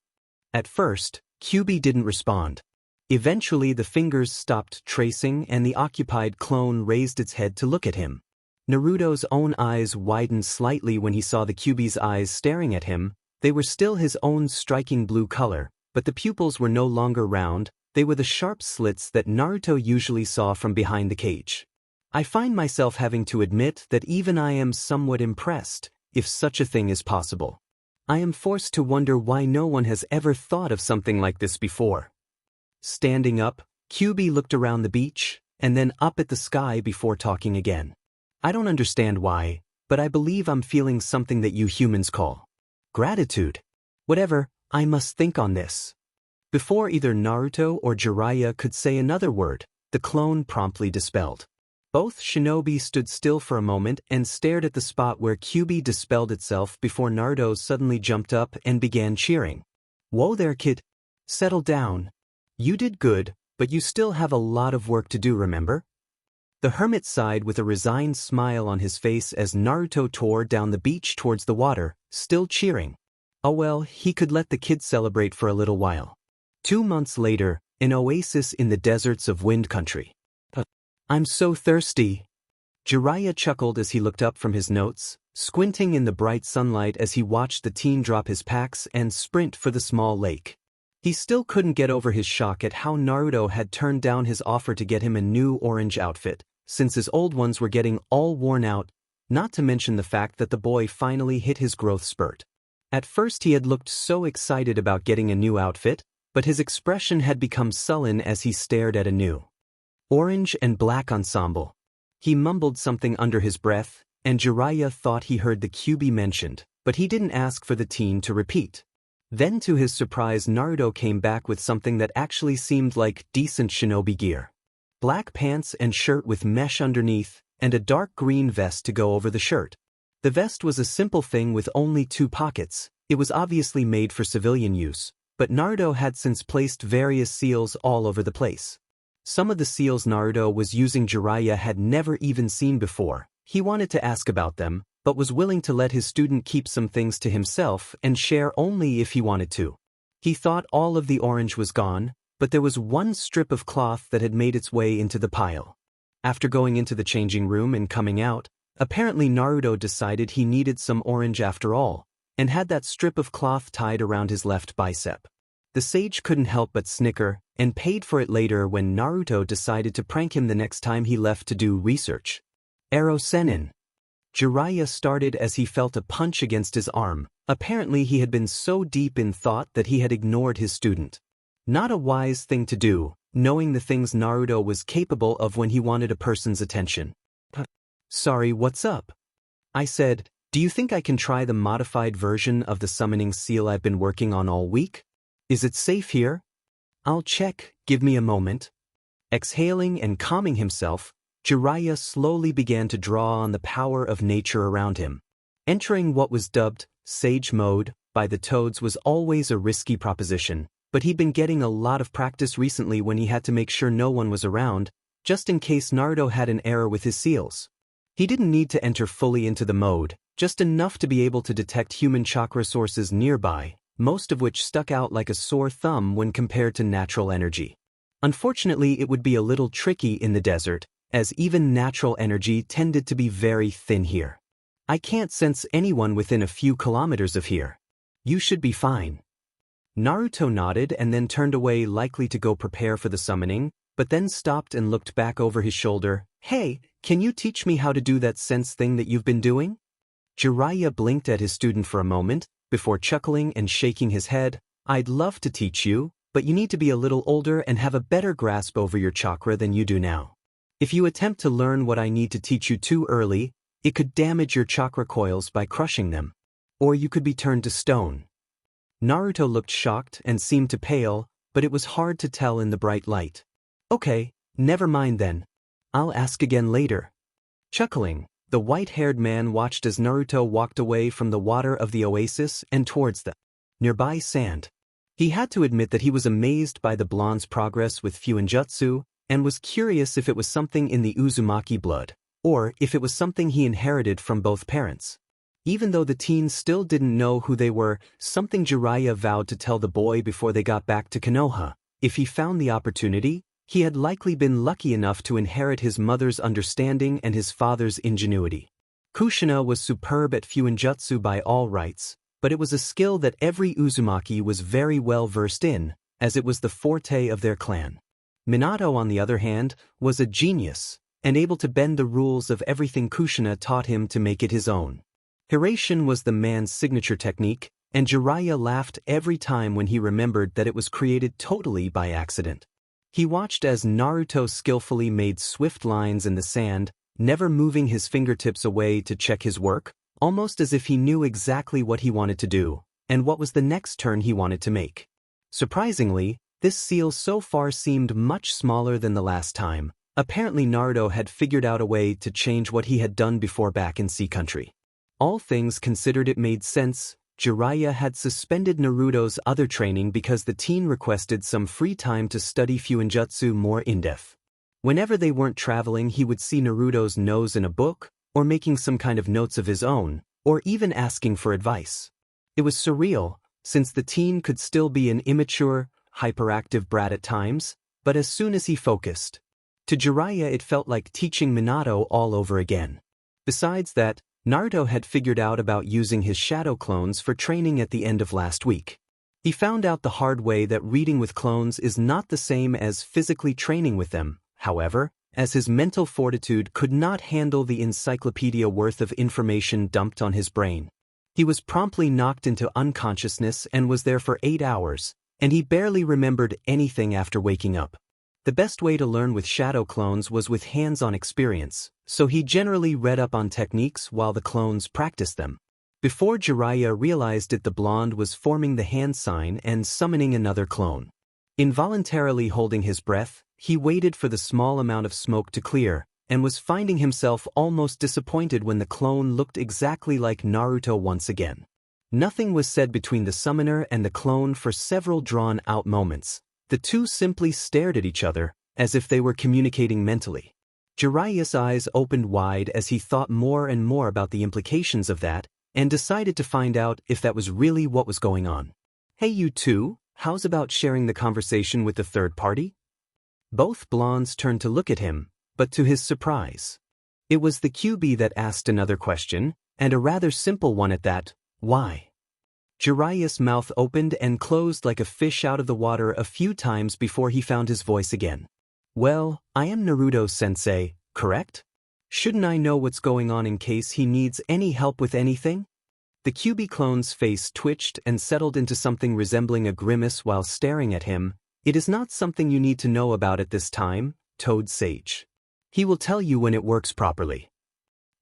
At first, QB didn't respond. Eventually the fingers stopped tracing and the occupied clone raised its head to look at him. Naruto's own eyes widened slightly when he saw the QB's eyes staring at him. They were still his own striking blue color, but the pupils were no longer round, they were the sharp slits that Naruto usually saw from behind the cage. I find myself having to admit that even I am somewhat impressed, if such a thing is possible. I am forced to wonder why no one has ever thought of something like this before. Standing up, QB looked around the beach, and then up at the sky before talking again. I don't understand why, but I believe I'm feeling something that you humans call gratitude. Whatever, I must think on this. Before either Naruto or Jiraiya could say another word, the clone promptly dispelled. Both shinobi stood still for a moment and stared at the spot where QB dispelled itself before Naruto suddenly jumped up and began cheering. Whoa there, kid. Settle down. You did good, but you still have a lot of work to do, remember? The hermit sighed with a resigned smile on his face as Naruto tore down the beach towards the water, still cheering. Oh well, he could let the kid celebrate for a little while. 2 months later, an oasis in the deserts of Wind Country. I'm so thirsty. Jiraiya chuckled as he looked up from his notes, squinting in the bright sunlight as he watched the teen drop his packs and sprint for the small lake. He still couldn't get over his shock at how Naruto had turned down his offer to get him a new orange outfit, since his old ones were getting all worn out, not to mention the fact that the boy finally hit his growth spurt. At first he had looked so excited about getting a new outfit, but his expression had become sullen as he stared at a new orange and black ensemble. He mumbled something under his breath, and Jiraiya thought he heard the QB mentioned, but he didn't ask for the teen to repeat. Then to his surprise Naruto came back with something that actually seemed like decent shinobi gear. Black pants and shirt with mesh underneath, and a dark green vest to go over the shirt. The vest was a simple thing with only 2 pockets. It was obviously made for civilian use, but Naruto had since placed various seals all over the place. Some of the seals Naruto was using Jiraiya had never even seen before. He wanted to ask about them, but was willing to let his student keep some things to himself and share only if he wanted to. He thought all of the orange was gone, but there was one strip of cloth that had made its way into the pile. After going into the changing room and coming out, apparently Naruto decided he needed some orange after all, and had that strip of cloth tied around his left bicep. The sage couldn't help but snicker, and paid for it later when Naruto decided to prank him the next time he left to do research. Ero-sennin. Jiraiya started as he felt a punch against his arm. Apparently he had been so deep in thought that he had ignored his student. Not a wise thing to do, knowing the things Naruto was capable of when he wanted a person's attention. Sorry, what's up? I said, do you think I can try the modified version of the summoning seal I've been working on all week? Is it safe here? I'll check, give me a moment. Exhaling and calming himself, Jiraiya slowly began to draw on the power of nature around him. Entering what was dubbed Sage Mode by the Toads was always a risky proposition, but he'd been getting a lot of practice recently when he had to make sure no one was around, just in case Naruto had an error with his seals. He didn't need to enter fully into the mode, just enough to be able to detect human chakra sources nearby, most of which stuck out like a sore thumb when compared to natural energy. Unfortunately, it would be a little tricky in the desert, as even natural energy tended to be very thin here. I can't sense anyone within a few kilometers of here. You should be fine. Naruto nodded and then turned away, likely to go prepare for the summoning, but then stopped and looked back over his shoulder. Hey, can you teach me how to do that sense thing that you've been doing? Jiraiya blinked at his student for a moment, before chuckling and shaking his head. I'd love to teach you, but you need to be a little older and have a better grasp over your chakra than you do now. If you attempt to learn what I need to teach you too early, it could damage your chakra coils by crushing them. Or you could be turned to stone. Naruto looked shocked and seemed to pale, but it was hard to tell in the bright light. Okay, never mind then. I'll ask again later. Chuckling, the white-haired man watched as Naruto walked away from the water of the oasis and towards the nearby sand. He had to admit that he was amazed by the blonde's progress with Fuinjutsu, and was curious if it was something in the Uzumaki blood, or if it was something he inherited from both parents. Even though the teens still didn't know who they were, something Jiraiya vowed to tell the boy before they got back to Konoha. If he found the opportunity, he had likely been lucky enough to inherit his mother's understanding and his father's ingenuity. Kushina was superb at Fuinjutsu by all rights, but it was a skill that every Uzumaki was very well versed in, as it was the forte of their clan. Minato, on the other hand, was a genius, and able to bend the rules of everything Kushina taught him to make it his own. Hiration was the man's signature technique, and Jiraiya laughed every time when he remembered that it was created totally by accident. He watched as Naruto skillfully made swift lines in the sand, never moving his fingertips away to check his work, almost as if he knew exactly what he wanted to do, and what was the next turn he wanted to make. Surprisingly, this seal so far seemed much smaller than the last time. Apparently Naruto had figured out a way to change what he had done before back in Sea Country. All things considered, it made sense. Jiraiya had suspended Naruto's other training because the teen requested some free time to study Fuinjutsu more in-depth. Whenever they weren't traveling, he would see Naruto's nose in a book, or making some kind of notes of his own, or even asking for advice. It was surreal, since the teen could still be an immature, hyperactive brat at times, but as soon as he focused, to Jiraiya it felt like teaching Minato all over again. Besides that, Naruto had figured out about using his shadow clones for training at the end of last week. He found out the hard way that reading with clones is not the same as physically training with them, however, as his mental fortitude could not handle the encyclopedia worth of information dumped on his brain. He was promptly knocked into unconsciousness and was there for 8 hours, and he barely remembered anything after waking up. The best way to learn with shadow clones was with hands-on experience, so he generally read up on techniques while the clones practiced them. Before Jiraiya realized it, the blonde was forming the hand sign and summoning another clone. Involuntarily holding his breath, he waited for the small amount of smoke to clear, and was finding himself almost disappointed when the clone looked exactly like Naruto once again. Nothing was said between the summoner and the clone for several drawn-out moments. The two simply stared at each other, as if they were communicating mentally. Jiraiya's eyes opened wide as he thought more and more about the implications of that, and decided to find out if that was really what was going on. Hey you two, how's about sharing the conversation with the third party? Both blondes turned to look at him, but to his surprise, it was the QB that asked another question, and a rather simple one at that. Why? Jiraiya's mouth opened and closed like a fish out of the water a few times before he found his voice again. Well, I am Naruto-sensei, correct? Shouldn't I know what's going on in case he needs any help with anything? The QB clone's face twitched and settled into something resembling a grimace while staring at him. It is not something you need to know about at this time, Toad Sage. He will tell you when it works properly.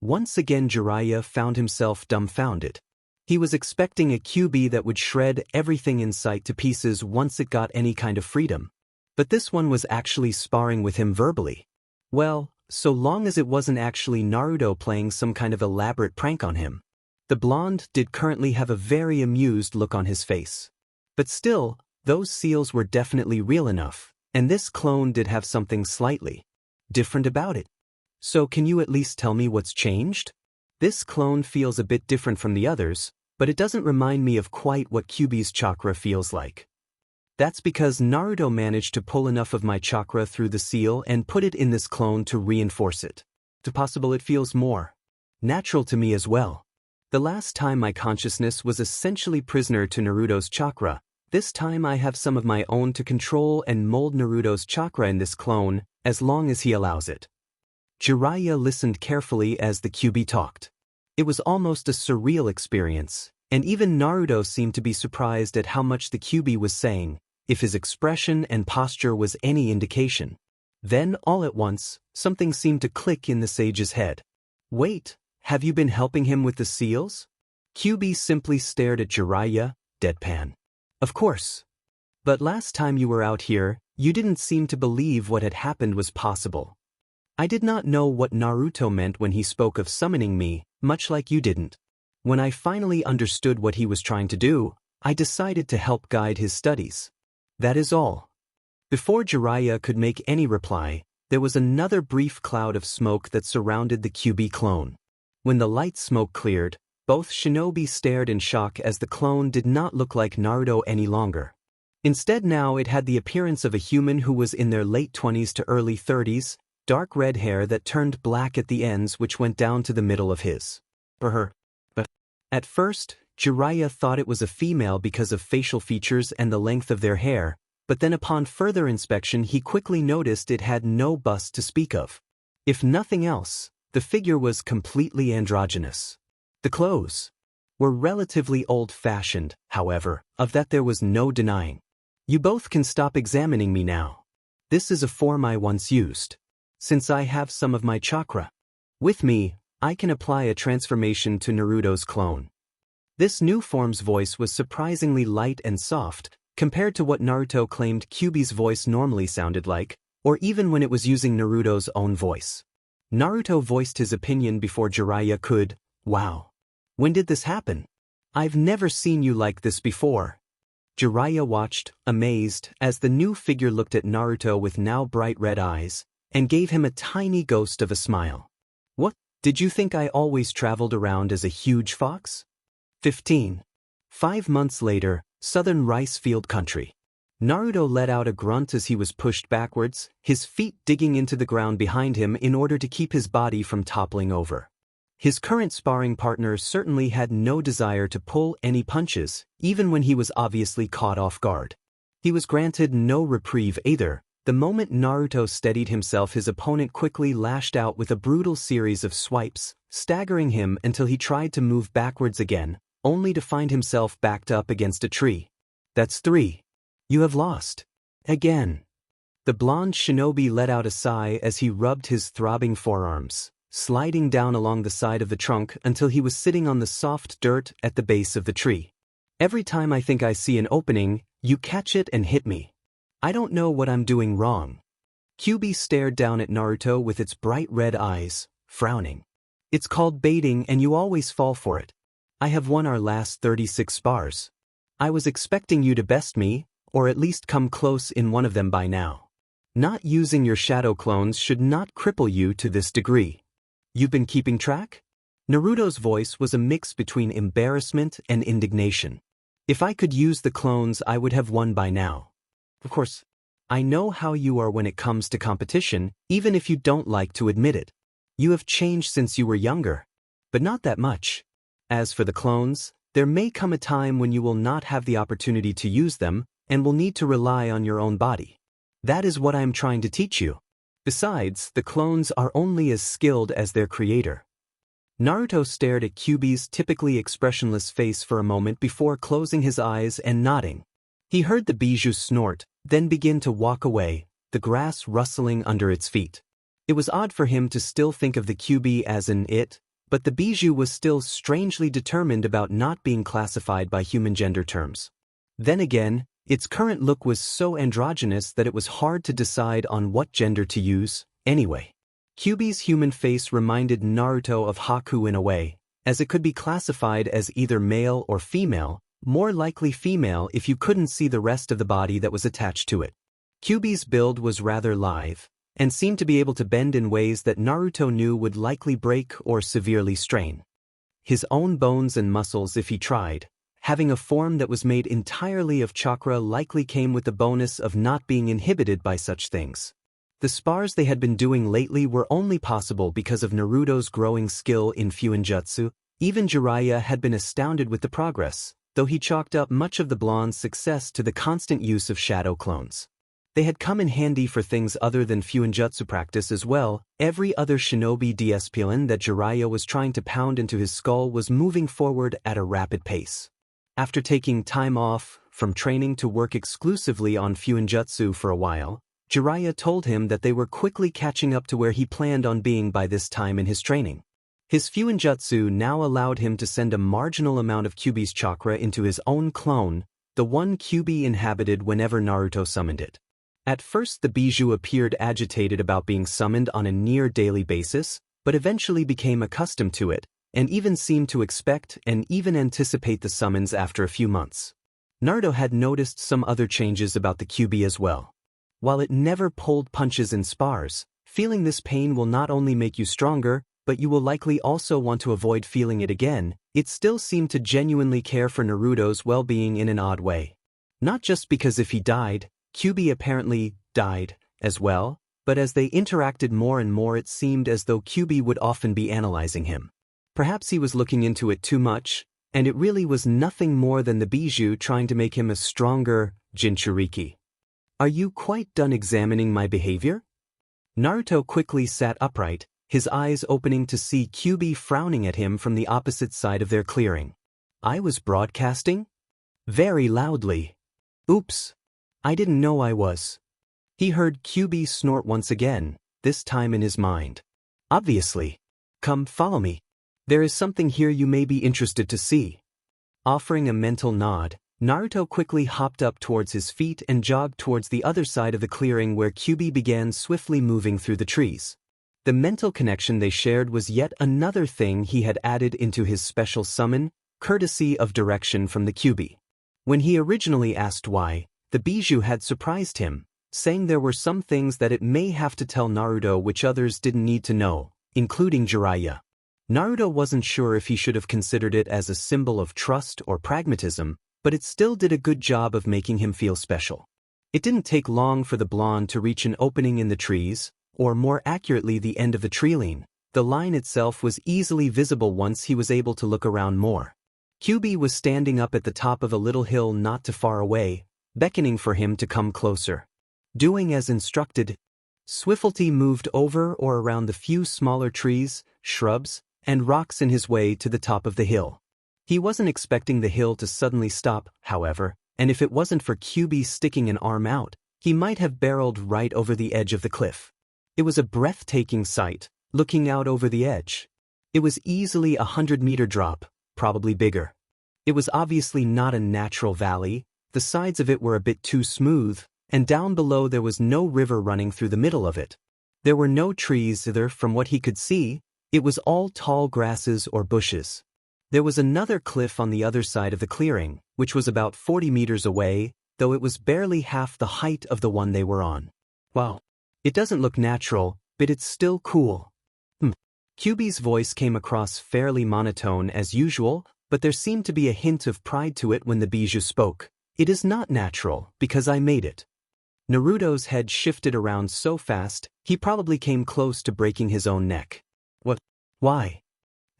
Once again Jiraiya found himself dumbfounded. He was expecting a QB that would shred everything in sight to pieces once it got any kind of freedom. But this one was actually sparring with him verbally. Well, so long as it wasn't actually Naruto playing some kind of elaborate prank on him. The blonde did currently have a very amused look on his face. But still, those seals were definitely real enough, and this clone did have something slightly different about it. So can you at least tell me what's changed? This clone feels a bit different from the others, but it doesn't remind me of quite what Kyuubi's chakra feels like. That's because Naruto managed to pull enough of my chakra through the seal and put it in this clone to reinforce it. To possible it feels more natural to me as well. The last time my consciousness was essentially prisoner to Naruto's chakra. This time I have some of my own to control and mold Naruto's chakra in this clone, as long as he allows it. Jiraiya listened carefully as the QB talked. It was almost a surreal experience, and even Naruto seemed to be surprised at how much the QB was saying, if his expression and posture was any indication. Then, all at once, something seemed to click in the sage's head. Wait, have you been helping him with the seals? QB simply stared at Jiraiya, deadpan. Of course. But last time you were out here, you didn't seem to believe what had happened was possible. I did not know what Naruto meant when he spoke of summoning me, much like you didn't. When I finally understood what he was trying to do, I decided to help guide his studies. That is all. Before Jiraiya could make any reply, there was another brief cloud of smoke that surrounded the QB clone. When the light smoke cleared, both shinobi stared in shock as the clone did not look like Naruto any longer. Instead now it had the appearance of a human who was in their late 20s to early 30s, dark red hair that turned black at the ends which went down to the middle of his or her. But at first, Jiraiya thought it was a female because of facial features and the length of their hair, but then upon further inspection he quickly noticed it had no bust to speak of. If nothing else, the figure was completely androgynous. The clothes were relatively old-fashioned, however, of that there was no denying. You both can stop examining me now. This is a form I once used. Since I have some of my chakra with me, I can apply a transformation to Naruto's clone. This new form's voice was surprisingly light and soft, compared to what Naruto claimed QB's voice normally sounded like, or even when it was using Naruto's own voice. Naruto voiced his opinion before Jiraiya could. Wow. When did this happen? I've never seen you like this before. Jiraiya watched, amazed, as the new figure looked at Naruto with now bright red eyes, and gave him a tiny ghost of a smile. What, did you think I always traveled around as a huge fox? 15. 5 months later, southern rice field country. Naruto let out a grunt as he was pushed backwards, his feet digging into the ground behind him in order to keep his body from toppling over. His current sparring partner certainly had no desire to pull any punches, even when he was obviously caught off guard. He was granted no reprieve either. The moment Naruto steadied himself, his opponent quickly lashed out with a brutal series of swipes, staggering him until he tried to move backwards again, only to find himself backed up against a tree. That's 3. You have lost. Again. The blonde shinobi let out a sigh as he rubbed his throbbing forearms, sliding down along the side of the trunk until he was sitting on the soft dirt at the base of the tree. Every time I think I see an opening, you catch it and hit me. I don't know what I'm doing wrong. QB stared down at Naruto with its bright red eyes, frowning. It's called baiting and you always fall for it. I have won our last 36 spars. I was expecting you to best me, or at least come close in one of them by now. Not using your shadow clones should not cripple you to this degree. You've been keeping track? Naruto's voice was a mix between embarrassment and indignation. If I could use the clones, I would have won by now. Of course, I know how you are when it comes to competition, even if you don't like to admit it. You have changed since you were younger, but not that much. As for the clones, there may come a time when you will not have the opportunity to use them, and will need to rely on your own body. That is what I am trying to teach you. Besides, the clones are only as skilled as their creator. Naruto stared at Kyuubi's typically expressionless face for a moment before closing his eyes and nodding. He heard the bijou snort, then begin to walk away, the grass rustling under its feet. It was odd for him to still think of the Kyuubi as an it, but the bijou was still strangely determined about not being classified by human gender terms. Then again, its current look was so androgynous that it was hard to decide on what gender to use, anyway. Kyuubi's human face reminded Naruto of Haku in a way, as it could be classified as either male or female, more likely female if you couldn't see the rest of the body that was attached to it. Kyuubi's build was rather lithe, and seemed to be able to bend in ways that Naruto knew would likely break or severely strain his own bones and muscles if he tried. Having a form that was made entirely of chakra likely came with the bonus of not being inhibited by such things. The spars they had been doing lately were only possible because of Naruto's growing skill in Fuinjutsu. Even Jiraiya had been astounded with the progress, though he chalked up much of the blonde's success to the constant use of shadow clones. They had come in handy for things other than Fuinjutsu practice as well. Every other shinobi discipline that Jiraiya was trying to pound into his skull was moving forward at a rapid pace. After taking time off from training to work exclusively on Fuinjutsu for a while, Jiraiya told him that they were quickly catching up to where he planned on being by this time in his training. His Fuinjutsu now allowed him to send a marginal amount of Kyuubi's chakra into his own clone, the one Kyuubi inhabited whenever Naruto summoned it. At first the bijou appeared agitated about being summoned on a near-daily basis, but eventually became accustomed to it, and even seemed to expect and even anticipate the summons after a few months. Naruto had noticed some other changes about the Kyuubi as well. While it never pulled punches in spars, feeling this pain will not only make you stronger, but you will likely also want to avoid feeling it again. It still seemed to genuinely care for Naruto's well-being in an odd way. Not just because if he died, Kyuubi apparently died as well, but as they interacted more and more it seemed as though Kyuubi would often be analyzing him. Perhaps he was looking into it too much, and it really was nothing more than the bijou trying to make him a stronger Jinchuriki. Are you quite done examining my behavior? Naruto quickly sat upright, his eyes opening to see Kyuubi frowning at him from the opposite side of their clearing. I was broadcasting? Very loudly. Oops. I didn't know I was. He heard Kyuubi snort once again, this time in his mind. Obviously. Come, follow me. There is something here you may be interested to see. Offering a mental nod, Naruto quickly hopped up towards his feet and jogged towards the other side of the clearing where Kyuubi began swiftly moving through the trees. The mental connection they shared was yet another thing he had added into his special summon, courtesy of direction from the Kyuubi. When he originally asked why, the bijou had surprised him, saying there were some things that it may have to tell Naruto which others didn't need to know, including Jiraiya. Naruto wasn't sure if he should have considered it as a symbol of trust or pragmatism, but it still did a good job of making him feel special. It didn't take long for the blonde to reach an opening in the trees, or more accurately the end of the tree line. The line itself was easily visible once he was able to look around more. Kyuubi was standing up at the top of a little hill not too far away, beckoning for him to come closer. Doing as instructed, swiftly moved over or around the few smaller trees, shrubs, and rocks in his way to the top of the hill. He wasn't expecting the hill to suddenly stop, however, and if it wasn't for Kyuubi sticking an arm out, he might have barreled right over the edge of the cliff. It was a breathtaking sight, looking out over the edge. It was easily 100-meter drop, probably bigger. It was obviously not a natural valley, the sides of it were a bit too smooth, and down below there was no river running through the middle of it. There were no trees either from what he could see, it was all tall grasses or bushes. There was another cliff on the other side of the clearing, which was about 40 meters away, though it was barely half the height of the one they were on. Wow. It doesn't look natural, but it's still cool. Kyuubi's voice came across fairly monotone as usual, but there seemed to be a hint of pride to it when the bijou spoke. It is not natural, because I made it. Naruto's head shifted around so fast, he probably came close to breaking his own neck. What? Why?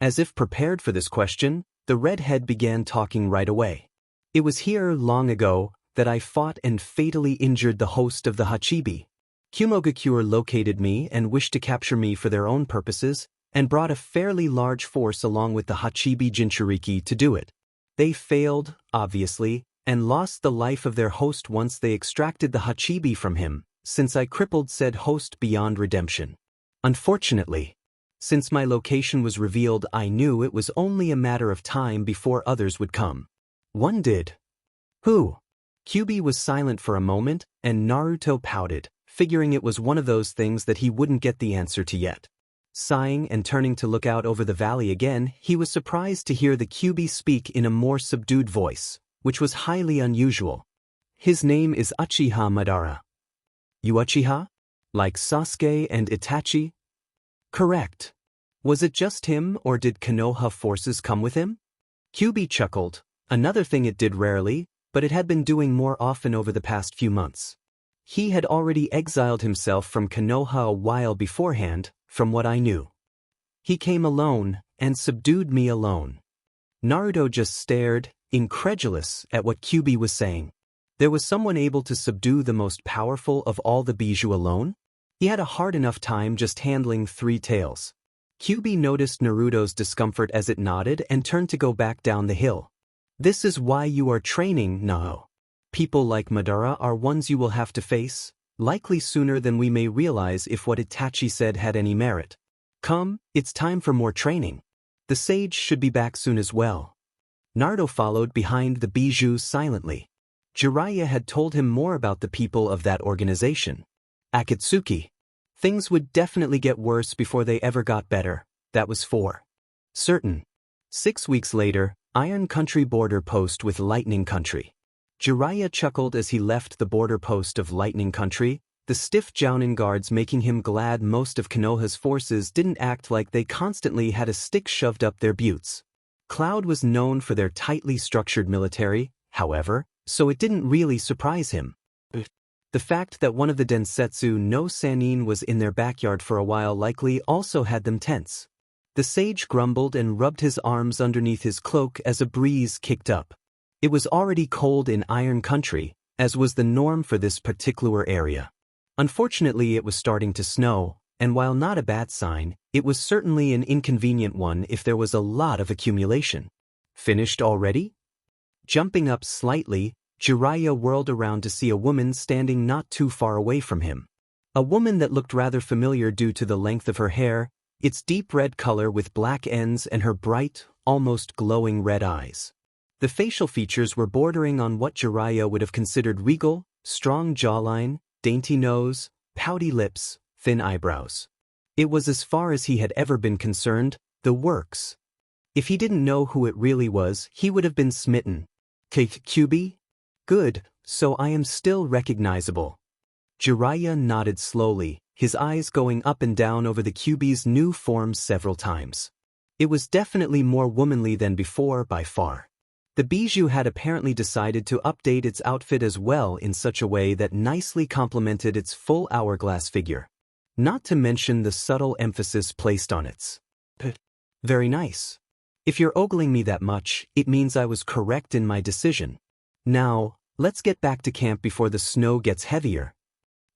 As if prepared for this question, the redhead began talking right away. It was here long ago that I fought and fatally injured the host of the Hachibi. Kumogakure located me and wished to capture me for their own purposes, and brought a fairly large force along with the Hachibi Jinchuriki to do it. They failed, obviously, and lost the life of their host once they extracted the Hachibi from him, since I crippled said host beyond redemption. Unfortunately, since my location was revealed, I knew it was only a matter of time before others would come. One did. Who? Kyubi was silent for a moment, and Naruto pouted, figuring it was one of those things that he wouldn't get the answer to yet. Sighing and turning to look out over the valley again, he was surprised to hear the Kyubi speak in a more subdued voice, which was highly unusual. His name is Uchiha Madara. You Uchiha? Like Sasuke and Itachi? Correct. Was it just him, or did Konoha forces come with him? Kyubi chuckled, another thing it did rarely, but it had been doing more often over the past few months. He had already exiled himself from Konoha a while beforehand, from what I knew. He came alone, and subdued me alone. Naruto just stared, incredulous, at what Kyubi was saying. There was someone able to subdue the most powerful of all the Bijou alone? He had a hard enough time just handling 3 tails. Kyubi noticed Naruto's discomfort as it nodded and turned to go back down the hill. This is why you are training, Nao. People like Madara are ones you will have to face, likely sooner than we may realize if what Itachi said had any merit. Come, it's time for more training. The sage should be back soon as well. Naruto followed behind the Bijou silently. Jiraiya had told him more about the people of that organization. Akatsuki. Things would definitely get worse before they ever got better, that was for certain. 6 weeks later, Iron Country border post with Lightning Country. Jiraiya chuckled as he left the border post of Lightning Country, the stiff Jounin guards making him glad most of Konoha's forces didn't act like they constantly had a stick shoved up their butts. Cloud was known for their tightly structured military, however, so it didn't really surprise him. The fact that one of the Densetsu no Sannin was in their backyard for a while likely also had them tense. The sage grumbled and rubbed his arms underneath his cloak as a breeze kicked up. It was already cold in Iron Country, as was the norm for this particular area. Unfortunately, it was starting to snow, and while not a bad sign, it was certainly an inconvenient one if there was a lot of accumulation. Finished already? Jumping up slightly, Jiraiya whirled around to see a woman standing not too far away from him. A woman that looked rather familiar due to the length of her hair, its deep red color with black ends and her bright, almost glowing red eyes. The facial features were bordering on what Jiraiya would have considered regal, strong jawline, dainty nose, pouty lips, thin eyebrows. It was as far as he had ever been concerned, the works. If he didn't know who it really was, he would have been smitten. Kyubi? Good, so I am still recognizable. Jiraiya nodded slowly, his eyes going up and down over the Kyubi's new form several times. It was definitely more womanly than before by far. The Bijou had apparently decided to update its outfit as well in such a way that nicely complemented its full hourglass figure. Not to mention the subtle emphasis placed on its very nice. If you're ogling me that much, it means I was correct in my decision. Now, let's get back to camp before the snow gets heavier.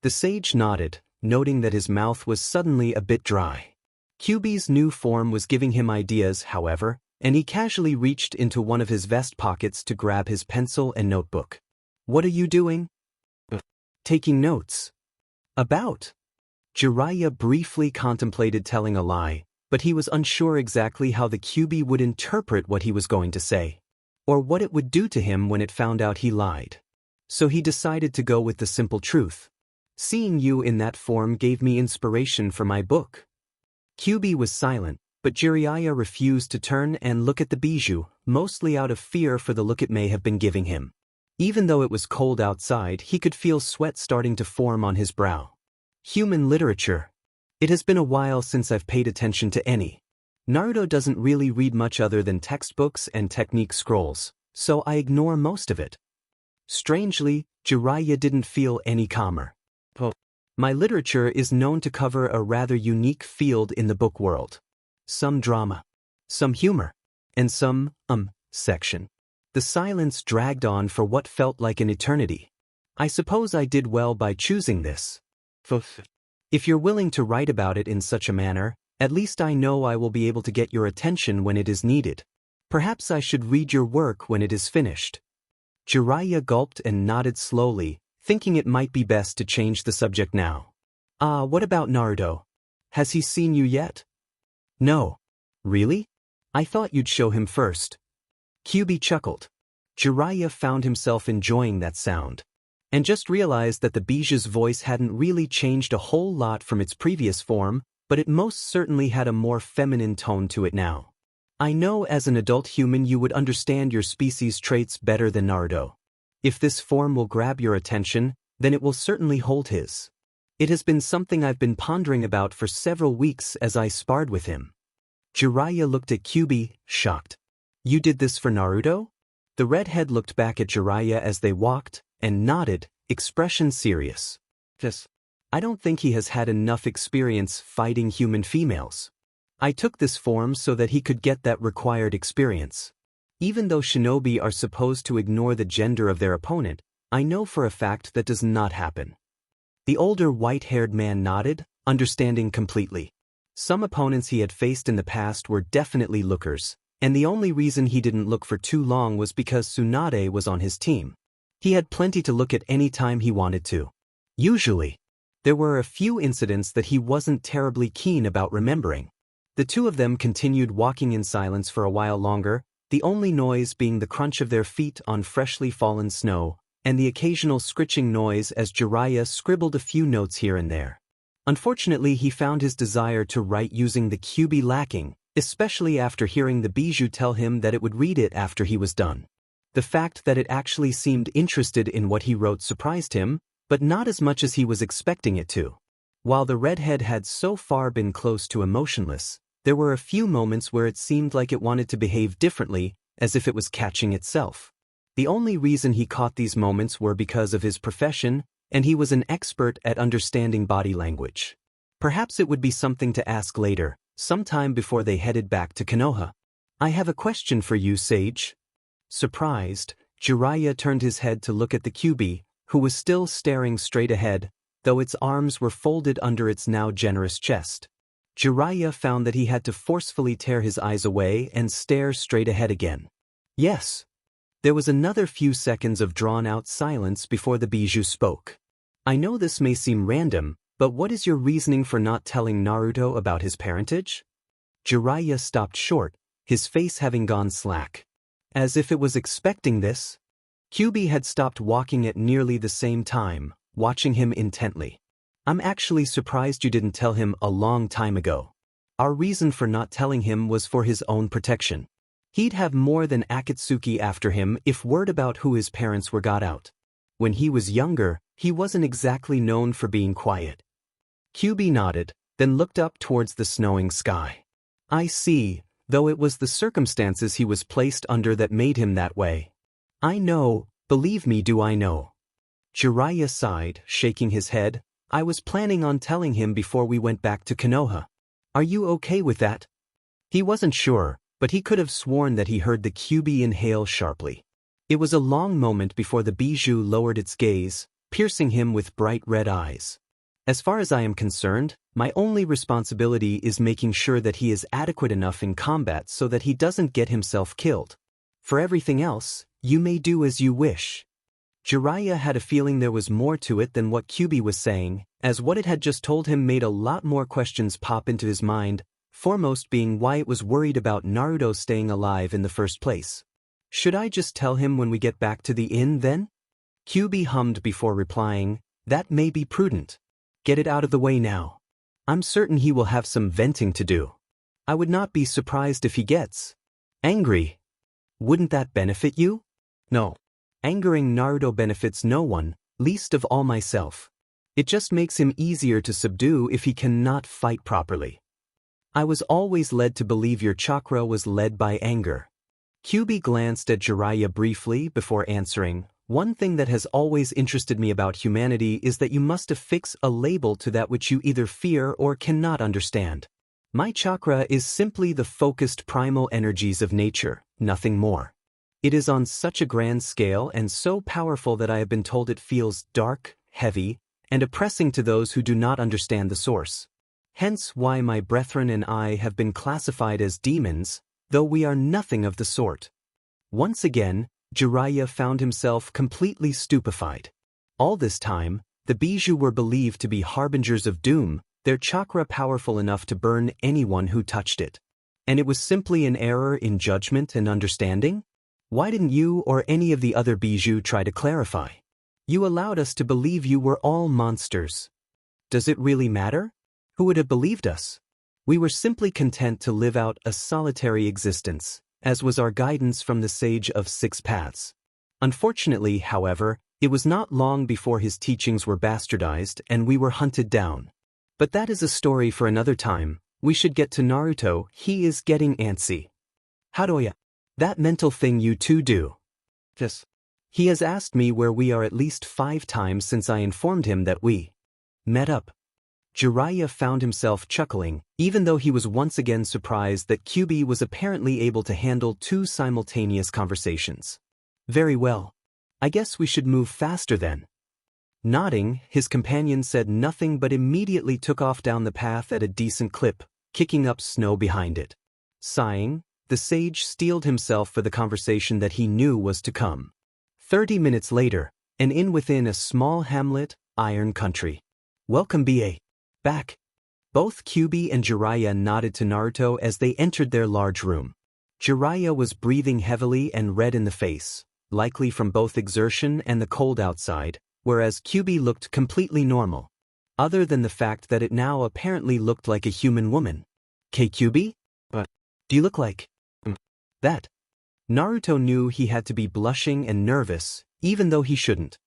The sage nodded, noting that his mouth was suddenly a bit dry. Kyubi's new form was giving him ideas, however, and he casually reached into one of his vest pockets to grab his pencil and notebook. What are you doing? Taking notes. About. Jiraiya briefly contemplated telling a lie, but he was unsure exactly how the Kyubi would interpret what he was going to say, or what it would do to him when it found out he lied. So he decided to go with the simple truth. Seeing you in that form gave me inspiration for my book. Kyubi was silent, but Jiraiya refused to turn and look at the Bijou, mostly out of fear for the look it may have been giving him. Even though it was cold outside, he could feel sweat starting to form on his brow. Human literature. It has been a while since I've paid attention to any. Naruto doesn't really read much other than textbooks and technique scrolls, so I ignore most of it. Strangely, Jiraiya didn't feel any calmer. My literature is known to cover a rather unique field in the book world. Some drama, some humor, and some, section. The silence dragged on for what felt like an eternity. I suppose I did well by choosing this If you're willing to write about it in such a manner, at least I know I will be able to get your attention when it is needed. Perhaps I should read your work when it is finished. Jiraiya gulped and nodded slowly, thinking it might be best to change the subject now. What about Naruto? Has he seen you yet? No. Really? I thought you'd show him first. Kyuubi chuckled. Jiraiya found himself enjoying that sound, and just realized that the Biju's voice hadn't really changed a whole lot from its previous form, but it most certainly had a more feminine tone to it now. I know as an adult human you would understand your species' traits better than Naruto. If this form will grab your attention, then it will certainly hold his. It has been something I've been pondering about for several weeks as I sparred with him. Jiraiya looked at Kyuubi, shocked. You did this for Naruto? The redhead looked back at Jiraiya as they walked, and nodded, expression serious. Yes. I don't think he has had enough experience fighting human females. I took this form so that he could get that required experience. Even though shinobi are supposed to ignore the gender of their opponent, I know for a fact that does not happen. The older white-haired man nodded, understanding completely. Some opponents he had faced in the past were definitely lookers, and the only reason he didn't look for too long was because Tsunade was on his team. He had plenty to look at any time he wanted to. Usually, there were a few incidents that he wasn't terribly keen about remembering. The two of them continued walking in silence for a while longer, the only noise being the crunch of their feet on freshly fallen snow, and the occasional scritching noise as Jiraiya scribbled a few notes here and there. Unfortunately, he found his desire to write using the Kyuubi lacking, especially after hearing the Biju tell him that it would read it after he was done. The fact that it actually seemed interested in what he wrote surprised him, but not as much as he was expecting it to. While the redhead had so far been close to emotionless, there were a few moments where it seemed like it wanted to behave differently, as if it was catching itself. The only reason he caught these moments were because of his profession, and he was an expert at understanding body language. Perhaps it would be something to ask later, sometime before they headed back to Konoha. I have a question for you, Sage. Surprised, Jiraiya turned his head to look at the Kyuubi, who was still staring straight ahead, though its arms were folded under its now generous chest. Jiraiya found that he had to forcefully tear his eyes away and stare straight ahead again. Yes. There was another few seconds of drawn-out silence before the Biju spoke. I know this may seem random, but what is your reasoning for not telling Naruto about his parentage? Jiraiya stopped short, his face having gone slack. As if it was expecting this. Kyuubi had stopped walking at nearly the same time, watching him intently. I'm actually surprised you didn't tell him a long time ago. Our reason for not telling him was for his own protection. He'd have more than Akatsuki after him if word about who his parents were got out. When he was younger, he wasn't exactly known for being quiet. Kyuubi nodded, then looked up towards the snowing sky. I see, though it was the circumstances he was placed under that made him that way. I know, believe me, do I know. Jiraiya sighed, shaking his head. I was planning on telling him before we went back to Konoha. Are you okay with that? He wasn't sure, but he could have sworn that he heard the Kyuubi inhale sharply. It was a long moment before the Biju lowered its gaze, piercing him with bright red eyes. As far as I am concerned, my only responsibility is making sure that he is adequate enough in combat so that he doesn't get himself killed. For everything else, you may do as you wish. Jiraiya had a feeling there was more to it than what Kyuubi was saying, as what it had just told him made a lot more questions pop into his mind, foremost being why it was worried about Naruto staying alive in the first place. Should I just tell him when we get back to the inn then? Kyuubi hummed before replying, that may be prudent. Get it out of the way now. I'm certain he will have some venting to do. I would not be surprised if he gets angry. Wouldn't that benefit you? No. Angering Naruto benefits no one, least of all myself. It just makes him easier to subdue if he cannot fight properly. I was always led to believe your chakra was led by anger. Kyuubi glanced at Jiraiya briefly before answering, one thing that has always interested me about humanity is that you must affix a label to that which you either fear or cannot understand. My chakra is simply the focused primal energies of nature, nothing more. It is on such a grand scale and so powerful that I have been told it feels dark, heavy, and oppressing to those who do not understand the source. Hence why my brethren and I have been classified as demons, though we are nothing of the sort. Once again, Jiraiya found himself completely stupefied. All this time, the Bijou were believed to be harbingers of doom, their chakra powerful enough to burn anyone who touched it. And it was simply an error in judgment and understanding? Why didn't you or any of the other Bijou try to clarify? You allowed us to believe you were all monsters. Does it really matter? Who would have believed us? We were simply content to live out a solitary existence, as was our guidance from the Sage of Six Paths. Unfortunately, however, it was not long before his teachings were bastardized and we were hunted down. But that is a story for another time. We should get to Naruto. He is getting antsy. How do I? That mental thing you two do. Yes. He has asked me where we are at least 5 times since I informed him that we met up. Jiraiya found himself chuckling, even though he was once again surprised that Kyuubi was apparently able to handle 2 simultaneous conversations. Very well. I guess we should move faster then. Nodding, his companion said nothing but immediately took off down the path at a decent clip, kicking up snow behind it. Sighing, the sage steeled himself for the conversation that he knew was to come. 30 minutes later, and in within a small hamlet, Iron Country. Welcome BA. Back. Both Kyuubi and Jiraiya nodded to Naruto as they entered their large room. Jiraiya was breathing heavily and red in the face, likely from both exertion and the cold outside, whereas Kyuubi looked completely normal, other than the fact that it now apparently looked like a human woman. Kyuubi? Do you look like that? Naruto knew he had to be blushing and nervous, even though he shouldn't.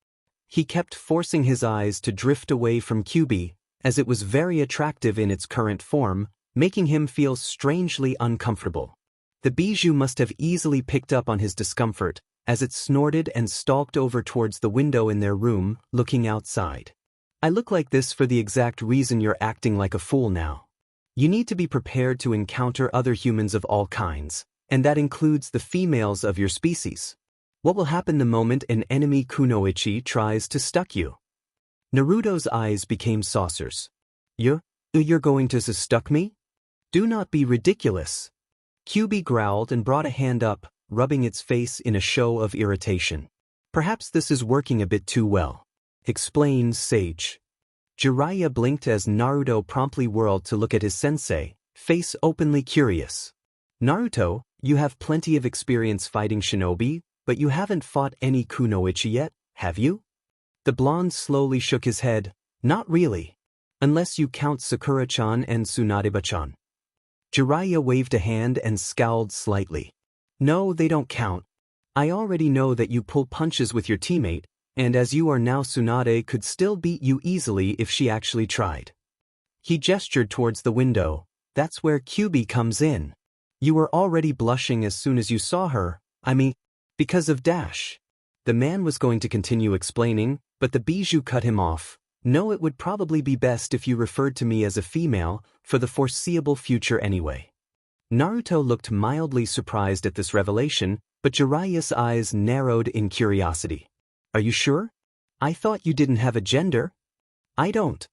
He kept forcing his eyes to drift away from Kyuubi, as it was very attractive in its current form, making him feel strangely uncomfortable. The Bijou must have easily picked up on his discomfort, as it snorted and stalked over towards the window in their room, looking outside. I look like this for the exact reason you're acting like a fool now. You need to be prepared to encounter other humans of all kinds, and that includes the females of your species. What will happen the moment an enemy kunoichi tries to stuck you? Naruto's eyes became saucers. You're going to stuck me? Do not be ridiculous. Kyuubi growled and brought a hand up, rubbing its face in a show of irritation. Perhaps this is working a bit too well. Explains Sage. Jiraiya blinked as Naruto promptly whirled to look at his sensei, face openly curious. Naruto, you have plenty of experience fighting shinobi, but you haven't fought any kunoichi yet, have you? The blonde slowly shook his head. Not really. Unless you count Sakura-chan and Tsunade-chan. Jiraiya waved a hand and scowled slightly. No, they don't count. I already know that you pull punches with your teammate, and as you are now, Tsunade could still beat you easily if she actually tried. He gestured towards the window. That's where Kyuubi comes in. You were already blushing as soon as you saw her, because of Dash. The man was going to continue explaining, but the Bijou cut him off. No, it would probably be best if you referred to me as a female, for the foreseeable future anyway. Naruto looked mildly surprised at this revelation, but Jiraiya's eyes narrowed in curiosity. Are you sure? I thought you didn't have a gender? I don't.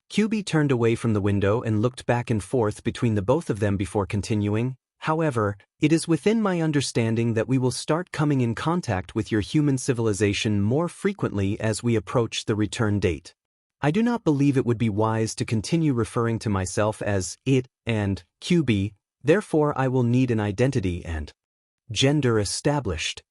Kyuubi turned away from the window and looked back and forth between the both of them before continuing. However, it is within my understanding that we will start coming in contact with your human civilization more frequently as we approach the return date. I do not believe it would be wise to continue referring to myself as it and Kyuubi, therefore I will need an identity and gender established.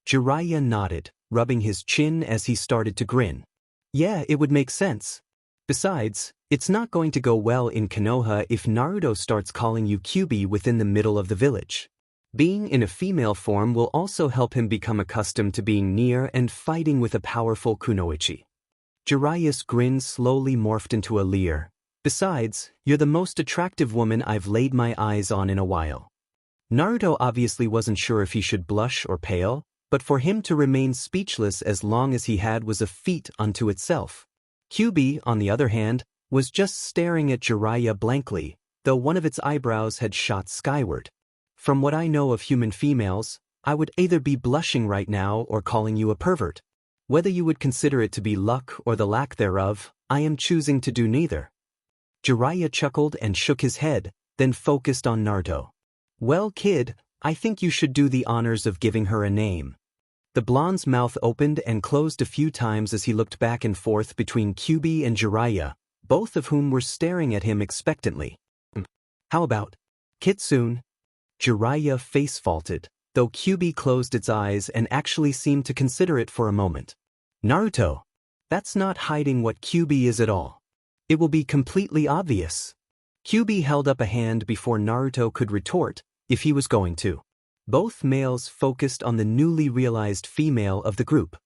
Jiraiya nodded, rubbing his chin as he started to grin. Yeah, it would make sense. Besides, it's not going to go well in Konoha if Naruto starts calling you Kyuubi within the middle of the village. Being in a female form will also help him become accustomed to being near and fighting with a powerful kunoichi. Jiraiya's grin slowly morphed into a leer. Besides, you're the most attractive woman I've laid my eyes on in a while. Naruto obviously wasn't sure if he should blush or pale, but for him to remain speechless as long as he had was a feat unto itself. Kyuubi, on the other hand, was just staring at Jiraiya blankly, though one of its eyebrows had shot skyward. From what I know of human females, I would either be blushing right now or calling you a pervert. Whether you would consider it to be luck or the lack thereof, I am choosing to do neither. Jiraiya chuckled and shook his head, then focused on Naruto. Well, kid, I think you should do the honors of giving her a name. The blonde's mouth opened and closed a few times as he looked back and forth between Kyuubi and Jiraiya, both of whom were staring at him expectantly. How about Kitsune? Jiraiya face-faulted, though Kyuubi closed its eyes and actually seemed to consider it for a moment. Naruto. That's not hiding what Kyuubi is at all. It will be completely obvious. Kyuubi held up a hand before Naruto could retort, if he was going to. Both males focused on the newly realized female of the group.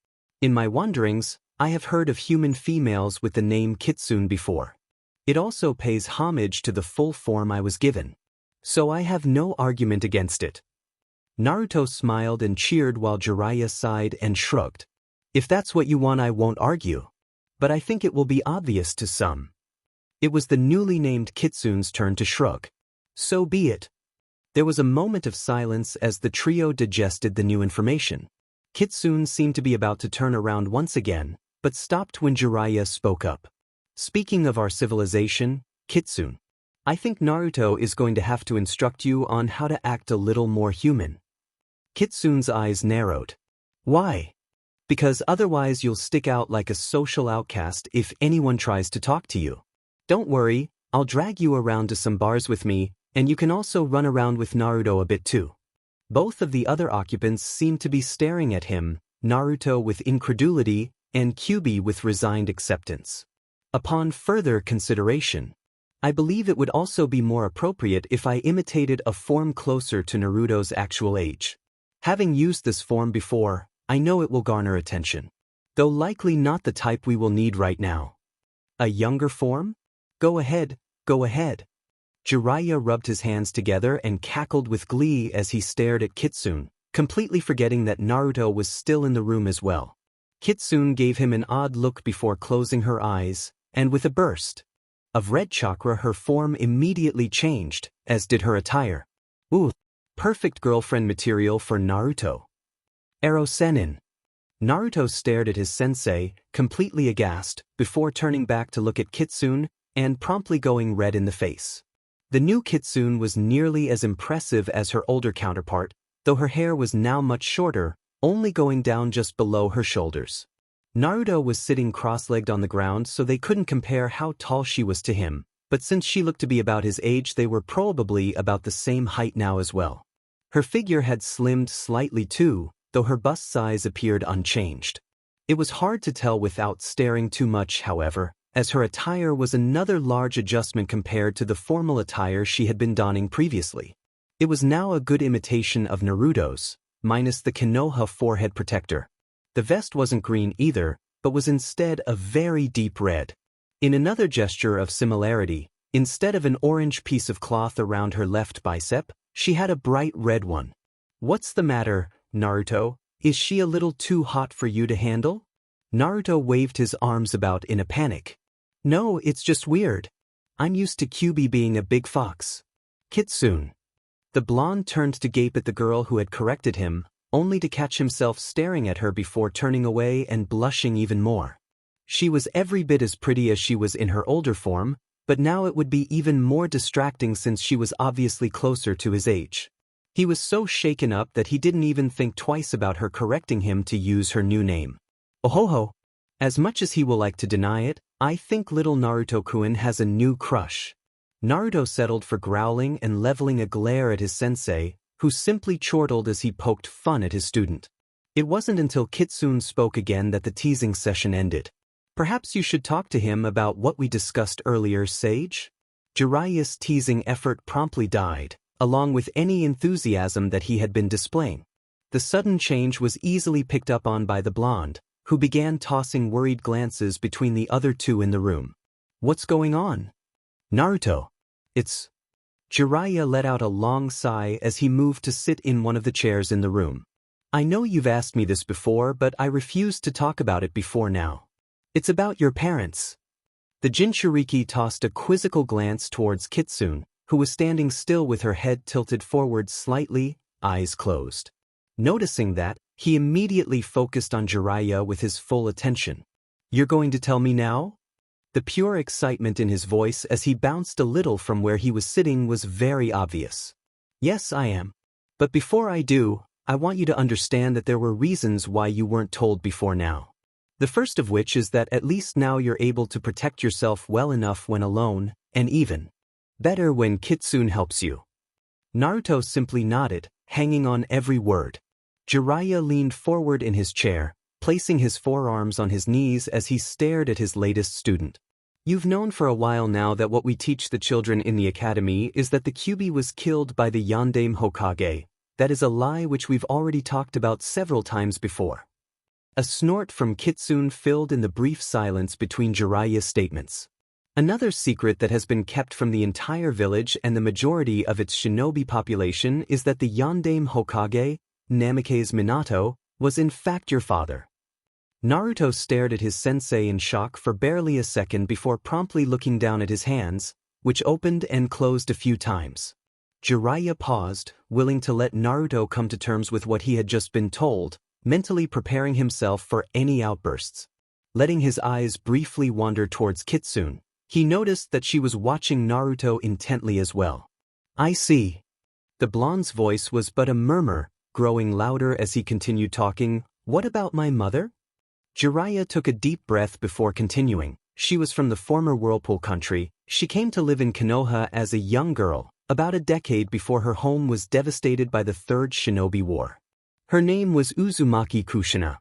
In my wanderings, I have heard of human females with the name Kitsune before. It also pays homage to the full form I was given. So I have no argument against it. Naruto smiled and cheered while Jiraiya sighed and shrugged. If that's what you want, I won't argue. But I think it will be obvious to some. It was the newly named Kitsune's turn to shrug. So be it. There was a moment of silence as the trio digested the new information. Kitsune seemed to be about to turn around once again, but stopped when Jiraiya spoke up. Speaking of our civilization, Kitsune, I think Naruto is going to have to instruct you on how to act a little more human. Kitsune's eyes narrowed. Why? Because otherwise you'll stick out like a social outcast if anyone tries to talk to you. Don't worry, I'll drag you around to some bars with me, and you can also run around with Naruto a bit too. Both of the other occupants seemed to be staring at him, Naruto with incredulity, and Kyuubi with resigned acceptance. Upon further consideration, I believe it would also be more appropriate if I imitated a form closer to Naruto's actual age. Having used this form before, I know it will garner attention. Though likely not the type we will need right now. A younger form? Go ahead, go ahead. Jiraiya rubbed his hands together and cackled with glee as he stared at Kitsune, completely forgetting that Naruto was still in the room as well. Kitsune gave him an odd look before closing her eyes, and with a burst of red chakra her form immediately changed, as did her attire. Ooh, perfect girlfriend material for Naruto. Ero Sennin. Naruto stared at his sensei, completely aghast, before turning back to look at Kitsune, and promptly going red in the face. The new Kitsune was nearly as impressive as her older counterpart, though her hair was now much shorter, only going down just below her shoulders. Naruto was sitting cross-legged on the ground, so they couldn't compare how tall she was to him, but since she looked to be about his age, they were probably about the same height now as well. Her figure had slimmed slightly too, though her bust size appeared unchanged. It was hard to tell without staring too much, however, as her attire was another large adjustment compared to the formal attire she had been donning previously. It was now a good imitation of Naruto's, minus the Konoha forehead protector. The vest wasn't green either, but was instead a very deep red. In another gesture of similarity, instead of an orange piece of cloth around her left bicep, she had a bright red one. What's the matter, Naruto? Is she a little too hot for you to handle? Naruto waved his arms about in a panic. No, it's just weird. I'm used to Kyuubi being a big fox. Kitsune. The blonde turned to gape at the girl who had corrected him, only to catch himself staring at her before turning away and blushing even more. She was every bit as pretty as she was in her older form, but now it would be even more distracting since she was obviously closer to his age. He was so shaken up that he didn't even think twice about her correcting him to use her new name. Ohoho! As much as he will like to deny it, I think little Naruto-kun has a new crush. Naruto settled for growling and leveling a glare at his sensei, who simply chortled as he poked fun at his student. It wasn't until Kitsune spoke again that the teasing session ended. Perhaps you should talk to him about what we discussed earlier, Sage? Jiraiya's teasing effort promptly died, along with any enthusiasm that he had been displaying. The sudden change was easily picked up on by the blonde, who began tossing worried glances between the other two in the room. What's going on? Naruto. It's... Jiraiya let out a long sigh as he moved to sit in one of the chairs in the room. I know you've asked me this before, but I refused to talk about it before now. It's about your parents. The Jinchuriki tossed a quizzical glance towards Kitsune, who was standing still with her head tilted forward slightly, eyes closed. Noticing that, He immediately focused on Jiraiya with his full attention. "You're going to tell me now?" The pure excitement in his voice as he bounced a little from where he was sitting was very obvious. "Yes, I am. But before I do, I want you to understand that there were reasons why you weren't told before now. The first of which is that at least now you're able to protect yourself well enough when alone, and even better when Kitsune helps you." Naruto simply nodded, hanging on every word. Jiraiya leaned forward in his chair, placing his forearms on his knees as he stared at his latest student. "You've known for a while now that what we teach the children in the academy is that the Kyuubi was killed by the Yondaime Hokage. That is a lie which we've already talked about several times before." A snort from Kitsune filled in the brief silence between Jiraiya's statements. "Another secret that has been kept from the entire village and the majority of its shinobi population is that the Yondaime Hokage, Namikaze Minato, was in fact your father." Naruto stared at his sensei in shock for barely a second before promptly looking down at his hands, which opened and closed a few times. Jiraiya paused, willing to let Naruto come to terms with what he had just been told, mentally preparing himself for any outbursts. Letting his eyes briefly wander towards Kitsune, he noticed that she was watching Naruto intently as well. "I see." The blonde's voice was but a murmur, growing louder as he continued talking. "What about my mother?" Jiraiya took a deep breath before continuing. "She was from the former Whirlpool country. She came to live in Konoha as a young girl, about a decade before her home was devastated by the Third Shinobi War. Her name was Uzumaki Kushina."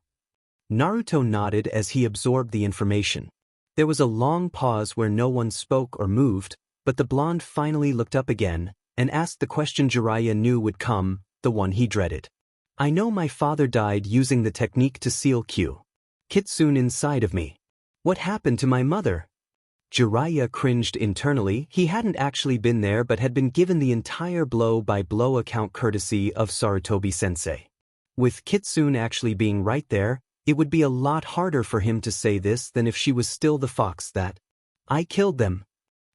Naruto nodded as he absorbed the information. There was a long pause where no one spoke or moved, but the blonde finally looked up again and asked the question Jiraiya knew would come, the one he dreaded. "I know my father died using the technique to seal Kitsune inside of me. What happened to my mother?" Jiraiya cringed internally. He hadn't actually been there but had been given the entire blow-by-blow account courtesy of Sarutobi-sensei. With Kitsune actually being right there, it would be a lot harder for him to say this than if she was still the fox that "I killed them."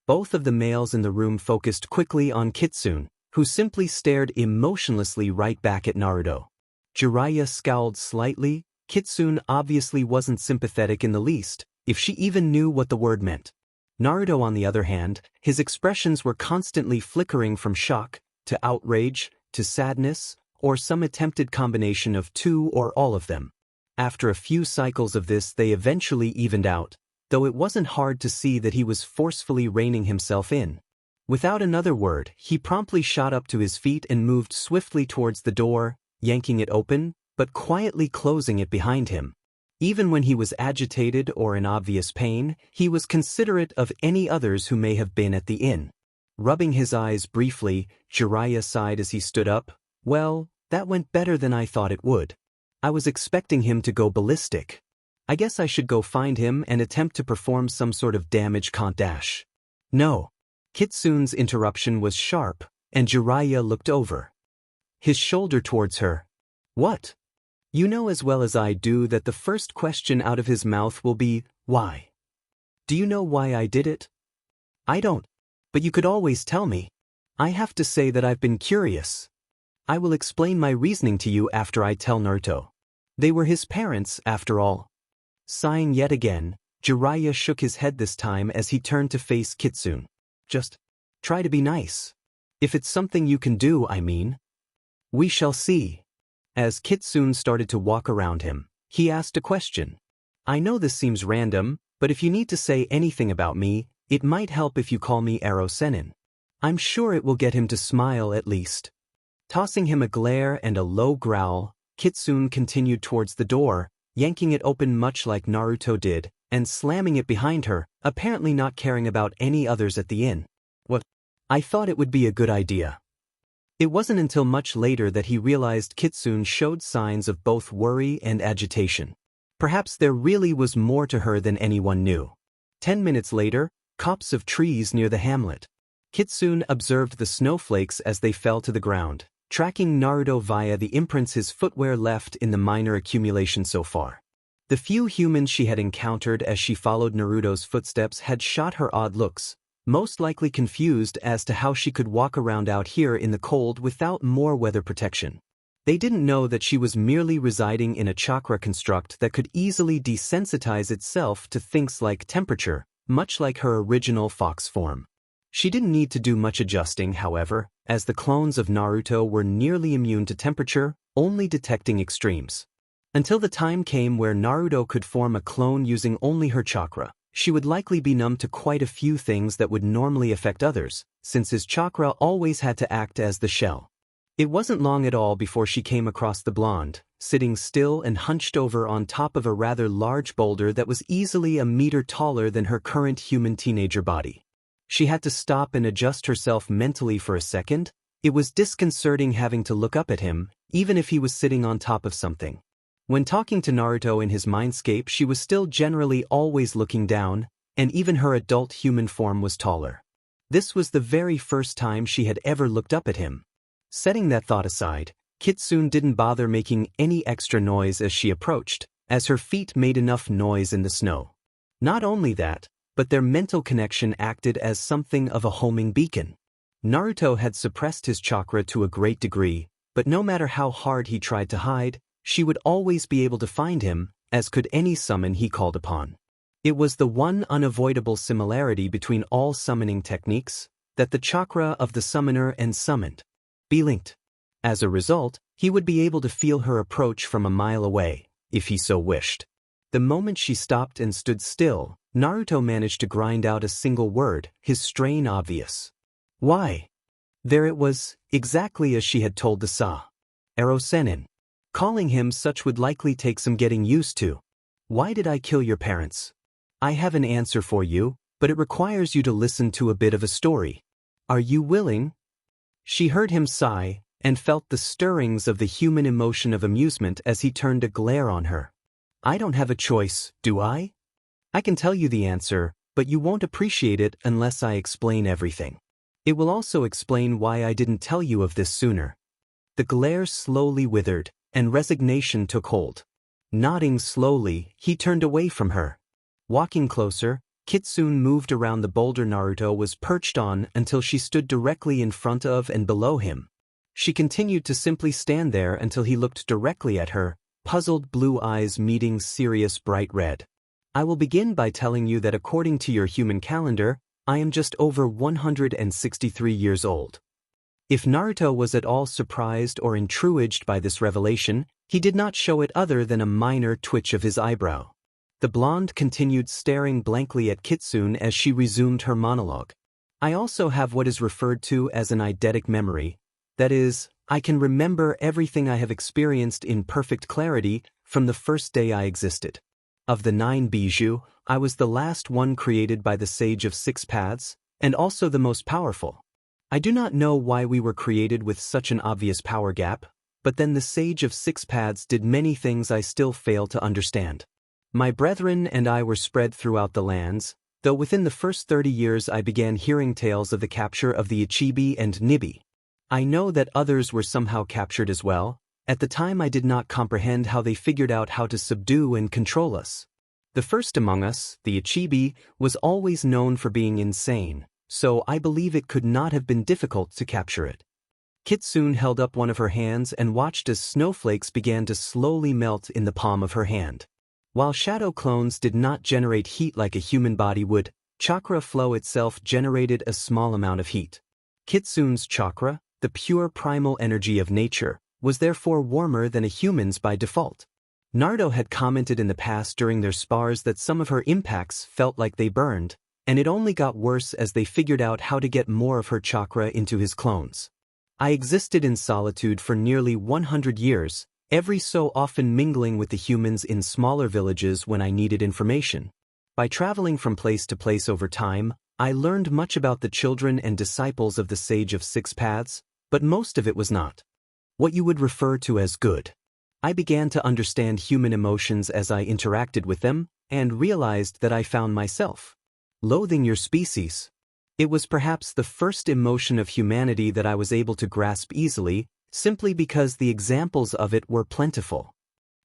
Both of the males in the room focused quickly on Kitsune, who simply stared emotionlessly right back at Naruto. Jiraiya scowled slightly. Kitsune obviously wasn't sympathetic in the least, if she even knew what the word meant. Naruto, on the other hand, his expressions were constantly flickering from shock, to outrage, to sadness, or some attempted combination of two or all of them. After a few cycles of this they eventually evened out, though it wasn't hard to see that he was forcefully reining himself in. Without another word, he promptly shot up to his feet and moved swiftly towards the door, yanking it open, but quietly closing it behind him. Even when he was agitated or in obvious pain, he was considerate of any others who may have been at the inn. Rubbing his eyes briefly, Jiraiya sighed as he stood up. "Well, that went better than I thought it would. I was expecting him to go ballistic. I guess I should go find him and attempt to perform some sort of damage condash." "No." Kitsune's interruption was sharp, and Jiraiya looked over his shoulder towards her. "What?" "You know as well as I do that the first question out of his mouth will be, why? Do you know why I did it?" "I don't. But you could always tell me." "I have to say that I've been curious. I will explain my reasoning to you after I tell Naruto. They were his parents, after all." Sighing yet again, Jiraiya shook his head this time as he turned to face Kitsune. "Just try to be nice. If it's something you can do, I mean." "We shall see." As Kitsune started to walk around him, he asked a question. "I know this seems random, but if you need to say anything about me, it might help if you call me Ero Sennin. I'm sure it will get him to smile at least." Tossing him a glare and a low growl, Kitsune continued towards the door, yanking it open much like Naruto did, and slamming it behind her, apparently not caring about any others at the inn. "What? I thought it would be a good idea." It wasn't until much later that he realized Kitsune showed signs of both worry and agitation. Perhaps there really was more to her than anyone knew. 10 minutes later, copse of trees near the hamlet. Kitsune observed the snowflakes as they fell to the ground, tracking Naruto via the imprints his footwear left in the minor accumulation so far. The few humans she had encountered as she followed Naruto's footsteps had shot her odd looks, most likely confused as to how she could walk around out here in the cold without more weather protection. They didn't know that she was merely residing in a chakra construct that could easily desensitize itself to things like temperature, much like her original fox form. She didn't need to do much adjusting, however, as the clones of Naruto were nearly immune to temperature, only detecting extremes. Until the time came where Naruto could form a clone using only her chakra, she would likely be numb to quite a few things that would normally affect others, since his chakra always had to act as the shell. It wasn't long at all before she came across the blonde, sitting still and hunched over on top of a rather large boulder that was easily a meter taller than her current human teenager body. She had to stop and adjust herself mentally for a second. It was disconcerting having to look up at him, even if he was sitting on top of something. When talking to Naruto in his mindscape, she was still generally always looking down, and even her adult human form was taller. This was the very first time she had ever looked up at him. Setting that thought aside, Kitsune didn't bother making any extra noise as she approached, as her feet made enough noise in the snow. Not only that, but their mental connection acted as something of a homing beacon. Naruto had suppressed his chakra to a great degree, but no matter how hard he tried to hide, she would always be able to find him, as could any summon he called upon. It was the one unavoidable similarity between all summoning techniques, that the chakra of the summoner and summoned be linked. As a result, he would be able to feel her approach from a mile away, if he so wished. The moment she stopped and stood still, Naruto managed to grind out a single word, his strain obvious. Why? There it was, exactly as she had told the Erosenin. Calling him such would likely take some getting used to. Why did I kill your parents? I have an answer for you, but it requires you to listen to a bit of a story. Are you willing? She heard him sigh, and felt the stirrings of the human emotion of amusement as he turned a glare on her. I don't have a choice, do I? I can tell you the answer, but you won't appreciate it unless I explain everything. It will also explain why I didn't tell you of this sooner. The glare slowly withered, and resignation took hold. Nodding slowly, he turned away from her. Walking closer, Kitsune moved around the boulder Naruto was perched on until she stood directly in front of and below him. She continued to simply stand there until he looked directly at her, puzzled blue eyes meeting serious bright red. I will begin by telling you that according to your human calendar, I am just over 163 years old. If Naruto was at all surprised or intrigued by this revelation, he did not show it other than a minor twitch of his eyebrow. The blonde continued staring blankly at Kitsune as she resumed her monologue. I also have what is referred to as an eidetic memory. That is, I can remember everything I have experienced in perfect clarity from the first day I existed. Of the 9 bijou, I was the last one created by the Sage of Six Paths, and also the most powerful. I do not know why we were created with such an obvious power gap, but then the Sage of Six Paths did many things I still fail to understand. My brethren and I were spread throughout the lands, though within the first 30 years I began hearing tales of the capture of the Ichibi and Nibi. I know that others were somehow captured as well. At the time I did not comprehend how they figured out how to subdue and control us. The first among us, the Ichibi, was always known for being insane, so I believe it could not have been difficult to capture it. Kitsune held up one of her hands and watched as snowflakes began to slowly melt in the palm of her hand. While shadow clones did not generate heat like a human body would, chakra flow itself generated a small amount of heat. Kitsune's chakra, the pure primal energy of nature, was therefore warmer than a human's by default. Naruto had commented in the past during their spars that some of her impacts felt like they burned, and it only got worse as they figured out how to get more of her chakra into his clones. I existed in solitude for nearly 100 years, every so often mingling with the humans in smaller villages when I needed information. By traveling from place to place over time, I learned much about the children and disciples of the Sage of Six Paths, but most of it was not what you would refer to as good. I began to understand human emotions as I interacted with them, and realized that I found myself loathing your species. It was perhaps the first emotion of humanity that I was able to grasp easily, simply because the examples of it were plentiful.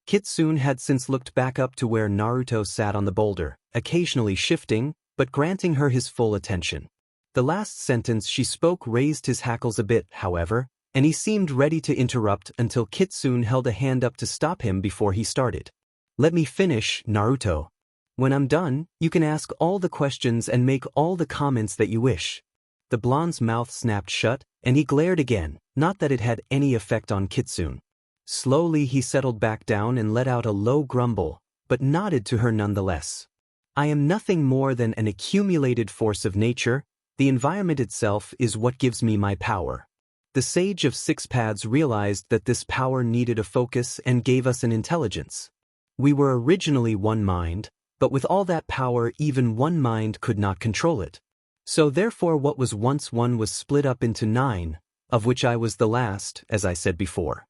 Kitsune had since looked back up to where Naruto sat on the boulder, occasionally shifting, but granting her his full attention. The last sentence she spoke raised his hackles a bit, however, and he seemed ready to interrupt until Kitsune held a hand up to stop him before he started. Let me finish, Naruto. When I'm done, you can ask all the questions and make all the comments that you wish. The blonde's mouth snapped shut, and he glared again, not that it had any effect on Kitsune. Slowly he settled back down and let out a low grumble, but nodded to her nonetheless. I am nothing more than an accumulated force of nature. The environment itself is what gives me my power. The Sage of Six Paths realized that this power needed a focus and gave us an intelligence. We were originally one mind, but with all that power even one mind could not control it. So therefore what was once one was split up into 9, of which I was the last, as I said before.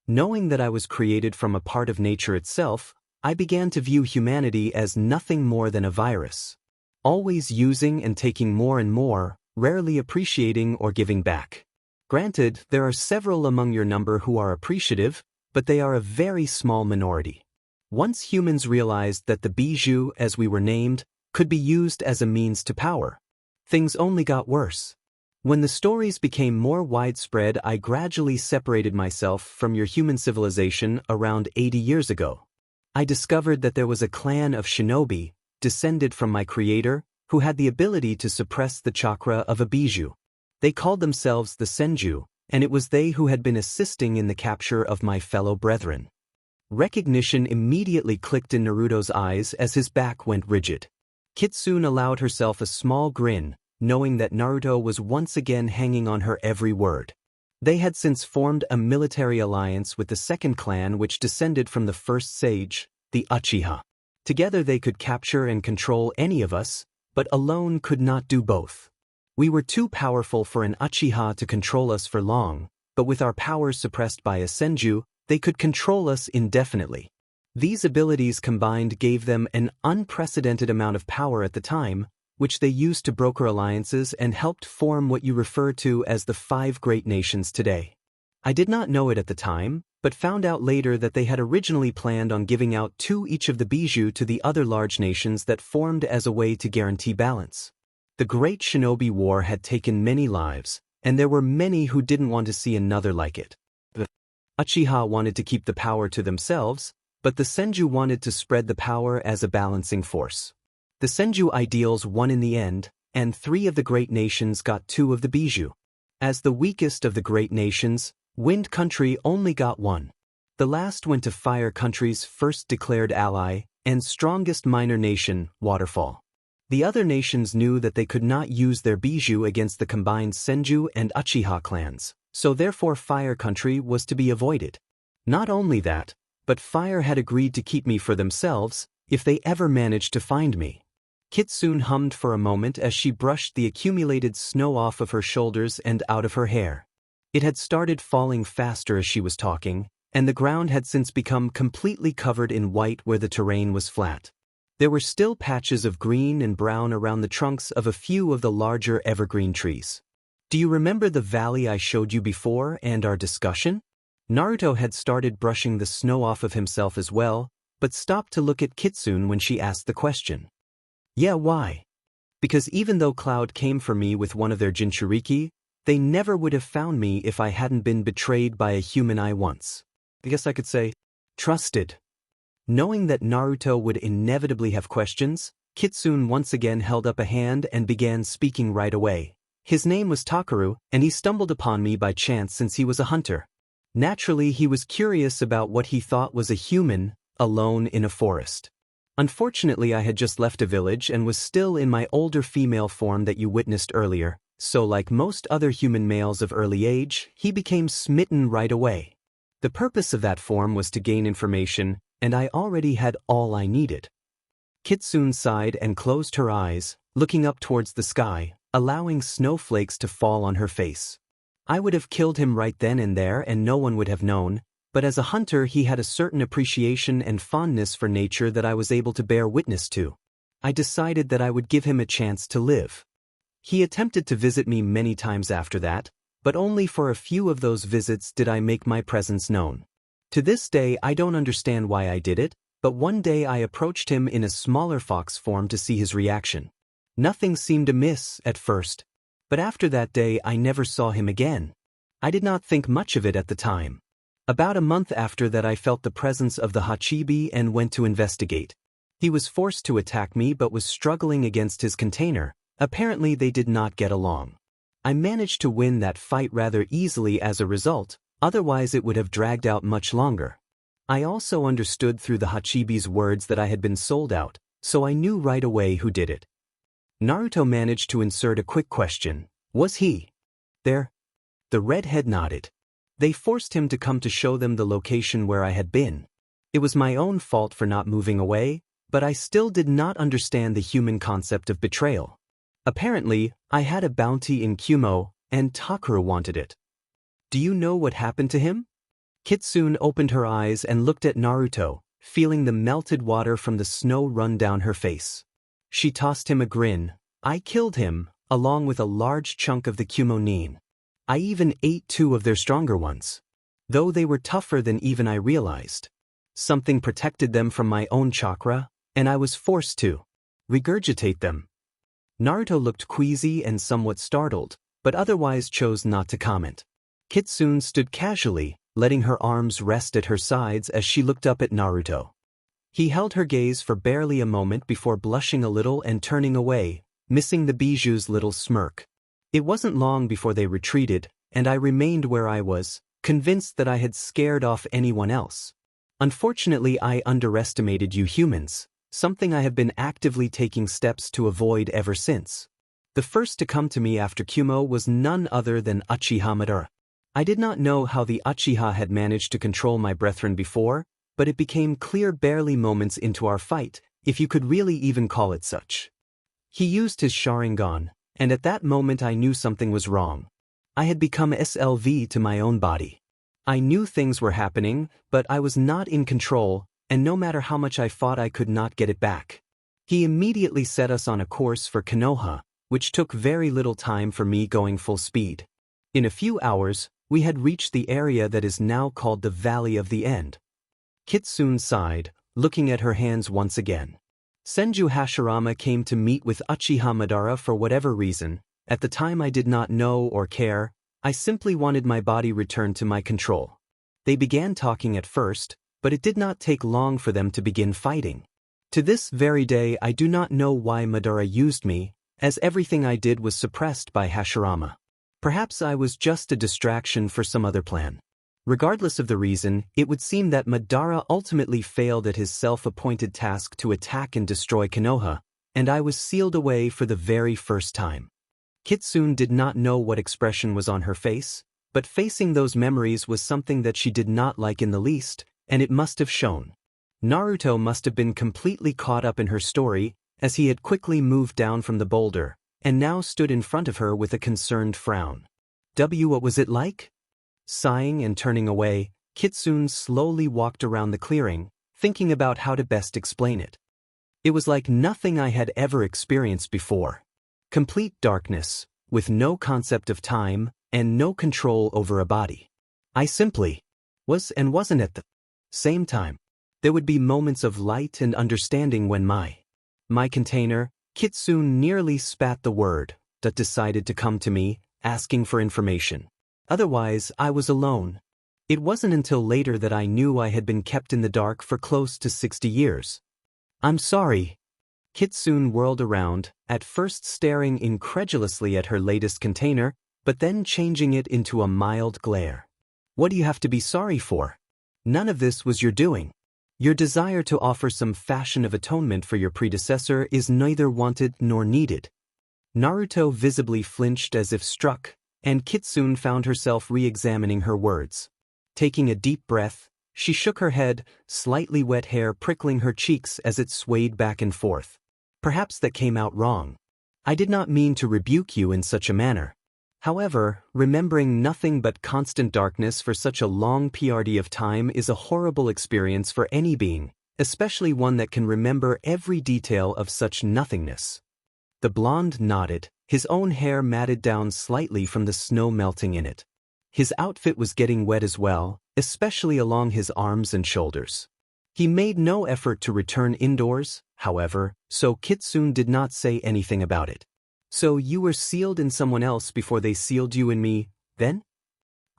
Knowing that I was created from a part of nature itself, I began to view humanity as nothing more than a virus. Always using and taking more and more, rarely appreciating or giving back. Granted, there are several among your number who are appreciative, but they are a very small minority. Once humans realized that the bijou, as we were named, could be used as a means to power, things only got worse. When the stories became more widespread, I gradually separated myself from your human civilization around 80 years ago. I discovered that there was a clan of shinobi, descended from my creator, who had the ability to suppress the chakra of a bijou. They called themselves the Senju, and it was they who had been assisting in the capture of my fellow brethren. Recognition immediately clicked in Naruto's eyes as his back went rigid. Kitsune allowed herself a small grin, knowing that Naruto was once again hanging on her every word. They had since formed a military alliance with the second clan which descended from the first sage, the Uchiha. Together they could capture and control any of us, but alone could not do both. We were too powerful for an Uchiha to control us for long, but with our powers suppressed by a Senju, they could control us indefinitely. These abilities combined gave them an unprecedented amount of power at the time, which they used to broker alliances and helped form what you refer to as the 5 great nations today. I did not know it at the time, but found out later that they had originally planned on giving out 2 each of the bijou to the other large nations that formed as a way to guarantee balance. The Great Shinobi War had taken many lives, and there were many who didn't want to see another like it. The Uchiha wanted to keep the power to themselves, but the Senju wanted to spread the power as a balancing force. The Senju ideals won in the end, and 3 of the great nations got 2 of the bijou. As the weakest of the great nations, Wind Country only got 1. The last went to Fire Country's first declared ally, and strongest minor nation, Waterfall. The other nations knew that they could not use their bijou against the combined Senju and Uchiha clans, so therefore Fire Country was to be avoided. Not only that, but Fire had agreed to keep me for themselves, if they ever managed to find me. Kitsune hummed for a moment as she brushed the accumulated snow off of her shoulders and out of her hair. It had started falling faster as she was talking, and the ground had since become completely covered in white where the terrain was flat. There were still patches of green and brown around the trunks of a few of the larger evergreen trees. Do you remember the valley I showed you before and our discussion? Naruto had started brushing the snow off of himself as well, but stopped to look at Kitsune when she asked the question. Yeah, why? Because even though Cloud came for me with one of their Jinchuriki, they never would have found me if I hadn't been betrayed by a human eye once. I guess I could say, trusted. Knowing that Naruto would inevitably have questions, Kitsune once again held up a hand and began speaking right away. His name was Takaru, and he stumbled upon me by chance since he was a hunter. Naturally, he was curious about what he thought was a human, alone in a forest. Unfortunately, I had just left a village and was still in my older female form that you witnessed earlier, so like most other human males of early age, he became smitten right away. The purpose of that form was to gain information, and I already had all I needed. Kitsune sighed and closed her eyes, looking up towards the sky, allowing snowflakes to fall on her face. I would have killed him right then and there and no one would have known, but as a hunter he had a certain appreciation and fondness for nature that I was able to bear witness to. I decided that I would give him a chance to live. He attempted to visit me many times after that, but only for a few of those visits did I make my presence known. To this day I don't understand why I did it, but one day I approached him in a smaller fox form to see his reaction. Nothing seemed amiss at first, but after that day I never saw him again. I did not think much of it at the time. About a month after that I felt the presence of the Hachibi and went to investigate. He was forced to attack me but was struggling against his container. Apparently they did not get along. I managed to win that fight rather easily as a result, otherwise it would have dragged out much longer. I also understood through the Hachibi's words that I had been sold out, so I knew right away who did it. Naruto managed to insert a quick question. Was he there? The redhead nodded. They forced him to come to show them the location where I had been. It was my own fault for not moving away, but I still did not understand the human concept of betrayal. Apparently, I had a bounty in Kumo, and Takuru wanted it. Do you know what happened to him? Kitsune opened her eyes and looked at Naruto, feeling the melted water from the snow run down her face. She tossed him a grin. I killed him, along with a large chunk of the Kumo-nin. I even ate 2 of their stronger ones. Though they were tougher than even I realized. Something protected them from my own chakra, and I was forced to regurgitate them. Naruto looked queasy and somewhat startled, but otherwise chose not to comment. Kitsune stood casually, letting her arms rest at her sides as she looked up at Naruto. He held her gaze for barely a moment before blushing a little and turning away, missing the biju's little smirk. It wasn't long before they retreated, and I remained where I was, convinced that I had scared off anyone else. Unfortunately, I underestimated you humans, something I have been actively taking steps to avoid ever since. The first to come to me after Kumo was none other than Uchiha Madara. I did not know how the Uchiha had managed to control my brethren before, but it became clear barely moments into our fight, if you could really even call it such. He used his Sharingan, and at that moment I knew something was wrong. I had become SLV to my own body. I knew things were happening, but I was not in control, and no matter how much I fought I could not get it back. He immediately set us on a course for Konoha, which took very little time for me going full speed. In a few hours, we had reached the area that is now called the Valley of the End. Kitsune sighed, looking at her hands once again. Senju Hashirama came to meet with Uchiha Madara for whatever reason. At the time I did not know or care, I simply wanted my body returned to my control. They began talking at first, but it did not take long for them to begin fighting. To this very day I do not know why Madara used me, as everything I did was suppressed by Hashirama. Perhaps I was just a distraction for some other plan. Regardless of the reason, it would seem that Madara ultimately failed at his self-appointed task to attack and destroy Konoha, and I was sealed away for the very first time. Kitsune did not know what expression was on her face, but facing those memories was something that she did not like in the least, and it must have shown. Naruto must have been completely caught up in her story, as he had quickly moved down from the boulder, and now stood in front of her with a concerned frown. What was it like? Sighing and turning away, Kitsune slowly walked around the clearing, thinking about how to best explain it. It was like nothing I had ever experienced before. Complete darkness, with no concept of time, and no control over a body. I simply was and wasn't at the same time. There would be moments of light and understanding when my container, Kitsune nearly spat the word, that decided to come to me, asking for information. Otherwise, I was alone. It wasn't until later that I knew I had been kept in the dark for close to 60 years. I'm sorry. Kitsune whirled around, at first staring incredulously at her latest container, but then changing it into a mild glare. What do you have to be sorry for? None of this was your doing. Your desire to offer some fashion of atonement for your predecessor is neither wanted nor needed. Naruto visibly flinched as if struck, and Kitsune found herself re-examining her words. Taking a deep breath, she shook her head, slightly wet hair prickling her cheeks as it swayed back and forth. Perhaps that came out wrong. I did not mean to rebuke you in such a manner. However, remembering nothing but constant darkness for such a long period of time is a horrible experience for any being, especially one that can remember every detail of such nothingness. The blonde nodded, his own hair matted down slightly from the snow melting in it. His outfit was getting wet as well, especially along his arms and shoulders. He made no effort to return indoors, however, so Kitsune did not say anything about it. So you were sealed in someone else before they sealed you in me, then?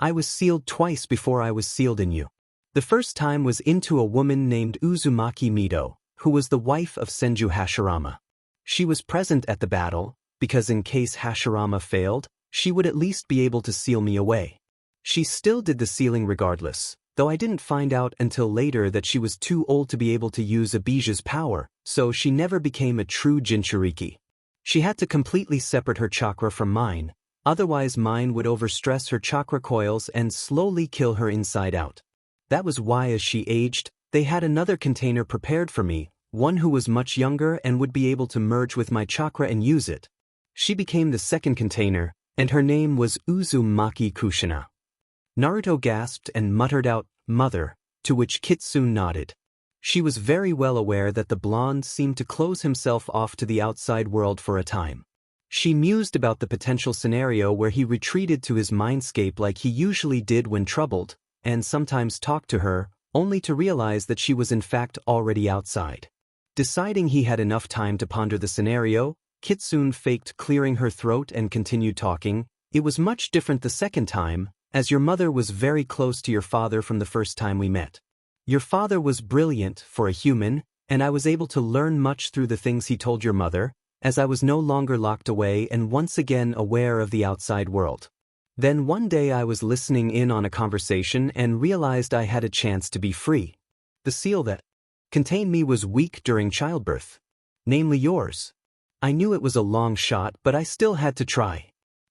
I was sealed twice before I was sealed in you. The first time was into a woman named Uzumaki Naruto, who was the wife of Senju Hashirama. She was present at the battle, because in case Hashirama failed, she would at least be able to seal me away. She still did the sealing regardless, though I didn't find out until later that she was too old to be able to use Abija's power, so she never became a true Jinchuriki. She had to completely separate her chakra from mine, otherwise mine would overstress her chakra coils and slowly kill her inside out. That was why as she aged, they had another container prepared for me, one who was much younger and would be able to merge with my chakra and use it. She became the second container, and her name was Uzumaki Kushina. Naruto gasped and muttered out, "Mother," to which Kitsune nodded. She was very well aware that the blonde seemed to close himself off to the outside world for a time. She mused about the potential scenario where he retreated to his mindscape like he usually did when troubled, and sometimes talked to her, only to realize that she was in fact already outside. Deciding he had enough time to ponder the scenario, Kitsune faked clearing her throat and continued talking. "It was much different the second time, as your mother was very close to your father from the first time we met. Your father was brilliant for a human, and I was able to learn much through the things he told your mother, as I was no longer locked away and once again aware of the outside world. Then one day I was listening in on a conversation and realized I had a chance to be free. The seal that contained me was weak during childbirth, namely yours. I knew it was a long shot, but I still had to try.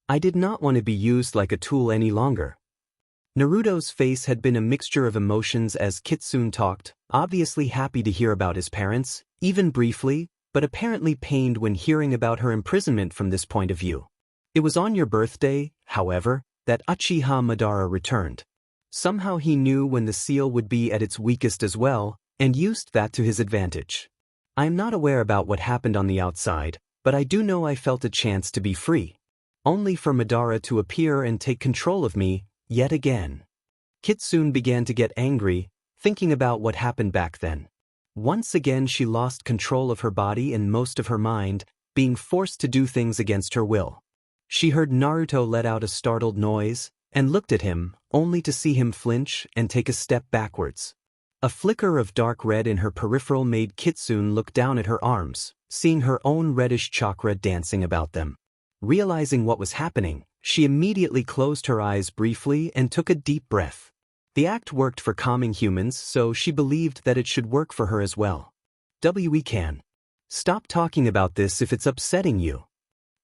I did not want to be used like a tool any longer." Naruto's face had been a mixture of emotions as Kitsune talked, obviously happy to hear about his parents, even briefly, but apparently pained when hearing about her imprisonment from this point of view. It was on your birthday, however, that Uchiha Madara returned. Somehow he knew when the seal would be at its weakest as well, and used that to his advantage. I am not aware about what happened on the outside, but I do know I felt a chance to be free. Only for Madara to appear and take control of me, yet again. Kitsune began to get angry, thinking about what happened back then. Once again she lost control of her body and most of her mind, being forced to do things against her will. She heard Naruto let out a startled noise, and looked at him, only to see him flinch and take a step backwards. A flicker of dark red in her peripheral made Kitsune look down at her arms, seeing her own reddish chakra dancing about them. Realizing what was happening, she immediately closed her eyes briefly and took a deep breath. The act worked for calming humans, so she believed that it should work for her as well. "We can. Stop talking about this if it's upsetting you."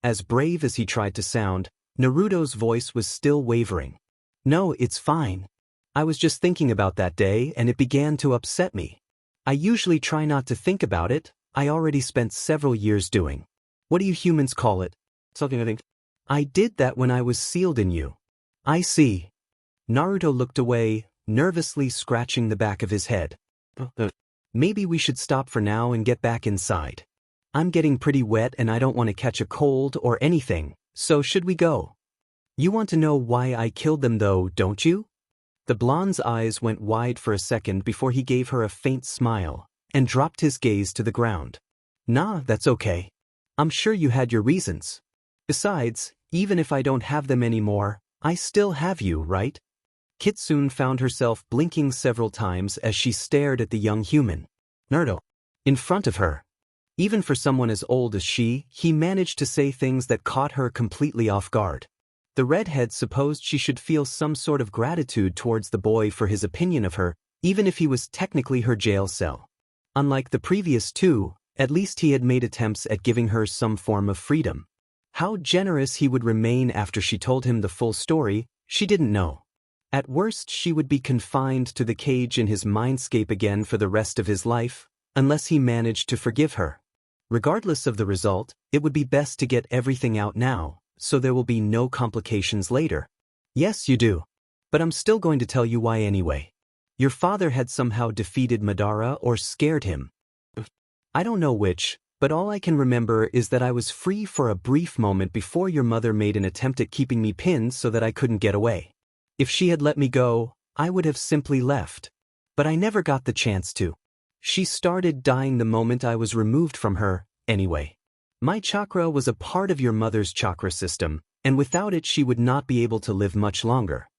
As brave as he tried to sound, Naruto's voice was still wavering. "No, it's fine. I was just thinking about that day and it began to upset me. I usually try not to think about it, I already spent several years doing. What do you humans call it? Something I think. I did that when I was sealed in you." "I see." Naruto looked away, nervously scratching the back of his head. "Maybe we should stop for now and get back inside. I'm getting pretty wet and I don't want to catch a cold or anything, so should we go? You want to know why I killed them though, don't you?" The blonde's eyes went wide for a second before he gave her a faint smile, and dropped his gaze to the ground. "Nah, that's okay. I'm sure you had your reasons. Besides, even if I don't have them anymore, I still have you, right?" Kitsune found herself blinking several times as she stared at the young human, Naruto, in front of her. Even for someone as old as she, he managed to say things that caught her completely off guard. The redhead supposed she should feel some sort of gratitude towards the boy for his opinion of her, even if he was technically her jail cell. Unlike the previous two, at least he had made attempts at giving her some form of freedom. How generous he would remain after she told him the full story, she didn't know. At worst she would be confined to the cage in his mindscape again for the rest of his life, unless he managed to forgive her. Regardless of the result, it would be best to get everything out now, so there will be no complications later. "Yes, you do. But I'm still going to tell you why anyway. Your father had somehow defeated Madara or scared him. I don't know which, but all I can remember is that I was free for a brief moment before your mother made an attempt at keeping me pinned so that I couldn't get away. If she had let me go, I would have simply left. But I never got the chance to. She started dying the moment I was removed from her, anyway. My chakra was a part of your mother's chakra system, and without it she would not be able to live much longer.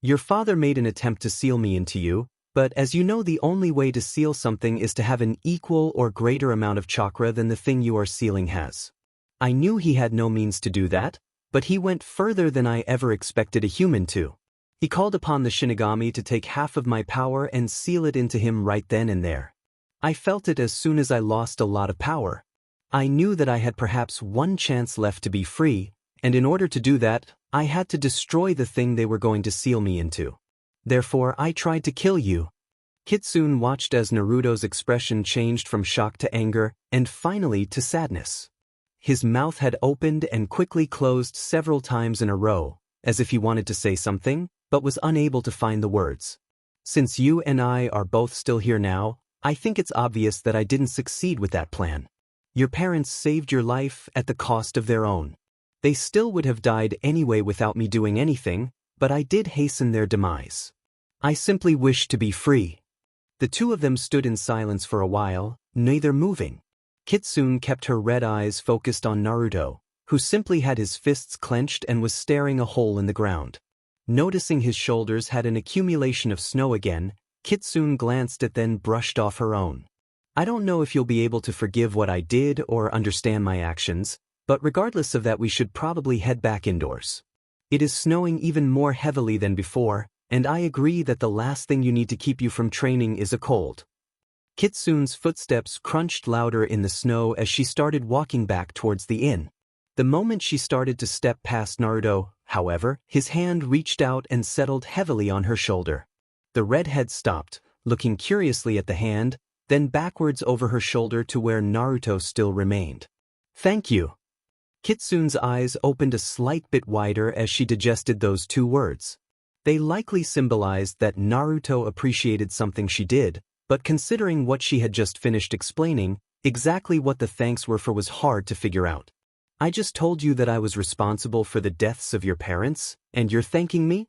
Your father made an attempt to seal me into you, but as you know, the only way to seal something is to have an equal or greater amount of chakra than the thing you are sealing has. I knew he had no means to do that, but he went further than I ever expected a human to. He called upon the Shinigami to take half of my power and seal it into him right then and there. I felt it as soon as I lost a lot of power. I knew that I had perhaps one chance left to be free, and in order to do that, I had to destroy the thing they were going to seal me into. Therefore, I tried to kill you. Kitsune watched as Naruto's expression changed from shock to anger, and finally to sadness. His mouth had opened and quickly closed several times in a row, as if he wanted to say something, but was unable to find the words. Since you and I are both still here now, I think it's obvious that I didn't succeed with that plan. Your parents saved your life at the cost of their own. They still would have died anyway without me doing anything, but I did hasten their demise. I simply wished to be free. The two of them stood in silence for a while, neither moving. Kitsune kept her red eyes focused on Naruto, who simply had his fists clenched and was staring a hole in the ground. Noticing his shoulders had an accumulation of snow again, Kitsune glanced at then brushed off her own. I don't know if you'll be able to forgive what I did or understand my actions, but regardless of that, we should probably head back indoors. It is snowing even more heavily than before, and I agree that the last thing you need to keep you from training is a cold. Kitsune's footsteps crunched louder in the snow as she started walking back towards the inn. The moment she started to step past Naruto, however, his hand reached out and settled heavily on her shoulder. The redhead stopped, looking curiously at the hand, then backwards over her shoulder to where Naruto still remained. Thank you. Kitsune's eyes opened a slight bit wider as she digested those two words. They likely symbolized that Naruto appreciated something she did, but considering what she had just finished explaining, exactly what the thanks were for was hard to figure out. I just told you that I was responsible for the deaths of your parents, and you're thanking me?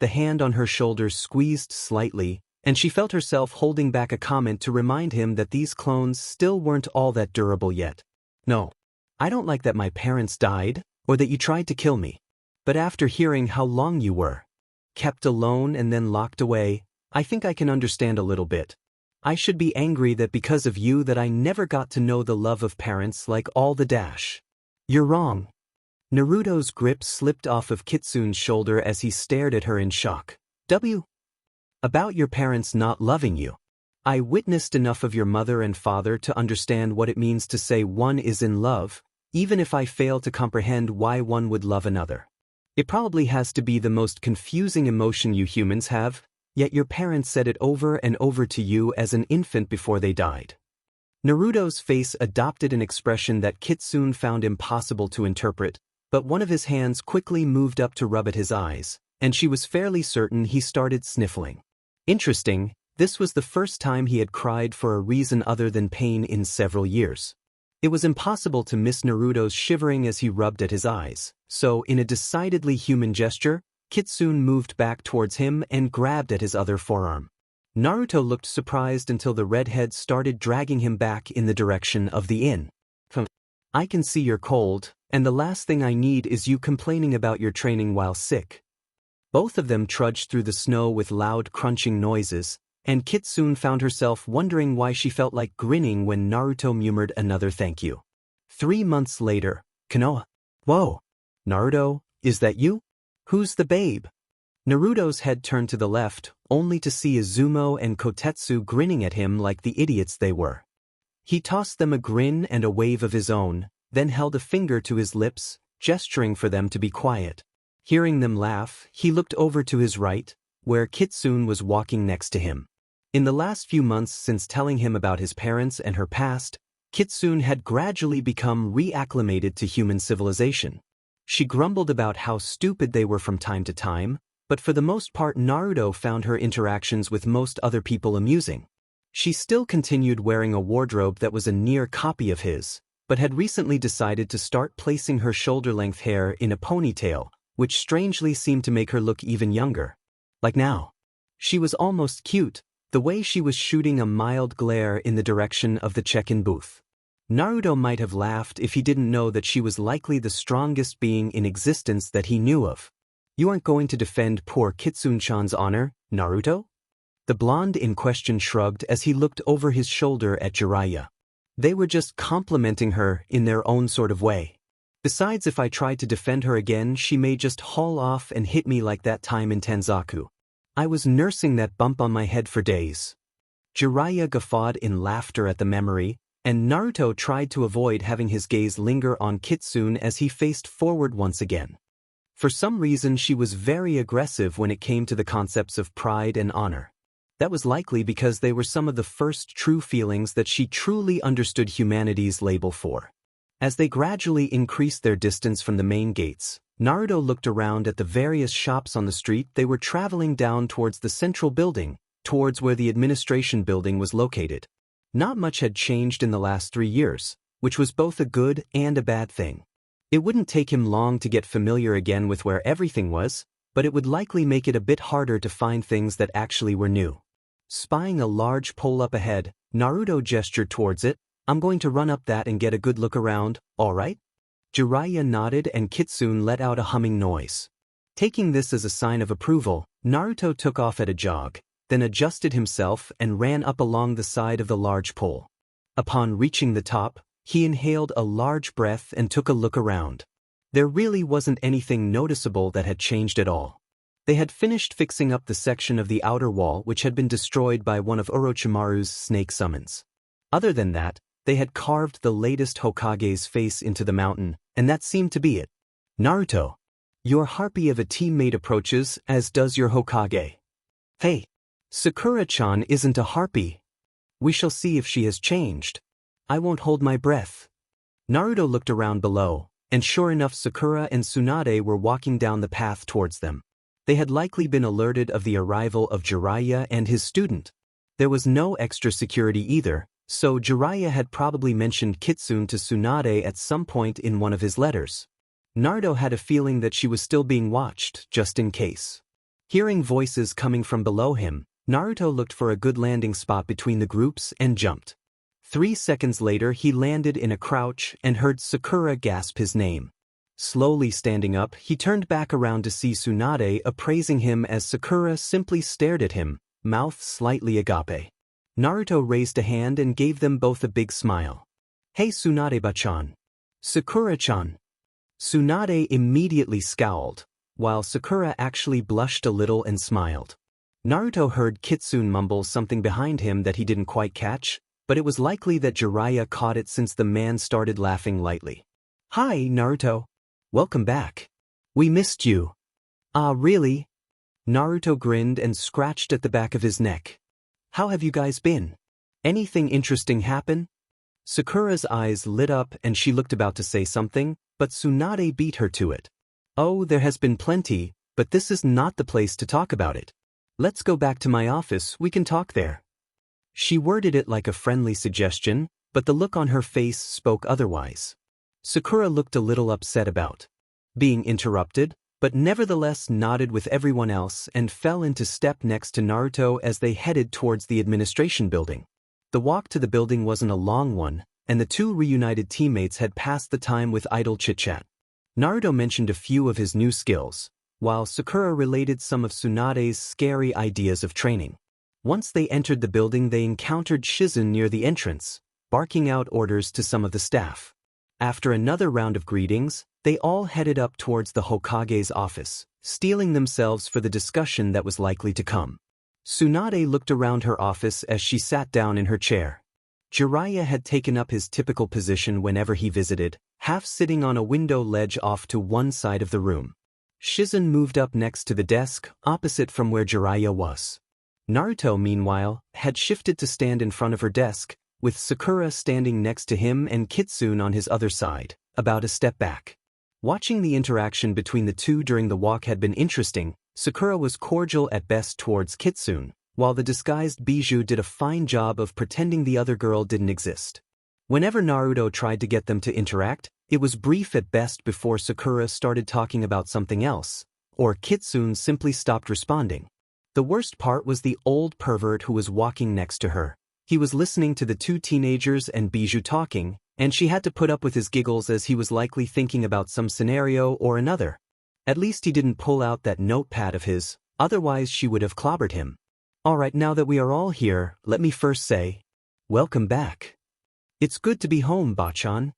The hand on her shoulder squeezed slightly, and she felt herself holding back a comment to remind him that these clones still weren't all that durable yet. No, I don't like that my parents died, or that you tried to kill me. But after hearing how long you were kept alone and then locked away, I think I can understand a little bit. I should be angry that because of you that I never got to know the love of parents like all the dash. You're wrong. Naruto's grip slipped off of Kitsune's shoulder as he stared at her in shock. About your parents not loving you. I witnessed enough of your mother and father to understand what it means to say one is in love, even if I fail to comprehend why one would love another. It probably has to be the most confusing emotion you humans have, yet your parents said it over and over to you as an infant before they died. Naruto's face adopted an expression that Kitsune found impossible to interpret, but one of his hands quickly moved up to rub at his eyes, and she was fairly certain he started sniffling. Interesting, this was the first time he had cried for a reason other than pain in several years. It was impossible to miss Naruto's shivering as he rubbed at his eyes, so in a decidedly human gesture, Kitsune moved back towards him and grabbed at his other forearm. Naruto looked surprised until the redhead started dragging him back in the direction of the inn. I can see you're cold, and the last thing I need is you complaining about your training while sick. Both of them trudged through the snow with loud crunching noises, and Kitsune found herself wondering why she felt like grinning when Naruto murmured another thank you. 3 months later, Konoha. Whoa! Naruto, is that you? Who's the babe? Naruto's head turned to the left, only to see Izumo and Kotetsu grinning at him like the idiots they were. He tossed them a grin and a wave of his own, then held a finger to his lips, gesturing for them to be quiet. Hearing them laugh, he looked over to his right, where Kitsune was walking next to him. In the last few months since telling him about his parents and her past, Kitsune had gradually become reacclimated to human civilization. She grumbled about how stupid they were from time to time, but for the most part Naruto found her interactions with most other people amusing. She still continued wearing a wardrobe that was a near copy of his, but had recently decided to start placing her shoulder-length hair in a ponytail, which strangely seemed to make her look even younger. Like now. She was almost cute, the way she was shooting a mild glare in the direction of the check-in booth. Naruto might have laughed if he didn't know that she was likely the strongest being in existence that he knew of. You aren't going to defend poor Kitsune-chan's honor, Naruto? The blonde in question shrugged as he looked over his shoulder at Jiraiya. They were just complimenting her in their own sort of way. Besides, if I tried to defend her again, she may just haul off and hit me like that time in Tanzaku. I was nursing that bump on my head for days. Jiraiya guffawed in laughter at the memory, and Naruto tried to avoid having his gaze linger on Kitsune as he faced forward once again. For some reason, she was very aggressive when it came to the concepts of pride and honor. That was likely because they were some of the first true feelings that she truly understood humanity's label for. As they gradually increased their distance from the main gates, Naruto looked around at the various shops on the street. They were traveling down towards the central building, towards where the administration building was located. Not much had changed in the last 3 years, which was both a good and a bad thing. It wouldn't take him long to get familiar again with where everything was, but it would likely make it a bit harder to find things that actually were new. Spying a large pole up ahead, Naruto gestured towards it. I'm going to run up that and get a good look around, alright? Jiraiya nodded and Kitsune let out a humming noise. Taking this as a sign of approval, Naruto took off at a jog, then adjusted himself and ran up along the side of the large pole. Upon reaching the top, he inhaled a large breath and took a look around. There really wasn't anything noticeable that had changed at all. They had finished fixing up the section of the outer wall which had been destroyed by one of Orochimaru's snake summons. Other than that, they had carved the latest Hokage's face into the mountain, and that seemed to be it. Naruto, your harpy of a teammate approaches, as does your Hokage. Hey, Sakura-chan isn't a harpy. We shall see if she has changed. I won't hold my breath. Naruto looked around below, and sure enough Sakura and Tsunade were walking down the path towards them. They had likely been alerted of the arrival of Jiraiya and his student. There was no extra security either, so Jiraiya had probably mentioned Kitsune to Tsunade at some point in one of his letters. Naruto had a feeling that she was still being watched, just in case. Hearing voices coming from below him, Naruto looked for a good landing spot between the groups and jumped. 3 seconds later he landed in a crouch and heard Sakura gasp his name. Slowly standing up, he turned back around to see Tsunade appraising him as Sakura simply stared at him, mouth slightly agape. Naruto raised a hand and gave them both a big smile. Hey Tsunade-bachan. Sakura-chan. Tsunade immediately scowled, while Sakura actually blushed a little and smiled. Naruto heard Kitsune mumble something behind him that he didn't quite catch, but it was likely that Jiraiya caught it since the man started laughing lightly. Hi, Naruto. Welcome back. We missed you. Ah, really? Naruto grinned and scratched at the back of his neck. How have you guys been? Anything interesting happen? Sakura's eyes lit up and she looked about to say something, but Tsunade beat her to it. Oh, there has been plenty, but this is not the place to talk about it. Let's go back to my office, we can talk there. She worded it like a friendly suggestion, but the look on her face spoke otherwise. Sakura looked a little upset about being interrupted, but nevertheless nodded with everyone else and fell into step next to Naruto as they headed towards the administration building. The walk to the building wasn't a long one, and the two reunited teammates had passed the time with idle chit-chat. Naruto mentioned a few of his new skills, while Sakura related some of Tsunade's scary ideas of training. Once they entered the building they encountered Shizen near the entrance, barking out orders to some of the staff. After another round of greetings, they all headed up towards the Hokage's office, steeling themselves for the discussion that was likely to come. Tsunade looked around her office as she sat down in her chair. Jiraiya had taken up his typical position whenever he visited, half sitting on a window ledge off to one side of the room. Shizen moved up next to the desk, opposite from where Jiraiya was. Naruto, meanwhile, had shifted to stand in front of her desk, with Sakura standing next to him and Kitsune on his other side, about a step back. Watching the interaction between the two during the walk had been interesting. Sakura was cordial at best towards Kitsune, while the disguised Bijou did a fine job of pretending the other girl didn't exist. Whenever Naruto tried to get them to interact, it was brief at best before Sakura started talking about something else, or Kitsune simply stopped responding. The worst part was the old pervert who was walking next to her. He was listening to the two teenagers and Bijou talking, and she had to put up with his giggles as he was likely thinking about some scenario or another. At least he didn't pull out that notepad of his, otherwise she would have clobbered him. Alright, now that we are all here, let me first say, welcome back. It's good to be home, Bachan.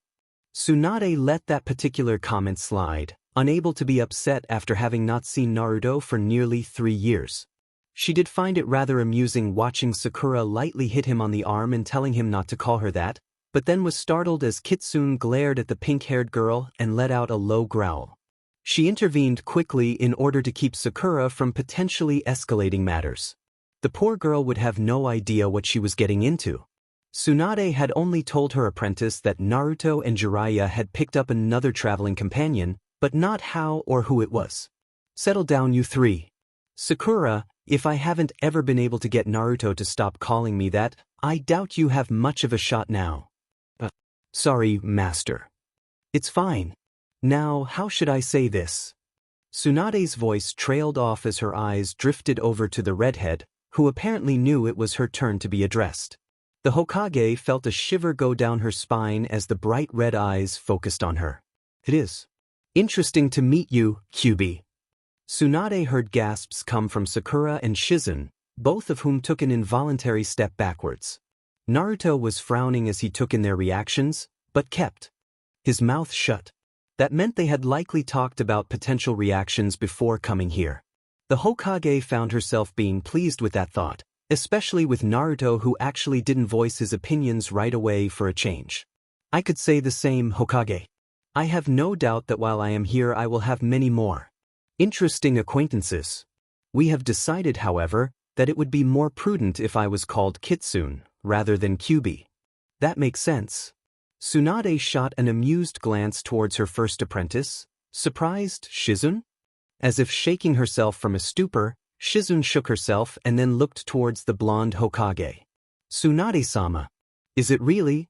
Tsunade let that particular comment slide, unable to be upset after having not seen Naruto for nearly 3 years. She did find it rather amusing watching Sakura lightly hit him on the arm and telling him not to call her that, but then was startled as Kitsune glared at the pink-haired girl and let out a low growl. She intervened quickly in order to keep Sakura from potentially escalating matters. The poor girl would have no idea what she was getting into. Tsunade had only told her apprentice that Naruto and Jiraiya had picked up another traveling companion, but not how or who it was. Settle down, you three. Sakura, if I haven't ever been able to get Naruto to stop calling me that, I doubt you have much of a shot now. Sorry, master. It's fine. Now, how should I say this? Tsunade's voice trailed off as her eyes drifted over to the redhead, who apparently knew it was her turn to be addressed. The Hokage felt a shiver go down her spine as the bright red eyes focused on her. It is interesting to meet you, QB. Tsunade heard gasps come from Sakura and Shizun, both of whom took an involuntary step backwards. Naruto was frowning as he took in their reactions, but kept his mouth shut. That meant they had likely talked about potential reactions before coming here. The Hokage found herself being pleased with that thought, especially with Naruto, who actually didn't voice his opinions right away for a change. I could say the same, Hokage. I have no doubt that while I am here I will have many more interesting acquaintances. We have decided, however, that it would be more prudent if I was called Kitsune, rather than QB. That makes sense. Tsunade shot an amused glance towards her first apprentice. Surprised, Shizun? As if shaking herself from a stupor, Shizun shook herself and then looked towards the blonde Hokage. Tsunade-sama. Is it really?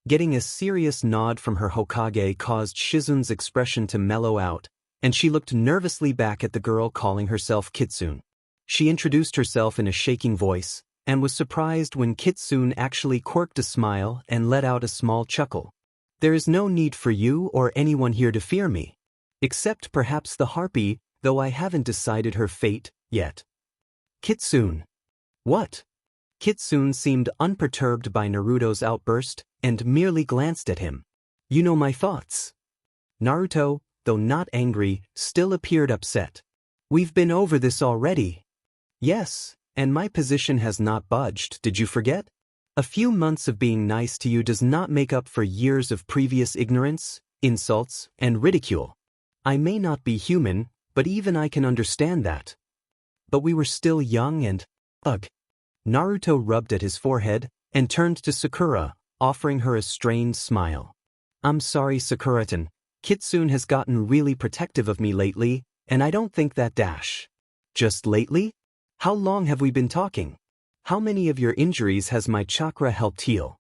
Getting a serious nod from her Hokage caused Shizun's expression to mellow out, and she looked nervously back at the girl calling herself Kitsune. She introduced herself in a shaking voice, and was surprised when Kitsune actually quirked a smile and let out a small chuckle. There is no need for you or anyone here to fear me. Except perhaps the harpy, though I haven't decided her fate yet. Kitsune. What? Kitsune seemed unperturbed by Naruto's outburst and merely glanced at him. You know my thoughts. Naruto, though not angry, still appeared upset. We've been over this already. Yes, and my position has not budged, did you forget? A few months of being nice to you does not make up for years of previous ignorance, insults, and ridicule. I may not be human, but even I can understand that. But we were still young and… Ugh. Naruto rubbed at his forehead and turned to Sakura, offering her a strained smile. I'm sorry, Sakura-tan. Kitsune has gotten really protective of me lately, and I don't think that dash. Just lately? How long have we been talking? How many of your injuries has my chakra helped heal?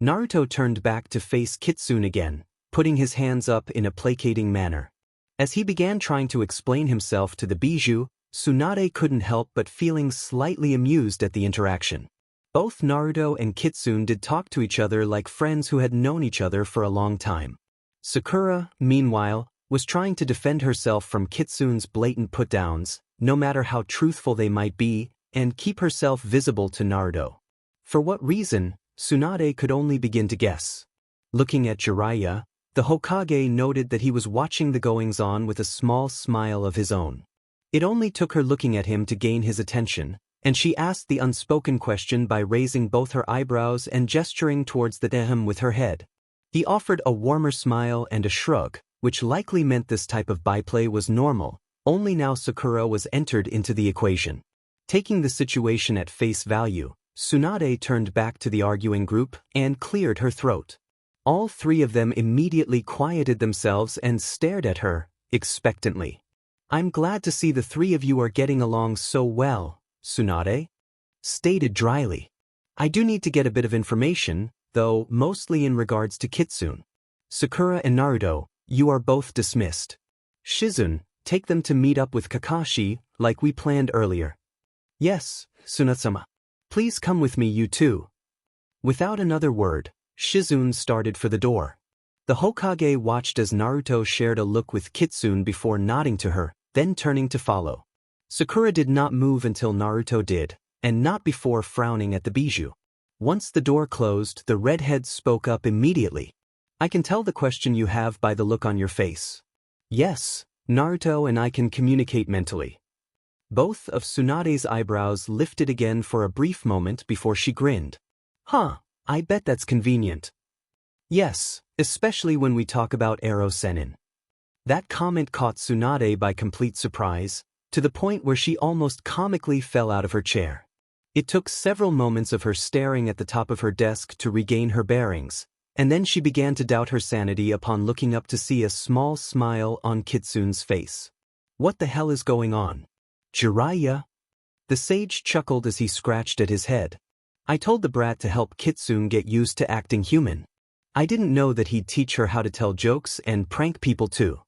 Naruto turned back to face Kitsune again, putting his hands up in a placating manner. As he began trying to explain himself to the Bijou, Tsunade couldn't help but feeling slightly amused at the interaction. Both Naruto and Kitsune did talk to each other like friends who had known each other for a long time. Sakura, meanwhile, was trying to defend herself from Kitsune's blatant put-downs, no matter how truthful they might be, and keep herself visible to Naruto. For what reason, Tsunade could only begin to guess. Looking at Jiraiya, the Hokage noted that he was watching the goings-on with a small smile of his own. It only took her looking at him to gain his attention, and she asked the unspoken question by raising both her eyebrows and gesturing towards the Dehem with her head. He offered a warmer smile and a shrug, which likely meant this type of byplay was normal, only now Sakura was entered into the equation. Taking the situation at face value, Tsunade turned back to the arguing group and cleared her throat. All three of them immediately quieted themselves and stared at her, expectantly. I'm glad to see the three of you are getting along so well, Tsunade stated dryly. I do need to get a bit of information, though mostly in regards to Kitsune. Sakura and Naruto, you are both dismissed. Shizun, take them to meet up with Kakashi, like we planned earlier. Yes, Tsunade-sama. Please come with me, you two. Without another word, Shizun started for the door. The Hokage watched as Naruto shared a look with Kitsune before nodding to her, then turning to follow. Sakura did not move until Naruto did, and not before frowning at the bijou. Once the door closed, the redhead spoke up immediately. I can tell the question you have by the look on your face. Yes, Naruto and I can communicate mentally. Both of Tsunade's eyebrows lifted again for a brief moment before she grinned. Huh, I bet that's convenient. Yes, especially when we talk about Ero Sennin. That comment caught Tsunade by complete surprise, to the point where she almost comically fell out of her chair. It took several moments of her staring at the top of her desk to regain her bearings, and then she began to doubt her sanity upon looking up to see a small smile on Kitsune's face. What the hell is going on? Jiraiya? The sage chuckled as he scratched at his head. I told the brat to help Kitsune get used to acting human. I didn't know that he'd teach her how to tell jokes and prank people too.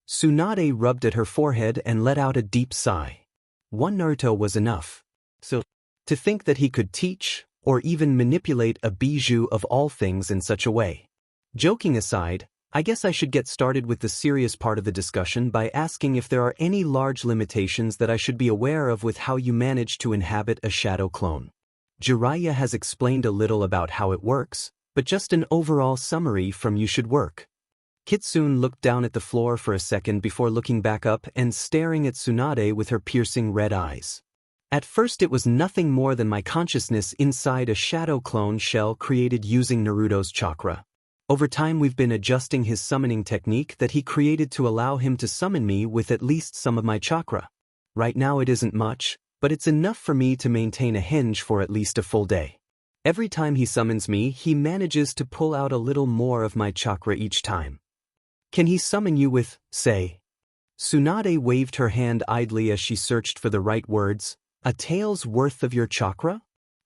Tsunade rubbed at her forehead and let out a deep sigh. One Naruto was enough. So, to think that he could teach, or even manipulate a bijou of all things in such a way. Joking aside, I guess I should get started with the serious part of the discussion by asking if there are any large limitations that I should be aware of with how you manage to inhabit a shadow clone. Jiraiya has explained a little about how it works, but just an overall summary from you should work. Kitsune looked down at the floor for a second before looking back up and staring at Tsunade with her piercing red eyes. At first it was nothing more than my consciousness inside a shadow clone shell created using Naruto's chakra. Over time we've been adjusting his summoning technique that he created to allow him to summon me with at least some of my chakra. Right now it isn't much, but it's enough for me to maintain a henge for at least a full day. Every time he summons me, he manages to pull out a little more of my chakra each time. Can he summon you with, say? Tsunade waved her hand idly as she searched for the right words. A tael's worth of your chakra?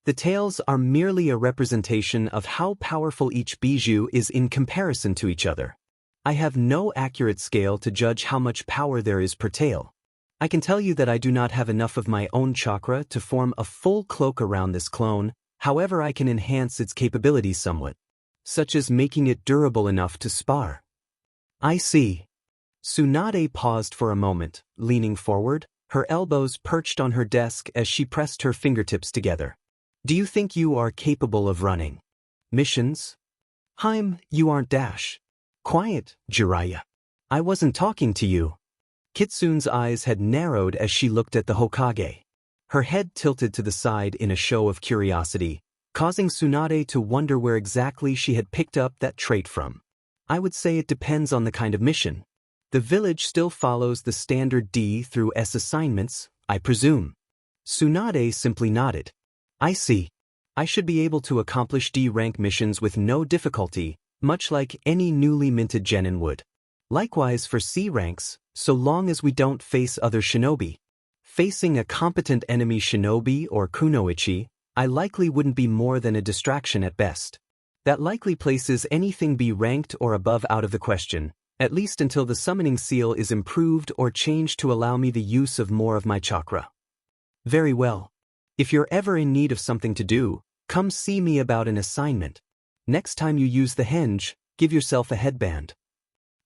The taels are merely a representation of how powerful each bijou is in comparison to each other. I have no accurate scale to judge how much power there is per tael. I can tell you that I do not have enough of my own chakra to form a full cloak around this clone, however I can enhance its capabilities somewhat, such as making it durable enough to spar. I see. Tsunade paused for a moment, leaning forward, her elbows perched on her desk as she pressed her fingertips together. Do you think you are capable of running missions? You aren't dash. Quiet, Jiraiya. I wasn't talking to you. Kitsune's eyes had narrowed as she looked at the Hokage. Her head tilted to the side in a show of curiosity, causing Tsunade to wonder where exactly she had picked up that trait from. I would say it depends on the kind of mission. The village still follows the standard D through S assignments, I presume. Tsunade simply nodded. I see. I should be able to accomplish D-rank missions with no difficulty, much like any newly minted genin would. Likewise for C ranks, so long as we don't face other shinobi. Facing a competent enemy shinobi or kunoichi, I likely wouldn't be more than a distraction at best. That likely places anything B ranked or above out of the question, at least until the summoning seal is improved or changed to allow me the use of more of my chakra. Very well. If you're ever in need of something to do, come see me about an assignment. Next time you use the henge, give yourself a headband.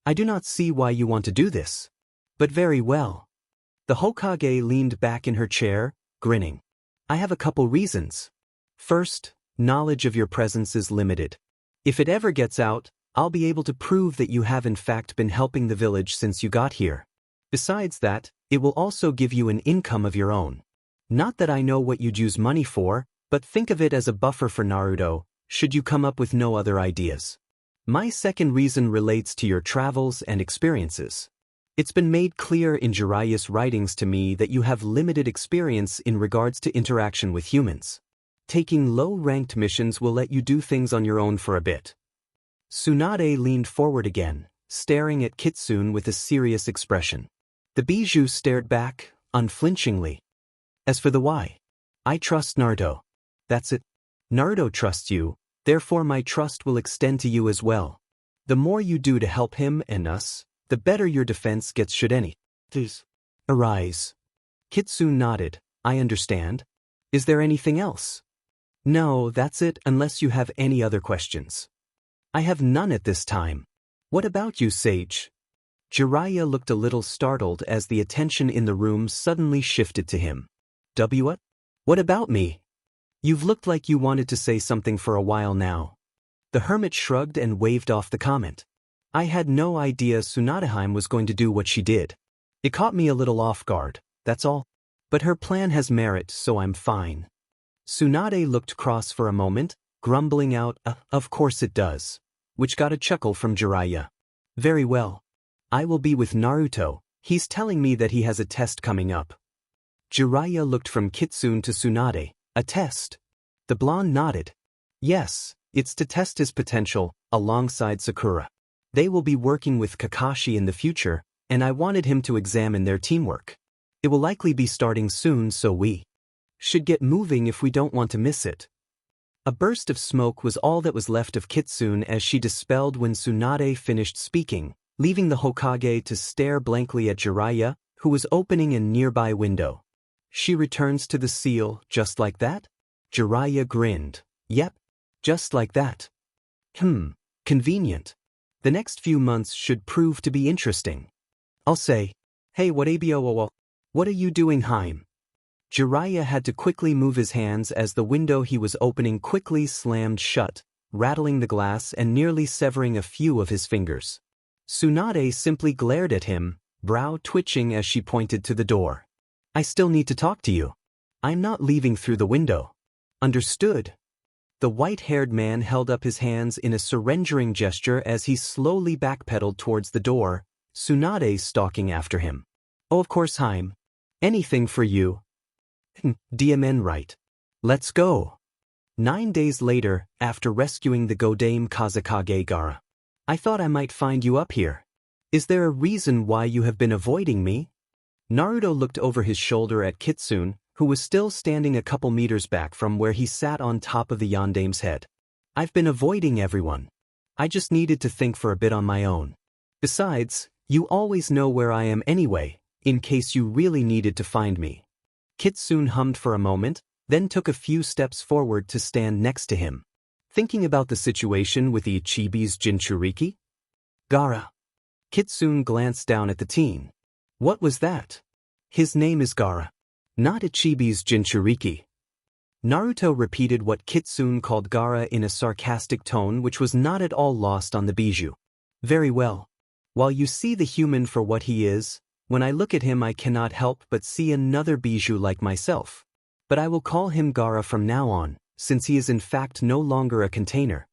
I do not see why you want to do this. But very well. The Hokage leaned back in her chair, grinning. I have a couple reasons. First, knowledge of your presence is limited. If it ever gets out, I'll be able to prove that you have in fact been helping the village since you got here. Besides that, it will also give you an income of your own. Not that I know what you'd use money for, but think of it as a buffer for Naruto, should you come up with no other ideas. My second reason relates to your travels and experiences. It's been made clear in Jiraiya's writings to me that you have limited experience in regards to interaction with humans. Taking low-ranked missions will let you do things on your own for a bit. Tsunade leaned forward again, staring at Kitsune with a serious expression. The bijou stared back, unflinchingly. As for the why, I trust Naruto. That's it. Naruto trusts you, therefore my trust will extend to you as well. The more you do to help him and us, the better your defense gets should any arise. Kitsune nodded. I understand. Is there anything else? No, that's it unless you have any other questions. I have none at this time. What about you, Sage? Jiraiya looked a little startled as the attention in the room suddenly shifted to him. What? What about me? You've looked like you wanted to say something for a while now. The hermit shrugged and waved off the comment. I had no idea Tsunadeheim was going to do what she did. It caught me a little off guard, that's all. But her plan has merit, so I'm fine. Tsunade looked cross for a moment, grumbling out, of course it does, which got a chuckle from Jiraiya. Very well. I will be with Naruto, he's telling me that he has a test coming up. Jiraiya looked from Kitsune to Tsunade. A test? The blonde nodded. Yes, it's to test his potential, alongside Sakura. They will be working with Kakashi in the future, and I wanted him to examine their teamwork. It will likely be starting soon, so we should get moving if we don't want to miss it. A burst of smoke was all that was left of Kitsune as she dispelled when Tsunade finished speaking, leaving the Hokage to stare blankly at Jiraiya, who was opening a nearby window. She returns to the seal, just like that? Jiraiya grinned. Yep, just like that. Convenient. The next few months should prove to be interesting. I'll say, hey, what are you doing, Haim? Jiraiya had to quickly move his hands as the window he was opening quickly slammed shut, rattling the glass and nearly severing a few of his fingers. Tsunade simply glared at him, brow twitching as she pointed to the door. I still need to talk to you. I'm not leaving through the window. Understood? The white-haired man held up his hands in a surrendering gesture as he slowly backpedaled towards the door, Tsunade stalking after him. Oh, of course, Haim. Anything for you. DMN right. Let's go. 9 days later, after rescuing the Godame Kazekage Gaara. I thought I might find you up here. Is there a reason why you have been avoiding me? Naruto looked over his shoulder at Kitsune, who was still standing a couple meters back from where he sat on top of the Yandame's head. I've been avoiding everyone. I just needed to think for a bit on my own. Besides, you always know where I am anyway, in case you really needed to find me. Kitsune hummed for a moment, then took a few steps forward to stand next to him. Thinking about the situation with the Ichibi's Jinchuriki? Gaara. Kitsune glanced down at the teen. What was that? His name is Gaara. Not Ichibi's Jinchuriki. Naruto repeated what Kitsune called Gaara in a sarcastic tone which was not at all lost on the Bijou. Very well. While you see the human for what he is, when I look at him I cannot help but see another Bijou like myself. But I will call him Gaara from now on, since he is in fact no longer a container.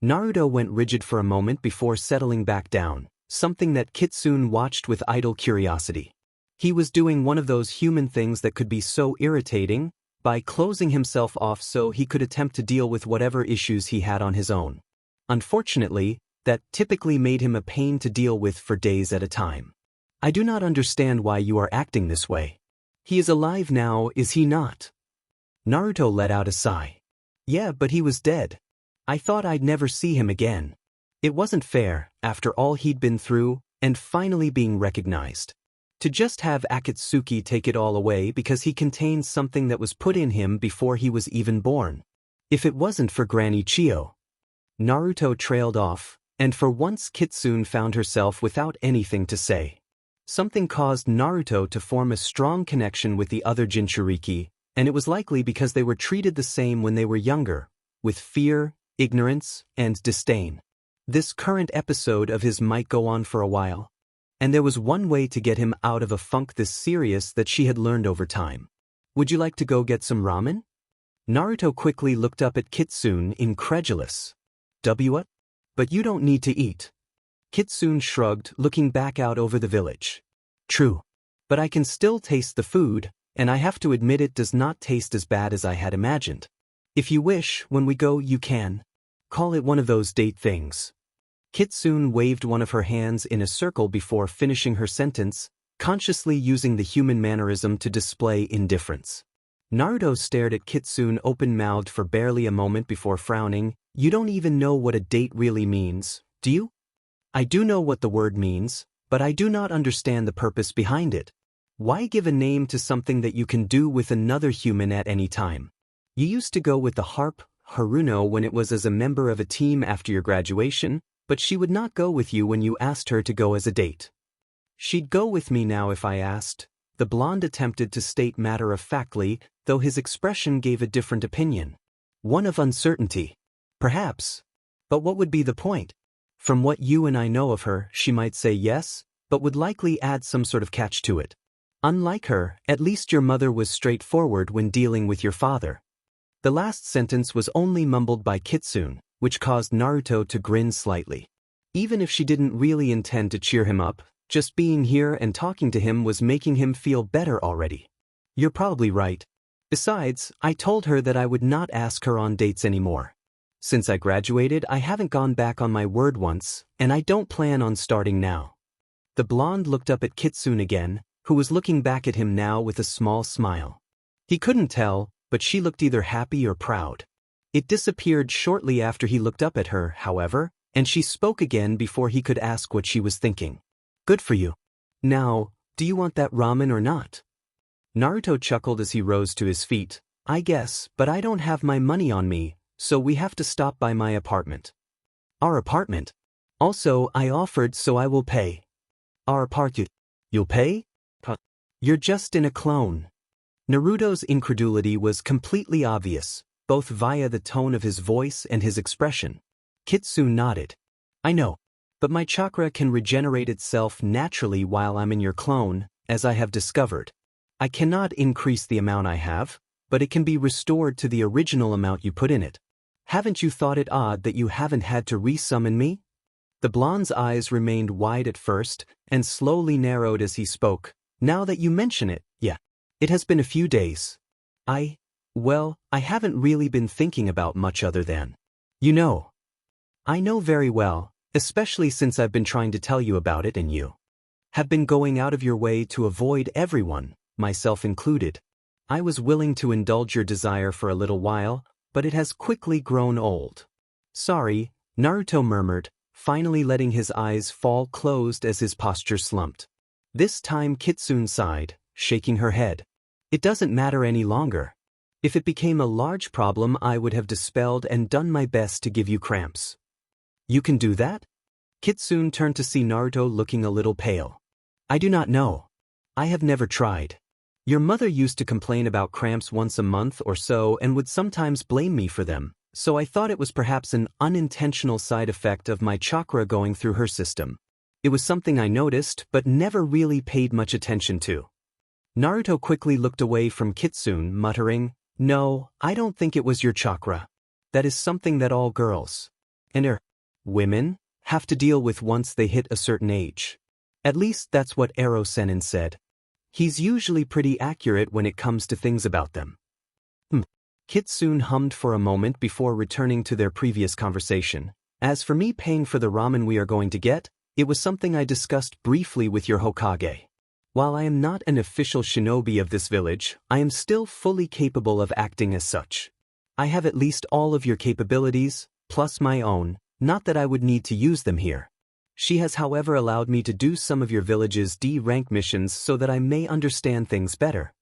Naruto went rigid for a moment before settling back down, something that Kitsune watched with idle curiosity. He was doing one of those human things that could be so irritating, by closing himself off so he could attempt to deal with whatever issues he had on his own. Unfortunately, that typically made him a pain to deal with for days at a time. I do not understand why you are acting this way. He is alive now, is he not? Naruto let out a sigh. Yeah, but he was dead. I thought I'd never see him again. It wasn't fair, after all he'd been through, and finally being recognized. To just have Akatsuki take it all away because he contained something that was put in him before he was even born. If it wasn't for Granny Chio. Naruto trailed off, and for once Kitsune found herself without anything to say. Something caused Naruto to form a strong connection with the other Jinchuriki, and it was likely because they were treated the same when they were younger, with fear, ignorance, and disdain. This current episode of his might go on for a while. And there was one way to get him out of a funk this serious that she had learned over time. Would you like to go get some ramen? Naruto quickly looked up at Kitsune, incredulous. What? But you don't need to eat. Kitsune shrugged, looking back out over the village. True. But I can still taste the food, and I have to admit it does not taste as bad as I had imagined. If you wish, when we go you can. Call it one of those date things. Kitsune waved one of her hands in a circle before finishing her sentence, consciously using the human mannerism to display indifference. Naruto stared at Kitsune open-mouthed for barely a moment before frowning. You don't even know what a date really means, do you? I do know what the word means, but I do not understand the purpose behind it. Why give a name to something that you can do with another human at any time? You used to go with the harp, Haruno, when it was as a member of a team after your graduation, but she would not go with you when you asked her to go as a date. She'd go with me now if I asked. The blonde attempted to state matter-of-factly, though his expression gave a different opinion. One of uncertainty. Perhaps. But what would be the point? From what you and I know of her, she might say yes, but would likely add some sort of catch to it. Unlike her, at least your mother was straightforward when dealing with your father. The last sentence was only mumbled by Kitsune, which caused Naruto to grin slightly. Even if she didn't really intend to cheer him up, just being here and talking to him was making him feel better already. You're probably right. Besides, I told her that I would not ask her on dates anymore. Since I graduated, I haven't gone back on my word once, and I don't plan on starting now. The blonde looked up at Kitsune again, who was looking back at him now with a small smile. He couldn't tell, but she looked either happy or proud. It disappeared shortly after he looked up at her, however, and she spoke again before he could ask what she was thinking. Good for you. Now, do you want that ramen or not? Naruto chuckled as he rose to his feet. I guess, but I don't have my money on me, so we have to stop by my apartment. Our apartment? Also, I offered, so I will pay. Our apartment. You'll pay? You're just in a clone. Naruto's incredulity was completely obvious, both via the tone of his voice and his expression. Kitsune nodded. I know, but my chakra can regenerate itself naturally while I'm in your clone, as I have discovered. I cannot increase the amount I have, but it can be restored to the original amount you put in it. Haven't you thought it odd that you haven't had to re-summon me? The blonde's eyes remained wide at first, and slowly narrowed as he spoke. Now that you mention it, yeah. It has been a few days. Well, I haven't really been thinking about much other than. You know. I know very well, especially since I've been trying to tell you about it and you have been going out of your way to avoid everyone, myself included. I was willing to indulge your desire for a little while, but it has quickly grown old. Sorry, Naruto murmured, finally letting his eyes fall closed as his posture slumped. This time Kitsune sighed, shaking her head. It doesn't matter any longer. If it became a large problem, I would have dispelled and done my best to give you cramps. You can do that? Kitsune turned to see Naruto looking a little pale. I do not know. I have never tried. Your mother used to complain about cramps once a month or so and would sometimes blame me for them, so I thought it was perhaps an unintentional side effect of my chakra going through her system. It was something I noticed but never really paid much attention to. Naruto quickly looked away from Kitsune, muttering, No, I don't think it was your chakra. That is something that all girls and women have to deal with once they hit a certain age. At least that's what Ero Sennin said. He's usually pretty accurate when it comes to things about them. Kitsune hummed for a moment before returning to their previous conversation. As for me paying for the ramen we are going to get, it was something I discussed briefly with your Hokage. While I am not an official shinobi of this village, I am still fully capable of acting as such. I have at least all of your capabilities, plus my own, not that I would need to use them here. She has however allowed me to do some of your village's D-rank missions so that I may understand things better.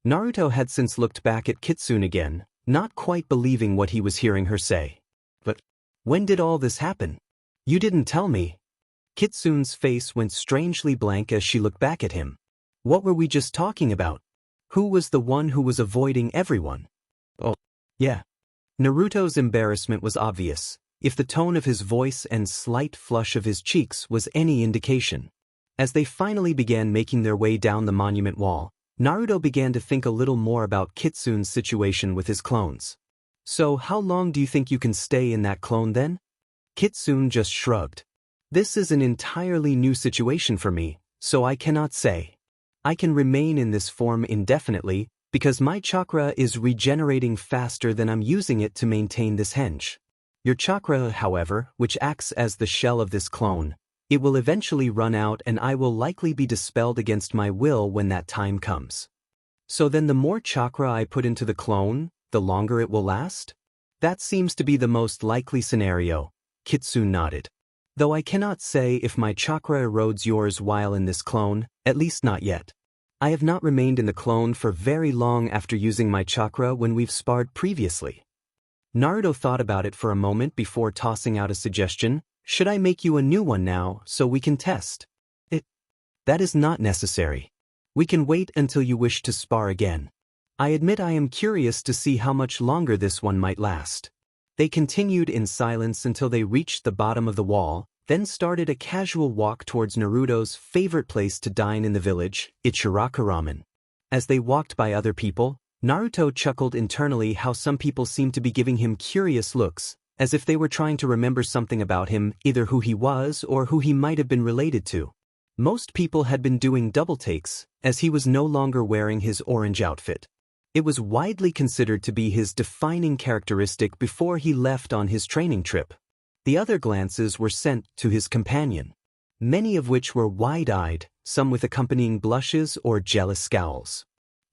Naruto had since looked back at Kitsune again, not quite believing what he was hearing her say. But when did all this happen? You didn't tell me. Kitsune's face went strangely blank as she looked back at him. What were we just talking about? Who was the one who was avoiding everyone? Oh, yeah. Naruto's embarrassment was obvious, if the tone of his voice and slight flush of his cheeks was any indication. As they finally began making their way down the monument wall, Naruto began to think a little more about Kitsune's situation with his clones. So how long do you think you can stay in that clone then? Kitsune just shrugged. This is an entirely new situation for me, so I cannot say. I can remain in this form indefinitely because my chakra is regenerating faster than I'm using it to maintain this henge. Your chakra, however, which acts as the shell of this clone, it will eventually run out and I will likely be dispelled against my will when that time comes. So then the more chakra I put into the clone, the longer it will last? That seems to be the most likely scenario, Kitsune nodded. Though I cannot say if my chakra erodes yours while in this clone, at least not yet. I have not remained in the clone for very long after using my chakra when we've sparred previously. Naruto thought about it for a moment before tossing out a suggestion. Should I make you a new one now so we can test? That is not necessary. We can wait until you wish to spar again. I admit I am curious to see how much longer this one might last. They continued in silence until they reached the bottom of the wall, then started a casual walk towards Naruto's favorite place to dine in the village, Ichiraka Ramen. As they walked by other people, Naruto chuckled internally how some people seemed to be giving him curious looks, as if they were trying to remember something about him, either who he was or who he might have been related to. Most people had been doing double takes, as he was no longer wearing his orange outfit. It was widely considered to be his defining characteristic before he left on his training trip. The other glances were sent to his companion, many of which were wide-eyed, some with accompanying blushes or jealous scowls.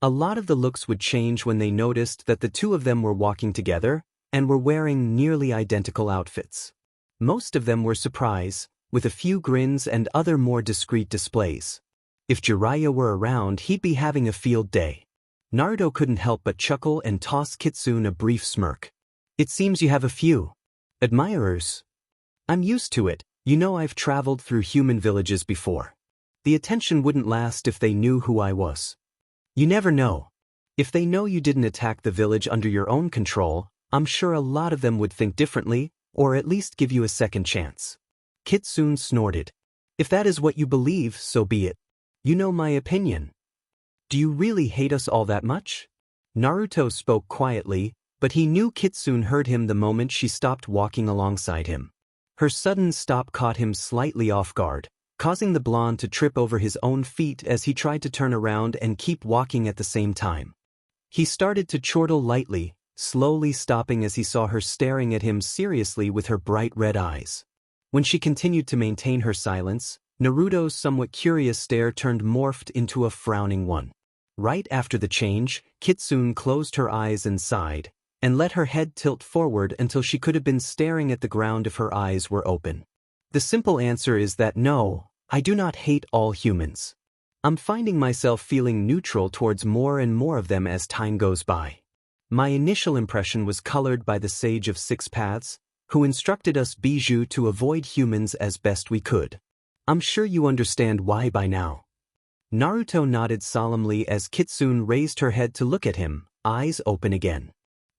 A lot of the looks would change when they noticed that the two of them were walking together and were wearing nearly identical outfits. Most of them were surprised, with a few grins and other more discreet displays. If Jiraiya were around, he'd be having a field day. Naruto couldn't help but chuckle and toss Kitsune a brief smirk. It seems you have a few admirers. I'm used to it, you know I've traveled through human villages before. The attention wouldn't last if they knew who I was. You never know. If they know you didn't attack the village under your own control, I'm sure a lot of them would think differently, or at least give you a second chance. Kitsune snorted. If that is what you believe, so be it. You know my opinion. Do you really hate us all that much? Naruto spoke quietly, but he knew Kitsune heard him the moment she stopped walking alongside him. Her sudden stop caught him slightly off guard, causing the blonde to trip over his own feet as he tried to turn around and keep walking at the same time. He started to chortle lightly, slowly stopping as he saw her staring at him seriously with her bright red eyes. When she continued to maintain her silence, Naruto's somewhat curious stare turned morphed into a frowning one. Right after the change, Kitsune closed her eyes and sighed, and let her head tilt forward until she could have been staring at the ground if her eyes were open. The simple answer is that no, I do not hate all humans. I'm finding myself feeling neutral towards more and more of them as time goes by. My initial impression was colored by the Sage of Six Paths, who instructed us Bijou to avoid humans as best we could. I'm sure you understand why by now. Naruto nodded solemnly as Kitsune raised her head to look at him, eyes open again.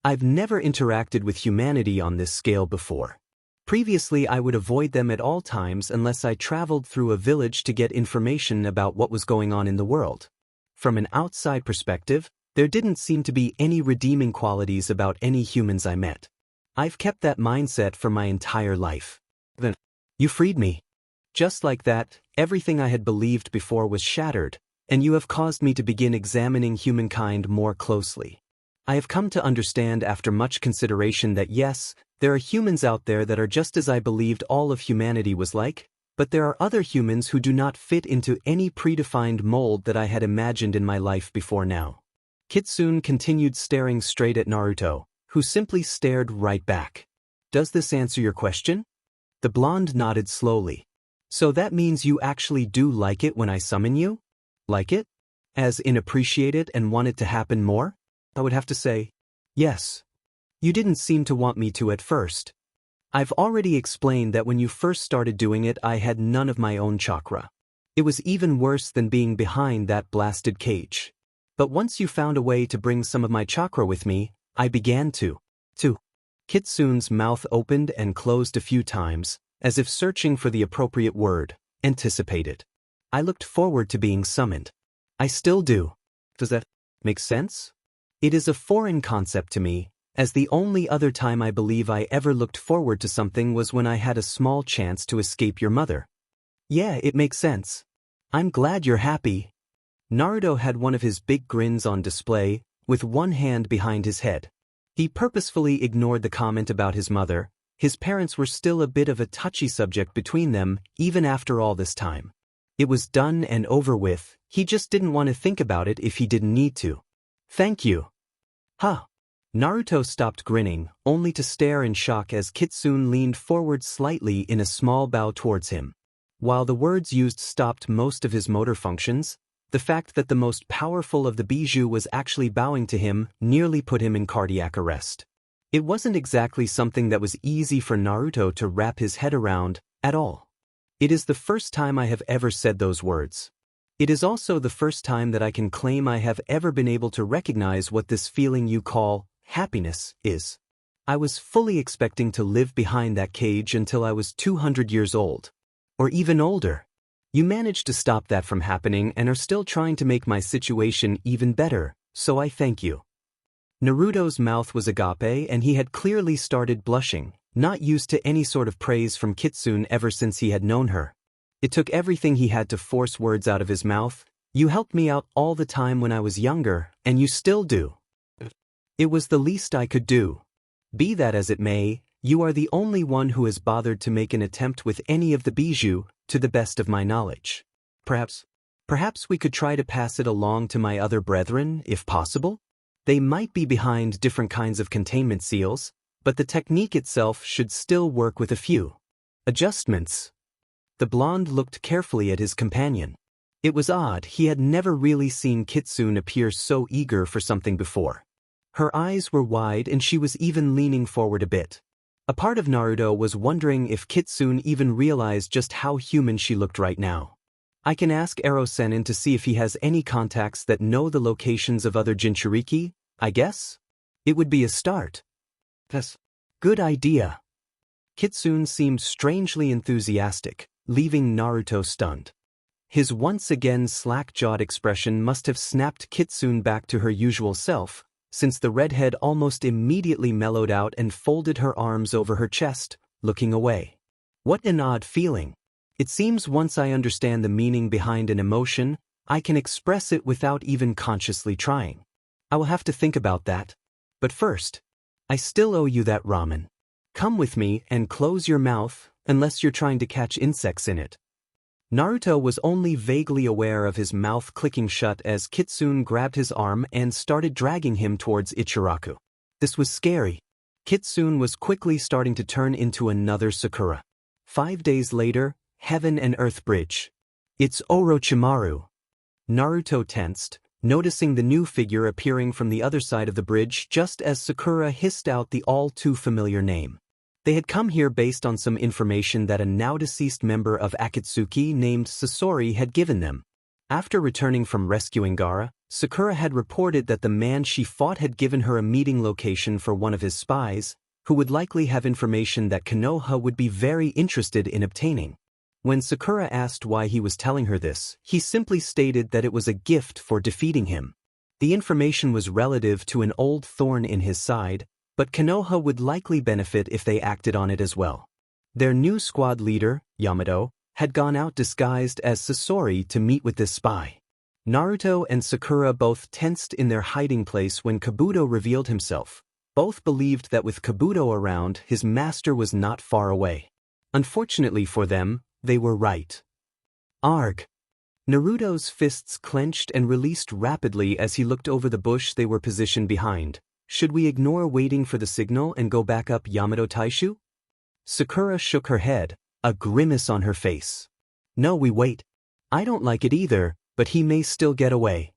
I've never interacted with humanity on this scale before. Previously I would avoid them at all times unless I traveled through a village to get information about what was going on in the world. From an outside perspective, there didn't seem to be any redeeming qualities about any humans I met. I've kept that mindset for my entire life. Then, you freed me. Just like that, everything I had believed before was shattered, and you have caused me to begin examining humankind more closely. I have come to understand after much consideration that yes, there are humans out there that are just as I believed all of humanity was like, but there are other humans who do not fit into any predefined mold that I had imagined in my life before now. Kitsune continued staring straight at Naruto, who simply stared right back. Does this answer your question? The blonde nodded slowly. So that means you actually do like it when I summon you? Like it? As in appreciate it and want it to happen more? I would have to say, yes. You didn't seem to want me to at first. I've already explained that when you first started doing it I had none of my own chakra. It was even worse than being behind that blasted cage. But once you found a way to bring some of my chakra with me, I began to. Kitsune's mouth opened and closed a few times, as if searching for the appropriate word, anticipated. I looked forward to being summoned. I still do. Does that make sense? It is a foreign concept to me, as the only other time I believe I ever looked forward to something was when I had a small chance to escape your mother. Yeah, it makes sense. I'm glad you're happy. Naruto had one of his big grins on display, with one hand behind his head. He purposefully ignored the comment about his mother. His parents were still a bit of a touchy subject between them, even after all this time. It was done and over with, he just didn't want to think about it if he didn't need to. Thank you. Huh. Naruto stopped grinning, only to stare in shock as Kitsune leaned forward slightly in a small bow towards him. While the words used stopped most of his motor functions, the fact that the most powerful of the Bijou was actually bowing to him nearly put him in cardiac arrest. It wasn't exactly something that was easy for Naruto to wrap his head around, at all. It is the first time I have ever said those words. It is also the first time that I can claim I have ever been able to recognize what this feeling you call happiness is. I was fully expecting to live behind that cage until I was 200 years old. Or even older. You managed to stop that from happening and are still trying to make my situation even better, so I thank you. Naruto's mouth was agape and he had clearly started blushing, not used to any sort of praise from Kitsune ever since he had known her. It took everything he had to force words out of his mouth. You helped me out all the time when I was younger, and you still do. It was the least I could do. Be that as it may, you are the only one who has bothered to make an attempt with any of the bijou, to the best of my knowledge. Perhaps we could try to pass it along to my other brethren, if possible? They might be behind different kinds of containment seals, but the technique itself should still work with a few adjustments. The blonde looked carefully at his companion. It was odd, he had never really seen Kitsune appear so eager for something before. Her eyes were wide and she was even leaning forward a bit. A part of Naruto was wondering if Kitsune even realized just how human she looked right now. I can ask Ero-Sennin to see if he has any contacts that know the locations of other Jinchuriki, I guess? It would be a start. Yes. Good idea. Kitsune seemed strangely enthusiastic, leaving Naruto stunned. His once again slack-jawed expression must have snapped Kitsune back to her usual self, since the redhead almost immediately mellowed out and folded her arms over her chest, looking away. What an odd feeling. It seems once I understand the meaning behind an emotion, I can express it without even consciously trying. I will have to think about that. But first, I still owe you that ramen. Come with me and close your mouth, unless you're trying to catch insects in it. Naruto was only vaguely aware of his mouth clicking shut as Kitsune grabbed his arm and started dragging him towards Ichiraku. This was scary. Kitsune was quickly starting to turn into another Sakura. 5 days later, Heaven and Earth Bridge. It's Orochimaru. Naruto tensed, noticing the new figure appearing from the other side of the bridge just as Sakura hissed out the all-too-familiar name. They had come here based on some information that a now-deceased member of Akatsuki named Sasori had given them. After returning from rescuing Gaara, Sakura had reported that the man she fought had given her a meeting location for one of his spies, who would likely have information that Konoha would be very interested in obtaining. When Sakura asked why he was telling her this, he simply stated that it was a gift for defeating him. The information was relative to an old thorn in his side, but Konoha would likely benefit if they acted on it as well. Their new squad leader, Yamato, had gone out disguised as Sasori to meet with this spy. Naruto and Sakura both tensed in their hiding place when Kabuto revealed himself. Both believed that with Kabuto around, his master was not far away. Unfortunately for them, they were right. Arg! Naruto's fists clenched and released rapidly as he looked over the bush they were positioned behind. Should we ignore waiting for the signal and go back up Yamato Taishu? Sakura shook her head, a grimace on her face. No, we wait. I don't like it either, but he may still get away.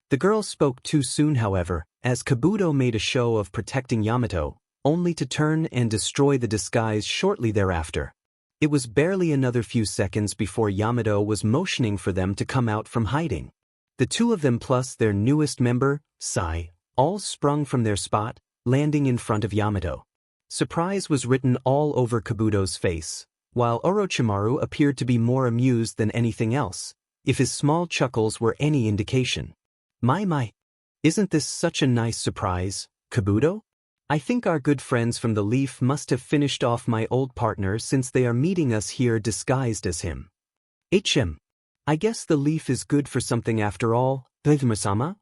The girl spoke too soon, however, as Kabuto made a show of protecting Yamato, only to turn and destroy the disguise shortly thereafter. It was barely another few seconds before Yamato was motioning for them to come out from hiding. The two of them plus their newest member, Sai, all sprung from their spot, landing in front of Yamato. Surprise was written all over Kabuto's face, while Orochimaru appeared to be more amused than anything else, if his small chuckles were any indication. My, isn't this such a nice surprise, Kabuto? I think our good friends from the Leaf must have finished off my old partner since they are meeting us here disguised as him. I guess the Leaf is good for something after all, Daifumasama?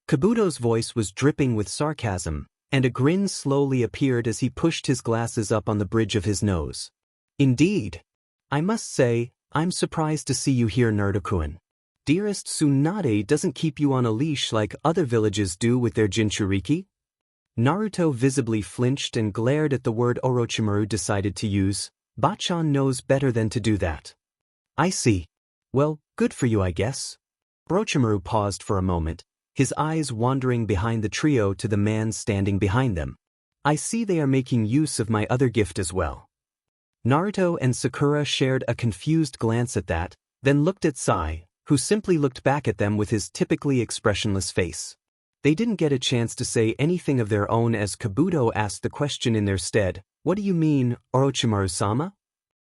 Kabuto's voice was dripping with sarcasm, and a grin slowly appeared as he pushed his glasses up on the bridge of his nose. Indeed. I must say, I'm surprised to see you here, Naruto-kun. Dearest Tsunade doesn't keep you on a leash like other villages do with their Jinchuriki? Naruto visibly flinched and glared at the word Orochimaru decided to use. Bachan knows better than to do that. I see. Well, good for you, I guess. Orochimaru paused for a moment, his eyes wandering behind the trio to the man standing behind them. I see they are making use of my other gift as well. Naruto and Sakura shared a confused glance at that, then looked at Sai, who simply looked back at them with his typically expressionless face. They didn't get a chance to say anything of their own as Kabuto asked the question in their stead, "What do you mean, Orochimaru-sama?"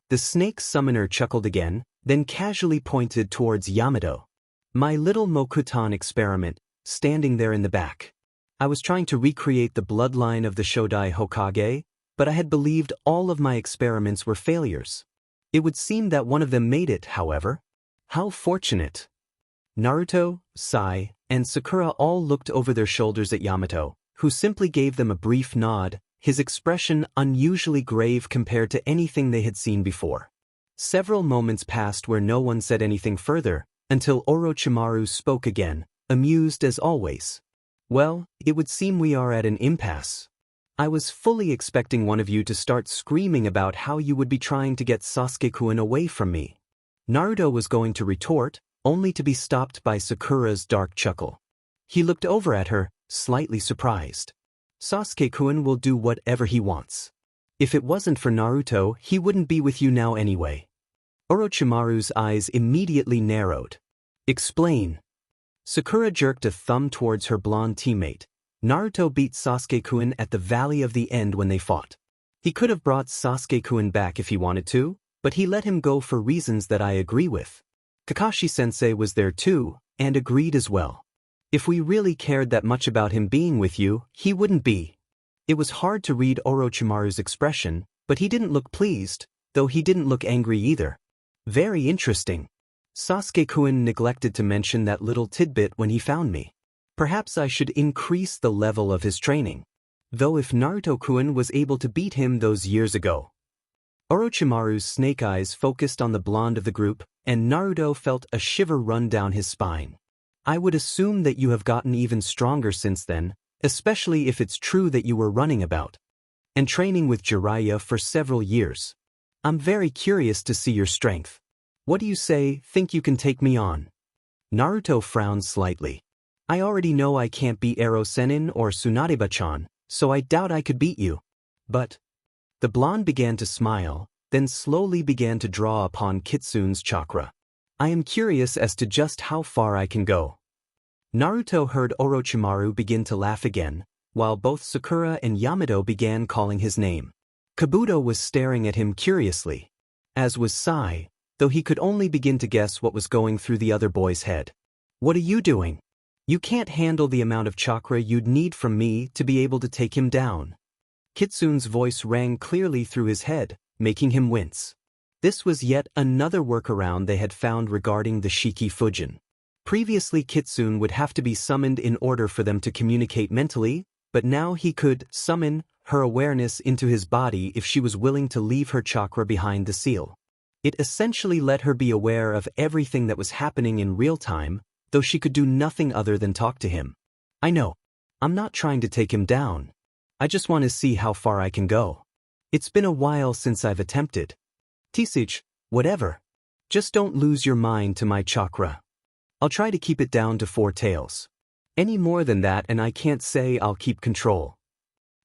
The snake summoner chuckled again, then casually pointed towards Yamato. "My little Mokutan experiment, standing there in the back. I was trying to recreate the bloodline of the Shodai Hokage, but I had believed all of my experiments were failures. It would seem that one of them made it, however. How fortunate." Naruto, Sai, and Sakura all looked over their shoulders at Yamato, who simply gave them a brief nod, his expression unusually grave compared to anything they had seen before. Several moments passed where no one said anything further, until Orochimaru spoke again, amused as always. "Well, it would seem we are at an impasse. I was fully expecting one of you to start screaming about how you would be trying to get Sasuke-kun away from me." Naruto was going to retort, only to be stopped by Sakura's dark chuckle. He looked over at her, slightly surprised. "Sasuke-kun will do whatever he wants. If it wasn't for Naruto, he wouldn't be with you now anyway." Orochimaru's eyes immediately narrowed. "Explain." Sakura jerked a thumb towards her blonde teammate. "Naruto beat Sasuke-kun at the Valley of the End when they fought. He could have brought Sasuke-kun back if he wanted to, but he let him go for reasons that I agree with. Kakashi-sensei was there too, and agreed as well. If we really cared that much about him being with you, he wouldn't be." It was hard to read Orochimaru's expression, but he didn't look pleased, though he didn't look angry either. "Very interesting. Sasuke-kun neglected to mention that little tidbit when he found me. Perhaps I should increase the level of his training. Though if Naruto-kun was able to beat him those years ago." Orochimaru's snake eyes focused on the blonde of the group, and Naruto felt a shiver run down his spine. "I would assume that you have gotten even stronger since then, especially if it's true that you were running about and training with Jiraiya for several years. I'm very curious to see your strength. What do you say, think you can take me on?" Naruto frowned slightly. "I already know I can't beat Ero Sennin or Tsunade-chan, so I doubt I could beat you. But..." The blonde began to smile, then slowly began to draw upon Kitsune's chakra. "I am curious as to just how far I can go." Naruto heard Orochimaru begin to laugh again, while both Sakura and Yamato began calling his name. Kabuto was staring at him curiously, as was Sai, though he could only begin to guess what was going through the other boy's head. "What are you doing? You can't handle the amount of chakra you'd need from me to be able to take him down." Kitsune's voice rang clearly through his head, making him wince. This was yet another workaround they had found regarding the Shiki Fujin. Previously Kitsune would have to be summoned in order for them to communicate mentally, but now he could summon her awareness into his body if she was willing to leave her chakra behind the seal. It essentially let her be aware of everything that was happening in real time, though she could do nothing other than talk to him. "I know. I'm not trying to take him down. I just want to see how far I can go. It's been a while since I've attempted. Tisich, whatever. Just don't lose your mind to my chakra. I'll try to keep it down to 4 tails. Any more than that and I can't say I'll keep control."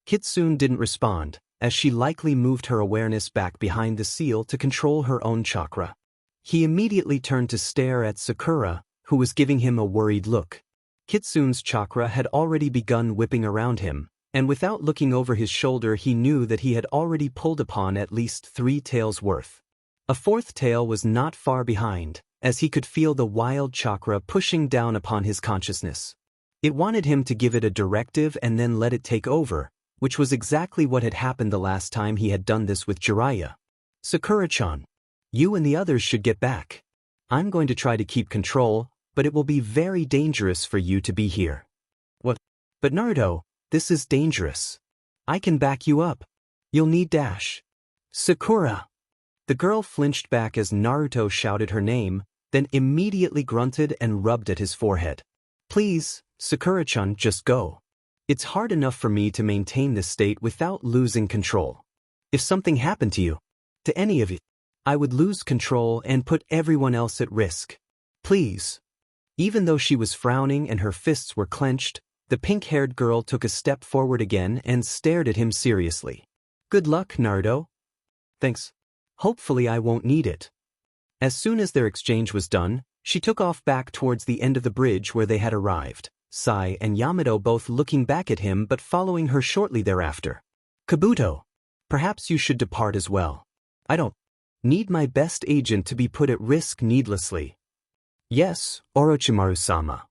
Kitsune didn't respond, as she likely moved her awareness back behind the seal to control her own chakra. He immediately turned to stare at Sakura, who was giving him a worried look. Kitsune's chakra had already begun whipping around him, and without looking over his shoulder he knew that he had already pulled upon at least 3 tails worth. A 4th tail was not far behind, as he could feel the wild chakra pushing down upon his consciousness. It wanted him to give it a directive and then let it take over, which was exactly what had happened the last time he had done this with Jiraiya. "Sakura-chan, you and the others should get back. I'm going to try to keep control, but it will be very dangerous for you to be here." "What? But Naruto, this is dangerous. I can back you up. You'll need dash." "Sakura!" The girl flinched back as Naruto shouted her name, then immediately grunted and rubbed at his forehead. "Please, Sakura-chan, just go. It's hard enough for me to maintain this state without losing control. If something happened to you, to any of you, I would lose control and put everyone else at risk. Please." Even though she was frowning and her fists were clenched, The pink-haired girl took a step forward again and stared at him seriously. Good luck, Naruto. Thanks. Hopefully I won't need it. As soon as their exchange was done, she took off back towards the end of the bridge where they had arrived, Sai and Yamato both looking back at him but following her shortly thereafter. Kabuto, perhaps you should depart as well. I don't need my best agent to be put at risk needlessly. Yes, Orochimaru-sama.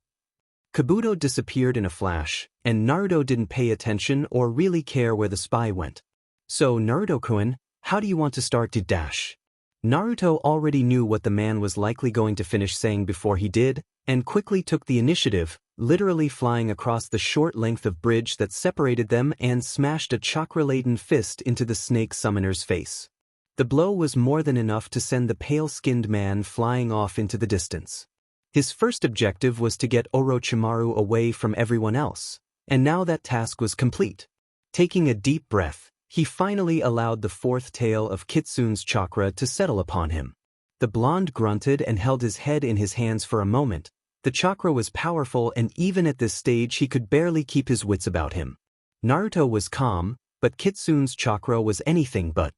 Kabuto disappeared in a flash, and Naruto didn't pay attention or really care where the spy went. So Naruto-kun, how do you want to start to dash? Naruto already knew what the man was likely going to finish saying before he did, and quickly took the initiative, literally flying across the short length of bridge that separated them and smashed a chakra-laden fist into the snake summoner's face. The blow was more than enough to send the pale-skinned man flying off into the distance. His first objective was to get Orochimaru away from everyone else, and now that task was complete. Taking a deep breath, he finally allowed the fourth tail of Kitsune's chakra to settle upon him. The blonde grunted and held his head in his hands for a moment. The chakra was powerful, and even at this stage he could barely keep his wits about him. Naruto was calm, but Kitsune's chakra was anything but.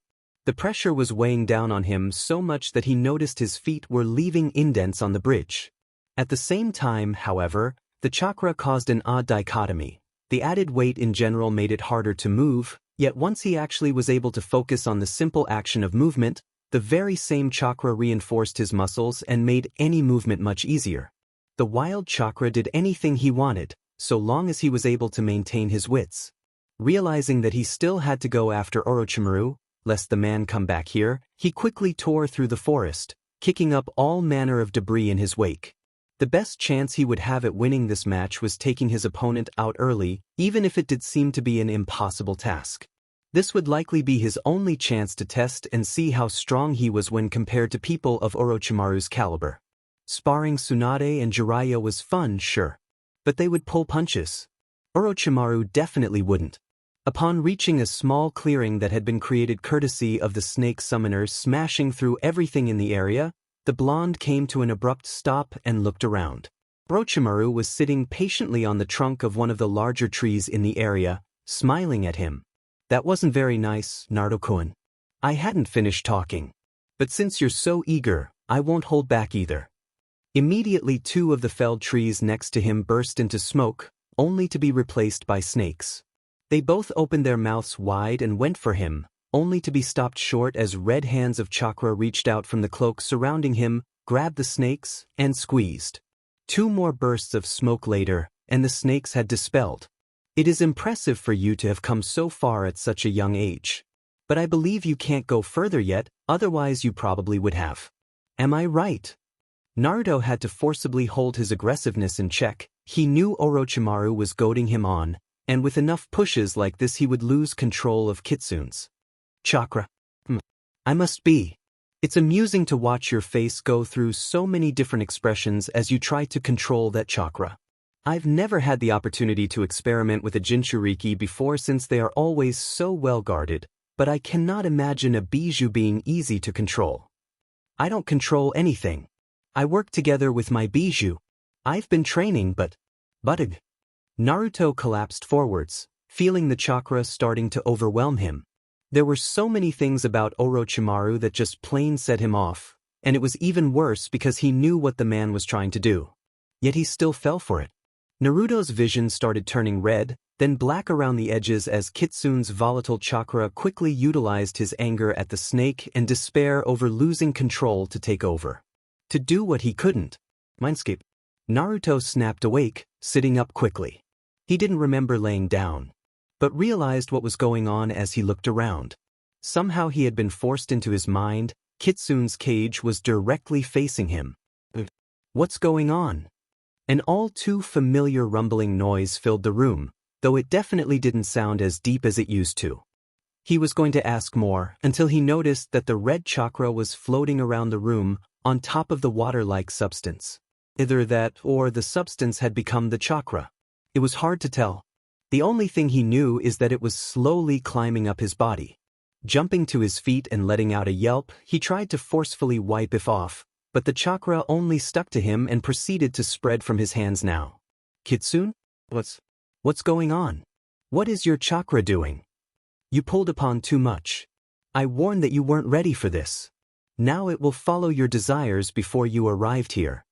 The pressure was weighing down on him so much that he noticed his feet were leaving indents on the bridge. At the same time, however, the chakra caused an odd dichotomy. The added weight in general made it harder to move, yet once he actually was able to focus on the simple action of movement, the very same chakra reinforced his muscles and made any movement much easier. The wild chakra did anything he wanted, so long as he was able to maintain his wits. Realizing that he still had to go after Orochimaru, lest the man come back here, he quickly tore through the forest, kicking up all manner of debris in his wake. The best chance he would have at winning this match was taking his opponent out early, even if it did seem to be an impossible task. This would likely be his only chance to test and see how strong he was when compared to people of Orochimaru's caliber. Sparring Tsunade and Jiraiya was fun, sure, but they would pull punches. Orochimaru definitely wouldn't. Upon reaching a small clearing that had been created courtesy of the snake summoners smashing through everything in the area, the blonde came to an abrupt stop and looked around. Orochimaru was sitting patiently on the trunk of one of the larger trees in the area, smiling at him. That wasn't very nice, Naruto-kun. I hadn't finished talking. But since you're so eager, I won't hold back either. Immediately two of the felled trees next to him burst into smoke, only to be replaced by snakes. They both opened their mouths wide and went for him, only to be stopped short as red hands of chakra reached out from the cloak surrounding him, grabbed the snakes, and squeezed. Two more bursts of smoke later, and the snakes had dispelled. It is impressive for you to have come so far at such a young age. But I believe you can't go further yet, otherwise you probably would have. Am I right? Naruto had to forcibly hold his aggressiveness in check. He knew Orochimaru was goading him on, and with enough pushes like this he would lose control of Kitsune's chakra. I must be. It's amusing to watch your face go through so many different expressions as you try to control that chakra. I've never had the opportunity to experiment with a Jinchuriki before since they are always so well guarded, but I cannot imagine a bijou being easy to control. I don't control anything. I work together with my bijou. I've been training but... Naruto collapsed forwards, feeling the chakra starting to overwhelm him. There were so many things about Orochimaru that just plain set him off, and it was even worse because he knew what the man was trying to do. Yet he still fell for it. Naruto's vision started turning red, then black around the edges as Kitsune's volatile chakra quickly utilized his anger at the snake and despair over losing control to take over. To do what he couldn't. Mindscape. Naruto snapped awake, sitting up quickly. He didn't remember laying down, but realized what was going on as he looked around. Somehow he had been forced into his mind. Kitsune's cage was directly facing him. What's going on? An all too familiar rumbling noise filled the room, though it definitely didn't sound as deep as it used to. He was going to ask more until he noticed that the red chakra was floating around the room on top of the water-like substance. Either that or the substance had become the chakra. It was hard to tell. The only thing he knew is that it was slowly climbing up his body. Jumping to his feet and letting out a yelp, he tried to forcefully wipe it off, but the chakra only stuck to him and proceeded to spread from his hands now. Kitsune? What's... What's going on? What is your chakra doing? You pulled upon too much. I warned that you weren't ready for this. Now it will follow your desires before you arrived here.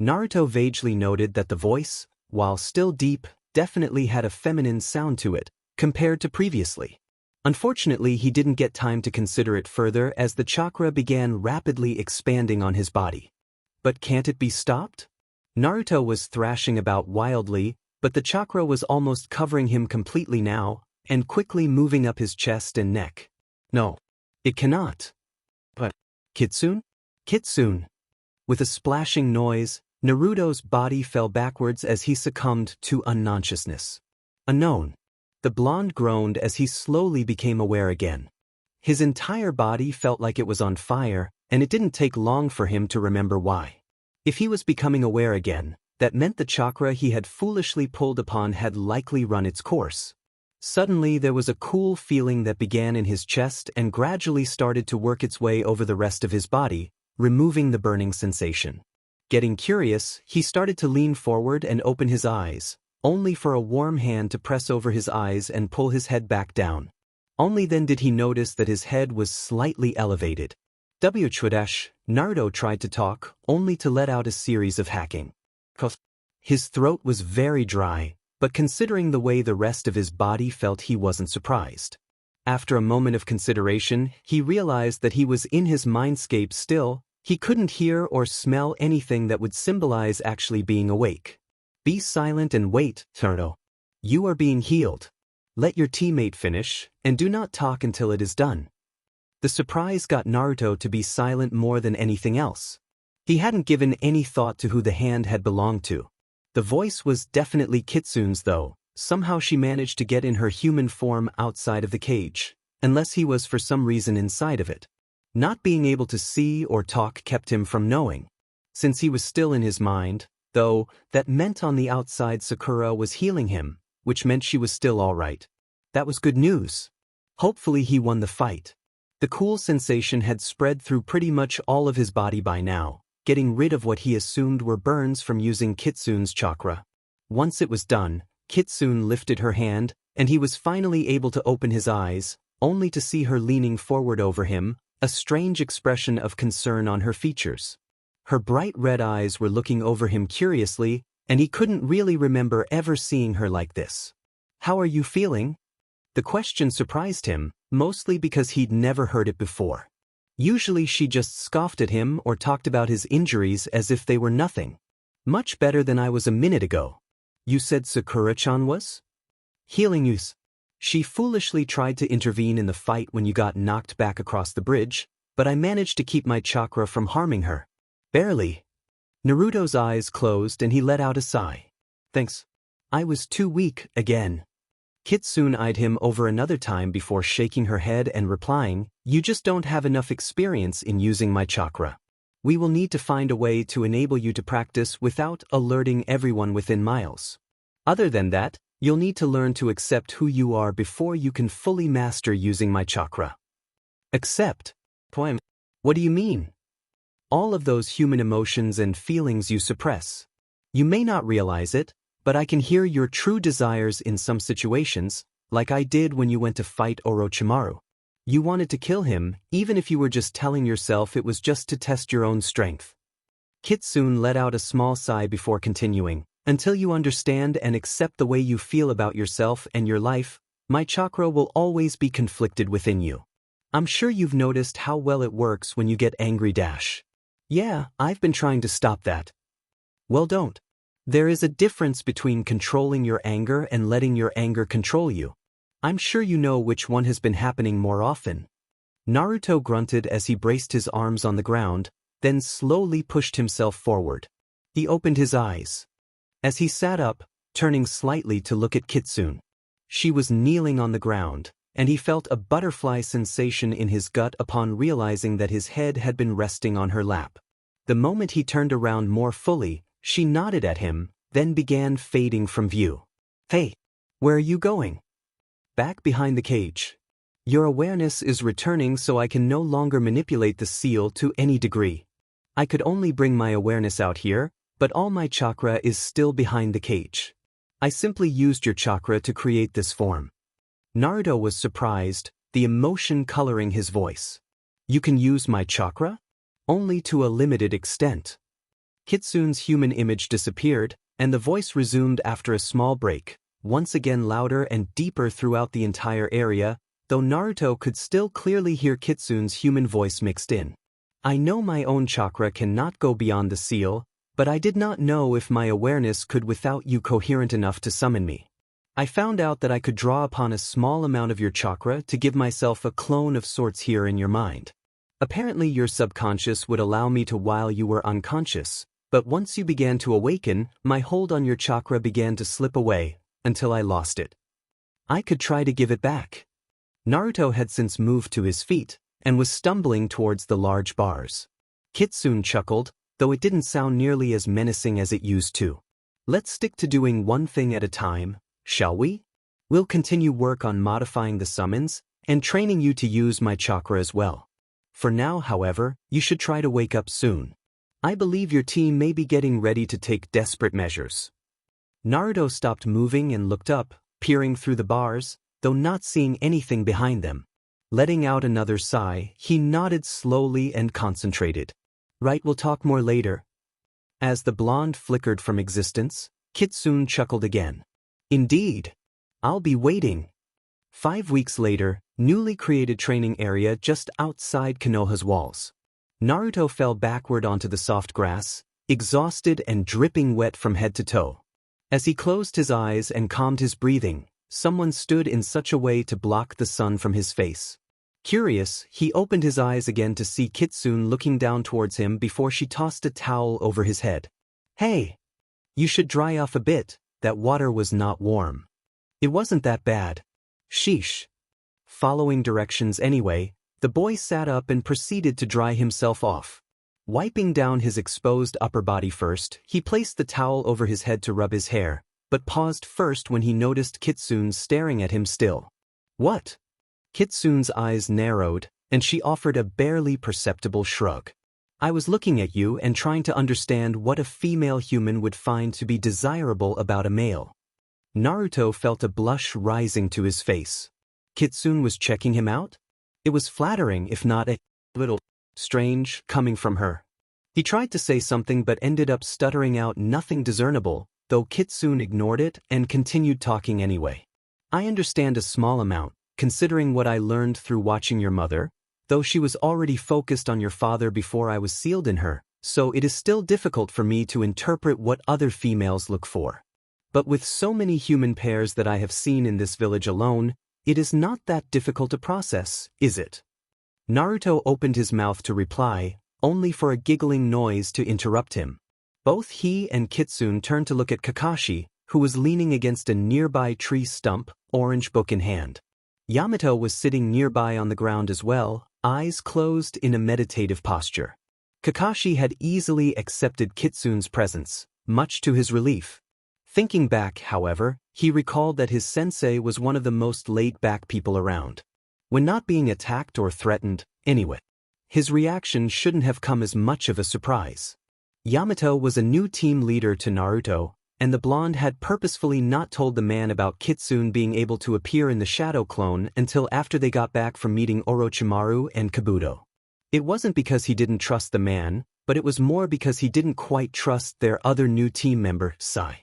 Naruto vaguely noted that the voice, while still deep, definitely had a feminine sound to it, compared to previously. Unfortunately, he didn't get time to consider it further as the chakra began rapidly expanding on his body. But can't it be stopped? Naruto was thrashing about wildly, but the chakra was almost covering him completely now, and quickly moving up his chest and neck. No, it cannot. But, Kitsune? Kitsune! With a splashing noise, Naruto's body fell backwards as he succumbed to unconsciousness. Unknown. The blonde groaned as he slowly became aware again. His entire body felt like it was on fire, and it didn't take long for him to remember why. If he was becoming aware again, that meant the chakra he had foolishly pulled upon had likely run its course. Suddenly there was a cool feeling that began in his chest and gradually started to work its way over the rest of his body, removing the burning sensation. Getting curious, he started to lean forward and open his eyes, only for a warm hand to press over his eyes and pull his head back down. Only then did he notice that his head was slightly elevated. Naruto tried to talk, only to let out a series of hacking. His throat was very dry, but considering the way the rest of his body felt, he wasn't surprised. After a moment of consideration, he realized that he was in his mindscape still. He couldn't hear or smell anything that would symbolize actually being awake. Be silent and wait, Naruto. You are being healed. Let your teammate finish, and do not talk until it is done. The surprise got Naruto to be silent more than anything else. He hadn't given any thought to who the hand had belonged to. The voice was definitely Kitsune's though. Somehow she managed to get in her human form outside of the cage, unless he was for some reason inside of it. Not being able to see or talk kept him from knowing. Since he was still in his mind, though, that meant on the outside Sakura was healing him, which meant she was still alright. That was good news. Hopefully he won the fight. The cool sensation had spread through pretty much all of his body by now, getting rid of what he assumed were burns from using Kitsune's chakra. Once it was done, Kitsune lifted her hand, and he was finally able to open his eyes, only to see her leaning forward over him, a strange expression of concern on her features. Her bright red eyes were looking over him curiously, and he couldn't really remember ever seeing her like this. How are you feeling? The question surprised him, mostly because he'd never heard it before. Usually she just scoffed at him or talked about his injuries as if they were nothing. Much better than I was a minute ago. You said Sakura-chan was? Healing you. She foolishly tried to intervene in the fight when you got knocked back across the bridge, but I managed to keep my chakra from harming her. Barely. Naruto's eyes closed and he let out a sigh. Thanks. I was too weak, again. Kitsune eyed him over another time before shaking her head and replying, You just don't have enough experience in using my chakra. We will need to find a way to enable you to practice without alerting everyone within miles. Other than that, you'll need to learn to accept who you are before you can fully master using my chakra. Accept? Poem. What do you mean? All of those human emotions and feelings you suppress. You may not realize it, but I can hear your true desires in some situations, like I did when you went to fight Orochimaru. You wanted to kill him, even if you were just telling yourself it was just to test your own strength. Kitsune let out a small sigh before continuing. Until you understand and accept the way you feel about yourself and your life, my chakra will always be conflicted within you. I'm sure you've noticed how well it works when you get angry. Yeah, I've been trying to stop that. Well, don't. There is a difference between controlling your anger and letting your anger control you. I'm sure you know which one has been happening more often. Naruto grunted as he braced his arms on the ground, then slowly pushed himself forward. He opened his eyes. As he sat up, turning slightly to look at Kitsune. She was kneeling on the ground, and he felt a butterfly sensation in his gut upon realizing that his head had been resting on her lap. The moment he turned around more fully, she nodded at him, then began fading from view. Hey, where are you going? Back behind the cage. Your awareness is returning, so I can no longer manipulate the seal to any degree. I could only bring my awareness out here, but all my chakra is still behind the cage. I simply used your chakra to create this form. Naruto was surprised, the emotion coloring his voice. You can use my chakra? Only to a limited extent. Kitsune's human image disappeared, and the voice resumed after a small break, once again louder and deeper throughout the entire area, though Naruto could still clearly hear Kitsune's human voice mixed in. I know my own chakra cannot go beyond the seal, but I did not know if my awareness could without you coherent enough to summon me. I found out that I could draw upon a small amount of your chakra to give myself a clone of sorts here in your mind. Apparently your subconscious would allow me to while you were unconscious, but once you began to awaken, my hold on your chakra began to slip away, until I lost it. I could try to give it back. Naruto had since moved to his feet, and was stumbling towards the large bars. Kitsune chuckled, though it didn't sound nearly as menacing as it used to. Let's stick to doing one thing at a time, shall we? We'll continue work on modifying the summons, and training you to use my chakra as well. For now, however, you should try to wake up soon. I believe your team may be getting ready to take desperate measures. Naruto stopped moving and looked up, peering through the bars, though not seeing anything behind them. Letting out another sigh, he nodded slowly and concentrated. Right, we'll talk more later. As the blonde flickered from existence, Kitsune chuckled again. Indeed. I'll be waiting. 5 weeks later, newly created training area just outside Konoha's walls. Naruto fell backward onto the soft grass, exhausted and dripping wet from head to toe. As he closed his eyes and calmed his breathing, someone stood in such a way to block the sun from his face. Curious, he opened his eyes again to see Kitsune looking down towards him before she tossed a towel over his head. Hey! You should dry off a bit, that water was not warm. It wasn't that bad. Sheesh. Following directions anyway, the boy sat up and proceeded to dry himself off. Wiping down his exposed upper body first, he placed the towel over his head to rub his hair, but paused first when he noticed Kitsune staring at him still. What? Kitsune's eyes narrowed, and she offered a barely perceptible shrug. I was looking at you and trying to understand what a female human would find to be desirable about a male. Naruto felt a blush rising to his face. Kitsune was checking him out? It was flattering, if not a little strange, coming from her. He tried to say something but ended up stuttering out nothing discernible, though Kitsune ignored it and continued talking anyway. I understand a small amount, considering what I learned through watching your mother, though she was already focused on your father before I was sealed in her, so it is still difficult for me to interpret what other females look for. But with so many human pairs that I have seen in this village alone, it is not that difficult to process, is it? Naruto opened his mouth to reply, only for a giggling noise to interrupt him. Both he and Kitsune turned to look at Kakashi, who was leaning against a nearby tree stump, orange book in hand. Yamato was sitting nearby on the ground as well, eyes closed in a meditative posture. Kakashi had easily accepted Kitsune's presence, much to his relief. Thinking back, however, he recalled that his sensei was one of the most laid-back people around. When not being attacked or threatened, anyway, his reaction shouldn't have come as much of a surprise. Yamato was a new team leader to Naruto, and the blonde had purposefully not told the man about Kitsune being able to appear in the shadow clone until after they got back from meeting Orochimaru and Kabuto. It wasn't because he didn't trust the man, but it was more because he didn't quite trust their other new team member, Sai.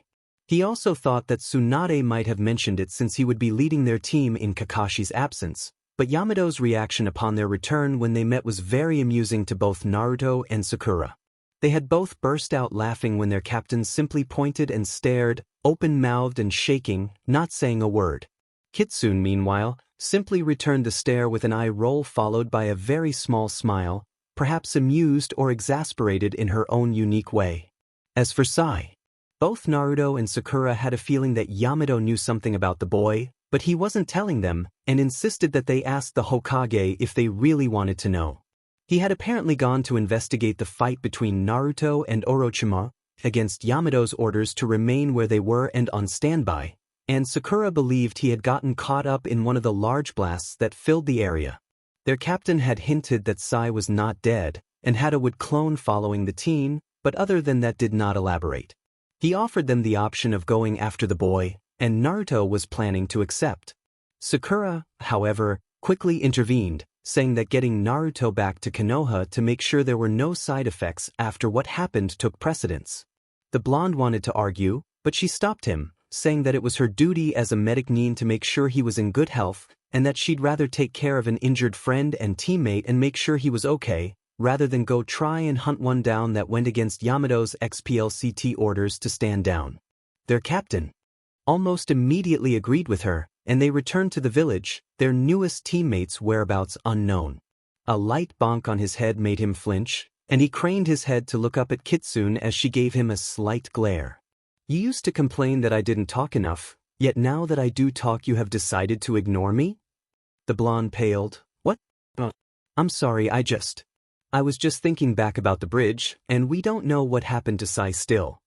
He also thought that Tsunade might have mentioned it since he would be leading their team in Kakashi's absence, but Yamato's reaction upon their return when they met was very amusing to both Naruto and Sakura. They had both burst out laughing when their captain simply pointed and stared, open-mouthed and shaking, not saying a word. Kitsune, meanwhile, simply returned the stare with an eye roll followed by a very small smile, perhaps amused or exasperated in her own unique way. As for Sai, both Naruto and Sakura had a feeling that Yamato knew something about the boy, but he wasn't telling them, and insisted that they ask the Hokage if they really wanted to know. He had apparently gone to investigate the fight between Naruto and Orochimaru against Yamato's orders to remain where they were and on standby, and Sakura believed he had gotten caught up in one of the large blasts that filled the area. Their captain had hinted that Sai was not dead, and had a would clone following the teen, but other than that did not elaborate. He offered them the option of going after the boy, and Naruto was planning to accept. Sakura, however, quickly intervened, saying that getting Naruto back to Konoha to make sure there were no side effects after what happened took precedence. The blonde wanted to argue, but she stopped him, saying that it was her duty as a medic nin to make sure he was in good health, and that she'd rather take care of an injured friend and teammate and make sure he was okay, rather than go try and hunt one down that went against Yamato's XPLCT orders to stand down. Their captain almost immediately agreed with her, and they returned to the village, their newest teammates' whereabouts unknown. A light bonk on his head made him flinch, and he craned his head to look up at Kitsune as she gave him a slight glare. You used to complain that I didn't talk enough, yet now that I do talk you have decided to ignore me? The blonde paled. What? I'm sorry, I was just thinking back about the bridge, and we don't know what happened to Sai still.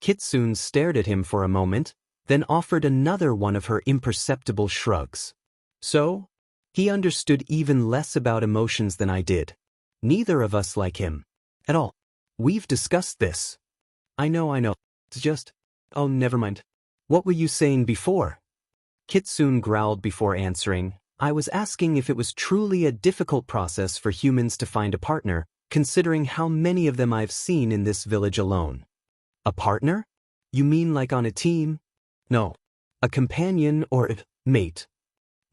Kitsune stared at him for a moment, then offered another one of her imperceptible shrugs. So? He understood even less about emotions than I did. Neither of us like him. At all. We've discussed this. I know. It's just... Oh, never mind. What were you saying before? Kitsune growled before answering. I was asking if it was truly a difficult process for humans to find a partner, considering how many of them I've seen in this village alone. A partner? You mean like on a team? No. A companion or mate.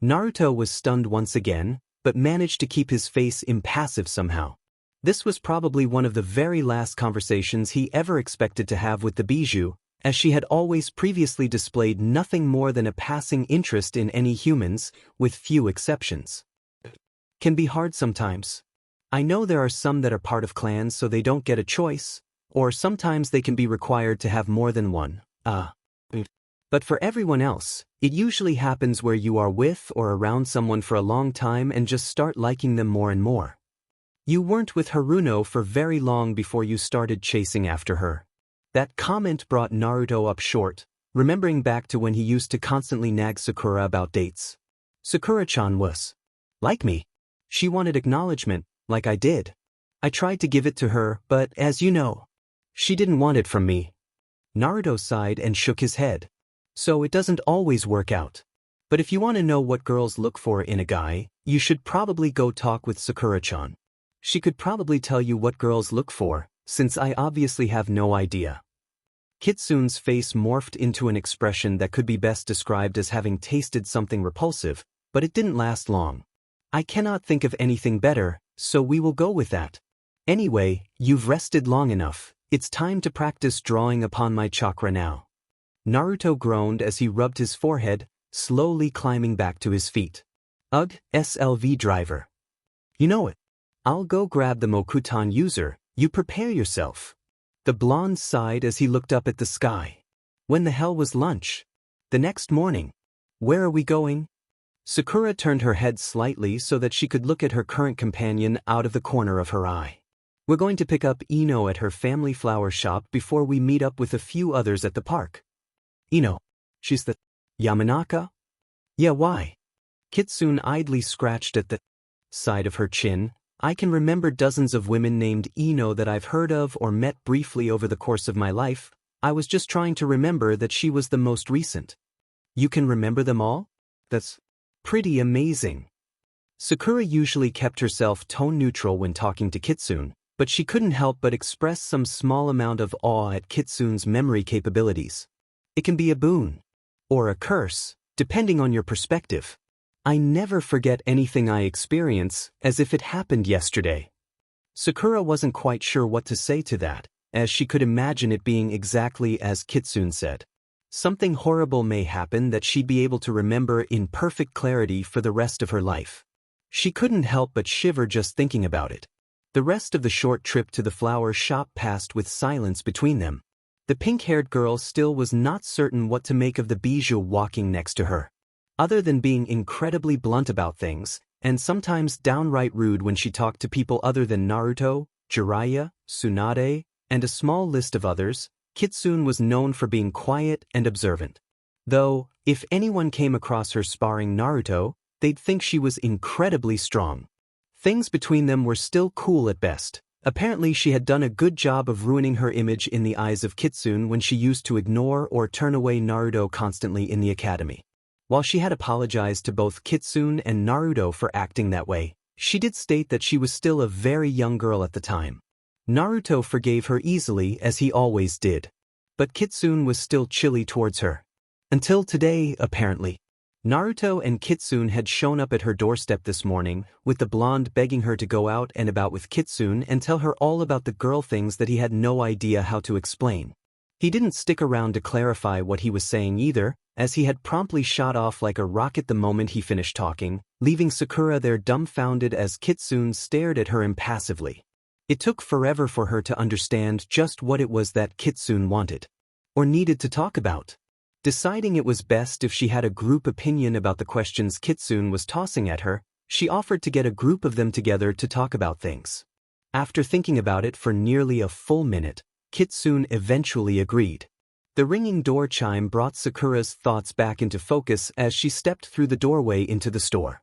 Naruto was stunned once again, but managed to keep his face impassive somehow. This was probably one of the very last conversations he ever expected to have with the Bijou, as she had always previously displayed nothing more than a passing interest in any humans, with few exceptions. Can be hard sometimes. I know there are some that are part of clans so they don't get a choice, or sometimes they can be required to have more than one. But for everyone else, it usually happens where you are with or around someone for a long time and just start liking them more and more. You weren't with Haruno for very long before you started chasing after her. That comment brought Naruto up short, remembering back to when he used to constantly nag Sakura about dates. Sakura-chan was like me. She wanted acknowledgement, like I did. I tried to give it to her, but as you know, she didn't want it from me. Naruto sighed and shook his head. So it doesn't always work out. But if you want to know what girls look for in a guy, you should probably go talk with Sakura-chan. She could probably tell you what girls look for, since I obviously have no idea. Kitsune's face morphed into an expression that could be best described as having tasted something repulsive, but it didn't last long. I cannot think of anything better, so we will go with that. Anyway, you've rested long enough. It's time to practice drawing upon my chakra now. Naruto groaned as he rubbed his forehead, slowly climbing back to his feet. Ugh, SLV driver. You know it. I'll go grab the Mokuton user, you prepare yourself. The blonde sighed as he looked up at the sky. When the hell was lunch? The next morning. Where are we going? Sakura turned her head slightly so that she could look at her current companion out of the corner of her eye. We're going to pick up Ino at her family flower shop before we meet up with a few others at the park. Ino. She's the Yamanaka? Yeah, why? Kitsune idly scratched at the side of her chin. I can remember dozens of women named Ino that I've heard of or met briefly over the course of my life. I was just trying to remember that she was the most recent. You can remember them all? That's pretty amazing. Sakura usually kept herself tone neutral when talking to Kitsune, but she couldn't help but express some small amount of awe at Kitsune's memory capabilities. It can be a boon, or a curse, depending on your perspective. I never forget anything I experience, as if it happened yesterday. Sakura wasn't quite sure what to say to that, as she could imagine it being exactly as Kitsune said. Something horrible may happen that she'd be able to remember in perfect clarity for the rest of her life. She couldn't help but shiver just thinking about it. The rest of the short trip to the flower shop passed with silence between them. The pink-haired girl still was not certain what to make of the Bijou walking next to her. Other than being incredibly blunt about things, and sometimes downright rude when she talked to people other than Naruto, Jiraiya, Tsunade, and a small list of others, Kitsune was known for being quiet and observant. Though, if anyone came across her sparring Naruto, they'd think she was incredibly strong. Things between them were still cool at best, Apparently she had done a good job of ruining her image in the eyes of Kitsune when she used to ignore or turn away Naruto constantly in the academy. While she had apologized to both Kitsune and Naruto for acting that way, she did state that she was still a very young girl at the time. Naruto forgave her easily as he always did. But Kitsune was still chilly towards her. Until today, apparently. Naruto and Kitsune had shown up at her doorstep this morning, with the blonde begging her to go out and about with Kitsune and tell her all about the girl things that he had no idea how to explain. He didn't stick around to clarify what he was saying either, as he had promptly shot off like a rocket the moment he finished talking, leaving Sakura there dumbfounded as Kitsune stared at her impassively. It took forever for her to understand just what it was that Kitsune wanted. Or needed to talk about. Deciding it was best if she had a group opinion about the questions Kitsune was tossing at her, she offered to get a group of them together to talk about things. After thinking about it for nearly a full minute, Kitsune eventually agreed. The ringing door chime brought Sakura's thoughts back into focus as she stepped through the doorway into the store.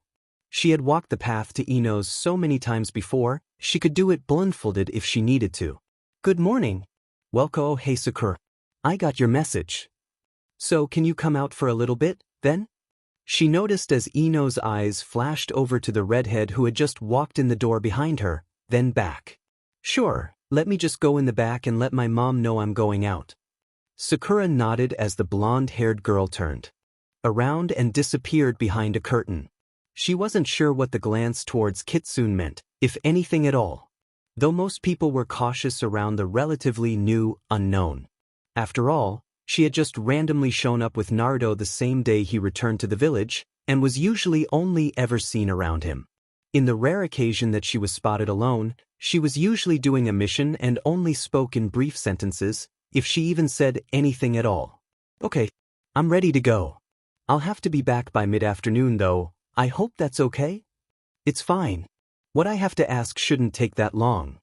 She had walked the path to Ino's so many times before, she could do it blindfolded if she needed to. "Good morning." "Welcome, hey Sakura. I got your message. So can you come out for a little bit, then?" She noticed as Ino's eyes flashed over to the redhead who had just walked in the door behind her, then back. "Sure, let me just go in the back and let my mom know I'm going out." Sakura nodded as the blonde-haired girl turned around and disappeared behind a curtain. She wasn't sure what the glance towards Kitsune meant, if anything at all. Though most people were cautious around the relatively new unknown. After all, she had just randomly shown up with Naruto the same day he returned to the village, and was usually only ever seen around him. In the rare occasion that she was spotted alone, she was usually doing a mission and only spoke in brief sentences, if she even said anything at all. "Okay, I'm ready to go. I'll have to be back by mid-afternoon though, I hope that's okay?" "It's fine. What I have to ask shouldn't take that long."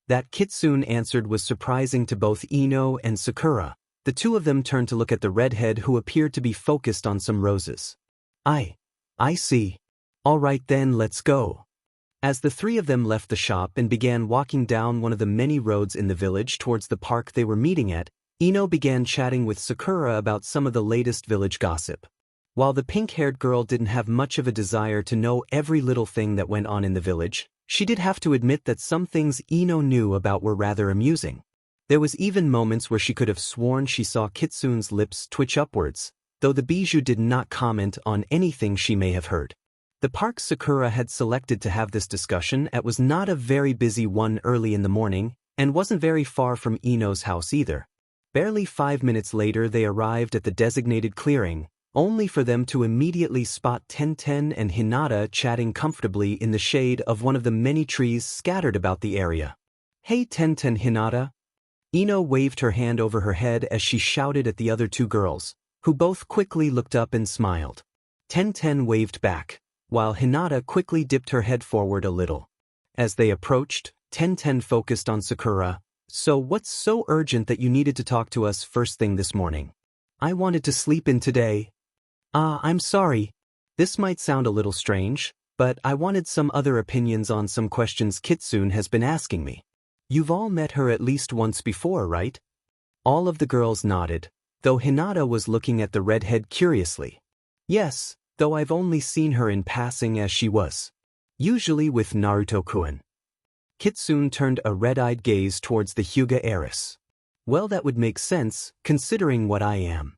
That Kitsune answered was surprising to both Ino and Sakura. The two of them turned to look at the redhead who appeared to be focused on some roses. I see. All right then, let's go." As the three of them left the shop and began walking down one of the many roads in the village towards the park they were meeting at, Ino began chatting with Sakura about some of the latest village gossip. While the pink-haired girl didn't have much of a desire to know every little thing that went on in the village, she did have to admit that some things Ino knew about were rather amusing. There was even moments where she could have sworn she saw Kitsune's lips twitch upwards, though the bijou did not comment on anything she may have heard. The park Sakura had selected to have this discussion at was not a very busy one early in the morning, and wasn't very far from Ino's house either. Barely 5 minutes later they arrived at the designated clearing, only for them to immediately spot Tenten and Hinata chatting comfortably in the shade of one of the many trees scattered about the area. "Hey Tenten, Hinata." Ino waved her hand over her head as she shouted at the other two girls, who both quickly looked up and smiled. Tenten waved back, while Hinata quickly dipped her head forward a little. As they approached, Tenten focused on Sakura. "So what's so urgent that you needed to talk to us first thing this morning?" "I wanted to sleep in today." I'm sorry. This might sound a little strange, but I wanted some other opinions on some questions Kitsune has been asking me." "You've all met her at least once before, right?" All of the girls nodded, though Hinata was looking at the redhead curiously. "Yes, though I've only seen her in passing as she was. Usually with Naruto-kun." Kitsune turned a red-eyed gaze towards the Hyuga heiress. "Well, that would make sense, considering what I am."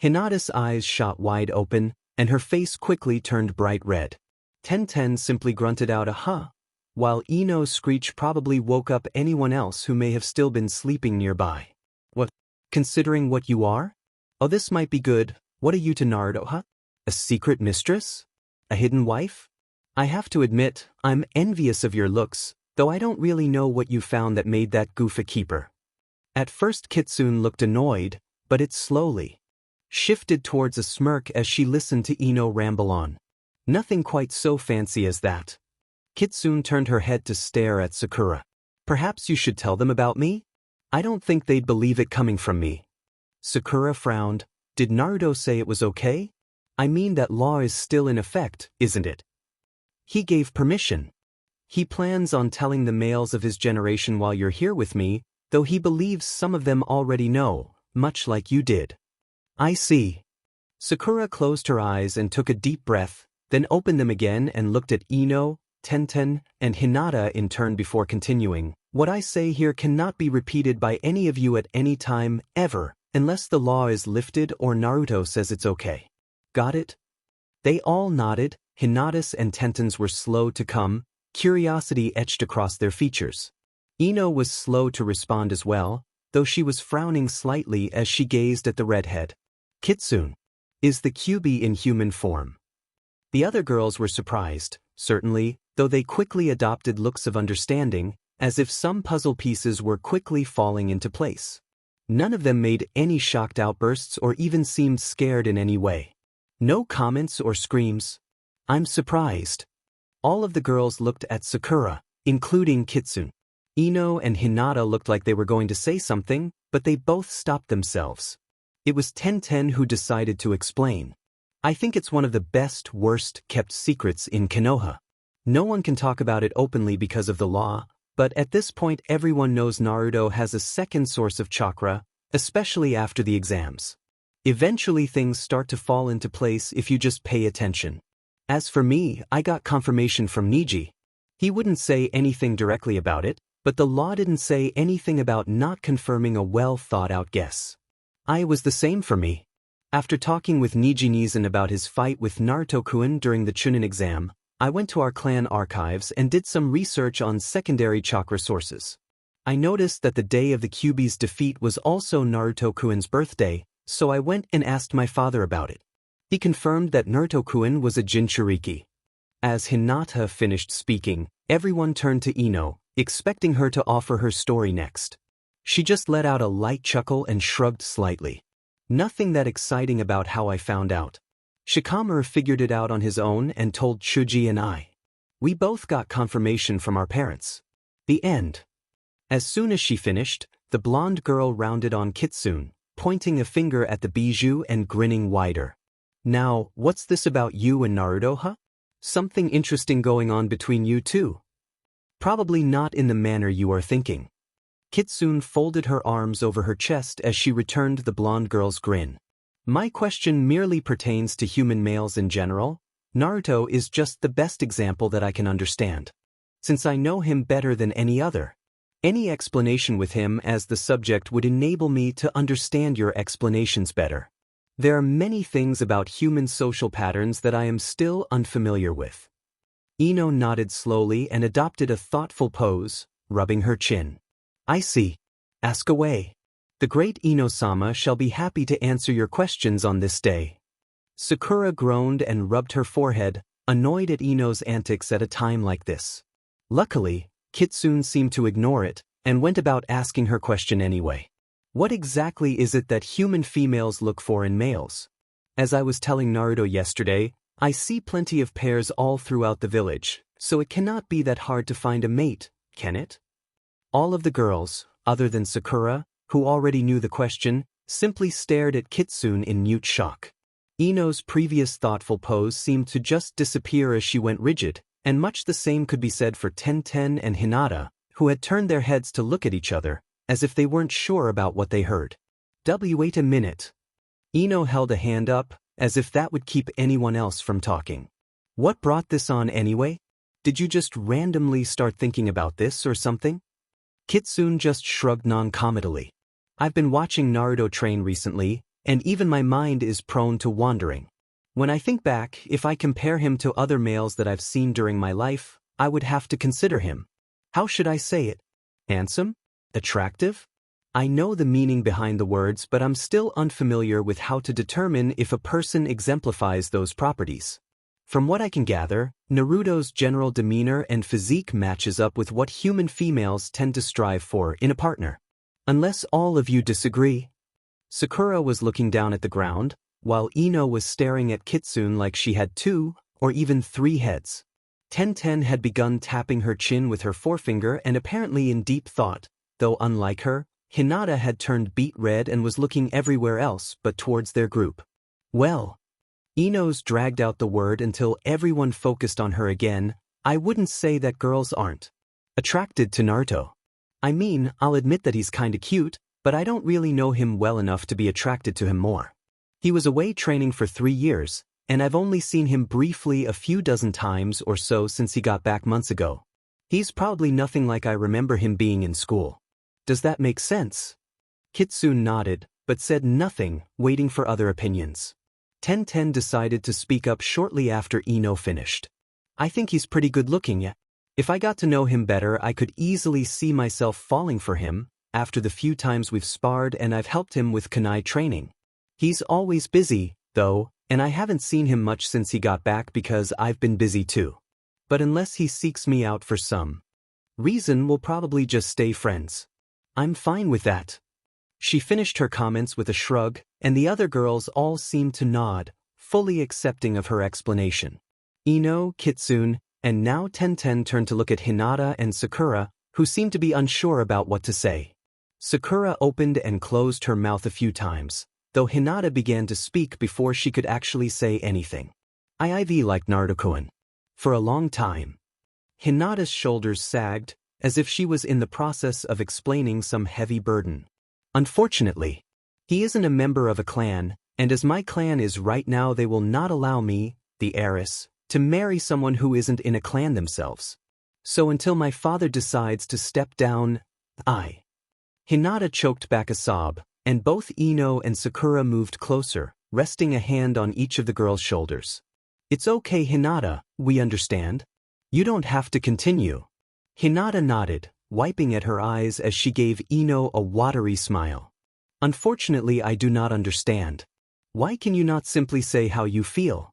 Hinata's eyes shot wide open, and her face quickly turned bright red. Tenten simply grunted out a huh, while Ino's screech probably woke up anyone else who may have still been sleeping nearby. "What? Considering what you are? Oh, this might be good. What are you to Naruto, huh? A secret mistress? A hidden wife? I have to admit, I'm envious of your looks, though I don't really know what you found that made that goof a keeper." At first Kitsune looked annoyed, but it slowly shifted towards a smirk as she listened to Ino ramble on. "Nothing quite so fancy as that." Kitsune turned her head to stare at Sakura. "Perhaps you should tell them about me? I don't think they'd believe it coming from me." Sakura frowned. "Did Naruto say it was okay? I mean that law is still in effect, isn't it?" "He gave permission." He plans on telling the males of his generation while you're here with me, though he believes some of them already know, much like you did. I see. Sakura closed her eyes and took a deep breath, then opened them again and looked at Ino, Tenten, and Hinata in turn before continuing. What I say here cannot be repeated by any of you at any time, ever, unless the law is lifted or Naruto says it's okay. Got it? They all nodded. Hinata's and Tenten's were slow to come, curiosity etched across their features. Ino was slow to respond as well, though she was frowning slightly as she gazed at the redhead. Kitsune. Is the Kyuubi in human form? The other girls were surprised, certainly, though they quickly adopted looks of understanding, as if some puzzle pieces were quickly falling into place. None of them made any shocked outbursts or even seemed scared in any way. No comments or screams. I'm surprised. All of the girls looked at Sakura, including Kitsune. Ino and Hinata looked like they were going to say something, but they both stopped themselves. It was Tenten who decided to explain. I think it's one of the best, worst-kept secrets in Konoha. No one can talk about it openly because of the law, but at this point everyone knows Naruto has a second source of chakra, especially after the exams. Eventually things start to fall into place if you just pay attention. As for me, I got confirmation from Niji. He wouldn't say anything directly about it, but the law didn't say anything about not confirming a well-thought-out guess. It was the same for me. After talking with Niji Nizan about his fight with Naruto-kun during the Chunin exam, I went to our clan archives and did some research on secondary chakra sources. I noticed that the day of the Kyuubi's defeat was also Naruto-kun's birthday, so I went and asked my father about it. He confirmed that Naruto-kun was a Jinchuriki. As Hinata finished speaking, everyone turned to Ino, expecting her to offer her story next. She just let out a light chuckle and shrugged slightly. Nothing that exciting about how I found out. Shikamaru figured it out on his own and told Chuji and I. We both got confirmation from our parents. The end. As soon as she finished, the blonde girl rounded on Kitsune, pointing a finger at the bijou and grinning wider. Now, what's this about you and Naruto, huh? Something interesting going on between you two? Probably not in the manner you are thinking. Kitsune folded her arms over her chest as she returned the blonde girl's grin. My question merely pertains to human males in general. Naruto is just the best example that I can understand. Since I know him better than any other. Any explanation with him as the subject would enable me to understand your explanations better. There are many things about human social patterns that I am still unfamiliar with. Ino nodded slowly and adopted a thoughtful pose, rubbing her chin. I see. Ask away. The great Ino-sama shall be happy to answer your questions on this day. Sakura groaned and rubbed her forehead, annoyed at Ino's antics at a time like this. Luckily, Kitsune seemed to ignore it, and went about asking her question anyway. What exactly is it that human females look for in males? As I was telling Naruto yesterday, I see plenty of pairs all throughout the village, so it cannot be that hard to find a mate, can it? All of the girls, other than Sakura, who already knew the question, simply stared at Kitsune in mute shock. Ino's previous thoughtful pose seemed to just disappear as she went rigid, and much the same could be said for Tenten and Hinata, who had turned their heads to look at each other, as if they weren't sure about what they heard. Wait a minute. Ino held a hand up, as if that would keep anyone else from talking. What brought this on anyway? Did you just randomly start thinking about this or something? Kitsune just shrugged non-committally. I've been watching Naruto train recently, and even my mind is prone to wandering. When I think back, if I compare him to other males that I've seen during my life, I would have to consider him. How should I say it? Handsome? Attractive? I know the meaning behind the words, but I'm still unfamiliar with how to determine if a person exemplifies those properties. From what I can gather, Naruto's general demeanor and physique matches up with what human females tend to strive for in a partner. Unless all of you disagree. Sakura was looking down at the ground, while Ino was staring at Kitsune like she had 2 or even 3 heads. Tenten had begun tapping her chin with her forefinger and apparently in deep thought, though unlike her, Hinata had turned beet red and was looking everywhere else but towards their group. Well, Ino's dragged out the word until everyone focused on her again. I wouldn't say that girls aren't attracted to Naruto. I mean, I'll admit that he's kinda cute, but I don't really know him well enough to be attracted to him more. He was away training for 3 years, and I've only seen him briefly a few dozen times or so since he got back months ago. He's probably nothing like I remember him being in school. Does that make sense? Kitsune nodded, but said nothing, waiting for other opinions. Tenten decided to speak up shortly after Ino finished. I think he's pretty good looking yet. If I got to know him better, I could easily see myself falling for him, after the few times we've sparred and I've helped him with kunai training. He's always busy, though, and I haven't seen him much since he got back because I've been busy too. But unless he seeks me out for some reason, we'll probably just stay friends. I'm fine with that. She finished her comments with a shrug, and the other girls all seemed to nod, fully accepting of her explanation. Ino, Kitsune, and now Tenten turned to look at Hinata and Sakura, who seemed to be unsure about what to say. Sakura opened and closed her mouth a few times, though Hinata began to speak before she could actually say anything. I like Naruto-kun. For a long time. Hinata's shoulders sagged, as if she was in the process of explaining some heavy burden. Unfortunately, he isn't a member of a clan, and as my clan is right now, they will not allow me, the heiress, to marry someone who isn't in a clan themselves. So until my father decides to step down, Hinata choked back a sob, and both Ino and Sakura moved closer, resting a hand on each of the girls' shoulders. It's okay, Hinata, we understand. You don't have to continue. Hinata nodded, wiping at her eyes as she gave Ino a watery smile. Unfortunately, I do not understand. Why can you not simply say how you feel?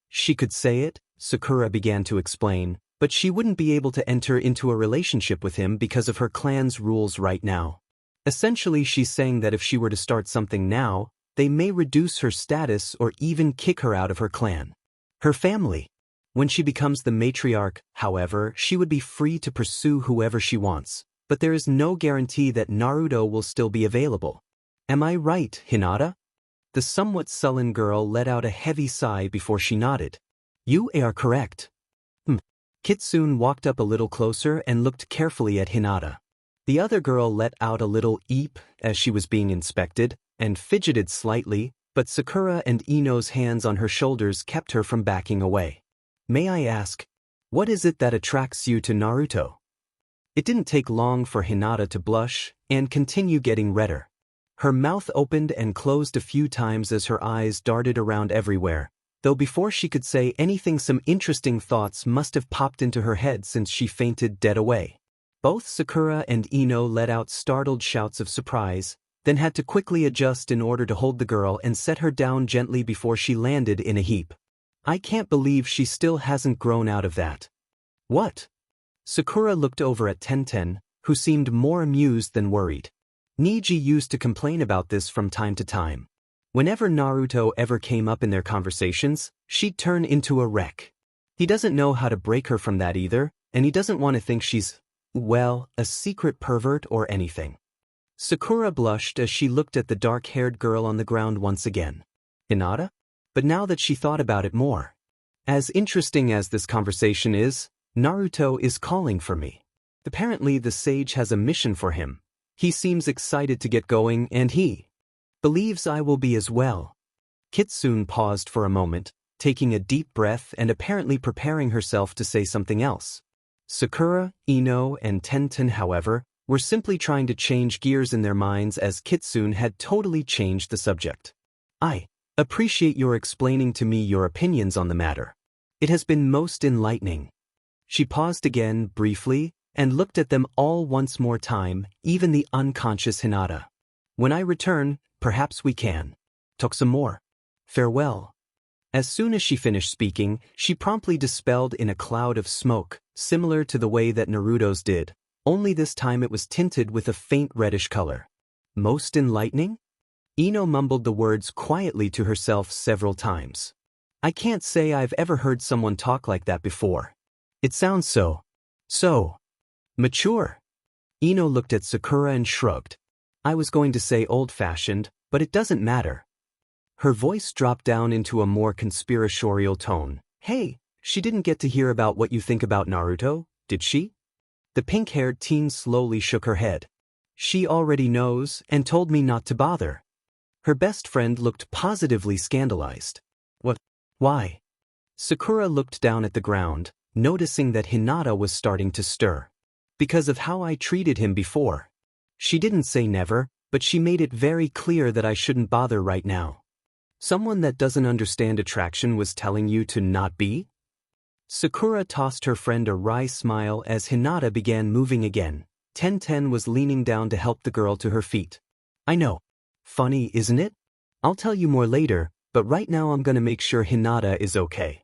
She could say it, Sakura began to explain, but she wouldn't be able to enter into a relationship with him because of her clan's rules right now. Essentially, she's saying that if she were to start something now, they may reduce her status or even kick her out of her clan. Her family. When she becomes the matriarch, however, she would be free to pursue whoever she wants, but there is no guarantee that Naruto will still be available. Am I right, Hinata? The somewhat sullen girl let out a heavy sigh before she nodded. You are correct. Kitsune walked up a little closer and looked carefully at Hinata. The other girl let out a little eep as she was being inspected, and fidgeted slightly, but Sakura and Ino's hands on her shoulders kept her from backing away. May I ask, what is it that attracts you to Naruto? It didn't take long for Hinata to blush and continue getting redder. Her mouth opened and closed a few times as her eyes darted around everywhere, though before she could say anything, some interesting thoughts must have popped into her head since she fainted dead away. Both Sakura and Ino let out startled shouts of surprise, then had to quickly adjust in order to hold the girl and set her down gently before she landed in a heap. I can't believe she still hasn't grown out of that. What? Sakura looked over at Tenten, who seemed more amused than worried. Niji used to complain about this from time to time. Whenever Naruto ever came up in their conversations, she'd turn into a wreck. He doesn't know how to break her from that either, and he doesn't want to think she's, well, a secret pervert or anything. Sakura blushed as she looked at the dark-haired girl on the ground once again. Hinata? But now that she thought about it more. As interesting as this conversation is, Naruto is calling for me. Apparently the sage has a mission for him. He seems excited to get going, and he believes I will be as well. Kitsune paused for a moment, taking a deep breath and apparently preparing herself to say something else. Sakura, Ino, and Tenten, however, were simply trying to change gears in their minds as Kitsune had totally changed the subject. I appreciate your explaining to me your opinions on the matter. It has been most enlightening. She paused again, briefly, and looked at them all once more time, even the unconscious Hinata. When I return, perhaps we can talk some more. Farewell. As soon as she finished speaking, she promptly dispelled in a cloud of smoke, similar to the way that Naruto's did, only this time it was tinted with a faint reddish color. Most enlightening? Ino mumbled the words quietly to herself several times. I can't say I've ever heard someone talk like that before. It sounds so mature. Ino looked at Sakura and shrugged. I was going to say old-fashioned, but it doesn't matter. Her voice dropped down into a more conspiratorial tone. Hey, She didn't get to hear about what you think about Naruto, did she? The pink-haired teen slowly shook her head. She already knows and told me not to bother. Her best friend looked positively scandalized. What? Why? Sakura looked down at the ground, noticing that Hinata was starting to stir. Because of how I treated him before. She didn't say never, but she made it very clear that I shouldn't bother right now. Someone that doesn't understand attraction was telling you to not be? Sakura tossed her friend a wry smile as Hinata began moving again. Ten was leaning down to help the girl to her feet. I know. Funny, isn't it? I'll tell you more later, but right now I'm gonna make sure Hinata is okay.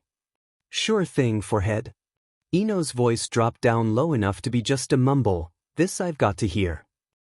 Sure thing, forehead. Ino's voice dropped down low enough to be just a mumble. This I've got to hear.